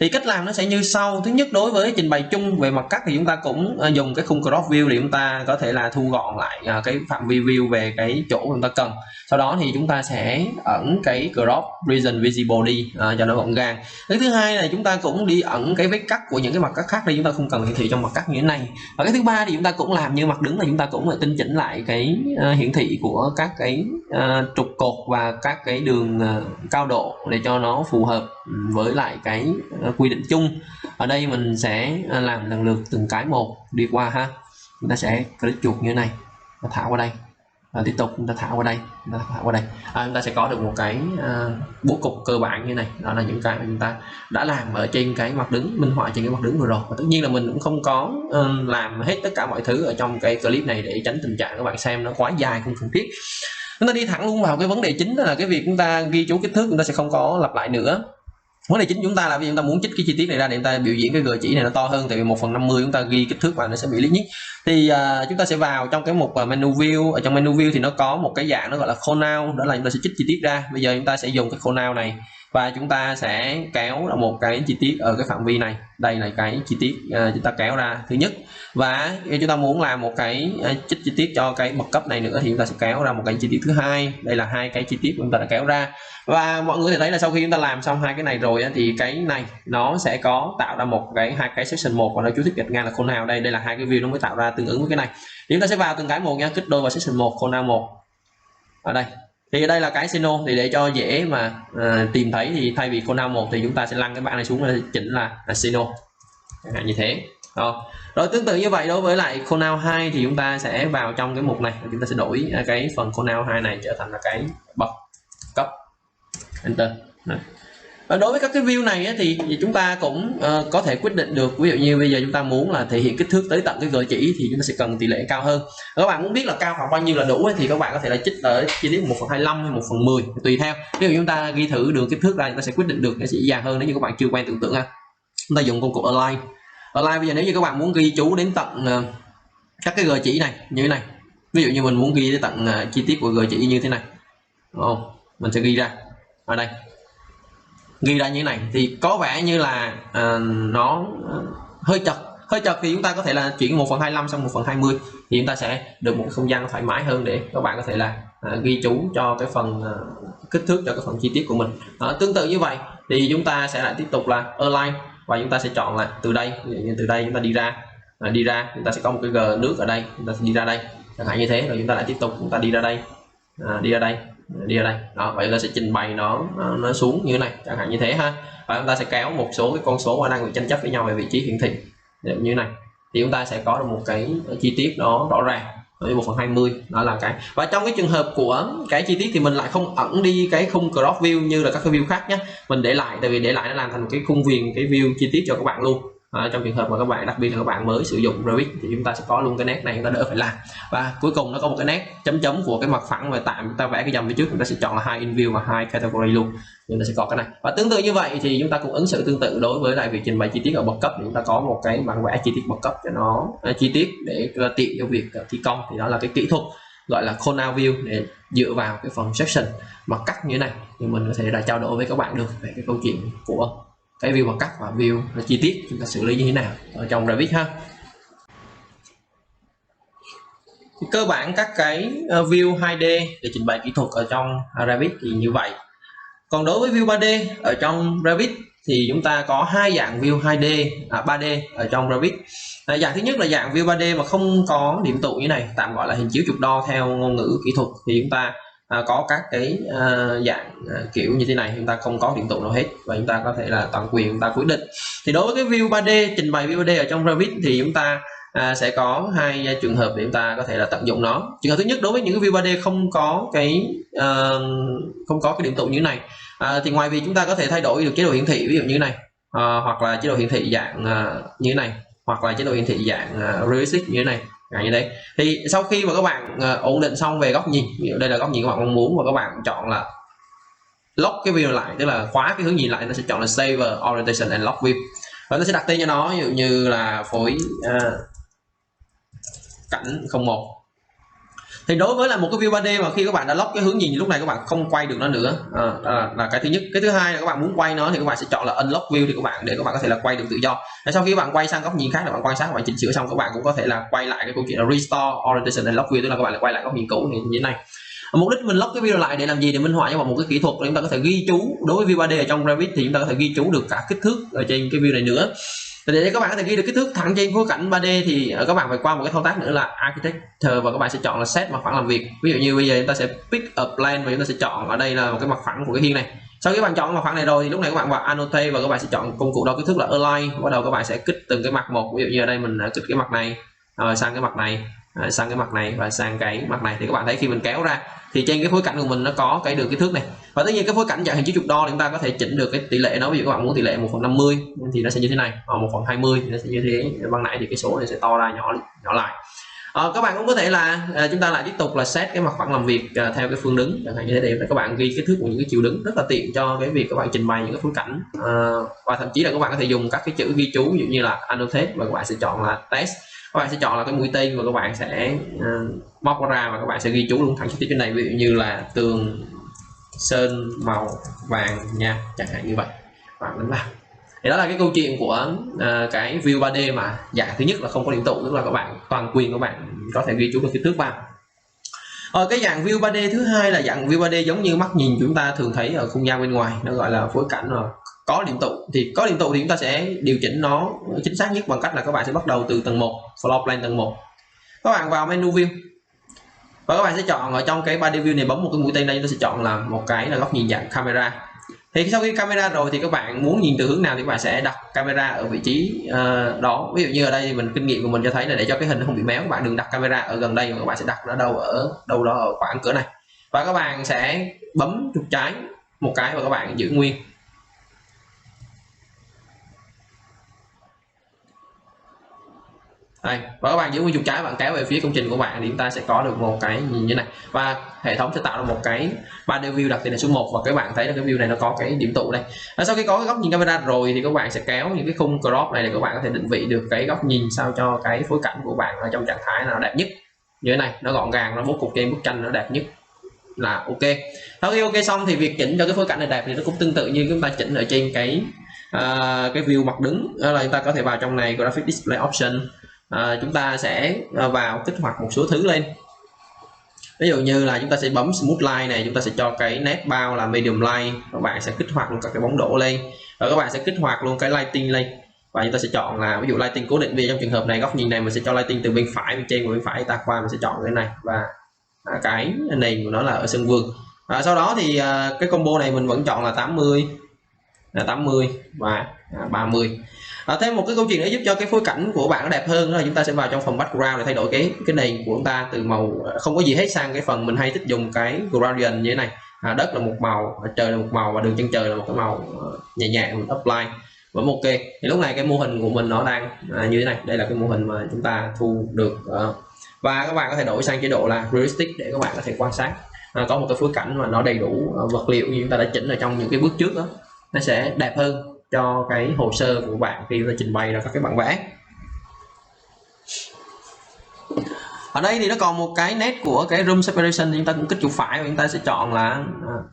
Thì cách làm nó sẽ như sau. Thứ nhất, đối với trình bày chung về mặt cắt thì chúng ta cũng dùng cái khung crop view để chúng ta có thể là thu gọn lại cái phạm vi view về cái chỗ chúng ta cần. Sau đó thì chúng ta sẽ ẩn cái crop region visible đi cho nó gọn gàng. Cái thứ hai là chúng ta cũng đi ẩn cái vết cắt của những cái mặt cắt khác đi, chúng ta không cần hiển thị trong mặt cắt như thế này. Và cái thứ ba thì chúng ta cũng làm như mặt đứng, là chúng ta cũng tinh chỉnh lại cái hiển thị của các cái trục cột và các cái đường cao độ để cho nó phù hợp với lại cái quy định chung. Ở đây mình sẽ làm lần lượt từng cái một đi qua ha. Chúng ta sẽ click chuột như thế này, thả qua đây, tiếp tục chúng ta thả qua đây, chúng ta sẽ có được một cái bố cục cơ bản như này. Đó là những cái mà chúng ta đã làm ở trên cái mặt đứng, minh họa trên cái mặt đứng vừa rồi. Và tất nhiên là mình cũng không có làm hết tất cả mọi thứ ở trong cái clip này để tránh tình trạng các bạn xem nó quá dài không cần thiết. Chúng ta đi thẳng luôn vào cái vấn đề chính, đó là cái việc chúng ta ghi chú kích thước, chúng ta sẽ không có lặp lại nữa. Vấn đề chính chúng ta là vì chúng ta muốn trích cái chi tiết này ra để chúng ta biểu diễn cái gờ chỉ này nó to hơn, tại vì 1/50 chúng ta ghi kích thước vào nó sẽ bị lít nhít. Thì chúng ta sẽ vào trong cái mục menu view. Ở trong menu view thì nó có một cái dạng nó gọi là call out, đó là chúng ta sẽ trích chi tiết ra. Bây giờ chúng ta sẽ dùng cái call out này và chúng ta sẽ kéo ra một cái chi tiết ở cái phạm vi này. Đây là cái chi tiết chúng ta kéo ra thứ nhất, và chúng ta muốn làm một cái trích chi tiết cho cái bậc cấp này nữa thì chúng ta sẽ kéo ra một cái chi tiết thứ hai. Đây là hai cái chi tiết chúng ta đã kéo ra. Và mọi người thấy là sau khi chúng ta làm xong hai cái này rồi thì cái này nó sẽ có tạo ra một cái hai cái section 1 và nó chú thích gạch ngang là call out. Đây là hai cái view nó mới tạo ra tương ứng với cái này. Thì chúng ta sẽ vào từng cái một nha, kích đôi vào section 1 call out 1 ở đây. Thì ở đây là cái Sino, thì để cho dễ mà tìm thấy thì thay vì call out 1 thì chúng ta sẽ lăn cái bảng này xuống và chỉnh là Sino chẳng hạn như thế. Rồi tương tự như vậy đối với lại call out 2 thì chúng ta sẽ vào trong cái mục này, chúng ta sẽ đổi cái phần call out 2 này trở thành là cái bậc cấp, enter. Và đối với các cái view này thì chúng ta cũng có thể quyết định được, ví dụ như bây giờ chúng ta muốn là thể hiện kích thước tới tận cái gờ chỉ thì chúng ta sẽ cần tỷ lệ cao hơn. Các bạn muốn biết là cao khoảng bao nhiêu là đủ thì các bạn có thể là trích ở chi tiết 1/25 hay 1/10 tùy theo. Ví dụ chúng ta ghi thử đường kích thước ra chúng ta sẽ quyết định được nó sẽ dễ dàng hơn nếu như các bạn chưa quen tưởng tượng ha. Chúng ta dùng công cụ align. Bây giờ nếu như các bạn muốn ghi chú đến tận các cái gờ chỉ này như thế này, ví dụ như mình muốn ghi đến tận chi tiết của gờ chỉ như thế này, đúng không? Mình sẽ ghi ra ở đây, ghi ra như thế này thì có vẻ như là nó hơi chật thì chúng ta có thể là chuyển 1/25 sang 1/20 thì chúng ta sẽ được một không gian thoải mái hơn để các bạn có thể là ghi chú cho cái phần kích thước cho cái phần chi tiết của mình. Tương tự như vậy thì chúng ta sẽ lại tiếp tục là align và chúng ta sẽ chọn là từ đây, ví dụ như từ đây chúng ta đi ra chúng ta sẽ có một cái gờ nước ở đây, chúng ta sẽ đi ra đây chẳng hạn như thế, rồi chúng ta lại tiếp tục chúng ta đi ra đây, đi ra đây. Đó, vậy là sẽ trình bày nó xuống như thế này chẳng hạn như thế ha. Và chúng ta sẽ kéo một số cái con số đang bị tranh chấp với nhau về vị trí hiển thị như thế này thì chúng ta sẽ có được một cái chi tiết nó rõ ràng với 1/20. Đó là cái, và trong cái trường hợp của cái chi tiết thì mình lại không ẩn đi cái khung crop view như là các cái view khác nhé, mình để lại, tại vì để lại nó làm thành một cái khung viền cái view chi tiết cho các bạn luôn. Trong trường hợp mà các bạn, đặc biệt là các bạn mới sử dụng Revit thì chúng ta sẽ có luôn cái nét này, chúng ta đỡ phải làm. Và cuối cùng nó có một cái nét chấm chấm của cái mặt phẳng, và tạm chúng ta vẽ cái dòng phía trước chúng ta sẽ chọn là hai in view và hai category luôn, chúng ta sẽ có cái này. Và tương tự như vậy thì chúng ta cũng ứng xử tương tự đối với lại việc trình bày chi tiết ở bậc cấp, thì chúng ta có một cái bản vẽ chi tiết bậc cấp cho nó chi tiết để tiện cho việc thi công. Thì đó là cái kỹ thuật gọi là call out view, để dựa vào cái phần section mặt cắt như thế này thì mình có thể là trao đổi với các bạn được về cái câu chuyện của cái view mặt cắt và view chi tiết chúng ta xử lý như thế nào ở trong Revit ha. Thì cơ bản các cái view 2D để trình bày kỹ thuật ở trong Revit thì như vậy. Còn đối với view 3D ở trong Revit thì chúng ta có hai dạng view 2D 3D ở trong Revit. Dạng thứ nhất là dạng view 3D mà không có điểm tụ như này, tạm gọi là hình chiếu trục đo theo ngôn ngữ kỹ thuật, thì chúng ta có các cái dạng kiểu như thế này, chúng ta không có điểm tụ nào hết và chúng ta có thể là toàn quyền chúng ta quyết định. Thì đối với cái view 3D, trình bày view 3D ở trong Revit thì chúng ta sẽ có hai trường hợp để chúng ta có thể là tận dụng nó. Trường hợp thứ nhất, đối với những cái view 3D không có cái điểm tụ như thế này, thì ngoài việc chúng ta có thể thay đổi được chế độ hiển thị, ví dụ như thế này, hoặc là chế độ hiển thị dạng như thế này, hoặc là chế độ hiển thị dạng realistic như thế này, như thế. Thì sau khi mà các bạn ổn định xong về góc nhìn, ví dụ đây là góc nhìn các bạn mong muốn, và các bạn chọn là lock cái view lại, tức là khóa cái hướng nhìn lại, nó sẽ chọn là save orientation and lock view, và nó sẽ đặt tên cho nó, ví dụ như là phối cảnh 01. Thì đối với là một cái view 3D mà khi các bạn đã lock cái hướng nhìn, lúc này các bạn không quay được nó nữa, là cái thứ nhất. Cái thứ hai là các bạn muốn quay nó thì các bạn sẽ chọn là unlock view, thì các bạn để các bạn có thể là quay được tự do. Và sau khi các bạn quay sang góc nhìn khác, là bạn quan sát, các bạn chỉnh sửa xong, các bạn cũng có thể là quay lại cái câu chuyện là restore orientation and lock view, tức là các bạn lại quay lại góc nhìn cũ như thế này. Mục đích mình lock cái video lại để làm gì? Để minh họa cho một cái kỹ thuật để chúng ta có thể ghi chú. Đối với view 3D ở trong Revit thì chúng ta có thể ghi chú được cả kích thước ở trên cái view này nữa. Để các bạn có thể ghi được kích thước thẳng trên phối cảnh 3D thì các bạn phải qua một cái thao tác nữa là Architecture, và các bạn sẽ chọn là set mặt phẳng làm việc. Ví dụ như bây giờ chúng ta sẽ pick a plane và chúng ta sẽ chọn ở đây là một cái mặt phẳng của cái hiên này. Sau khi bạn chọn mặt phẳng này rồi thì lúc này các bạn vào Annotate và các bạn sẽ chọn công cụ đo kích thước là Align. Bắt đầu các bạn sẽ kích từng cái mặt một. Ví dụ như ở đây mình kích cái mặt này, rồi sang cái mặt này, sang cái mặt này và sang cái mặt này, thì các bạn thấy khi mình kéo ra thì trên cái phối cảnh của mình nó có cái đường kích thước này. Và tất nhiên cái phối cảnh dạng hình chiếu trục đo thì chúng ta có thể chỉnh được cái tỷ lệ nó. Ví dụ các bạn muốn tỷ lệ 1/50 thì nó sẽ như thế này, hoặc 1/20 thì nó sẽ như thế. Ban nãy thì cái số này sẽ to ra nhỏ lại. Các bạn cũng có thể là chúng ta lại tiếp tục là set cái mặt phẳng làm việc theo cái phương đứng, chẳng hạn như thế, để các bạn ghi kích thước của những cái chiều đứng, rất là tiện cho cái việc các bạn trình bày những cái phối cảnh. Và thậm chí là các bạn có thể dùng các cái chữ ghi chú, ví dụ như là Annotate, và các bạn sẽ chọn là Test. Các bạn sẽ chọn là cái mũi tên và các bạn sẽ móc nó ra và các bạn sẽ ghi chú luôn thẳng trực tiếp trên này, ví dụ như là tường sơn màu vàng nha, chẳng hạn như vậy. Bạn đánh vào. Thì đó là cái câu chuyện của cái view 3D mà dạng thứ nhất là không có điểm tụ, tức là các bạn toàn quyền, các bạn có thể ghi chú được kích thước vào. Cái dạng view 3D thứ hai là dạng view 3D giống như mắt nhìn chúng ta thường thấy ở không gian bên ngoài, nó gọi là phối cảnh rồi có điểm tụ. Thì có điểm tụ thì chúng ta sẽ điều chỉnh nó chính xác nhất bằng cách là các bạn sẽ bắt đầu từ tầng 1, floor plan tầng 1. Các bạn vào menu view và các bạn sẽ chọn ở trong cái 3D view này, bấm một cái mũi tên đây, chúng ta sẽ chọn là một cái là góc nhìn dạng camera. Thì sau khi camera rồi thì các bạn muốn nhìn từ hướng nào thì các bạn sẽ đặt camera ở vị trí đó. Ví dụ như ở đây thì mình kinh nghiệm của mình cho thấy là để cho cái hình nó không bị méo, các bạn đừng đặt camera ở gần đây mà các bạn sẽ đặt nó đâu đó ở khoảng cỡ này, và các bạn sẽ bấm chuột trái một cái và các bạn giữ nguyên. Đây, và các bạn giữ nguyên chuột trái, bạn kéo về phía công trình của bạn thì chúng ta sẽ có được một cái nhìn như này, và hệ thống sẽ tạo ra một cái 3D view đặt tên là số 1, và các bạn thấy là cái view này nó có cái điểm tụ đây. Và sau khi có cái góc nhìn camera rồi thì các bạn sẽ kéo những cái khung crop này để các bạn có thể định vị được cái góc nhìn sao cho cái phối cảnh của bạn ở trong trạng thái nào đẹp nhất, như thế này, nó gọn gàng, nó bố cục trên bức tranh nó đẹp nhất là ok. Sau khi ok xong thì việc chỉnh cho cái phối cảnh này đẹp thì nó cũng tương tự như chúng ta chỉnh ở trên cái view mặt đứng, đó là chúng ta có thể vào trong này graphic display option. Chúng ta sẽ vào kích hoạt một số thứ lên, ví dụ như là chúng ta sẽ bấm smooth line này, chúng ta sẽ cho cái nét bao là medium light, các bạn sẽ kích hoạt luôn các cái bóng đổ lên, và các bạn sẽ kích hoạt luôn cái lighting lên, và chúng ta sẽ chọn là ví dụ lighting cố định. Vì trong trường hợp này góc nhìn này mình sẽ cho lighting từ bên phải, bên trên và bên phải ta qua, mình sẽ chọn cái này, và cái nền của nó là ở sân vườn. Sau đó thì cái combo này mình vẫn chọn là 80 và 30. Thêm một cái câu chuyện nữa giúp cho cái phối cảnh của bạn nó đẹp hơn, đó là chúng ta sẽ vào trong phần background để thay đổi cái nền của chúng ta từ màu không có gì hết sang cái phần mình hay thích dùng cái gradient như thế này. Đất là một màu, trời là một màu, và đường chân trời là một cái màu nhẹ nhẹ, mình apply vẫn ok. Thì lúc này cái mô hình của mình nó đang như thế này, đây là cái mô hình mà chúng ta thu được. Và các bạn có thể đổi sang chế độ là realistic để các bạn có thể quan sát có một cái phối cảnh mà nó đầy đủ vật liệu như chúng ta đã chỉnh ở trong những cái bước trước đó, nó sẽ đẹp hơn cho cái hồ sơ của bạn khi chúng ta trình bày ra các cái bản vẽ. Ở đây thì nó còn một cái nét của cái room separation, chúng ta cũng kích chuột phải và chúng ta sẽ chọn là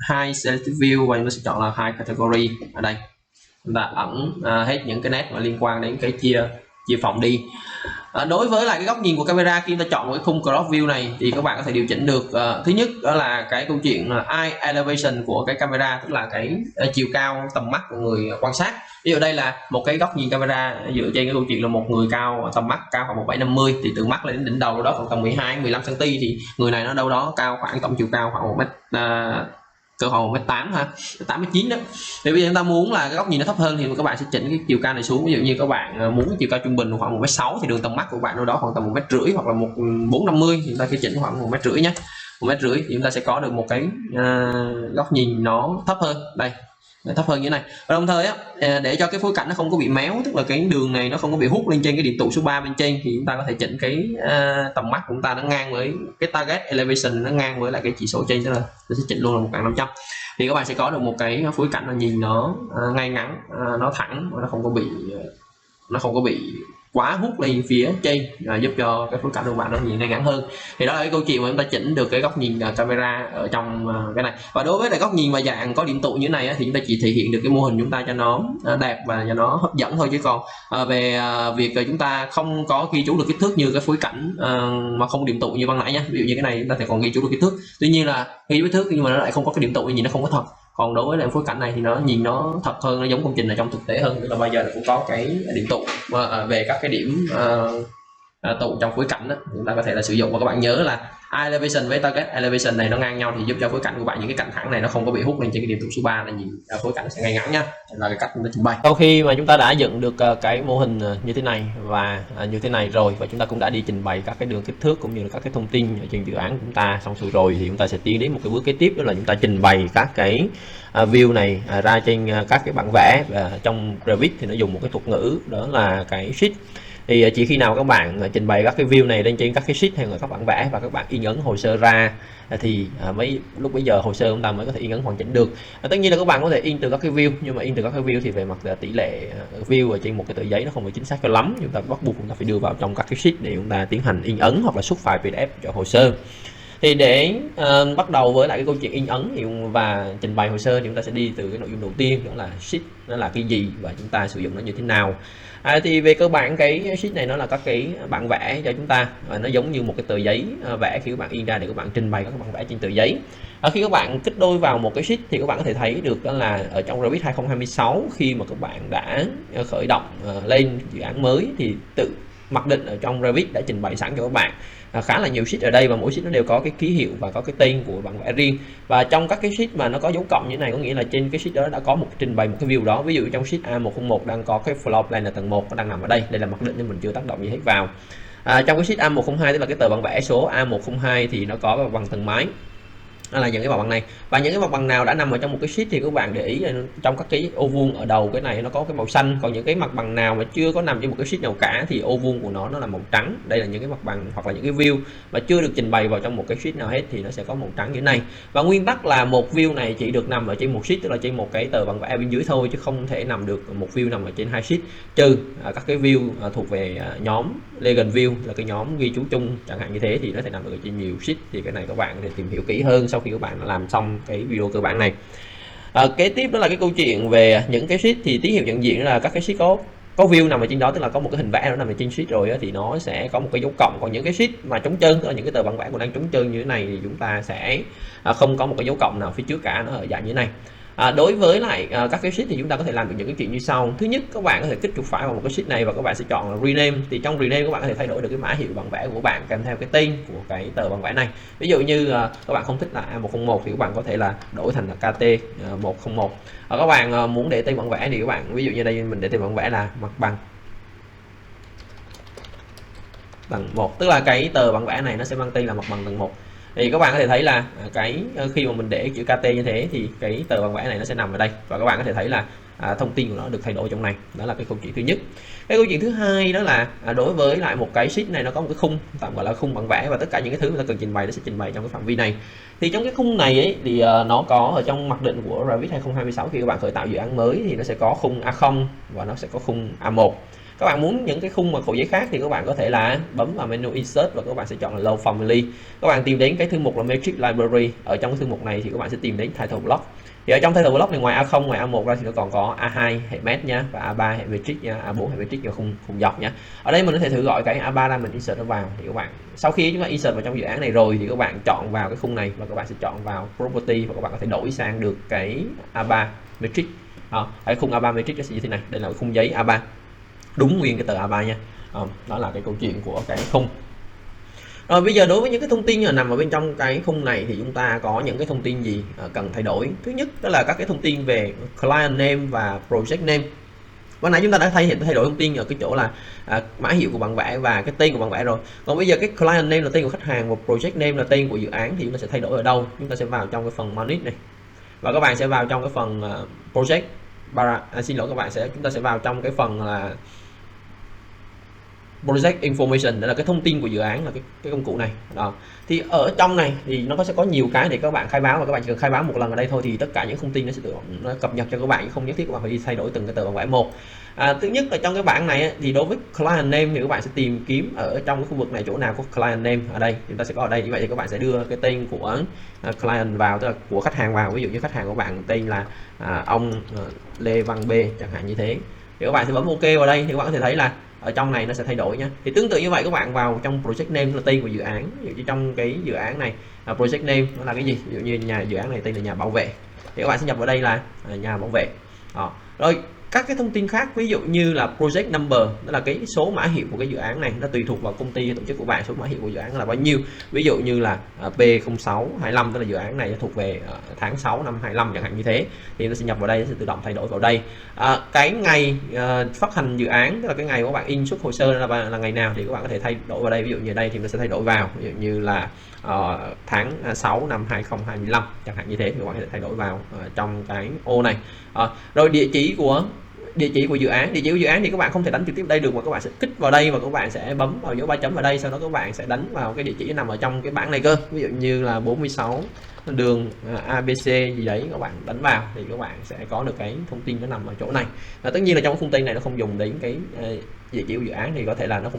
high selective view, và chúng ta sẽ chọn là high category. Ở đây chúng ta ẩn hết những cái nét mà liên quan đến cái chia phòng đi. Đối với lại cái góc nhìn của camera khi chúng ta chọn một cái khung crop view này thì các bạn có thể điều chỉnh được. Thứ nhất đó là cái câu chuyện là eye elevation của cái camera, tức là cái chiều cao tầm mắt của người quan sát. Ví dụ đây là một cái góc nhìn camera dựa trên cái câu chuyện là một người cao tầm mắt cao khoảng 1750 thì từ mắt lên đến đỉnh đầu đó khoảng tầm 12-15 cm, thì người này nó đâu đó cao khoảng tổng chiều cao khoảng 1 mét, cỡ khoảng 1m8 ha, 89 đó. Thì bây giờ chúng ta muốn là cái góc nhìn nó thấp hơn thì các bạn sẽ chỉnh cái chiều cao này xuống. Ví dụ như các bạn muốn chiều cao trung bình khoảng 1m6 thì đường tầm mắt của bạn đâu đó khoảng tầm 1m50 hoặc là 450 thì chúng ta sẽ chỉnh khoảng 1m50 nhé. 1m50 thì chúng ta sẽ có được một cái góc nhìn nó thấp hơn đây, thấp hơn như thế này. Và đồng thời á, để cho cái phối cảnh nó không có bị méo, tức là cái đường này nó không có bị hút lên trên cái điểm tụ số 3 bên trên, thì chúng ta có thể chỉnh cái tầm mắt của chúng ta nó ngang với cái target elevation, nó ngang với lại cái chỉ số trên, tức là nó sẽ chỉnh luôn là 1500, thì các bạn sẽ có được một cái phối cảnh là nhìn nó ngay ngắn, nó thẳng, nó không có bị quá hút lên phía trên, giúp cho cái phối cảnh của bạn nó nhìn ngay ngắn hơn. Thì đó là cái câu chuyện mà chúng ta chỉnh được cái góc nhìn camera ở trong cái này. Và đối với lại góc nhìn mà dạng có điểm tụ như này thì chúng ta chỉ thể hiện được cái mô hình chúng ta cho nó đẹp và cho nó hấp dẫn thôi, chứ còn về việc chúng ta không có ghi chú được kích thước như cái phối cảnh mà không điểm tụ như ban nãy nhé. Ví dụ như cái này chúng ta sẽ còn ghi chú được kích thước, tuy nhiên là ghi kích thước nhưng mà nó lại không có cái điểm tụ, nhìn nó không có thật. Còn đối với lại phối cảnh này thì nó nhìn nó thật hơn, nó giống công trình ở trong thực tế hơn, tức là bây giờ cũng có cái điểm tụ về các cái điểm tụ trong phối cảnh đó, chúng ta có thể là sử dụng. Và các bạn nhớ là elevation với target elevation này nó ngang nhau thì giúp cho phối cảnh của bạn, những cái cạnh thẳng này nó không có bị hút lên trên cái điểm tụ số 3, là nhìn phối cảnh sẽ ngay ngắn nha. Là cái cách chúng ta trình bày. Sau khi mà chúng ta đã dựng được cái mô hình như thế này và như thế này rồi, và chúng ta cũng đã đi trình bày các cái đường kích thước cũng như là các cái thông tin ở trên dự án của chúng ta xong xuôi rồi, thì chúng ta sẽ tiến đến một cái bước kế tiếp, đó là chúng ta trình bày các cái view này ra trên các cái bản vẽ. Trong Revit thì nó dùng một cái thuật ngữ đó là cái sheet. Thì chỉ khi nào các bạn trình bày các cái view này lên trên các cái sheet hay là các bản vẽ và các bạn in ấn hồ sơ ra thì lúc bây giờ hồ sơ chúng ta mới có thể in ấn hoàn chỉnh được. Tất nhiên là các bạn có thể in từ các cái view, nhưng mà in từ các cái view thì về mặt tỷ lệ view ở trên một cái tờ giấy nó không phải chính xác cho lắm, chúng ta bắt buộc chúng ta phải đưa vào trong các cái sheet để chúng ta tiến hành in ấn hoặc là xuất file PDF cho hồ sơ. Thì để bắt đầu với lại cái câu chuyện in ấn và trình bày hồ sơ thì chúng ta sẽ đi từ cái nội dung đầu tiên, đó là sheet nó là cái gì và chúng ta sử dụng nó như thế nào. Thì về cơ bản cái sheet này nó là các cái bản vẽ cho chúng ta, và nó giống như một cái tờ giấy vẽ khi các bạn in ra để các bạn trình bày các bản vẽ trên tờ giấy. Khi các bạn kích đôi vào một cái sheet thì các bạn có thể thấy được đó là ở trong Revit 2026 khi mà các bạn đã khởi động lên dự án mới thì tự mặc định ở trong Revit đã trình bày sẵn cho các bạn khá là nhiều sheet ở đây, và mỗi sheet nó đều có cái ký hiệu và có cái tên của bản vẽ riêng. Và trong các cái sheet mà nó có dấu cộng như này có nghĩa là trên cái sheet đó đã có một trình bày một cái view đó. Ví dụ trong sheet A101 đang có cái floor plan là tầng 1 nó đang nằm ở đây, đây là mặc định nên mình chưa tác động gì hết vào. Trong cái sheet A102 tức là cái tờ bản vẽ số A102 thì nó có bằng tầng mái, đó là những cái mặt bằng này. Và những cái mặt bằng nào đã nằm ở trong một cái sheet thì các bạn để ý trong các cái ô vuông ở đầu cái này nó có cái màu xanh, còn những cái mặt bằng nào mà chưa có nằm trong một cái sheet nào cả thì ô vuông của nó là màu trắng. Đây là những cái mặt bằng hoặc là những cái view mà chưa được trình bày vào trong một cái sheet nào hết thì nó sẽ có màu trắng như thế này. Và nguyên tắc là một view này chỉ được nằm ở trên một sheet, tức là trên một cái tờ bản vẽ bên dưới thôi, chứ không thể nằm được một view nằm ở trên hai sheet, trừ các cái view thuộc về nhóm Legend View là cái nhóm ghi chú chung chẳng hạn như thế thì nó thể nằm được ở trên nhiều sheet. Thì cái này các bạn thì tìm hiểu kỹ hơn sau khi các bạn đã làm xong cái video cơ bản này. Kế tiếp đó là cái câu chuyện về những cái sheet thì tín hiệu nhận diện là các cái sheet có view nằm ở trên đó, tức là có một cái hình vẽ nó nằm ở trên sheet rồi thì nó sẽ có một cái dấu cộng. Còn những cái sheet mà trống trơn, tức là những cái tờ bản vẽ còn đang trống trơn như thế này thì chúng ta sẽ không có một cái dấu cộng nào phía trước cả, nó ở dạng như thế này. Đối với lại các cái sheet thì chúng ta có thể làm được những cái chuyện như sau. Thứ nhất, các bạn có thể kích chuột phải vào một cái sheet này và các bạn sẽ chọn là rename. Thì trong rename các bạn có thể thay đổi được cái mã hiệu bản vẽ của bạn kèm theo cái tên của cái tờ bản vẽ này. Ví dụ như các bạn không thích là A101 thì các bạn có thể là đổi thành là KT101. Các bạn muốn để tên bản vẽ thì các bạn ví dụ như đây mình để tên bản vẽ là mặt bằng tầng 1, tức là cái tờ bản vẽ này nó sẽ mang tên là mặt bằng tầng 1. Thì các bạn có thể thấy là cái khi mà mình để chữ KT như thế thì cái tờ bản vẽ này nó sẽ nằm ở đây, và các bạn có thể thấy là thông tin của nó được thay đổi trong này. Đó là cái câu chuyện thứ nhất. Cái câu chuyện thứ hai đó là đối với lại một cái sheet này nó có một cái khung tạm gọi là khung bản vẽ, và tất cả những cái thứ người ta cần trình bày nó sẽ trình bày trong cái phạm vi này. Thì trong cái khung này ấy, thì nó có ở trong mặc định của Revit 2026 khi các bạn khởi tạo dự án mới thì nó sẽ có khung A0 và nó sẽ có khung A1. Các bạn muốn những cái khung mà khổ giấy khác thì các bạn có thể là bấm vào menu insert và các bạn sẽ chọn là low family. Các bạn tìm đến cái thư mục là matrix library. Ở trong cái thư mục này thì các bạn sẽ tìm đến title block. Thì ở trong title block này ngoài A0 ngoài A1 ra thì nó còn có A2 hệ met nha, và A3 hệ matrix nha, A4 hệ matrix và khung dọc nha. Ở đây mình có thể thử gọi cái A3 ra, mình insert nó vào. Thì các bạn sau khi chúng ta insert vào trong dự án này rồi thì các bạn chọn vào cái khung này và các bạn sẽ chọn vào property và các bạn có thể đổi sang được cái A3 matrix. Cái khung A3 matrix sẽ như thế này. Đây là cái khung giấy A3, đúng nguyên cái tờ A3 nha. Đó là cái câu chuyện của cái khung. Rồi bây giờ đối với những cái thông tin nằm ở bên trong cái khung này thì chúng ta có những cái thông tin gì cần thay đổi. Thứ nhất đó là các cái thông tin về client name và project name. Ban nãy chúng ta đã thay đổi thông tin ở cái chỗ là mã hiệu của bản vẽ và cái tên của bản vẽ rồi. Còn bây giờ cái client name là tên của khách hàng và project name là tên của dự án thì chúng ta sẽ thay đổi ở đâu? Chúng ta sẽ vào trong cái phần manage này và các bạn sẽ vào trong cái phần project xin lỗi các bạn, chúng ta sẽ vào trong cái phần là project information, đó là cái thông tin của dự án, là cái công cụ này đó. Thì ở trong này thì nó sẽ có nhiều cái để các bạn khai báo, và các bạn chỉ cần khai báo một lần ở đây thôi thì tất cả những thông tin nó sẽ tự nó cập nhật cho các bạn, không nhất thiết các bạn phải đi thay đổi từng cái tờ bản vẽ một. Thứ nhất là trong cái bảng này thì đối với client name thì các bạn sẽ tìm kiếm ở trong cái khu vực này chỗ nào có client name. Ở đây chúng ta sẽ có ở đây, như vậy thì các bạn sẽ đưa cái tên của client vào, tức là của khách hàng vào. Ví dụ như khách hàng của bạn tên là ông Lê Văn B chẳng hạn như thế, thì các bạn sẽ bấm OK vào đây thì các bạn có thể thấy là ở trong này nó sẽ thay đổi nha. Thì tương tự như vậy các bạn vào trong project name là tên của dự án. Ví dụ như trong cái dự án này project name nó là cái gì, ví dụ như dự án này tên là nhà bảo vệ thì các bạn sẽ nhập vào đây là nhà bảo vệ. Rồi các cái thông tin khác, ví dụ như là project number, đó là cái số mã hiệu của cái dự án này, nó tùy thuộc vào công ty tổ chức của bạn, số mã hiệu của dự án là bao nhiêu. Ví dụ như là P0625 tức là dự án này thuộc về tháng 6 năm 25 chẳng hạn như thế, thì nó sẽ nhập vào đây, nó sẽ tự động thay đổi vào đây. Cái ngày phát hành dự án, tức là cái ngày của bạn in xuất hồ sơ là ngày nào thì các bạn có thể thay đổi vào đây. Ví dụ như đây thì nó sẽ thay đổi vào, ví dụ như là tháng 6 năm 2025 chẳng hạn như thế, thì các bạn có thể thay đổi vào trong cái ô này. Rồi địa chỉ của dự án, địa chỉ của dự án thì các bạn không thể đánh trực tiếp đây được, mà các bạn sẽ kích vào đây và các bạn sẽ bấm vào dấu 3 chấm vào đây, sau đó các bạn sẽ đánh vào cái địa chỉ nằm ở trong cái bảng này cơ. Ví dụ như là 46 đường ABC gì đấy, các bạn đánh vào thì các bạn sẽ có được cái thông tin nó nằm ở chỗ này. Tất nhiên là trong khung tên này nó không dùng đến cái địa chỉ của dự án thì có thể là nó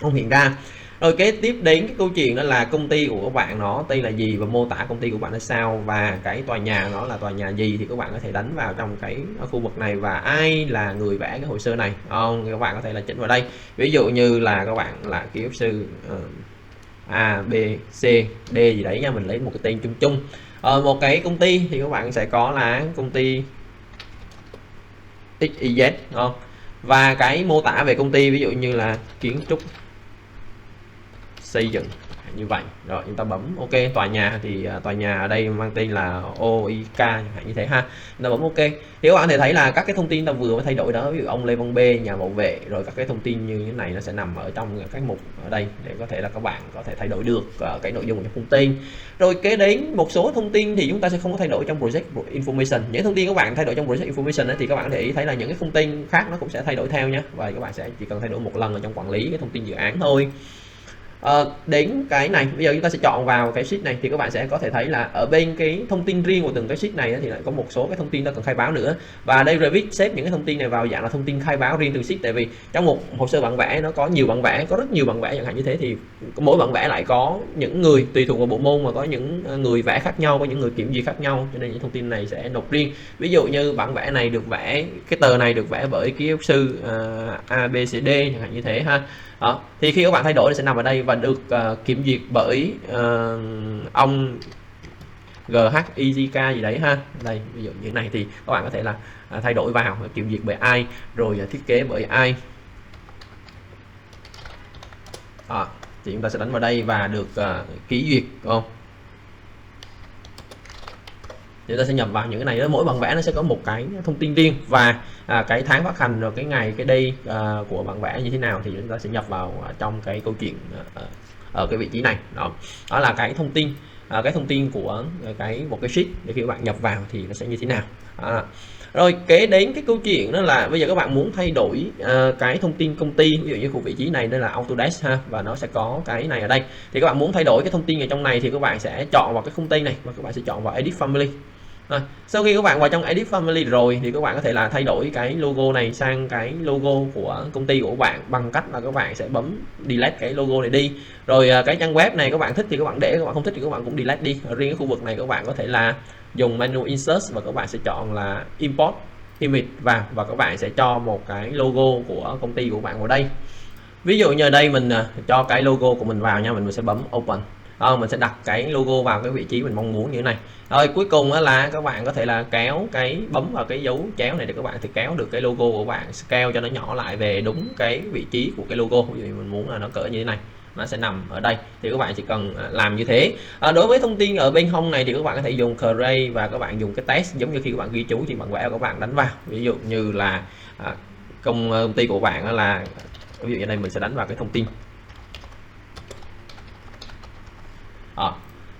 không hiện ra. Rồi kế tiếp đến cái câu chuyện đó là công ty của các bạn nó tên là gì và mô tả công ty của bạn là sao, và cái tòa nhà nó là tòa nhà gì thì các bạn có thể đánh vào trong cái khu vực này, và ai là người vẽ cái hồ sơ này các bạn có thể là chỉnh vào đây. Ví dụ như là các bạn là kỹ thuật sư A B C D gì đấy nha, mình lấy một cái tên chung chung. Một cái công ty thì các bạn sẽ có là công ty XYZ không, và cái mô tả về công ty ví dụ như là kiến trúc xây dựng như vậy. Rồi chúng ta bấm OK. Tòa nhà thì tòa nhà ở đây mang tên là OIK chẳng hạn như thế ha, chúng ta bấm OK thì các bạn có thể thấy là các cái thông tin ta vừa mới thay đổi đó, ví dụ ông Lê Văn B nhà bảo vệ, rồi các cái thông tin như thế này nó sẽ nằm ở trong các mục ở đây để có thể là các bạn có thể thay đổi được cái nội dung trong thông tin. Rồi kế đến một số thông tin thì chúng ta sẽ không có thay đổi trong project information. Những thông tin các bạn thay đổi trong project information thì các bạn có thể thấy là những cái thông tin khác nó cũng sẽ thay đổi theo nhé, và các bạn sẽ chỉ cần thay đổi một lần ở trong quản lý cái thông tin dự án thôi. Đến cái này bây giờ chúng ta sẽ chọn vào cái sheet này thì các bạn sẽ có thể thấy là ở bên cái thông tin riêng của từng cái sheet này thì lại có một số cái thông tin ta cần khai báo nữa, và đây Revit xếp những cái thông tin này vào dạng là thông tin khai báo riêng từng sheet. Tại vì trong một hồ sơ bản vẽ nó có nhiều bản vẽ, có rất nhiều bản vẽ chẳng hạn như thế, thì mỗi bản vẽ lại có những người tùy thuộc vào bộ môn mà có những người vẽ khác nhau, có những người kiểm duyệt khác nhau, cho nên những thông tin này sẽ nộp riêng. Ví dụ như bản vẽ này được vẽ, cái tờ này được vẽ bởi kỹ thuật sư ABCD chẳng hạn như thế ha. Đó. Thì khi các bạn thay đổi thì sẽ nằm ở đây và được kiểm duyệt bởi ông GHIJK gì đấy ha. Đây ví dụ như này thì các bạn có thể là thay đổi vào, kiểm duyệt bởi ai, rồi thiết kế bởi ai. Thì chúng ta sẽ đánh vào đây và được ký duyệt, đúng không? Chúng ta sẽ nhập vào những cái này đó, mỗi bản vẽ nó sẽ có một cái thông tin riêng và cái tháng phát hành, rồi cái ngày, cái day của bản vẽ như thế nào thì chúng ta sẽ nhập vào trong cái câu chuyện ở cái vị trí này. Đó là cái thông tin, cái thông tin của một cái sheet để khi các bạn nhập vào thì nó sẽ như thế nào. Rồi kế đến cái câu chuyện đó là bây giờ các bạn muốn thay đổi cái thông tin công ty, ví dụ như khu vị trí này đây là Autodesk ha, và nó sẽ có cái này ở đây, thì các bạn muốn thay đổi cái thông tin ở trong này thì các bạn sẽ chọn vào cái khung tên này và các bạn sẽ chọn vào Edit Family. Rồi, sau khi các bạn vào trong Edit Family rồi thì các bạn có thể là thay đổi cái logo này sang cái logo của công ty của các bạn bằng cách là các bạn sẽ bấm delete cái logo này đi. Rồi cái trang web này các bạn thích thì các bạn để, các bạn không thích thì các bạn cũng delete đi. Ở riêng cái khu vực này các bạn có thể là dùng menu Insert và các bạn sẽ chọn là Import Image vào và các bạn sẽ cho một cái logo của công ty của bạn vào đây. Ví dụ như ở đây mình cho cái logo của mình vào nha, mình sẽ bấm Open. Mình sẽ đặt cái logo vào cái vị trí mình mong muốn như thế này. Rồi cuối cùng là các bạn có thể là kéo cái bấm vào cái dấu chéo này để các bạn thì kéo được cái logo của bạn, scale cho nó nhỏ lại về đúng cái vị trí của cái logo. Ví dụ mình muốn là nó cỡ như thế này, nó sẽ nằm ở đây thì các bạn chỉ cần làm như thế. Đối với thông tin ở bên hông này thì các bạn có thể dùng Create và các bạn dùng cái text giống như khi các bạn ghi chú trên bản vẽ của các bạn đánh vào. Ví dụ như là công ty của bạn là, ví dụ như đây mình sẽ đánh vào cái thông tin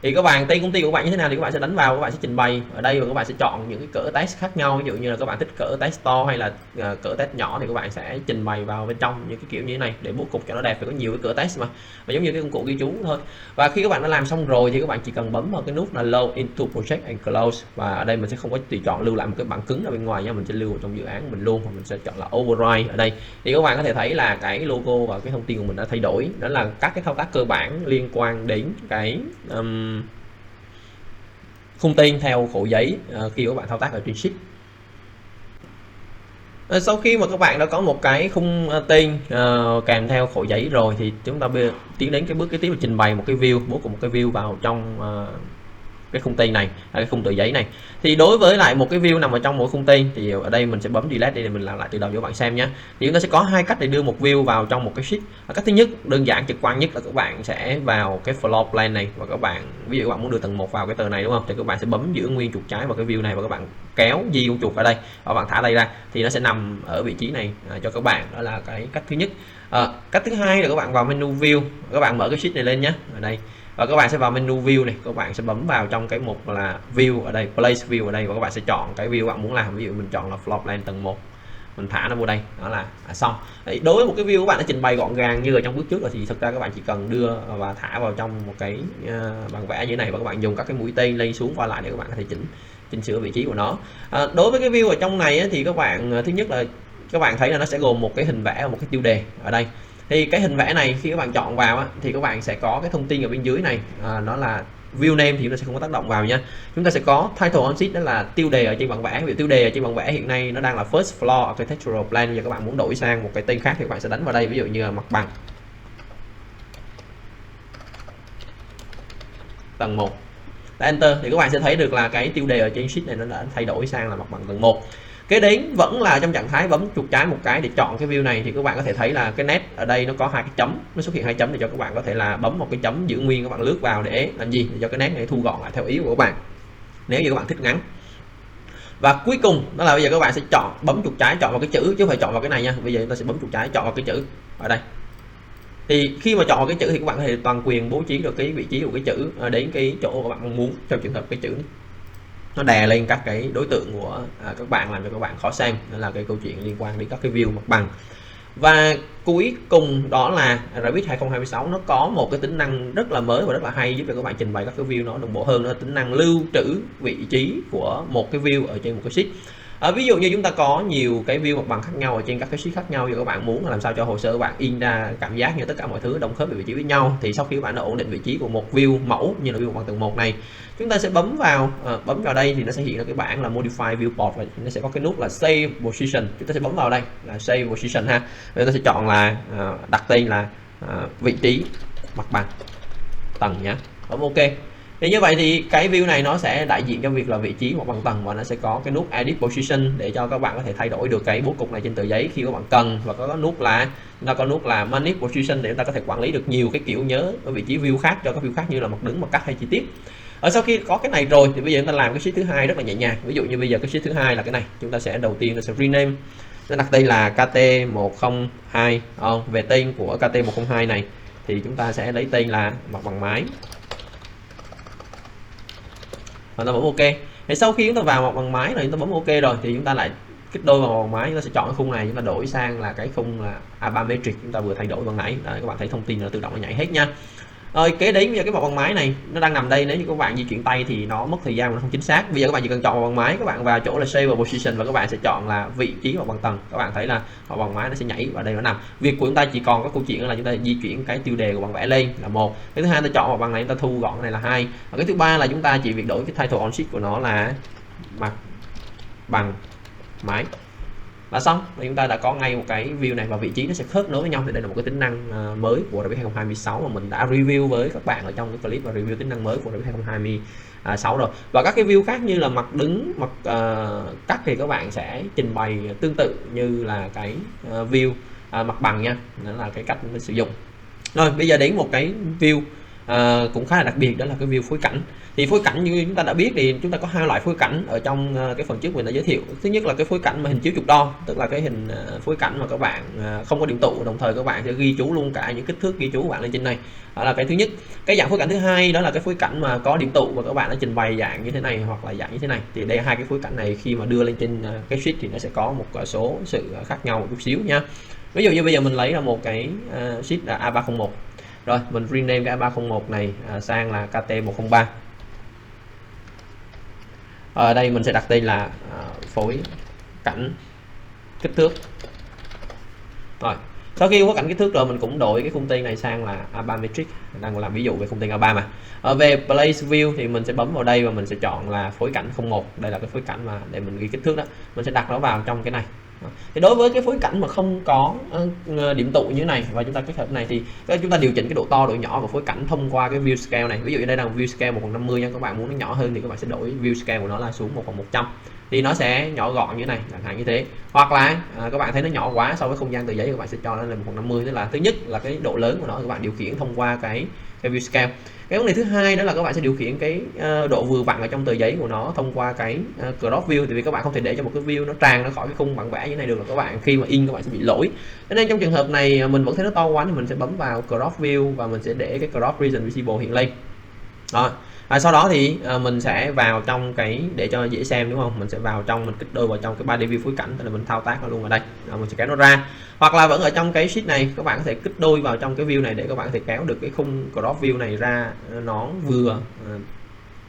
thì các bạn tên công ty của bạn như thế nào thì các bạn sẽ đánh vào, các bạn sẽ trình bày ở đây và các bạn sẽ chọn những cái cỡ text khác nhau. Ví dụ như là các bạn thích cỡ text to hay là cỡ text nhỏ thì các bạn sẽ trình bày vào bên trong những cái kiểu như thế này để bố cục cho nó đẹp. Phải có nhiều cái cỡ text mà giống như cái công cụ ghi chú thôi. Và khi các bạn đã làm xong rồi thì các bạn chỉ cần bấm vào cái nút là Load into Project and Close, và ở đây mình sẽ không có tùy chọn lưu lại một cái bản cứng ở bên ngoài nha, mình sẽ lưu vào trong dự án mình luôn, và mình sẽ chọn là Override. Ở đây thì các bạn có thể thấy là cái logo và cái thông tin của mình đã thay đổi. Đó là các cái thao tác cơ bản liên quan đến cái khung tên theo khổ giấy khi các bạn thao tác ở trên sheet. Sau khi mà các bạn đã có một cái khung tên kèm theo khổ giấy rồi thì chúng ta tiến đến cái bước kế tiếp là trình bày một cái view, bố cục một cái view vào trong cái khung tên này, cái khung tờ giấy này. Thì đối với lại một cái view nằm ở trong mỗi khung tên thì ở đây mình sẽ bấm delete để mình làm lại từ đầu cho các bạn xem nhé. Thì chúng ta sẽ có hai cách để đưa một view vào trong một cái sheet. Cách thứ nhất đơn giản trực quan nhất là các bạn sẽ vào cái floor plan này và các bạn, ví dụ các bạn muốn đưa tầng 1 vào cái tờ này đúng không, thì các bạn sẽ bấm giữ nguyên chuột trái vào cái view này và các bạn kéo di con chuột ở đây và bạn thả đây ra thì nó sẽ nằm ở vị trí này cho các bạn. Đó là cái cách thứ nhất. Cách thứ hai là các bạn vào menu view, các bạn mở cái sheet này lên nhé, ở đây và các bạn sẽ vào menu view này, các bạn sẽ bấm vào trong cái mục là view ở đây, place view ở đây, và các bạn sẽ chọn cái view bạn muốn làm. Ví dụ mình chọn là floor plan tầng 1, mình thả nó vô đây, đó là xong. Đấy, đối với một cái view các bạn đã trình bày gọn gàng như ở trong bước trước rồi thì thực ra các bạn chỉ cần đưa và thả vào trong một cái bản vẽ như thế này và các bạn dùng các cái mũi tên lên xuống qua lại để các bạn có thể chỉnh sửa vị trí của nó. Đối với cái view ở trong này thì các bạn thứ nhất là các bạn thấy là nó sẽ gồm một cái hình vẽ và một cái tiêu đề ở đây. Thì cái hình vẽ này khi các bạn chọn vào thì các bạn sẽ có cái thông tin ở bên dưới này, nó là view name thì nó sẽ không có tác động vào nha. Chúng ta sẽ có title on sheet, đó là tiêu đề ở trên bản vẽ. Ví dụ tiêu đề ở trên bản vẽ hiện nay nó đang là first floor architectural plan, bây giờ các bạn muốn đổi sang một cái tên khác thì các bạn sẽ đánh vào đây, ví dụ như là mặt bằng tầng 1, enter thì các bạn sẽ thấy được là cái tiêu đề ở trên sheet này nó đã thay đổi sang là mặt bằng tầng 1. Cái đến vẫn là trong trạng thái bấm chuột trái một cái để chọn cái view này thì các bạn có thể thấy là cái nét ở đây nó có hai cái chấm, nó xuất hiện hai chấm để cho các bạn có thể là bấm một cái chấm giữ nguyên, các bạn lướt vào để làm gì, để cho cái nét này thu gọn lại theo ý của các bạn nếu như các bạn thích ngắn. Và cuối cùng đó là bây giờ các bạn sẽ chọn bấm chuột trái chọn vào cái chữ chứ không phải chọn vào cái này nha. Bây giờ chúng ta sẽ bấm chuột trái chọn vào cái chữ ở đây. Thì khi mà chọn vào cái chữ thì các bạn có thể toàn quyền bố trí được cái vị trí của cái chữ đến cái chỗ các bạn mong muốn. Trong trường hợp cái chữ nó đè lên các cái đối tượng của các bạn làm cho các bạn khó xem, đó là cái câu chuyện liên quan đến các cái view mặt bằng. Và cuối cùng đó là Revit 2026 nó có một cái tính năng rất là mới và rất là hay giúp cho các bạn trình bày các cái view nó đồng bộ hơn, đó là tính năng lưu trữ vị trí của một cái view ở trên một cái sheet. Ví dụ như chúng ta có nhiều cái view mặt bằng khác nhau ở trên các cái sheet khác nhau, và các bạn muốn làm sao cho hồ sơ của bạn in ra cảm giác như tất cả mọi thứ đồng khớp về vị trí với nhau. Thì sau khi các bạn đã ổn định vị trí của một view mẫu như là view mặt bằng tầng 1 này, chúng ta sẽ bấm vào đây thì nó sẽ hiện ra cái bảng là modify viewport và nó sẽ có cái nút là save position. Chúng ta sẽ bấm vào đây là save position ha. Chúng ta sẽ chọn là đặt tên là vị trí mặt bằng tầng nhé, bấm ok. Thì như vậy thì cái view này nó sẽ đại diện cho việc là vị trí mặt bằng tầng, và nó sẽ có cái nút edit position để cho các bạn có thể thay đổi được cái bố cục này trên tờ giấy khi các bạn cần, và có cái nút là manage position để chúng ta có thể quản lý được nhiều cái kiểu nhớ ở vị trí view khác cho các view khác như là mặt đứng, mặt cắt hay chi tiết. Sau khi có cái này rồi thì bây giờ chúng ta làm cái sheet thứ hai rất là nhẹ nhàng. Ví dụ như bây giờ cái sheet thứ hai là cái này, chúng ta sẽ đầu tiên là sẽ rename, nó đặt tên là KT102. Về tên của KT102 này thì chúng ta sẽ lấy tên là mặt bằng mái và ta bấm ok. Thì sau khi chúng ta vào mặt bằng mái này, chúng ta bấm ok rồi thì chúng ta lại kích đôi vào mặt bằng mái, chúng ta sẽ chọn cái khung này, chúng ta đổi sang là cái khung là A3 metric chúng ta vừa thay đổi ban nãy. Đấy, các bạn thấy thông tin là tự động nó nhảy hết nha. Rồi kế đến bây giờ cái mặt bằng máy này nó đang nằm đây, nếu như các bạn di chuyển tay thì nó mất thời gian mà nó không chính xác. Bây giờ các bạn chỉ cần chọn mặt bằng máy, các bạn vào chỗ là save và position và các bạn sẽ chọn là vị trí mặt bằng tầng. Các bạn thấy là mặt bằng máy nó sẽ nhảy vào đây nó nằm. Việc của chúng ta chỉ còn có câu chuyện là chúng ta di chuyển cái tiêu đề của bạn vẽ lên là một. Cái thứ hai ta chọn mặt bằng này, chúng ta thu gọn cái này là hai. Và cái thứ ba là chúng ta chỉ việc đổi cái title on sheet của nó là mặt bằng máy là xong. Và chúng ta đã có ngay một cái view này và vị trí nó sẽ khớp nối với nhau. Thì đây là một cái tính năng mới của Revit 2026 mà mình đã review với các bạn ở trong cái clip và review tính năng mới của Revit 2026 rồi. Và các cái view khác như là mặt đứng, mặt cắt thì các bạn sẽ trình bày tương tự như là cái view mặt bằng nha. Đó là cái cách mình sử dụng. Rồi bây giờ đến một cái view cũng khá là đặc biệt, đó là cái view phối cảnh. Thì phối cảnh như chúng ta đã biết thì chúng ta có hai loại phối cảnh ở trong cái phần trước mình đã giới thiệu. Thứ nhất là cái phối cảnh mà hình chiếu trục đo, tức là cái hình phối cảnh mà các bạn không có điểm tụ, đồng thời các bạn sẽ ghi chú luôn cả những kích thước ghi chú của bạn lên trên này. Đó là cái thứ nhất. Cái dạng phối cảnh thứ hai đó là cái phối cảnh mà có điểm tụ và các bạn đã trình bày dạng như thế này hoặc là dạng như thế này. Thì đây hai cái phối cảnh này khi mà đưa lên trên cái sheet thì nó sẽ có một số sự khác nhau một chút xíu nha. Ví dụ như bây giờ mình lấy là một cái sheet là A301. Rồi mình rename cái A301 này sang là KT103. Ở đây mình sẽ đặt tên là phối cảnh kích thước. Rồi sau khi có cảnh kích thước rồi mình cũng đổi cái khung tên này sang là A3 Matrix, đang làm ví dụ về khung tên A3 mà. Về Place View thì mình sẽ bấm vào đây và mình sẽ chọn là phối cảnh 01. Đây là cái phối cảnh mà để mình ghi kích thước đó, mình sẽ đặt nó vào trong cái này. Thì đối với cái phối cảnh mà không có điểm tụ như này và chúng ta kết hợp này thì chúng ta điều chỉnh cái độ to độ nhỏ của phối cảnh thông qua cái view scale này. Ví dụ như đây là view scale 1/50 nha, các bạn muốn nó nhỏ hơn thì các bạn sẽ đổi view scale của nó là xuống 1/100 thì nó sẽ nhỏ gọn như này, chẳng hạn như thế. Hoặc là các bạn thấy nó nhỏ quá so với không gian tờ giấy, các bạn sẽ cho nó là 1/50, tức là thứ nhất là cái độ lớn của nó các bạn điều khiển thông qua cái view scale. Cái vấn đề thứ hai đó là các bạn sẽ điều khiển cái độ vừa vặn ở trong tờ giấy của nó thông qua cái crop view, tại vì các bạn không thể để cho một cái view nó tràn ra khỏi cái khung bản vẽ như này được, là các bạn khi mà in các bạn sẽ bị lỗi. Cho nên trong trường hợp này mình vẫn thấy nó to quá thì mình sẽ bấm vào crop view và mình sẽ để cái crop region visible hiện lên đó. Sau đó thì mình sẽ vào trong cái để cho dễ xem, đúng không, mình sẽ vào trong, mình kích đôi vào trong cái 3D view phối cảnh, tức là mình thao tác nó luôn ở đây. Mình sẽ kéo nó ra, hoặc là vẫn ở trong cái sheet này các bạn có thể kích đôi vào trong cái view này để các bạn có thể kéo được cái khung crop view này ra, nó vừa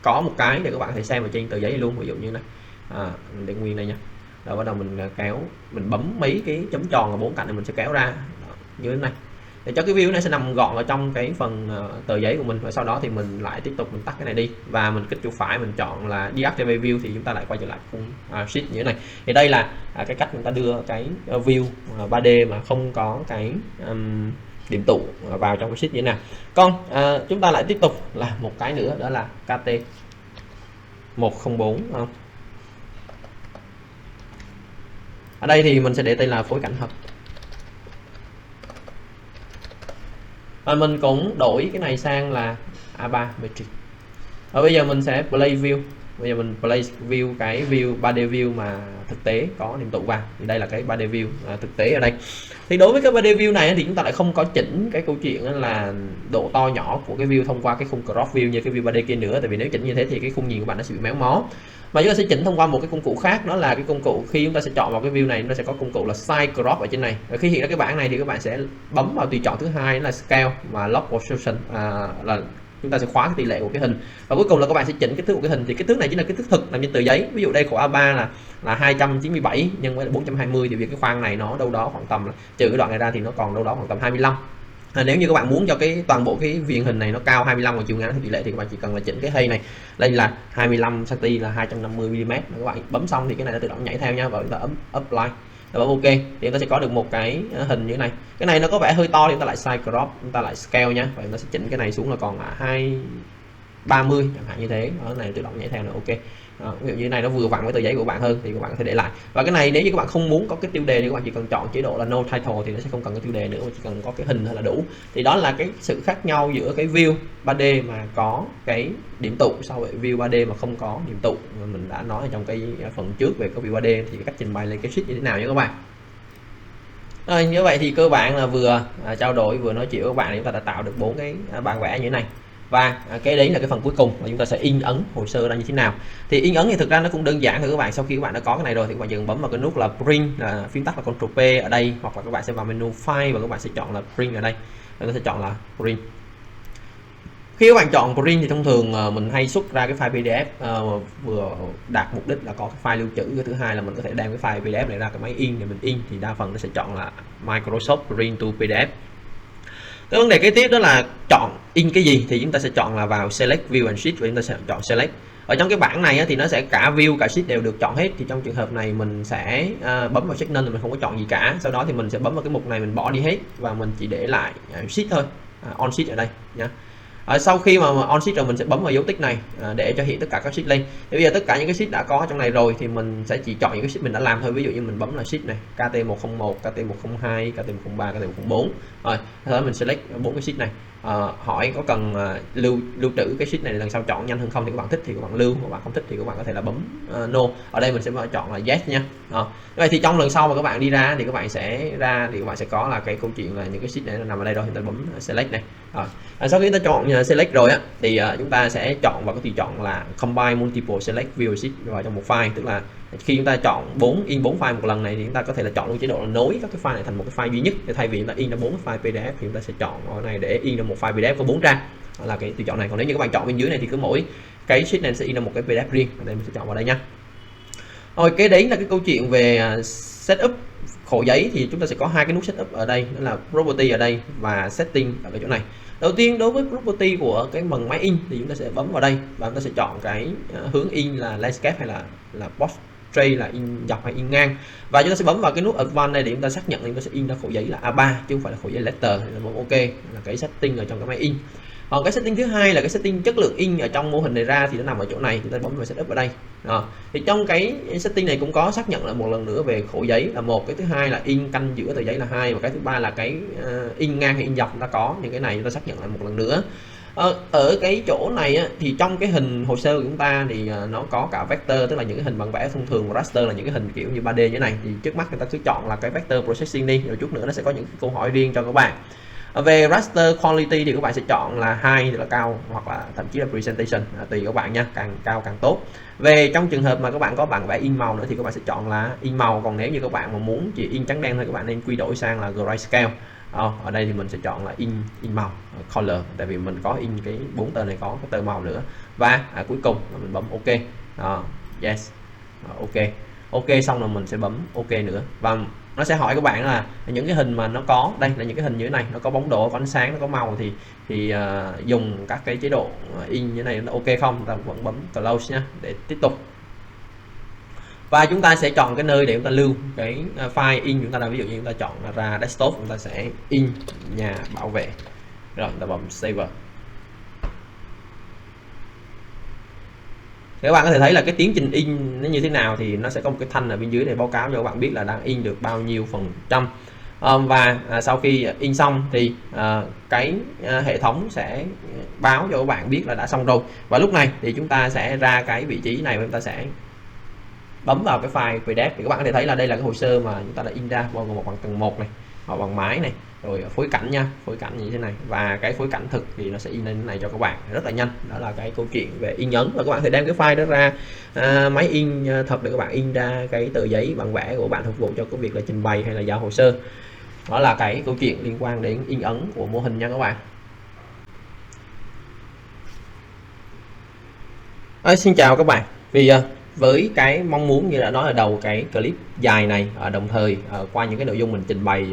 có một cái để các bạn có thể xem ở trên tờ giấy luôn. Ví dụ như này để nguyên này nha. Rồi bắt đầu mình kéo, mình bấm mấy cái chấm tròn ở bốn cạnh này mình sẽ kéo ra đó, như thế này để cho cái view này sẽ nằm gọn ở trong cái phần tờ giấy của mình. Và sau đó thì mình lại tiếp tục mình tắt cái này đi và mình kích chuột phải, mình chọn là deactivate view thì chúng ta lại quay trở lại khung sheet như thế này. Thì đây là cái cách chúng ta đưa cái view 3D mà không có cái điểm tụ vào trong cái sheet như thế nào. Còn chúng ta lại tiếp tục là một cái nữa, đó là KT 104. Ở đây thì mình sẽ để tên là phối cảnh thật. Và mình cũng đổi cái này sang là A3 Matrix. Và bây giờ mình sẽ play view. Bây giờ mình play view cái view 3D view mà thực tế có điểm tụ vào. Thì đây là cái 3D view thực tế ở đây. Thì đối với cái 3D view này thì chúng ta lại không có chỉnh cái câu chuyện là độ to nhỏ của cái view thông qua cái khung crop view như cái view 3D kia nữa. Tại vì nếu chỉnh như thế thì cái khung nhìn của bạn nó sẽ bị méo mó. Mà chúng ta sẽ chỉnh thông qua một cái công cụ khác, đó là cái công cụ khi chúng ta sẽ chọn vào cái view này, nó sẽ có công cụ là size crop ở trên này. Và khi hiện ra cái bảng này thì các bạn sẽ bấm vào tùy chọn thứ hai, đó là scale và lock position, là chúng ta sẽ khóa cái tỷ lệ của cái hình. Và cuối cùng là các bạn sẽ chỉnh kích thước của cái hình. Thì kích thước này chính là kích thước thực nằm trên tờ giấy. Ví dụ đây của A3 là 297 nhân với 420 thì việc cái khoang này nó đâu đó khoảng tầm là, trừ cái đoạn này ra thì nó còn đâu đó khoảng tầm 25. Nếu như các bạn muốn cho cái toàn bộ cái viền hình này nó cao 25 và chiều ngắn thì tỷ lệ thì các bạn chỉ cần là chỉnh cái hay này đây là 25 cm là 250 mm. Các bạn bấm xong thì cái này nó tự động nhảy theo nha, và chúng ta apply và bấm OK thì chúng ta sẽ có được một cái hình như thế này. Cái này nó có vẻ hơi to thì chúng ta lại size crop, chúng ta lại scale nha, và chúng ta sẽ chỉnh cái này xuống là còn là 230 chẳng hạn như thế. Đó, này tự động nhảy theo là OK. Đó, ví dụ như này nó vừa vặn với tờ giấy của bạn hơn thì các bạn có thể để lại. Và cái này nếu như các bạn không muốn có cái tiêu đề thì các bạn chỉ cần chọn chế độ là no title thì nó sẽ không cần cái tiêu đề nữa, mà chỉ cần có cái hình là đủ. Thì đó là cái sự khác nhau giữa cái view 3D mà có cái điểm tụ so với view 3D mà không có điểm tụ. Mình đã nói ở trong cái phần trước về cái view 3D thì cái cách trình bày lên cái sheet như thế nào nha các bạn. Rồi, như vậy thì cơ bản là vừa trao đổi vừa nói chuyện với các bạn thì chúng ta đã tạo được 4 cái bản vẽ như thế này. Và cái đấy là cái phần cuối cùng là chúng ta sẽ in ấn hồ sơ ra như thế nào. Thì in ấn thì thực ra nó cũng đơn giản thôi các bạn. Sau khi các bạn đã có cái này rồi thì các bạn chỉ cần bấm vào cái nút là print, phím tắt là Ctrl P ở đây, hoặc là các bạn sẽ vào menu file và các bạn sẽ chọn là print ở đây. Chúng ta sẽ chọn là print. Khi các bạn chọn print thì thông thường mình hay xuất ra cái file PDF vừa đạt mục đích là có cái file lưu trữ, cái thứ hai là mình có thể đem cái file PDF này ra cái máy in để mình in, thì đa phần nó sẽ chọn là Microsoft Print to PDF. Cái vấn đề kế tiếp đó là chọn in cái gì, thì chúng ta sẽ chọn là vào Select View and Sheet và chúng ta sẽ chọn Select. Ở trong cái bảng này thì nó sẽ cả view cả sheet đều được chọn hết, thì trong trường hợp này mình sẽ bấm vào check none, mình không có chọn gì cả. Sau đó thì mình sẽ bấm vào cái mục này, mình bỏ đi hết và mình chỉ để lại sheet thôi, on sheet ở đây nhé. Sau khi mà on sheet rồi mình sẽ bấm vào dấu tích này để cho hiện tất cả các sheet lên. Thì bây giờ tất cả những cái sheet đã có trong này rồi thì mình sẽ chỉ chọn những cái sheet mình đã làm thôi. Ví dụ như mình bấm là sheet này KT101, KT102, KT103, KT104. Rồi sau đó mình select 4 cái sheet này. Hỏi có cần lưu trữ cái sheet này lần sau chọn nhanh hơn không, thì các bạn thích thì các bạn lưu, các bạn không thích thì các bạn có thể là bấm no. Ở đây mình sẽ chọn là yes nha. Vậy thì trong lần sau mà các bạn đi ra thì các bạn sẽ có là cái câu chuyện là những cái sheet này nó nằm ở đây rồi, chúng ta bấm select này. Sau khi chúng ta chọn select rồi thì chúng ta sẽ chọn vào cái tùy chọn là combine multiple select view sheet vào trong một file, tức là khi chúng ta chọn 4 file một lần này thì chúng ta có thể là chọn luôn chế độ là nối các cái file này thành một cái file duy nhất, để thay vì chúng ta in ra 4 cái file PDF thì chúng ta sẽ chọn ở này để in ra một file PDF có 4 trang, là cái tùy chọn này. Còn nếu như các bạn chọn bên dưới này thì cứ mỗi cái sheet này sẽ in ra một cái PDF riêng. Ở đây mình sẽ chọn vào đây nha. Rồi cái đấy là cái câu chuyện về setup khổ giấy, thì chúng ta sẽ có hai cái nút setup ở đây, đó là property ở đây và setting ở cái chỗ này. Đầu tiên đối với property của cái phần máy in thì chúng ta sẽ bấm vào đây và chúng ta sẽ chọn cái hướng in là landscape hay là portrait, là in dọc hay in ngang, và chúng ta sẽ bấm vào cái nút advanced này để chúng ta xác nhận chúng ta sẽ in ra khổ giấy là A3 chứ không phải là khổ giấy letter. Thì bấm OK là cái setting ở trong cái máy in. Còn cái setting thứ hai là cái setting chất lượng in ở trong mô hình này ra thì nó nằm ở chỗ này, chúng ta bấm vào setup ở đây. Thì trong cái setting này cũng có xác nhận lại một lần nữa về khổ giấy là một, cái thứ hai là in canh giữa tờ giấy là hai, và cái thứ ba là cái in ngang hay in dọc chúng ta có những cái này, chúng ta xác nhận lại một lần nữa. Ở cái chỗ này thì trong cái hình hồ sơ của chúng ta thì nó có cả vector, tức là những cái hình bản vẽ thông thường, và raster là những cái hình kiểu như 3D như thế này. Thì trước mắt người ta cứ chọn là cái vector processing đi, rồi chút nữa nó sẽ có những câu hỏi riêng cho các bạn. Về raster quality thì các bạn sẽ chọn là high, là cao, hoặc là thậm chí là presentation, tùy các bạn nha, càng cao càng tốt. Về trong trường hợp mà các bạn có bản vẽ in màu nữa thì các bạn sẽ chọn là in màu, còn nếu như các bạn mà muốn chỉ in trắng đen thôi các bạn nên quy đổi sang là grayscale. Ở đây thì mình sẽ chọn là in màu color, tại vì mình có in cái 4 tờ này có cái tờ màu nữa. Và cuối cùng là mình bấm OK. Yes. OK xong rồi mình sẽ bấm OK nữa, và nó sẽ hỏi các bạn là những cái hình mà nó có đây là những cái hình như thế này, nó có bóng độ, có ánh sáng, nó có màu thì dùng các cái chế độ in như thế này nó OK không, ta vẫn bấm close nhé để tiếp tục. Và chúng ta sẽ chọn cái nơi để chúng ta lưu cái file in chúng ta là, ví dụ như chúng ta chọn ra desktop, chúng ta sẽ in nhà bảo vệ, rồi chúng ta bấm save. Các bạn có thể thấy là cái tiến trình in nó như thế nào, thì nó sẽ có một cái thanh ở bên dưới để báo cáo cho các bạn biết là đang in được bao nhiêu %. Và sau khi in xong thì cái hệ thống sẽ báo cho các bạn biết là đã xong rồi. Và lúc này thì chúng ta sẽ ra cái vị trí này và chúng ta sẽ bấm vào cái file PDF. Thì các bạn có thể thấy là đây là cái hồ sơ mà chúng ta đã in ra, bao gồm một bằng tầng 1 này, hoặc bằng máy này, rồi phối cảnh nha, phối cảnh như thế này, và cái phối cảnh thực thì nó sẽ in lên cái này cho các bạn rất là nhanh. Đó là cái câu chuyện về in ấn, và các bạn thể đem cái file đó ra máy in thật để các bạn in ra cái tờ giấy bản vẽ của bạn, phục vụ cho cái việc là trình bày hay là giao hồ sơ. Đó là cái câu chuyện liên quan đến in ấn của mô hình nha các bạn. Xin chào các bạn. Vì với cái mong muốn như đã nói ở đầu cái clip dài này, đồng thời qua những cái nội dung mình trình bày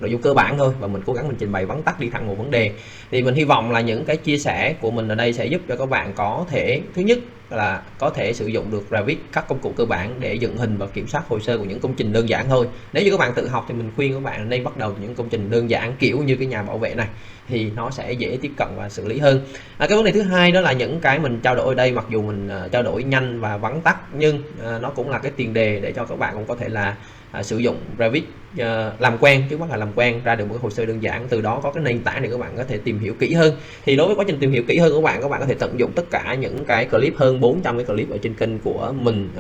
nội dung cơ bản thôi, và mình cố gắng mình trình bày vắn tắt đi thẳng một vấn đề, thì mình hy vọng là những cái chia sẻ của mình ở đây sẽ giúp cho các bạn có thể, thứ nhất là có thể sử dụng được Revit, các công cụ cơ bản để dựng hình và kiểm soát hồ sơ của những công trình đơn giản thôi. Nếu như các bạn tự học thì mình khuyên các bạn nên bắt đầu những công trình đơn giản kiểu như cái nhà bảo vệ này, thì nó sẽ dễ tiếp cận và xử lý hơn. Cái vấn đề thứ hai đó là những cái mình trao đổi ở đây, mặc dù mình trao đổi nhanh và vắn tắt, nhưng nó cũng là cái tiền đề để cho các bạn cũng có thể là sử dụng Revit làm quen, chứ không phải là làm quen ra được một cái hồ sơ đơn giản, từ đó có cái nền tảng để các bạn có thể tìm hiểu kỹ hơn. Thì đối với quá trình tìm hiểu kỹ hơn của các bạn có thể tận dụng tất cả những cái clip, hơn 400 cái clip ở trên kênh của mình,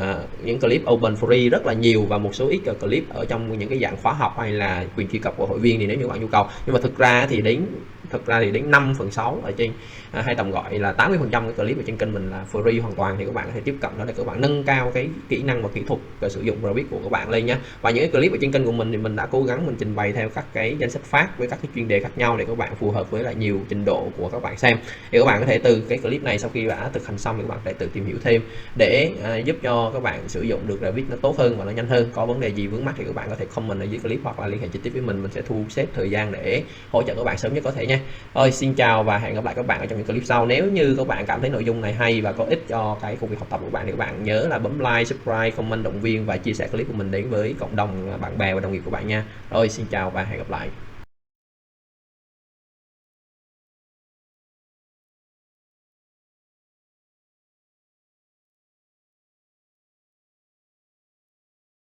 những clip open free rất là nhiều, và một số ít clip ở trong những cái dạng khóa học hay là quyền truy cập của hội viên, thì nếu như các bạn nhu cầu. Nhưng mà thực ra thì đến thực ra thì đến 5/6 ở trên hay tầm gọi là 80% cái clip ở trên kênh mình là free hoàn toàn, thì các bạn có thể tiếp cận đó để các bạn nâng cao cái kỹ năng và kỹ thuật sử dụng Revit của các bạn lên nhé. Và những cái clip ở trên kênh của mình thì mình đã cố gắng mình trình bày theo các cái danh sách phát với các cái chuyên đề khác nhau để các bạn phù hợp với lại nhiều trình độ của các bạn xem. Thì các bạn có thể từ cái clip này sau khi đã thực hành xong thì các bạn có thể tự tìm hiểu thêm để giúp cho các bạn sử dụng được Revit nó tốt hơn và nó nhanh hơn. Có vấn đề gì vướng mắt thì các bạn có thể comment ở dưới clip hoặc là liên hệ trực tiếp với mình sẽ thu xếp thời gian để hỗ trợ các bạn sớm nhất có thể nha. Thôi xin chào và hẹn gặp lại các bạn ở trong những clip sau. Nếu như các bạn cảm thấy nội dung này hay và có ích cho cái công việc học tập của bạn thì các bạn nhớ là bấm like, subscribe, comment động viên và chia sẻ clip của mình đến với cộng đồng bạn bè và đồng nghiệp của bạn nha. Rồi xin chào và hẹn gặp lại.